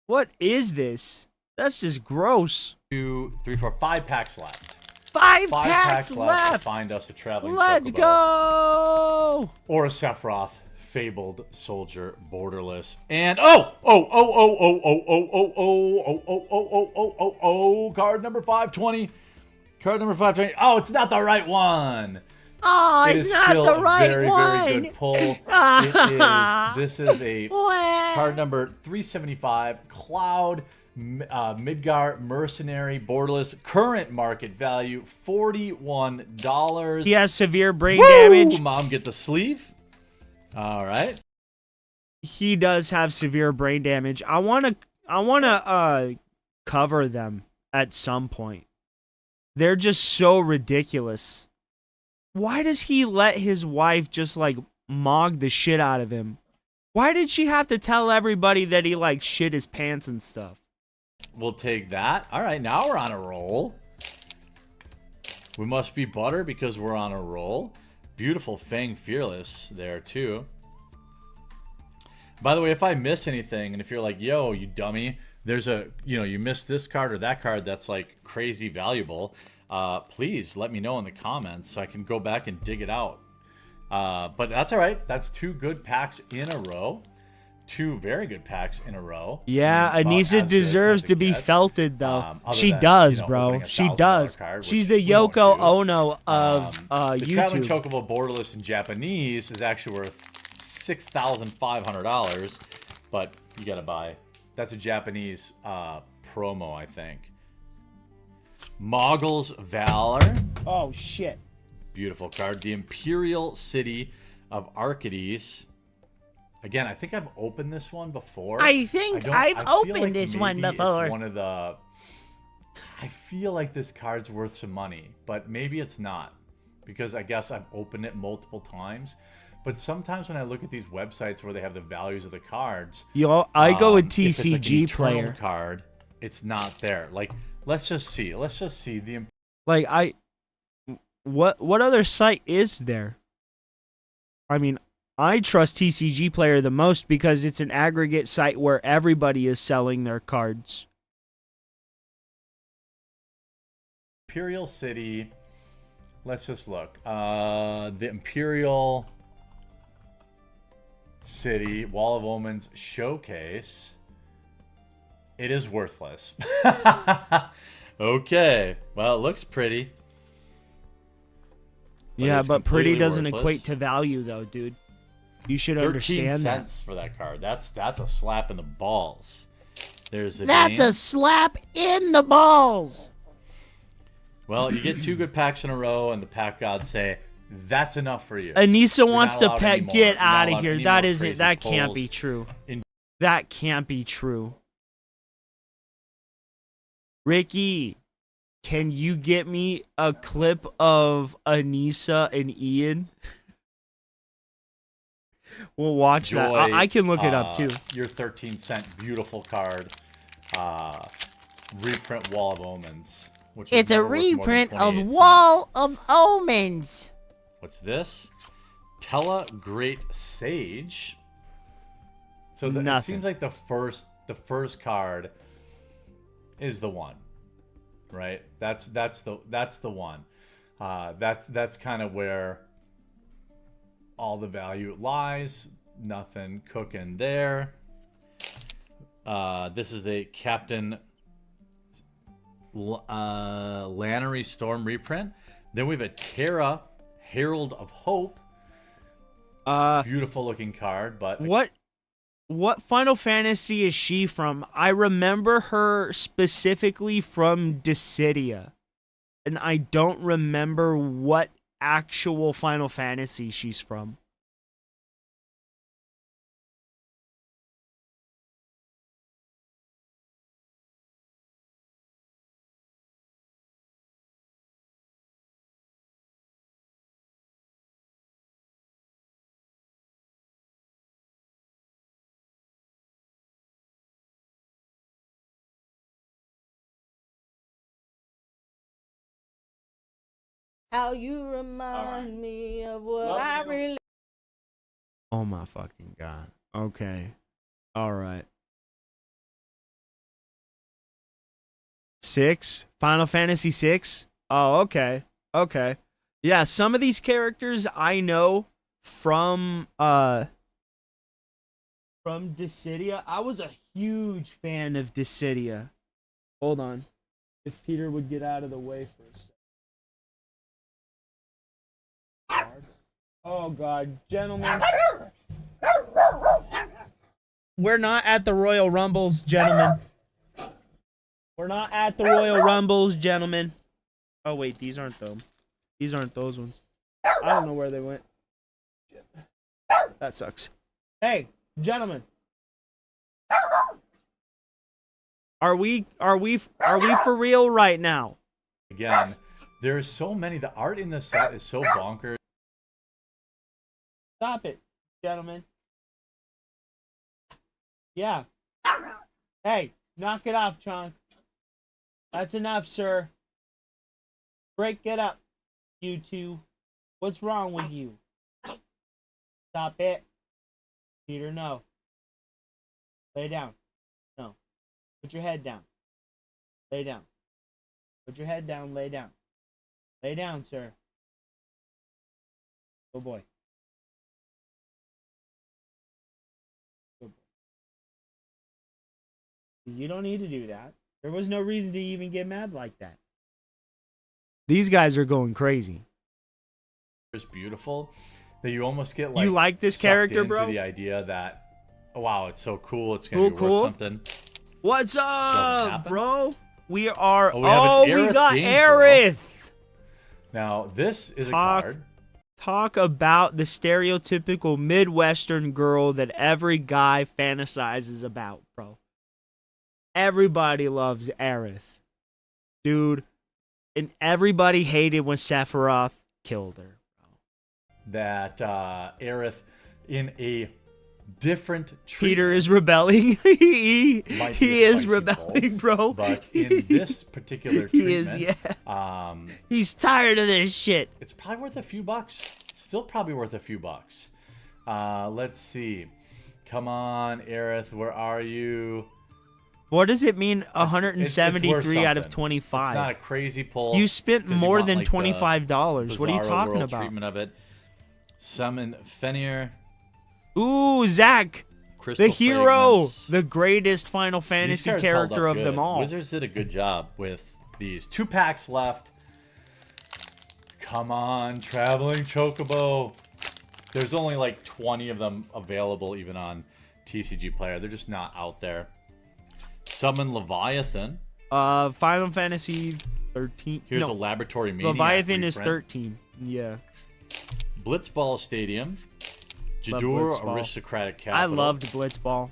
What is this? That's just gross. 2, 3, 4, 5 packs left. Five Five packs to left. find us a traveling Let's chocobo. go. Or a Sephiroth, Fabled Soldier, Borderless, and card number 520. Card number 520. Oh, it's not the right one. Oh, It it's is not still the right a very, one. very good pull. This is a card number 375. Cloud Midgar Mercenary Borderless. Current market value $41. He has severe brain Woo! damage. Mom, get the sleeve. All right. He does have severe brain damage. I wanna cover them at some point. They're just so ridiculous. Why does he let his wife just like mog the shit out of him? Why did she have to tell everybody that he like shit his pants and stuff? We'll take that. All right, now we're on a roll. We must be butter because we're on a roll. Beautiful Fang Fearless there too. By the way, if I miss anything, and if you're like, yo, you dummy, there's a, you missed this card or that card that's like crazy valuable, please let me know in the comments so I can go back and dig it out. But that's all right. That's 2 good packs in a row. 2 very good packs in a row. Yeah, About Anissa as deserves good as to it be gets. felted, though. Other She than, does, bro. opening a She $1,000 does. card, She's which the we won't Yoko do. Ono of The Traveling YouTube. Chocobo Borderless in Japanese is actually worth $6,500, but you gotta buy. That's a Japanese promo, I think. Moggle's Valor. Oh, shit. Beautiful card. The Imperial City of Arcades. Again, I think I've opened this one before. I think don't- I've I feel opened like this one maybe it's before. one of the... I feel like this card's worth some money, but maybe it's not. Because I guess I've opened it multiple times. But sometimes when I look at these websites where they have the values of the cards... I go with if it's like an TCG Eternal player. card, it's not there. Like, let's just see. Let's just see the... Like, what other site is there? I mean, I trust TCG Player the most because it's an aggregate site where everybody is selling their cards. Imperial City. Let's just look. The Imperial City Wall of Omens Showcase. It is worthless. Okay. Well, it looks pretty. Yeah, it's but pretty completely doesn't worthless. equate to value though, dude. You should 13 understand that. cents for that card. That's a slap in the balls. There's a That's a slap in the balls. Well, you get 2 good packs in a row, and the pack gods say that's enough for you. Anissa You're wants not to allowed pet. anymore. Get You're not out of allowed here. any That more isn't. crazy That can't pulls. be true. In- That can't be true. Ricky, can you get me a clip of Anissa and Ian? We'll watch that. Enjoy, I can look it up too. Your 13-cent beautiful card, reprint Wall of Omens. Which is It's a never worth more than reprint of 28 cents. Wall of Omens. What's this? Tella Great Sage. So it Nothing. seems like the first card is the one, right? That's the one. That's kind of where all the value lies. Nothing cooking there. This is a Captain Lannery Storm reprint. Then we have a Terra Herald of Hope. Beautiful looking card, but What Final Fantasy is she from? I remember her specifically from Dissidia, and I don't remember what actual Final Fantasy she's from. How you remind me of what I really. Oh my fucking god. Okay. All right. 6? Final Fantasy 6? Oh, okay. Okay. Yeah, some of these characters I know from Dissidia. I was a huge fan of Dissidia. Hold on. If Peter would get out of the way for a second. Oh god, gentlemen. We're not at the Royal Rumbles, gentlemen. We're not at the Royal Rumbles, gentlemen. Oh wait, these aren't them. These aren't those ones. I don't know where they went. Shit. That sucks. Hey, gentlemen. Are we for real right now? again, there's so many. The art in this set is so bonkers. Stop it, gentlemen. Yeah. Hey, knock it off, Chunk. That's enough, sir. Break it up, you two. What's wrong with you? Stop it. Peter, no. Lay down. No. Put your head down. Lay down. Put your head down, lay down. Lay down, sir. Good boy. Good boy. You don't need to do that. There was no reason to even get mad like that. These guys are going crazy. It's beautiful that you almost get like. You like this sucked character, into bro? The idea that, oh, wow, it's so cool. It's gonna be worth something. What's up, bro? We are. Oh, we got Gainsborough. Aerith. Now this is a card. Talk about the stereotypical Midwestern girl that every guy fantasizes about, bro. Everybody loves Aerith, dude, and everybody hated when Sephiroth killed her. That Aerith in a different treatment. Peter is rebelling. he Might be he a is spicy rebelling, pull, bro. But in this particular treatment, He is, yeah. He's tired of this shit. It's probably worth a few bucks. Still probably worth a few bucks. Let's see. Come on, Aerith, where are you? What does it mean? It's 173 worth out of something. 25. It's not a crazy pull. You spent 'cause you more want, than like, the $25. What are you Bizarro talking World about? Treatment of it. Summon Fenrir. Ooh, Zach, Crystal the hero, Fragments. the greatest Final These Fantasy cards held character up of them good. all. Wizards did a good job with these. 2 packs left. Come on, traveling chocobo. There's only like 20 of them available even on TCG Player. They're just not out there. Summon Leviathan. Final Fantasy 13. Here's a Laboratory Maniac Leviathan is reprint. 13. Yeah. Blitzball Stadium. Jadur Aristocratic Capital. I loved Blitzball.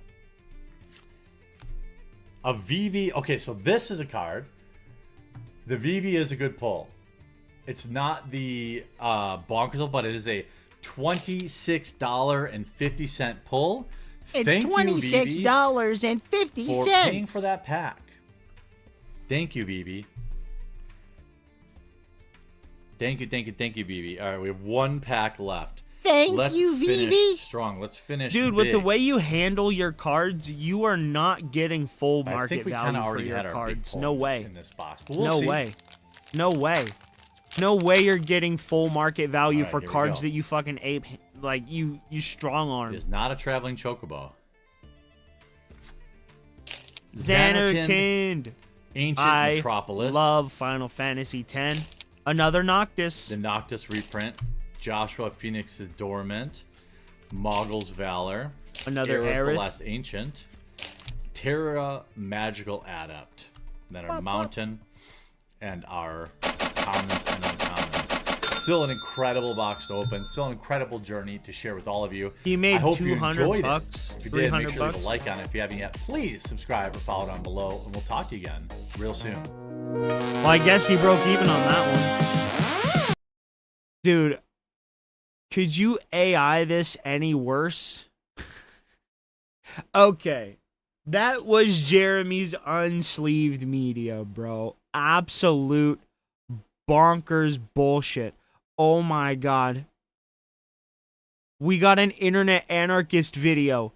A VV. Okay, so this is a card. The VV is a good pull. It's not the bonkers, but it is a $26.50 pull. It's Thank you, $26.50 for paying for that pack. Thank you, BB. Thank you, BB. All right, we have one pack left. Thank you, finish VV. strong. Let's finish. Dude, with the big. way you handle your cards, you are not getting full I market think we value kinda for already your had our big cards. pull No in this- way. in this box. But we'll no see. way. No way. No way you're getting full market value All right, for here we cards go. that you fucking ape, like you strong arm. Is not a traveling chocobo. Xanarkand. Ancient I Metropolis. love Final Fantasy X. Another Noctis. The Noctis reprint. Joshua Phoenix's Dormant. Moggle's Valor. Another Aerith the Aerith. Last Ancient. Terra Magical Adept. Then our Mountain. And our commons and uncommons. Still an incredible box to open. Still an incredible journey to share with all of you. He made I hope you 200 enjoyed bucks, it. If you did, make 300 sure to leave bucks. a like on it. If you haven't yet, please subscribe or follow down below. And we'll talk to you again real soon. Well, I guess he broke even on that one. Dude, could you AI this any worse? Okay. That was Jeremy's unsleeved media, bro. Absolute bonkers bullshit. Oh my god. We got an internet anarchist video.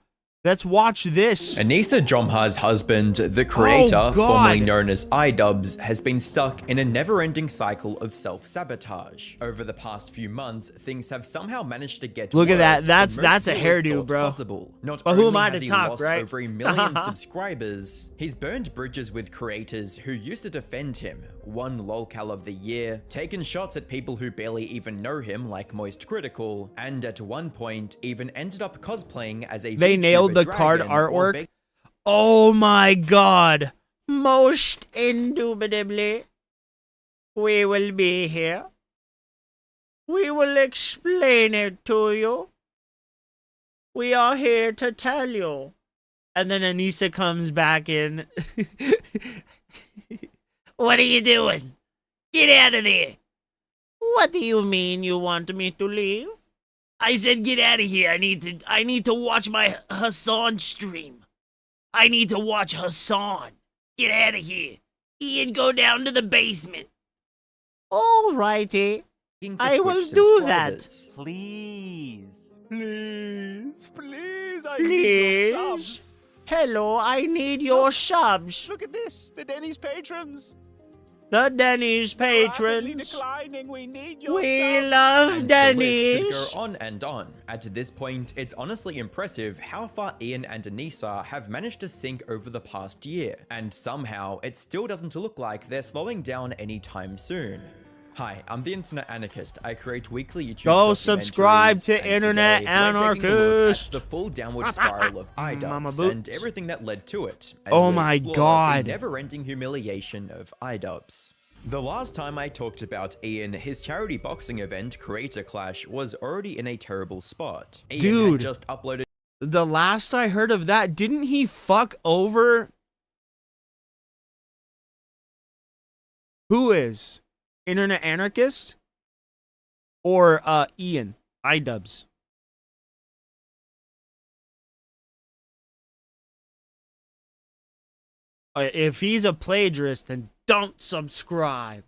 Let's watch this. Anissa Jomha's husband, the creator, Oh, God. formerly known as iDubbbz, has been stuck in a never-ending cycle of self-sabotage. Over the past few months, things have somehow managed to get Look at that. worse That's than most a viewers hairdo, thought bro. possible. Not But who am only I has to he talk, lost right? over 1 million subscribers, he's burned bridges with creators who used to defend him, won lolcow of the year, taken shots at people who barely even know him like Moist Critical, and at one point even ended up cosplaying as a They nailed VTuber the card dragon or artwork. Oh my god. Most indubitably, we will be here. We will explain it to you. We are here to tell you. And then Anissa comes back in. What are you doing? Get out of there. What do you mean you want me to leave? I said get out of here. I need to watch my Hassan stream. I need to watch Hassan. Get out of here. Ian, go down to the basement. All righty. I will do that. Please. Please, I need your subs. Hello, I need your subs. Look at this, the Denny's patrons. The Denny's patrons. Declining. We need your We subs. love And the list Denny's. could go on and on. At this point, it's honestly impressive how far Ian and Anissa have managed to sync over the past year, and somehow it still doesn't look like they're slowing down anytime soon. Hi, I'm the Internet Anarchist. I create weekly YouTube Go subscribe documentaries, to and Internet today we're taking a look at Anarchist. the full downward spiral of Mama iDubbbz and boots. everything that led to it. as Oh we my explore God. The never-ending humiliation of iDubbbz. The last time I talked about Ian, his charity boxing event, Creator Clash, was already in a terrible spot. Ian Dude. had just uploaded The last I heard of that, didn't he fuck over? Who is? Internet Anarchist? Or Ian? iDubbbz. If he's a plagiarist, then don't subscribe.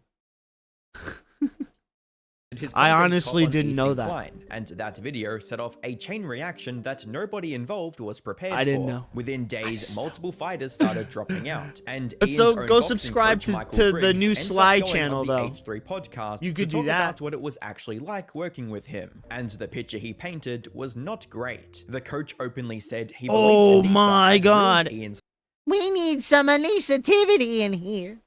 his I content honestly cop on didn't know Ethan that. Klein, and that video set off a chain reaction that nobody involved was prepared I didn't for. know. Within days, multiple fighters started dropping out, and But Ian's so own go boxing subscribe coach, to- Michael to the Briggs, new ended up Sly going channel, on the though. H3 podcast You to could do talk that. about what it was actually like working with him, and the picture he painted was not great. The coach openly said he Oh believed Anissa my had ruined God. Ian's We need some Anissa-tivity in here.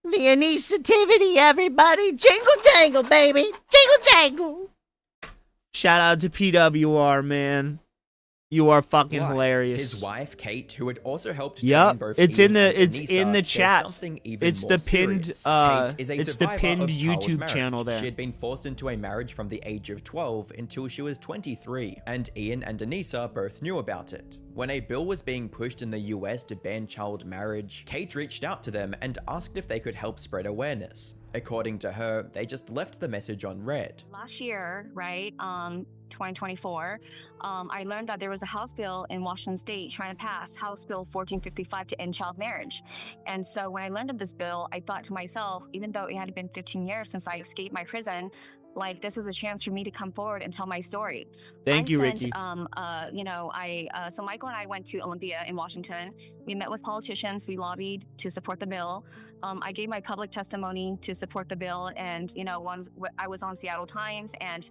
The Anissa-tivity, everybody. Jingle jangle, baby. Jingle jangle. Shout out to PWR, man. You are fucking hilarious. His wife, Kate, who had also helped train Yep, both it's Ian in and the it's Anissa, in the shared chat. something even It's more the pinned serious. uh Kate is a it's the survivor pinned of child YouTube marriage. channel there. She had been forced into a marriage from the age of 12 until she was 23, and Ian and Anissa both knew about it. When a bill was being pushed in the US to ban child marriage, Kate reached out to them and asked if they could help spread awareness. According to her, they just left the message on read. Last year, right, 2024, I learned that there was a House bill in Washington State trying to pass House Bill 1455 to end child marriage. And so when I learned of this bill, I thought to myself, even though it had been 15 years since I escaped my prison, like, this is a chance for me to come forward and tell my story. Thank you, Ricky. So Michael and I went to Olympia in Washington. We met with politicians. We lobbied to support the bill. I gave my public testimony to support the bill, and I was on Seattle Times and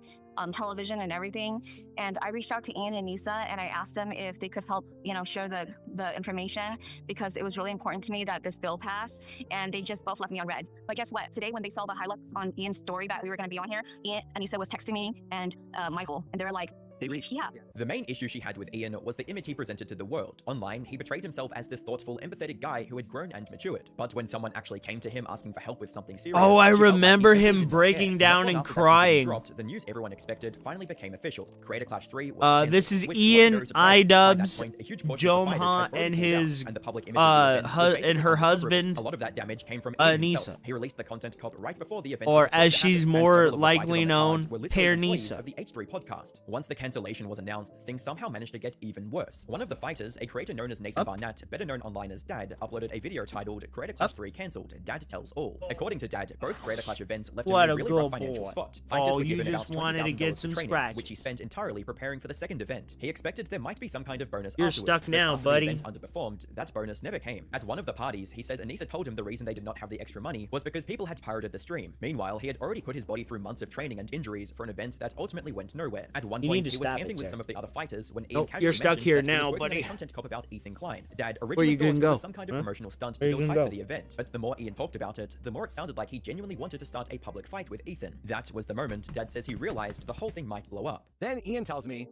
television and everything. And I reached out to Ian and Anissa, and I asked them if they could help, share the information, because it was really important to me that this bill passed. And they just both left me on red. But guess what? Today, when they saw the highlights on Ian's story that we were going to be on here, Ian and Anissa was texting me and Michael, and they were like, They reached. Yeah. The main issue she had with Ian was the image he presented to the world. Online, he portrayed himself as this thoughtful, empathetic guy who had grown and matured. But when someone actually came to him asking for help with something serious, Oh, I she felt like remember he simply him did not breaking care. down Not and long after that crying. video dropped, the news everyone expected finally became official. Creator Clash 3 was This is cancelled, which Ian, wasn't very surprising. By that iDubbbz, point, a huge portion of the fighters Jomha, had already and pulled out, his and the public image of the event was basically and her uncoverable. husband, A lot of that damage came from Ian himself. Anissa. He released the content cop right before the event Or was supposed as to she's happen, and more several of the fighters likely on the known, card were literally employees Pernissa. of the H3 podcast. Once the cancellation was announced, things somehow managed to get even worse. One of the fighters, a creator known as Nathan Barnett, better known online as Dad, uploaded a video titled Creator Clash 3 cancelled, Dad tells all. According to Dad, both Creator Clash events left him What in a a really good rough financial boy. spot. Oh, Fighters were you given just about wanted to $20,000 get some training, scratches. which he spent entirely preparing for the second event. He expected there might be some kind of bonus You're afterwards, stuck but now, after buddy. The event underperformed, that bonus never came. At one of the parties, he says Anissa told him the reason they did not have the extra money was because people had pirated the stream. Meanwhile, he had already put his body through months of training and injuries for an event that ultimately went nowhere. At one You point, need to he was stop camping it, with sir. some of the other fighters when Ian Nope, casually you're stuck mentioned here that he now, was working on buddy. a content cop about Ethan Klein. Dad Where originally you gonna thought it go? was some kind of Huh? promotional stunt to Where you build gonna hype for go? the event, but the more Ian talked about it, the more it sounded like he genuinely wanted to start a public fight with Ethan. That was the moment Dad says he realized the whole thing might blow up. Then Ian tells me,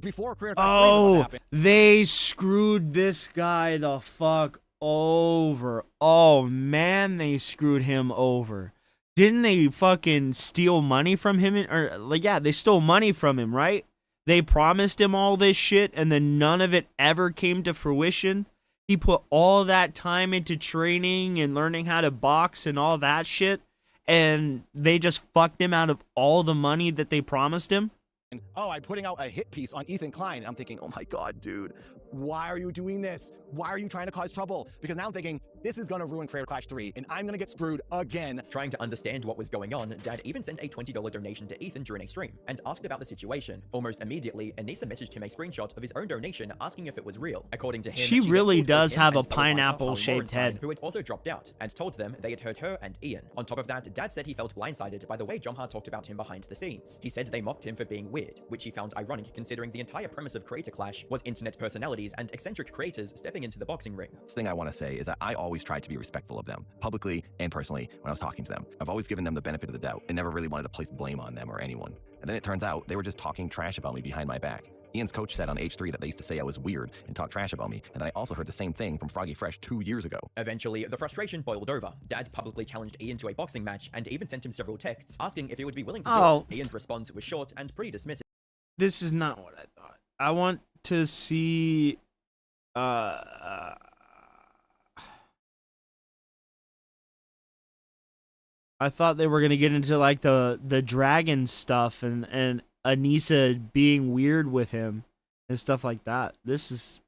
before Creator Clash 3 is about to Oh, happen, they screwed this guy the fuck over. Oh man, they screwed him over. Didn't they fucking steal money from him? Or like, yeah, they stole money from him, right? They promised him all this shit, and then none of it ever came to fruition. He put all that time into training and learning how to box and all that shit, and they just fucked him out of all the money that they promised him. oh, I'm putting out a hit piece on Ethan Klein. I'm thinking, oh my God, dude, why are you doing this? Why are you trying to cause trouble? Because now I'm thinking, this is going to ruin Creator Clash 3, and I'm going to get screwed again. Trying to understand what was going on, Dad even sent a $20 donation to Ethan during a stream and asked about the situation. Almost immediately, Anissa messaged him a screenshot of his own donation asking if it was real. According to him, She then really called both does him have a and fellow fighter pineapple-shaped Holly head. Laurenstein, who had also dropped out, and told them they had heard her and Ian. On top of that, Dad said he felt blindsided by the way Jomha talked about him behind the scenes. He said they mocked him for being weird, which he found ironic considering the entire premise of Creator Clash was internet personalities and eccentric creators stepping into the boxing ring. The thing I want to say is that I always tried to be respectful of them, publicly and personally, when I was talking to them. I've always given them the benefit of the doubt and never really wanted to place blame on them or anyone. And then it turns out they were just talking trash about me behind my back. Ian's coach said on H3 that they used to say I was weird and talk trash about me, and then I also heard the same thing from Froggy Fresh 2 years ago. Eventually, the frustration boiled over. Dad publicly challenged Ian to a boxing match and even sent him several texts asking if he would be willing to do it. Ian's response was short and pretty dismissive. This is not what I thought. I want to see I thought they were gonna get into like the dragon stuff and Anissa being weird with him and stuff like that. This is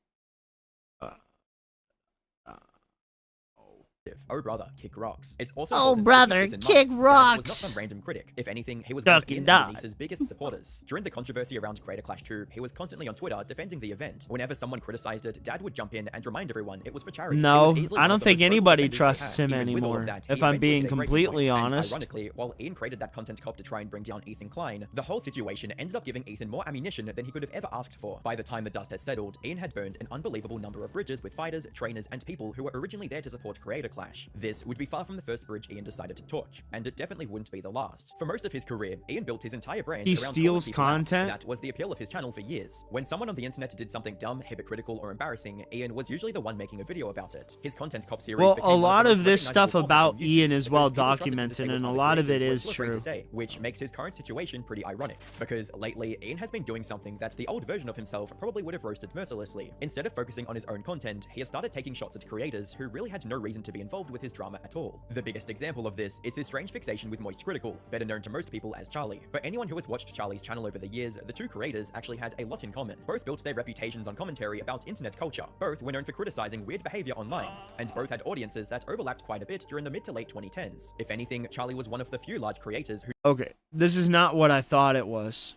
Oh brother, kick rocks. It's also Oh, important to keep brother, this in kick mind. Dad was not rocks. some random critic. If anything, he was one of Duck and Ian and dodge. Anissa's biggest supporters. During the controversy around Creator Clash 2, he was constantly on Twitter defending the event. Whenever someone criticized it, Dad would jump in and remind everyone it was for charity. No, It was easily I one don't of the think most vocal anybody defenders they trusts had. him Even with all of anymore, that, he if I'm eventually being did a great completely point. And honest. ironically, while Ian created that content cop to try and bring down Ethan Klein, the whole situation ended up giving Ethan more ammunition than he could have ever asked for. By the time the dust had settled, Ian had burned an unbelievable number of bridges with fighters, trainers, and people who were originally there to support Creator Clash. torch. This would be far from the first bridge Ian decided to torch, and it definitely wouldn't be the last. For most of his career, Ian built his entire brand He around calling steals people out. content? That was the appeal of his channel for years. When someone on the internet did something dumb, hypocritical, or embarrassing, Ian was usually the one making a video about it. His content cop series Well, became a one lot the of most this recognizable stuff formats about on YouTube Ian is well because people trusted him to say documented, what and a other lot of it creators is were afraid to true. say, which makes his current situation pretty ironic, because lately, Ian has been doing something that the old version of himself probably would have roasted mercilessly. Instead of focusing on his own content, he has started taking shots at creators who really had no reason to be involved with his drama at all. The biggest example of this is his strange fixation with Moist Critical, better known to most people as Charlie. For anyone who has watched Charlie's channel over the years, the two creators actually had a lot in common. Both built their reputations on commentary about internet culture. Both were known for criticizing weird behavior online, and both had audiences that overlapped quite a bit during the mid to late 2010s. If anything, Charlie was one of the few large creators who— Okay, this is not what I thought it was.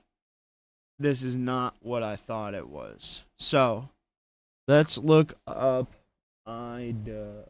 This is not what I thought it was. So, let's look up iDub.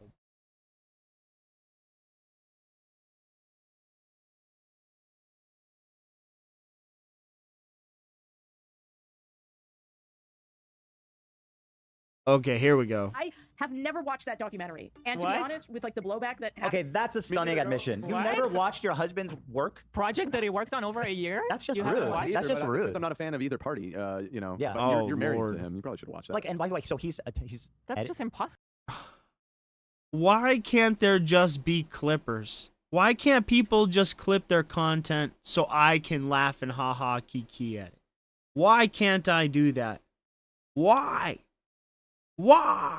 Okay, here we go. I have never watched that documentary. And to be What? honest, with like the blowback that Okay, that's a stunning admission. You What? never watched your husband's work? project that he worked on over a year? That's just You haven't rude. watched That's it? just rude. Because I'm not a fan of either party, you know. Yeah. But Oh, you're married Lord. to him. You probably should watch that. Like, and by the way, so he's That's just impossible. Why can't there just be clippers? Why can't people just clip their content so I can laugh and haha kiki at it? Why can't I do that? Why? Why?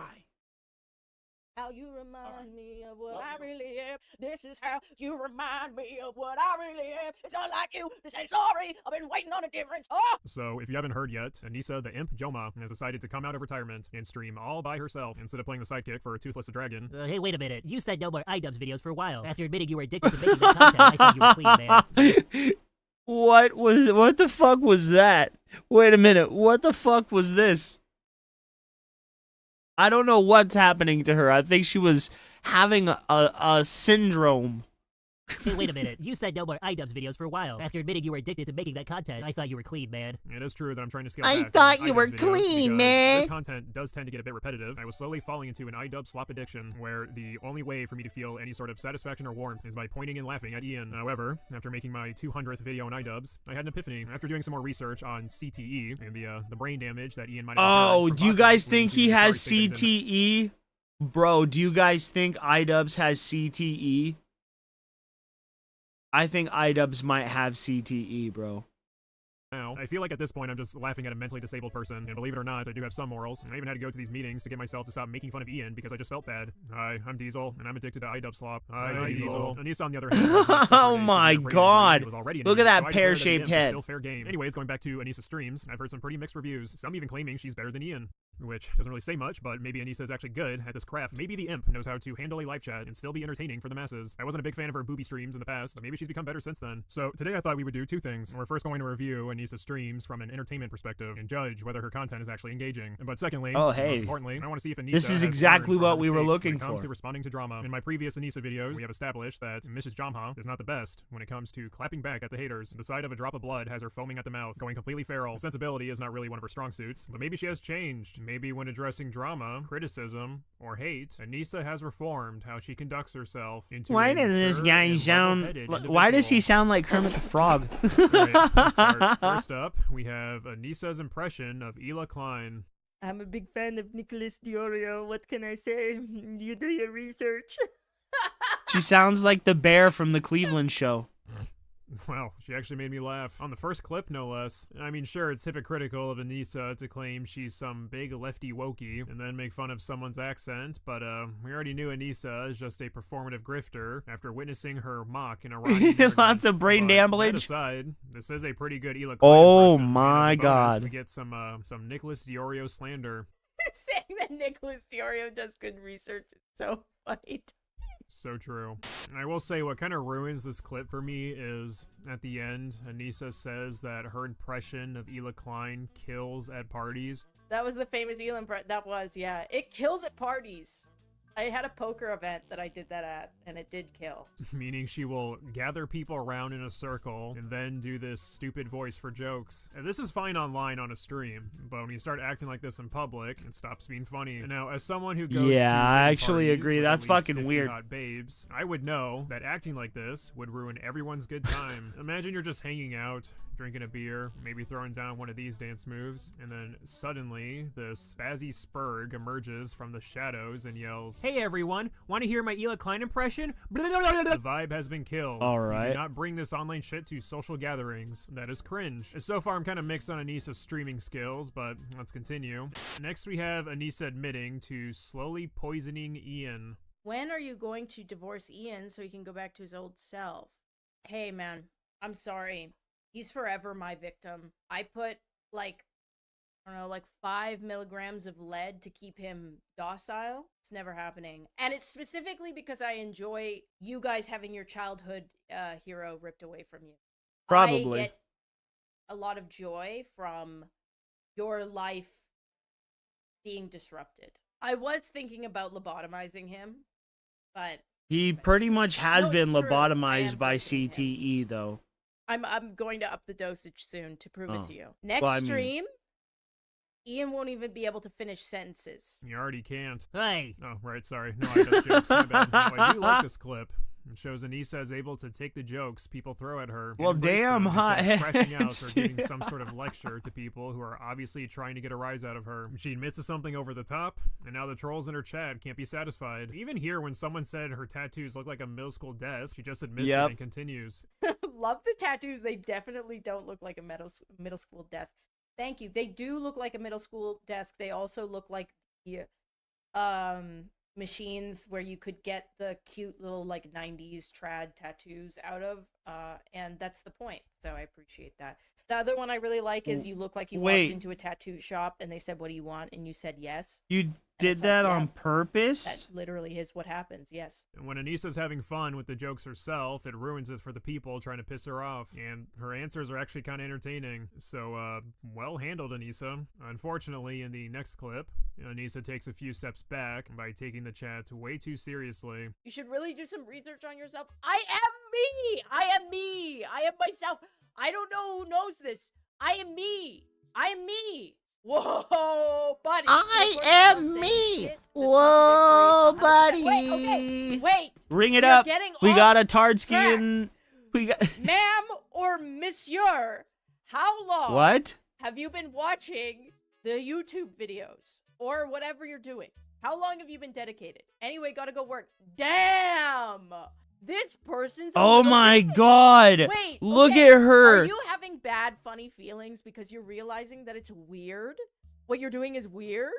How you remind me of what I really am. This is how you remind me of what I really am. It's not like you to say sorry. I've been waiting on a difference. Oh! So, if you haven't heard yet, Anissa the Imp Joma has decided to come out of retirement and stream all by herself instead of playing the sidekick for Toothless the Dragon. Hey, wait a minute. You said no more iDubbbz videos for a while. After admitting you were addicted to making that content, I thought you were clean, man. What the fuck was that? Wait a minute. What the fuck was this? I don't know what's happening to her. I think she was having a syndrome. Hey, wait a minute. You said no more iDubbbz videos for a while. After admitting you were addicted to making that content, I thought you were clean, man. It is true that I'm trying to scale I back thought on you were iDubbbz videos clean, because man. This content does tend to get a bit repetitive. I was slowly falling into an iDub slop addiction, where the only way for me to feel any sort of satisfaction or warmth is by pointing and laughing at Ian. However, after making my 200th video on iDubbbz, I had an epiphany. After doing some more research on CTE and the brain damage that Ian might have Oh, endured do you from guys boxing, think leading he to has sorry statements and- CTE? Bro, do you guys think iDubbbz has CTE? I think iDubbbz might have CTE, bro. Now, I feel like at this point I'm just laughing at a mentally disabled person, and believe it or not, I do have some morals. I even had to go to these meetings to get myself to stop making fun of Ian because I just felt bad. Hi, I'm Diesel, and I'm addicted to iDub slop. Hi, Diesel. Anissa, on the other hand, Oh my god. was already an Look at idiot, that so I declare that pear-shaped Ian was head. Still fair game. Anyways, going back to Anissa's streams, I've heard some pretty mixed reviews, some even claiming she's better than Ian. Which doesn't really say much, but maybe Anissa is actually good at this craft. Maybe the Imp knows how to handle a live chat and still be entertaining for the masses. I wasn't a big fan of her booby streams in the past, but maybe she's become better since then. So today I thought we would do two things. We're first going to review Anissa's streams from an entertainment perspective and judge whether her content is actually engaging. But secondly, Oh, most hey. importantly, I want to see if Anissa This is has exactly learned from what her we were mistakes looking when it comes for. to responding to drama. In my previous Anissa videos, we have established that Mrs. Jamha is not the best when it comes to clapping back at the haters. The sight of a drop of blood has her foaming at the mouth, going completely feral. Sensibility is not really one of her strong suits, but maybe she has changed. Maybe when addressing drama, criticism, or hate, Anissa has reformed how she conducts herself into Why a does this mature guy and sound? level-headed Why does he individual. sound like Kermit the Frog? Alright, let's start. First up, we have Anissa's impression of Ela Klein. I'm a big fan of Nicholas Diorio. What can I say? You do your research. She sounds like the bear from the Cleveland show. Wow, she actually made me laugh. On the first clip, no less. I mean, sure, it's hypocritical of Anissa to claim she's some big lefty wokey and then make fun of someone's accent, but we already knew Anissa is just a performative grifter after witnessing her mock in a rhyming Lots of brain That damage. aside, this is a pretty good Ela Klein Oh impression, and my as a bonus, god. we get some Nicholas Diorio slander. Saying that Nicholas Diorio does good research is so funny. So true. And I will say what kind of ruins this clip for me is at the end, Anissa says that her impression of Ela Klein kills at parties. That was the famous Elon. That was, yeah. It kills at parties. I had a poker event that I did that at, and it did kill. Meaning she will gather people around in a circle and then do this stupid voice for jokes. And this is fine online on a stream, but when you start acting like this in public, it stops being funny. And now, as someone who goes Yeah, to I actually parties agree. with That's at least fucking 50 weird. hot babes, I would know that acting like this would ruin everyone's good time. Imagine you're just hanging out, drinking a beer, maybe throwing down one of these dance moves, and then suddenly this spazzy spurg emerges from the shadows and yells, "Hey everyone, want to hear my Ela Klein impression?" The vibe has been killed. All You right. do not bring this online shit to social gatherings. That is cringe. So far, I'm kind of mixed on Anissa's streaming skills, but let's continue. Next, we have Anissa admitting to slowly poisoning Ian. When are you going to divorce Ian so he can go back to his old self? Hey, man, I'm sorry. He's forever my victim. I put, like, I don't know, like 5 milligrams of lead to keep him docile. It's never happening. And it's specifically because I enjoy you guys having your childhood hero ripped away from you. Probably. I get a lot of joy from your life being disrupted. I was thinking about lobotomizing him, but He pretty much has No, been it's true. I am lobotomized by poisoning him. CTE, though. I'm going to up the dosage soon to prove Oh. it to you. Next Well, I mean- stream, Ian won't even be able to finish sentences. You already can't. Hey. Oh, right, sorry. No, I got jokes. My bad. No, I do like this clip. It shows Anissa is able to take the jokes people throw at her. and Well, embrace damn, them instead of hot crashing out ass. or giving some sort of lecture to people who are obviously trying to get a rise out of her. She admits to something over the top, and now the trolls in her chat can't be satisfied. Even here, when someone said her tattoos look like a middle school desk, she just admits it Yep. and continues. Love the tattoos. They definitely don't look like a middle school desk. Thank you. They do look like a middle school desk. They also look like the machines where you could get the cute little like 90s trad tattoos out of, and that's the point. So I appreciate that. The other one I really like is you look like you Wait. walked into a tattoo shop and they said, "What do you want?" and you said yes. You did it's like, that yeah, on purpose? That literally is what happens. Yes. And when Anissa's having fun with the jokes herself, it ruins it for the people trying to piss her off. And her answers are actually kind of entertaining. So, well handled, Anissa. Unfortunately, in the next clip, Anissa takes a few steps back by taking the chat way too seriously. You should really do some research on yourself. I am me. I am me. I am myself. I don't know who knows this. I am me. I am me. Whoa, buddy. I am me. Whoa, buddy. Wait, okay. Wait. Ring it You're up. getting We off got a Tardsky track. and we got Ma'am or monsieur, how long What? have you been watching the YouTube videos or whatever you're doing? How long have you been dedicated? Anyway, gotta go work. Damn. This person's a Oh little my bitch. god. Wait, Look okay, at her. Are you having bad funny feelings because you're realizing that it's weird? What you're doing is weird?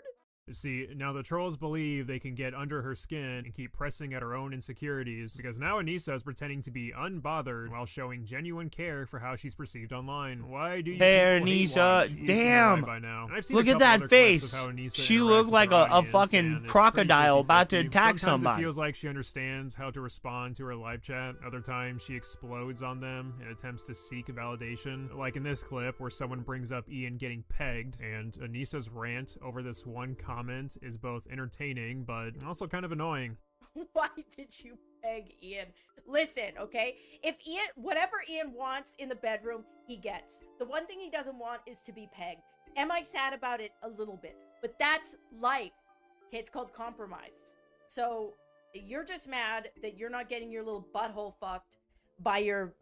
See, now the trolls believe they can get under her skin and keep pressing at her own insecurities, because now Anissa is pretending to be unbothered while showing genuine care for how she's perceived online. Why do you Hey, people hate Anissa, watch? Easy damn. by now. I've seen Look a at couple that other clips face. of how Anissa She interacts looked with like her a audience, fucking and it's pretty crocodile about to 50-50. attack Sometimes somebody. it feels like she understands how to respond to her live chat. Other times she explodes on them and attempts to seek validation. Like in this clip where someone brings up Ian getting pegged, and Anissa's rant over this one comment is both entertaining but also kind of annoying. Why did you peg Ian? Listen, okay? If Ian, whatever Ian wants in the bedroom, he gets. The one thing he doesn't want is to be pegged. Am I sad about it? A little bit. But that's life. Okay, it's called compromise. So you're just mad that you're not getting your little butthole fucked by your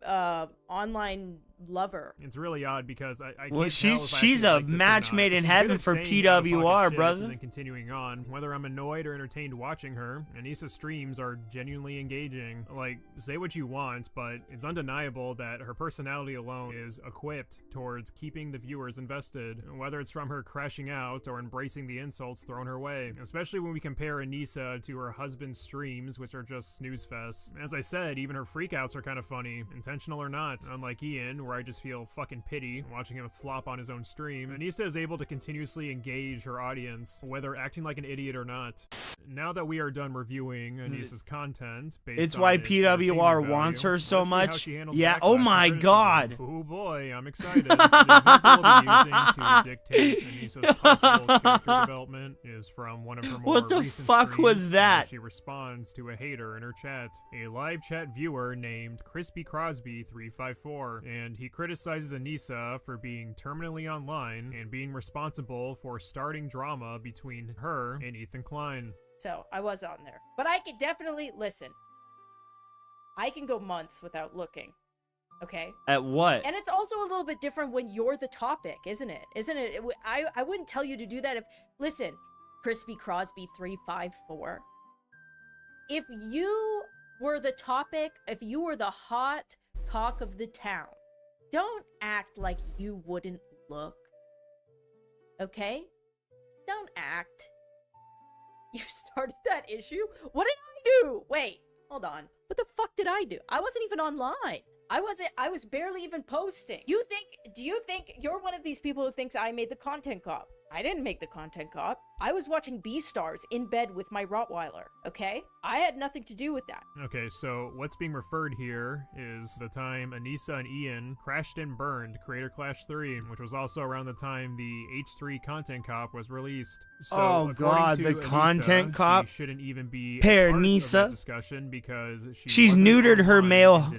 online lover. It's really odd because I can't Well, tell she's if I actually a like this or match not. made in She's good heaven at for saying out-of-pocket PWR, shit brother. And then continuing on, whether I'm annoyed or entertained watching her, Anissa's streams are genuinely engaging. Like, say what you want, but it's undeniable that her personality alone is equipped towards keeping the viewers invested, whether it's from her crashing out or embracing the insults thrown her way, especially when we compare Anissa to her husband's streams, which are just snooze fests. As I said, even her freakouts are kind of funny, intentional or not, unlike Ian, where where I just feel fucking pity watching him flop on his own stream. Anissa is able to continuously engage her audience, whether acting like an idiot or not. Now that we are done reviewing Anissa's content, It's why PWR wants her so much. Yeah. Oh my god. Oh boy, I'm excited. The example we'll be using to dictate Anissa's possible character development is from one of her more What the recent fuck streams was that? where she responds to a hater in her chat, a live chat viewer named Crispy Crosby 354, and he criticizes Anissa for being terminally online and being responsible for starting drama between her and Ethan Klein. So I was on there. But I could definitely listen. I can go months without looking. Okay? At what? And it's also a little bit different when you're the topic, isn't it? Isn't it? I wouldn't tell you to do that if... Listen, Crispy Crosby 354. If you were the topic, if you were the hot talk of the town, don't act like you wouldn't look. Okay? Don't act. You started that issue? What did I do? Wait, hold on. What the fuck did I do? I wasn't even online. I was barely even posting. Do you think you're one of these people who thinks I made the content cop? I didn't make the content cop. I was watching B-Stars in bed with my Rottweiler, okay? I had nothing to do with that. Okay, so what's being referred here is the time Anissa and Ian crashed and burned Creator Clash 3, which was also around the time the H3 Content Cop was released. So, oh god, the Anissa, content cop. She shouldn't even be Pair a part of Nissa. that discussion because She's neutered her male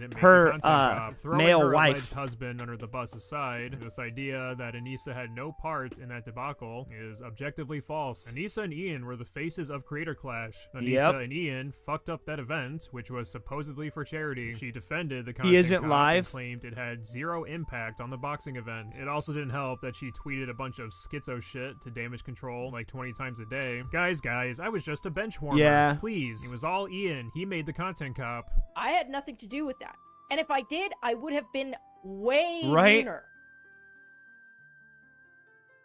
male her wife. Alleged husband under the bus aside, this idea that Anissa had no part in that debacle is objectively false. Anissa and Ian were the faces of Creator Clash. Anissa and Ian fucked up that event, which was supposedly for charity. She defended the content isn't cop live. and claimed it had zero impact on the boxing event. It also didn't help that she tweeted a bunch of schizo shit to Damage Control like 20 times a day. Guys, I was just a bench warmer. Yeah. Please. It was all Ian. He made the content cop. I had nothing to do with that. And if I did, I would have been way meaner.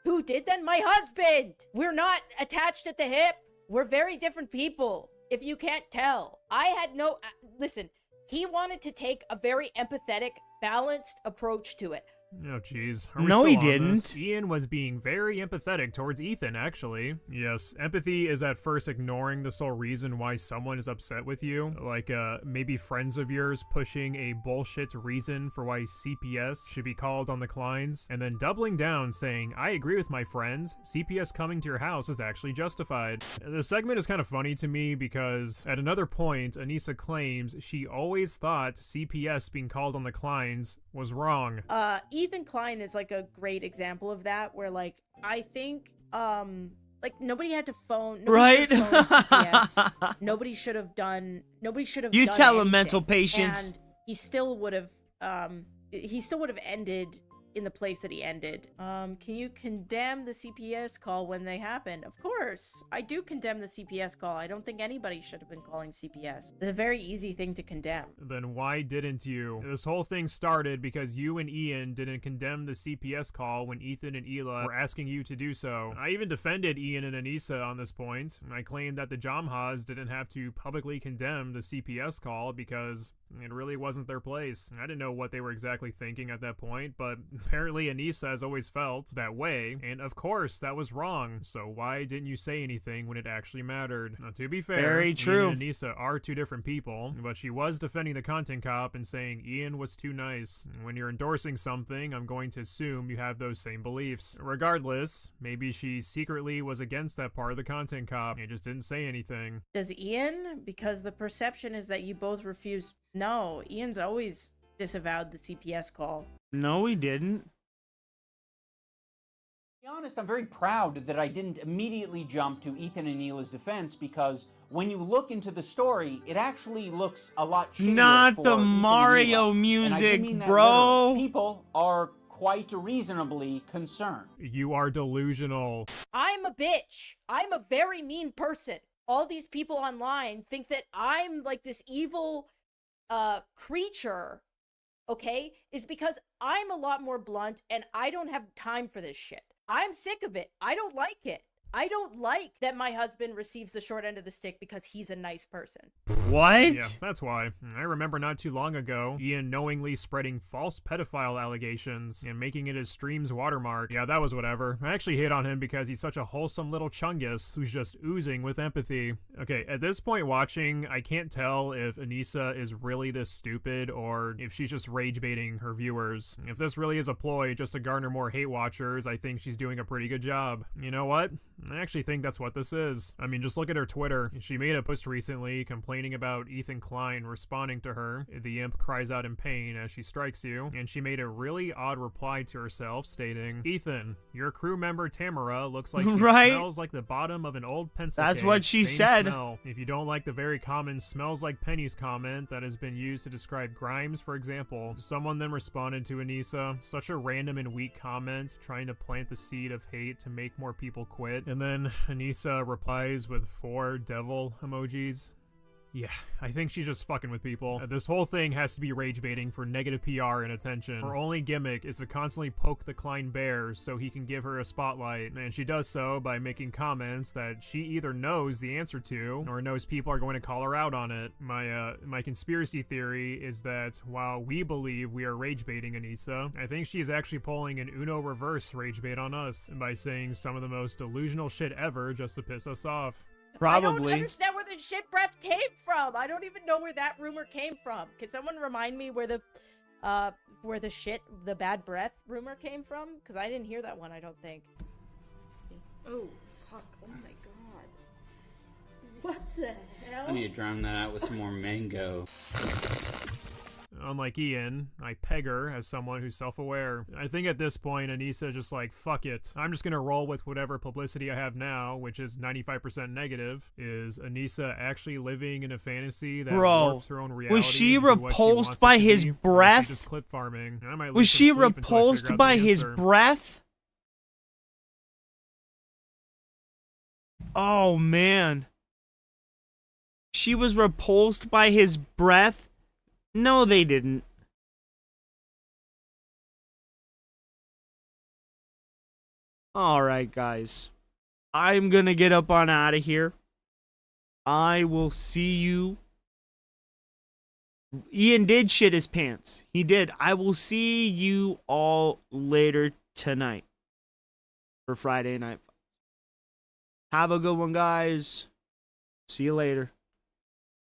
Who did then? My husband! We're not attached at the hip. We're very different people, if you can't tell. I had no... listen, he wanted to take a very empathetic, balanced approach to it. Oh, jeez. No, he didn't. Ian was being very empathetic towards Ethan, actually. Yes, empathy is at first ignoring the sole reason why someone is upset with you. Like, maybe friends of yours pushing a bullshit reason for why CPS should be called on the Kleins, and then doubling down saying, I agree with my friends, CPS coming to your house is actually justified. The segment is kind of funny to me because at another point, Anissa claims she always thought CPS being called on the Kleins was wrong. Ethan Klein is like a great example of that, where like I think like nobody had to phone right. Nobody should have done you done tell anything. him mental patience, and he still would have ended in the place that he ended. Can you condemn the CPS call when they happened? Of course, I do condemn the CPS call. I don't think anybody should have been calling CPS. It's a very easy thing to condemn. Then why didn't you? This whole thing started because you and Ian didn't condemn the CPS call when Ethan and Ela were asking you to do so. I even defended Ian and Anissa on this point. I claimed that the Jamhas didn't have to publicly condemn the CPS call because it really wasn't their place. I didn't know what they were exactly thinking at that point, but apparently Anissa has always felt that way, and of course that was wrong, so why didn't you say anything when it actually mattered? Now, to be fair, very true. Ian and Anissa are two different people, but she was defending the content cop and saying Ian was too nice. When you're endorsing something, I'm going to assume you have those same beliefs. Regardless, maybe she secretly was against that part of the content cop and just didn't say anything. Does Ian? Because the perception is that you both refuse. No, Ian's always disavowed the CPS call. No, he didn't. To be honest, I'm very proud that I didn't immediately jump to Ethan and Ela's defense, because when you look into the story, it actually looks a lot shadier. Not for the Ethan Mario and Ela. music, And I do mean that bro. literally. People are quite reasonably concerned. You are delusional. I'm a bitch. I'm a very mean person. All these people online think that I'm like this evil creature, okay, is because I'm a lot more blunt and I don't have time for this shit. I'm sick of it. I don't like it. I don't like that my husband receives the short end of the stick because he's a nice person. What? Yeah, that's why. I remember not too long ago, Ian knowingly spreading false pedophile allegations and making it his stream's watermark. Yeah, that was whatever. I actually hate on him because he's such a wholesome little chungus who's just oozing with empathy. Okay, at this point watching, I can't tell if Anissa is really this stupid or if she's just rage baiting her viewers. If this really is a ploy just to garner more hate watchers, I think she's doing a pretty good job. You know what? I actually think that's what this is. I mean, just look at her Twitter. She made a post recently complaining about Ethan Klein responding to her. The imp cries out in pain as she strikes you, and she made a really odd reply to herself stating, "Ethan, your crew member Tamara looks like she Right? smells like the bottom of an old pencil That's case. what she Same said. Smell. If you don't like the very common smells like pennies comment that has been used to describe Grimes, for example." Someone then responded to Anissa, such a random and weak comment, trying to plant the seed of hate to make more people quit. And then Anissa replies with 4 devil emojis. Yeah, I think she's just fucking with people. This whole thing has to be rage baiting for negative PR and attention. Her only gimmick is to constantly poke the Klein bear so he can give her a spotlight, and she does so by making comments that she either knows the answer to or knows people are going to call her out on it. My conspiracy theory is that while we believe we are rage baiting Anissa, I think she is actually pulling an Uno reverse rage bait on us by saying some of the most delusional shit ever just to piss us off. I don't understand where the shit breath came from. I don't even know where that rumor came from. Can someone remind me where the bad breath rumor came from? Because I didn't hear that one, I don't think. Let's see. Oh, fuck. Oh my god. What the hell? I need to drown that out with some more mango. Unlike Ian, I peg her as someone who's self-aware. I think at this point, Anissa is just like, fuck it. I'm just gonna roll with whatever publicity I have now, which is 95% negative. Is Anissa actually living in a fantasy that warps her own reality? Was she into what she repulsed wants by it to his be, or is she breath? just clip farming? I might Was lose some she sleep until I repulsed figure out by the his answer. breath? Oh, man. She was repulsed by his breath? No, they didn't. Alright, guys. I'm gonna get up on out of here. I will see you. Ian did shit his pants. He did. I will see you all later tonight for Friday night. Have a good one, guys. See you later.